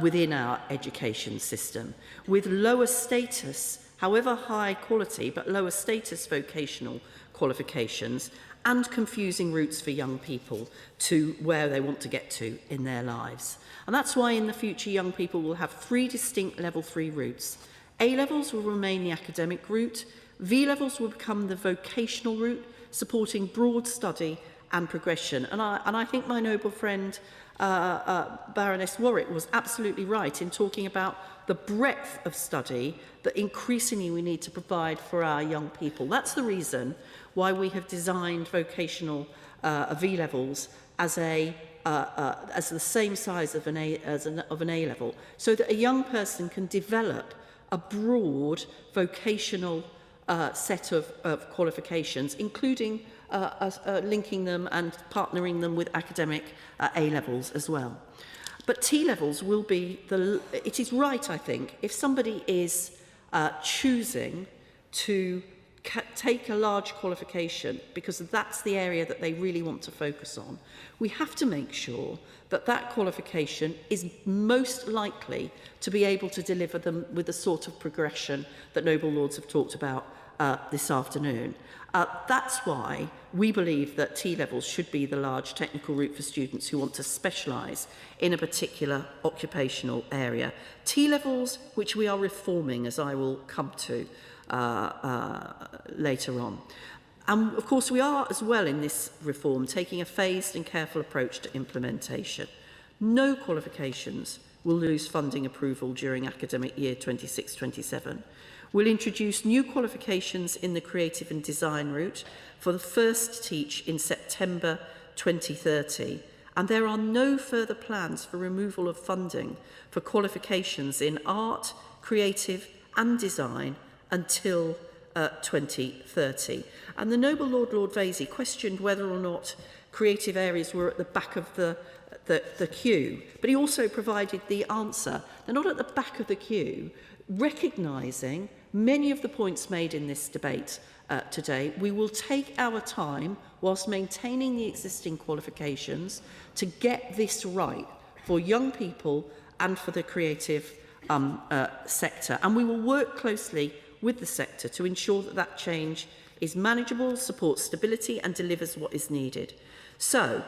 within our education system, with lower status, however high quality, but lower status vocational qualifications and confusing routes for young people to where they want to get to in their lives. And that's why in the future young people will have 3 distinct level 3 routes. A-levels will remain the academic route, V-levels will become the vocational route, supporting broad study and progression. And I think my noble friend Baroness Warwick was absolutely right in talking about the breadth of study that increasingly we need to provide for our young people. That's the reason why we have designed vocational V-levels as the same size of an A-level, so that a young person can develop a broad vocational set of qualifications, including linking them and partnering them with academic A-levels as well. But T-levels will be it is right, I think, if somebody is choosing to take a large qualification because that's the area that they really want to focus on, we have to make sure that that qualification is most likely to be able to deliver them with the sort of progression that Noble Lords have talked about this afternoon. That's why we believe that T-levels should be the large technical route for students who want to specialise in a particular occupational area. T-levels, which we are reforming, as I will come to later on. And of course we are as well in this reform taking a phased and careful approach to implementation. No qualifications will lose funding approval during academic year 26-27. We'll introduce new qualifications in the creative and design route for the first teach in September 2030. And there are no further plans for removal of funding for qualifications in art, creative and design until 2030. And the noble Lord Vasey questioned whether or not creative areas were at the back of the queue, but he also provided the answer. They're not at the back of the queue, recognising many of the points made in this debate today. We will take our time whilst maintaining the existing qualifications to get this right for young people and for the creative sector. And we will work closely with the sector to ensure that that change is manageable, supports stability and delivers what is needed. So,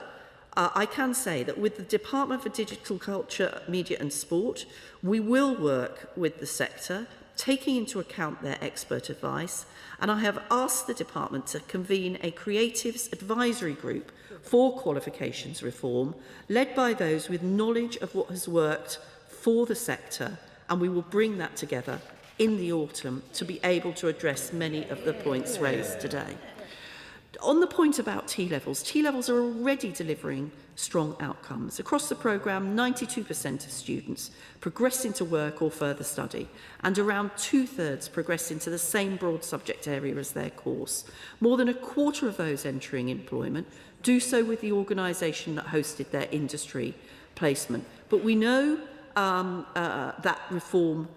I can say that with the Department for Digital Culture, Media and Sport, we will work with the sector, taking into account their expert advice, and I have asked the department to convene a creatives advisory group for qualifications reform, led by those with knowledge of what has worked for the sector, and we will bring that together in the autumn to be able to address many of the points raised today. On the point about T-levels are already delivering strong outcomes. Across the programme, 92% of students progress into work or further study, and around 2/3 progress into the same broad subject area as their course. More than a quarter of those entering employment do so with the organisation that hosted their industry placement. But we know that reform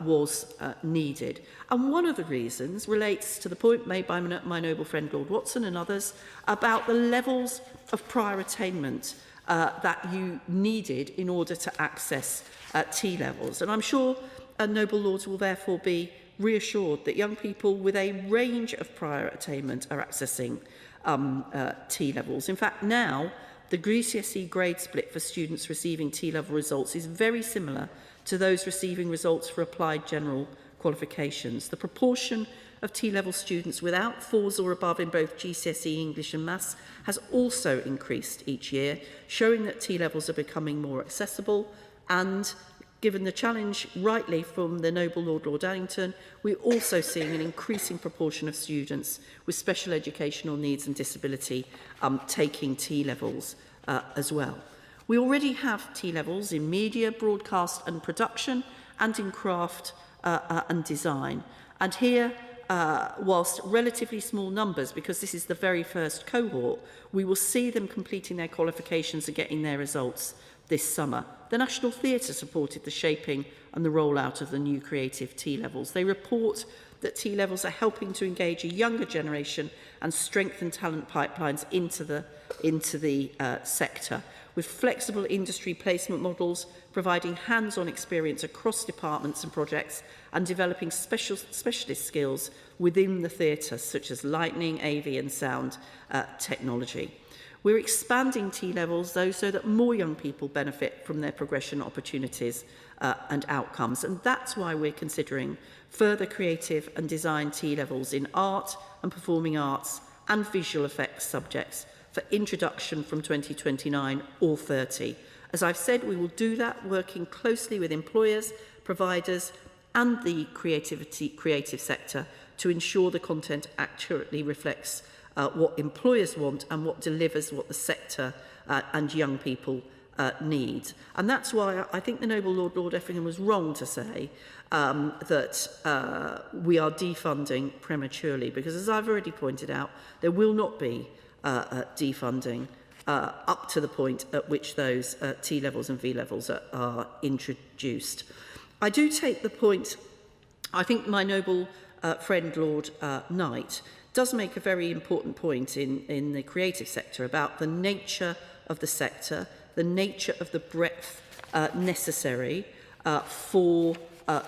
was needed. And one of the reasons relates to the point made by my noble friend Lord Watson and others about the levels of prior attainment that you needed in order to access T-levels. And I'm sure noble lords will therefore be reassured that young people with a range of prior attainment are accessing T-levels. In fact, now the GCSE grade split for students receiving T-level results is very similar to those receiving results for applied general qualifications. The proportion of T-level students without 4s or above in both GCSE English and Maths has also increased each year, showing that T-levels are becoming more accessible. And given the challenge rightly from the noble Lord Addington, we're also seeing an increasing proportion of students with special educational needs and disability taking T-levels as well. We already have T-levels in media, broadcast and production, and in craft and design. And here, whilst relatively small numbers, because this is the very first cohort, we will see them completing their qualifications and getting their results this summer. The National Theatre supported the shaping and the rollout of the new creative T-levels. They report that T-levels are helping to engage a younger generation and strengthen talent pipelines into the sector, with flexible industry placement models, providing hands-on experience across departments and projects, and developing specialist skills within the theatre, such as lighting, AV and sound technology. We're expanding T-levels, though, so that more young people benefit from their progression opportunities and outcomes. And that's why we're considering further creative and design T-levels in art and performing arts and visual effects subjects for introduction from 2029 or 30. As I've said, we will do that working closely with employers, providers and the creative sector to ensure the content accurately reflects what employers want and what delivers what the sector and young people need. And that's why I think the noble Lord Effingham was wrong to say that we are defunding prematurely, because as I've already pointed out, there will not be defunding up to the point at which those T-levels and V-levels are introduced. I do take the point, I think my noble friend Lord Knight does make a very important point in the creative sector about the nature of the sector, the nature of the breadth necessary for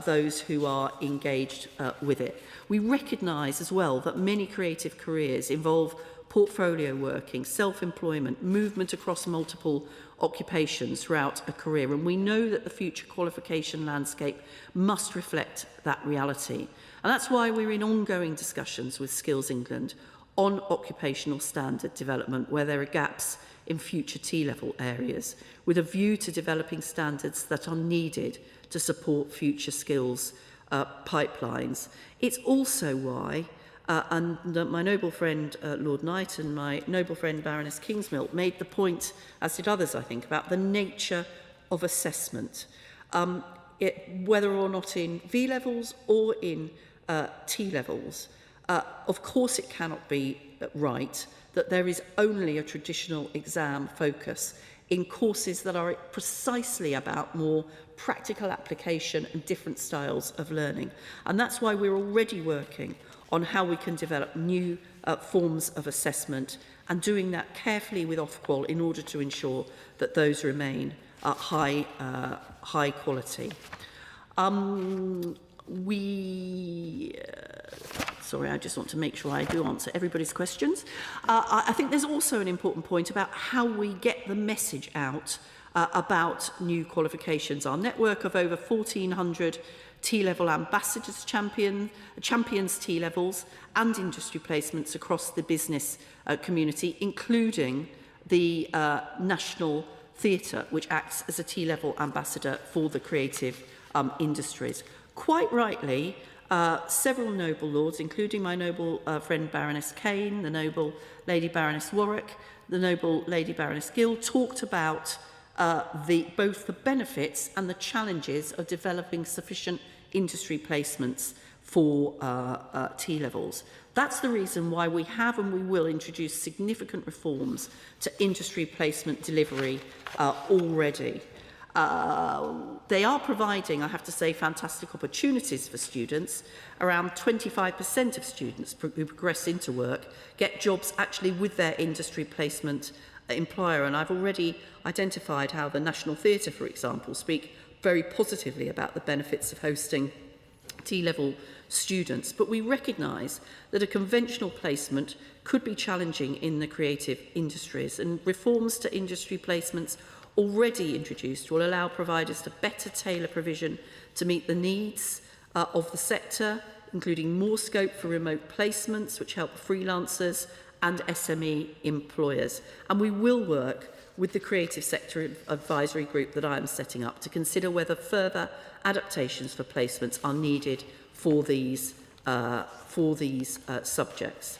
those who are engaged with it. We recognise as well that many creative careers involve portfolio working, self-employment, movement across multiple occupations throughout a career, and we know that the future qualification landscape must reflect that reality. And that's why we're in ongoing discussions with Skills England on occupational standard development, where there are gaps in future T-level areas, with a view to developing standards that are needed to support future skills pipelines. It's also why and my noble friend Lord Knight and my noble friend Baroness Kingsmill made the point, as did others I think, about the nature of assessment. Whether or not in V-levels or in T-levels, of course it cannot be right that there is only a traditional exam focus in courses that are precisely about more practical application and different styles of learning. And that's why we're already working on how we can develop new forms of assessment, and doing that carefully with Ofqual in order to ensure that those remain high quality. Sorry, I just want to make sure I do answer everybody's questions. I think there's also an important point about how we get the message out about new qualifications. Our network of over 1,400 T-level ambassadors champions T-levels and industry placements across the business community, including the National Theatre, which acts as a T-level ambassador for the creative industries. Quite rightly, several noble lords, including my noble friend Baroness Kane, the noble Lady Baroness Warwick, the noble Lady Baroness Gill, talked about both the benefits and the challenges of developing sufficient industry placements for T-levels. That's the reason why we have and we will introduce significant reforms to industry placement delivery already. They are providing, I have to say, fantastic opportunities for students. Around 25% of students who progress into work get jobs actually with their industry placement employer. And I've already identified how the National Theatre, for example, speak very positively about the benefits of hosting T-level students. But we recognise that a conventional placement could be challenging in the creative industries, and reforms to industry placements already introduced will allow providers to better tailor provision to meet the needs of the sector, including more scope for remote placements, which help freelancers and SME employers. And we will work with the Creative Sector Advisory Group that I am setting up to consider whether further adaptations for placements are needed for these subjects.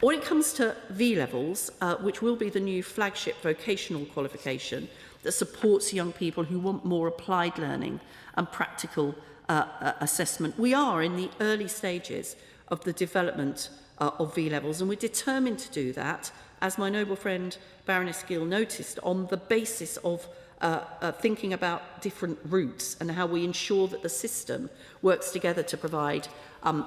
When it comes to V-levels, which will be the new flagship vocational qualification that supports young people who want more applied learning and practical assessment, we are in the early stages of the development of V-levels, and we're determined to do that, as my noble friend Baroness Gill noticed, on the basis of thinking about different routes and how we ensure that the system works together to provide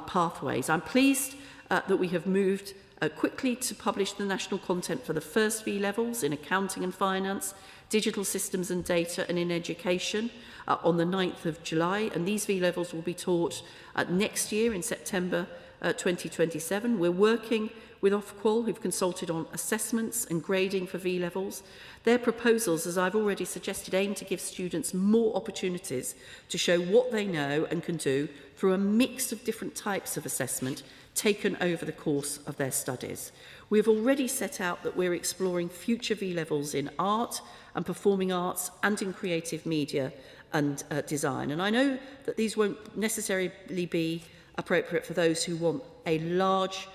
pathways. I'm pleased that we have moved quickly to publish the national content for the first V-levels in accounting and finance, digital systems and data, and in education on the 9th of July. And these V-levels will be taught next year in September 2027. We're working with Ofqual, who've consulted on assessments and grading for V-levels. Their proposals, as I've already suggested, aim to give students more opportunities to show what they know and can do through a mix of different types of assessment taken over the course of their studies. We have already set out that we're exploring future V-levels in art and performing arts and in creative media and design. And I know that these won't necessarily be appropriate for those who want a large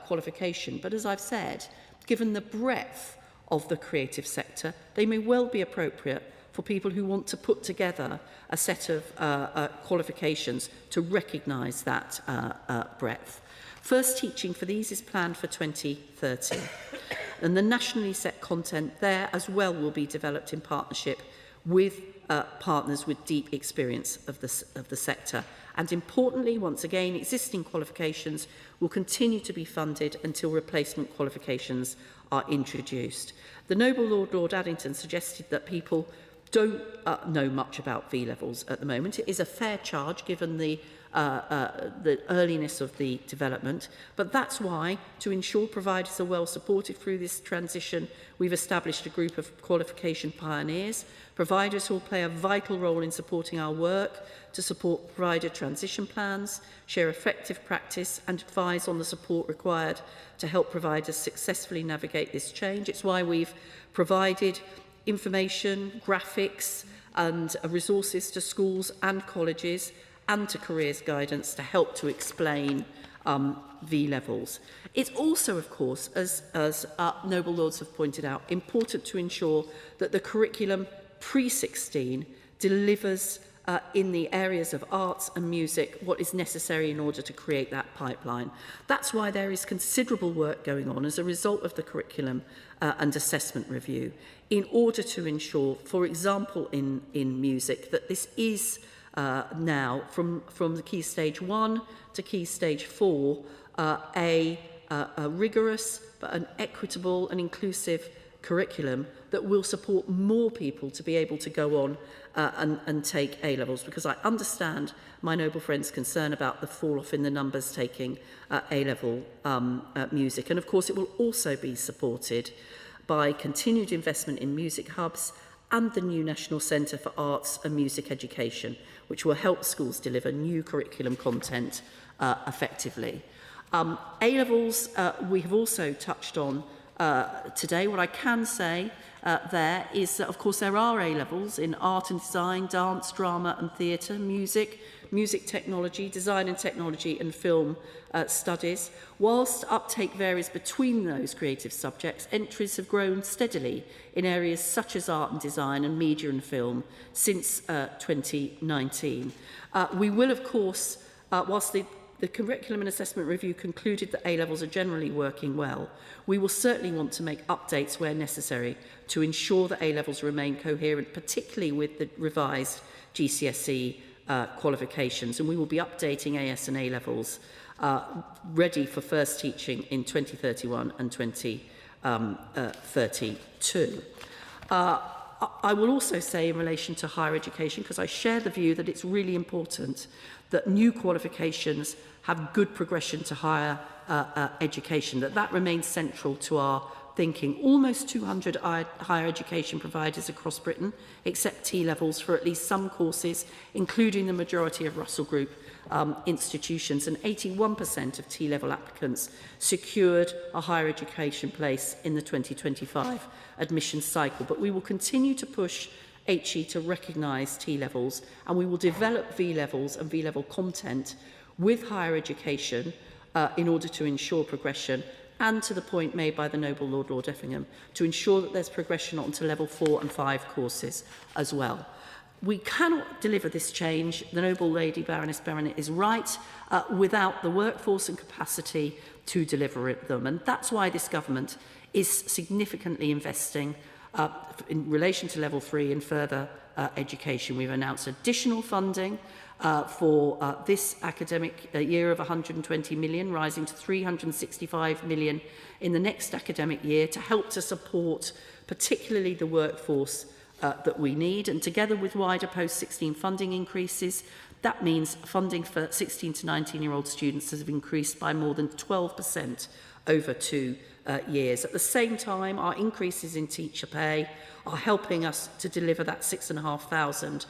qualification, but as I've said, given the breadth of the creative sector, they may well be appropriate for people who want to put together a set of qualifications to recognise that breadth. First teaching for these is planned for 2030, and the nationally set content there as well will be developed in partnership with partners with deep experience of the sector. And importantly, once again, existing qualifications will continue to be funded until replacement qualifications are introduced. The Noble Lord Addington suggested that people don't know much about V-levels at the moment. It is a fair charge given the earliness of the development, but that's why, to ensure providers are well supported through this transition, we've established a group of qualification pioneers, providers who will play a vital role in supporting our work to support provider transition plans, share effective practice and advise on the support required to help providers successfully navigate this change. It's why we've provided information, graphics and resources to schools and colleges and to careers guidance to help to explain V-levels. It's also, of course, as Noble Lords have pointed out, important to ensure that the curriculum pre-16 delivers in the areas of arts and music what is necessary in order to create that pipeline. That's why there is considerable work going on as a result of the curriculum and assessment review in order to ensure, for example, in music, that this is now, from the Key Stage 1 to Key Stage 4, a rigorous but an equitable and inclusive curriculum that will support more people to be able to go on and take A-levels, because I understand my noble friend's concern about the fall-off in the numbers taking A-level music. And of course, it will also be supported by continued investment in music hubs and the new National Centre for Arts and Music Education, which will help schools deliver new curriculum content effectively. A-levels we have also touched on today. What I can say there is that, of course, there are A-levels in art and design, dance, drama and theatre, music, music technology, design and technology and film studies. Whilst uptake varies between those creative subjects, entries have grown steadily in areas such as art and design and media and film since 2019. We will, of course, whilst the the Curriculum and Assessment Review concluded that A-levels are generally working well, we will certainly want to make updates where necessary to ensure that A-levels remain coherent, particularly with the revised GCSE qualifications. And we will be updating AS and A-levels ready for first teaching in 2031 and 2032. I will also say in relation to higher education, because I share the view that it's really important that new qualifications have good progression to higher education, that remains central to our thinking. Almost 200 higher education providers across Britain accept T-levels for at least some courses, including the majority of Russell Group institutions, and 81% of T-level applicants secured a higher education place in the 2025 admission cycle. But we will continue to push HE to recognise T-levels, and we will develop V-levels and V-level content with higher education in order to ensure progression, and to the point made by the Noble Lord Effingham, to ensure that there's progression onto level 4 and 5 courses as well. We cannot deliver this change, the Noble Lady Baroness Baronet is right, without the workforce and capacity to deliver them. And that's why this government is significantly investing in relation to level 3 and further education. We've announced additional funding for this academic year of 120 million, rising to 365 million in the next academic year, to help to support particularly the workforce that we need. And together with wider post-16 funding increases, that means funding for 16 to 19-year-old students has increased by more than 12% over 2 years. At the same time, our increases in teacher pay are helping us to deliver that 6,500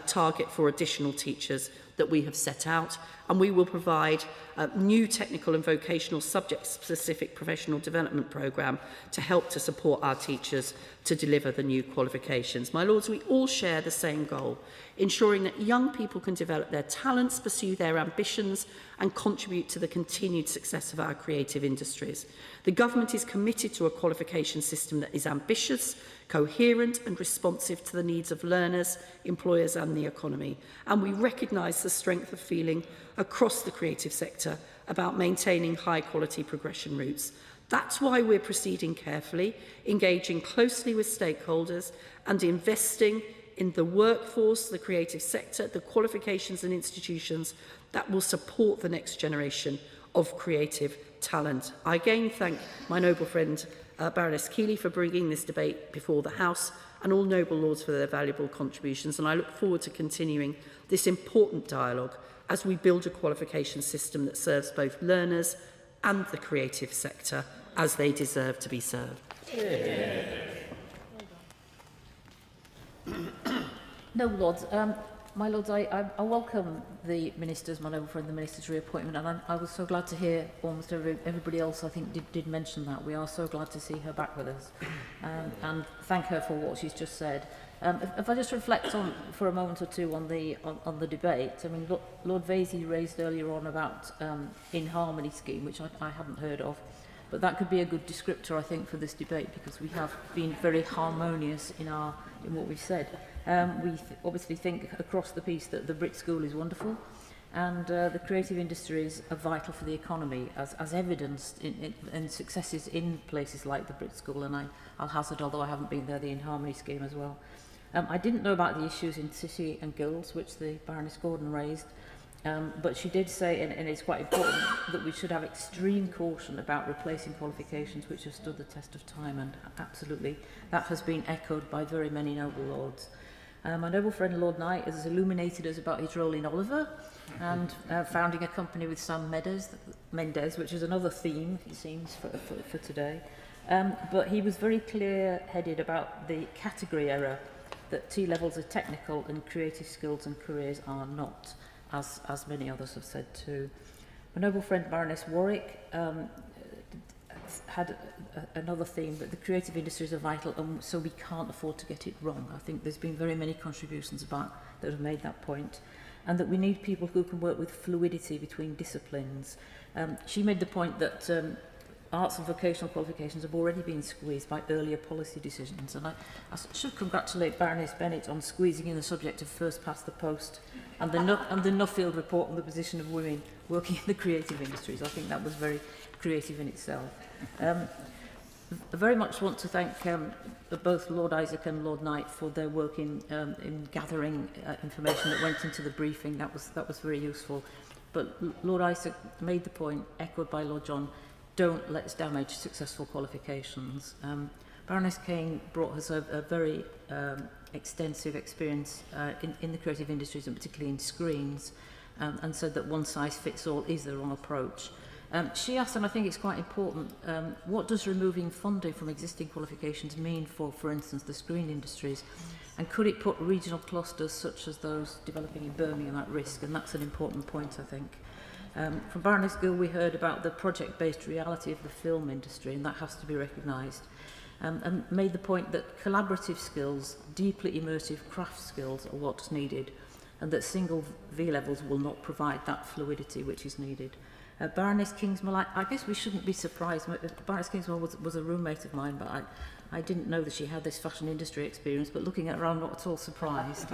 target for additional teachers that we have set out, and we will provide a new technical and vocational subject-specific professional development programme to help to support our teachers to deliver the new qualifications. My Lords, we all share the same goal, ensuring that young people can develop their talents, pursue their ambitions and contribute to the continued success of our creative industries. The government is committed to a qualification system that is ambitious, coherent and responsive to the needs of learners, employers and the economy. And we recognise the strength of feeling across the creative sector about maintaining high quality progression routes. That's why we're proceeding carefully, engaging closely with stakeholders and investing in the workforce, the creative sector, the qualifications and institutions that will support the next generation of creative talent. I again thank my noble friend Baroness Keeley for bringing this debate before the House, and all noble lords for their valuable contributions, and I look forward to continuing this important dialogue as we build a qualification system that serves both learners and the creative sector as they deserve to be served. Yeah. Noble Lords, my Lords, I welcome the Minister's, my noble friend, the Minister's reappointment, and I was so glad to hear almost everybody else, I think, did mention that. We are so glad to see her back with us, and thank her for what she's just said. If I just reflect on for a moment or two on the debate, I mean, Lord Vasey raised earlier on about In Harmony scheme, which I hadn't heard of, but that could be a good descriptor, I think, for this debate, because we have been very harmonious in what we've said. We obviously think across the piece that the Brit School is wonderful, and the creative industries are vital for the economy, as evidenced in successes in places like the Brit School, and I'll hazard, although I haven't been there, the In Harmony scheme as well. I didn't know about the issues in City and Guilds, which the Baroness Gordon raised, but she did say, and it's quite important, that we should have extreme caution about replacing qualifications which have stood the test of time, and absolutely that has been echoed by very many noble lords. My noble friend Lord Knight has illuminated us about his role in Oliver and founding a company with Sam Mendes, which is another theme, it seems, for today. But he was very clear-headed about the category error, that T-levels are technical and creative skills and careers are not, as many others have said too. My noble friend Baroness Warwick had another theme, that the creative industries are vital, and so we can't afford to get it wrong. I think there's been very many contributions that have made that point, and that we need people who can work with fluidity between disciplines. She made the point that arts and vocational qualifications have already been squeezed by earlier policy decisions. And I should congratulate Baroness Bennett on squeezing in the subject of first past the post and the Nuffield report on the position of women working in the creative industries. I think that was very creative in itself. I very much want to thank both Lord Isaac and Lord Knight for their work in gathering information that went into the briefing. That was very useful. But Lord Isaac made the point, echoed by Lord John, don't let's damage successful qualifications. Baroness Kane brought us a very extensive experience in the creative industries, and particularly in screens, and said that one size fits all is the wrong approach. She asked, and I think it's quite important, what does removing funding from existing qualifications mean for instance, the screen industries? And could it put regional clusters such as those developing in Birmingham at risk? And that's an important point, I think. From Baroness Gill, we heard about the project-based reality of the film industry, and that has to be recognised. And made the point that collaborative skills, deeply immersive craft skills are what's needed, and that single V-levels will not provide that fluidity which is needed. Baroness Kingsmill, I guess we shouldn't be surprised. Baroness Kingsmill was a roommate of mine, but I didn't know that she had this fashion industry experience, but looking at her, I'm not at all surprised.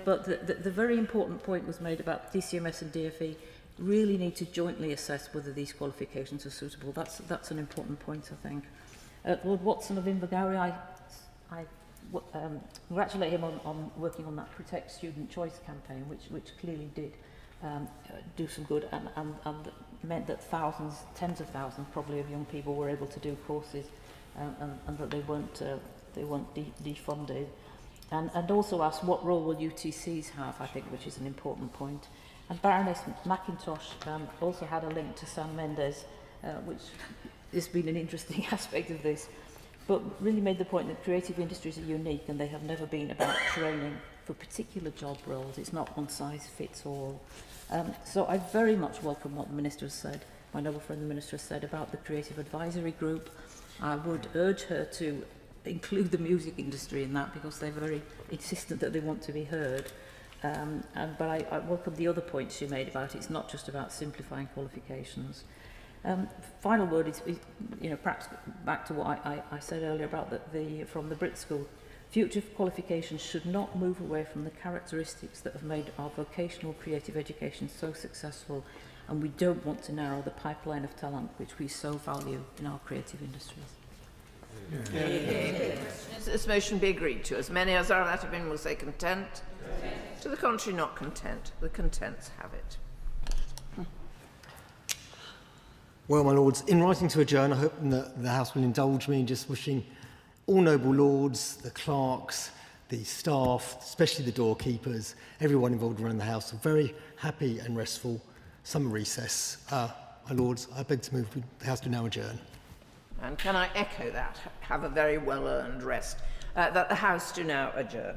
But the very important point was made about DCMS and DFE really need to jointly assess whether these qualifications are suitable. That's an important point, I think. Lord Watson of Invergowrie, I congratulate him on working on that Protect Student Choice campaign, which clearly did do some good and meant that thousands, tens of thousands probably of young people were able to do courses and that they weren't defunded. And also asked what role will UTCs have, I think, which is an important point. And Baroness McIntosh also had a link to San Mendes, which has been an interesting aspect of this, but really made the point that creative industries are unique and they have never been about training for particular job roles. It's not one size fits all. So I very much welcome what the Minister has said, my noble friend the Minister has said about the Creative Advisory Group. I would urge her to include the music industry in that because they're very insistent that they want to be heard. But I welcome the other points she made about it's not just about simplifying qualifications. Final word is perhaps back to what I said earlier about from the Brit School. Future qualifications should not move away from the characteristics that have made our vocational creative education so successful, and we don't want to narrow the pipeline of talent which we so value in our creative industries. This motion be agreed to. As many as are that have been will say content. To the contrary, not content. The contents have it. Well, my lords, in writing to adjourn, I hope that the House will indulge me in just wishing all noble lords, the clerks, the staff, especially the doorkeepers, everyone involved around the House, a very happy and restful summer recess. My lords, I beg to move the House to now adjourn. And can I echo that? Have a very well-earned rest. That the House do now adjourn.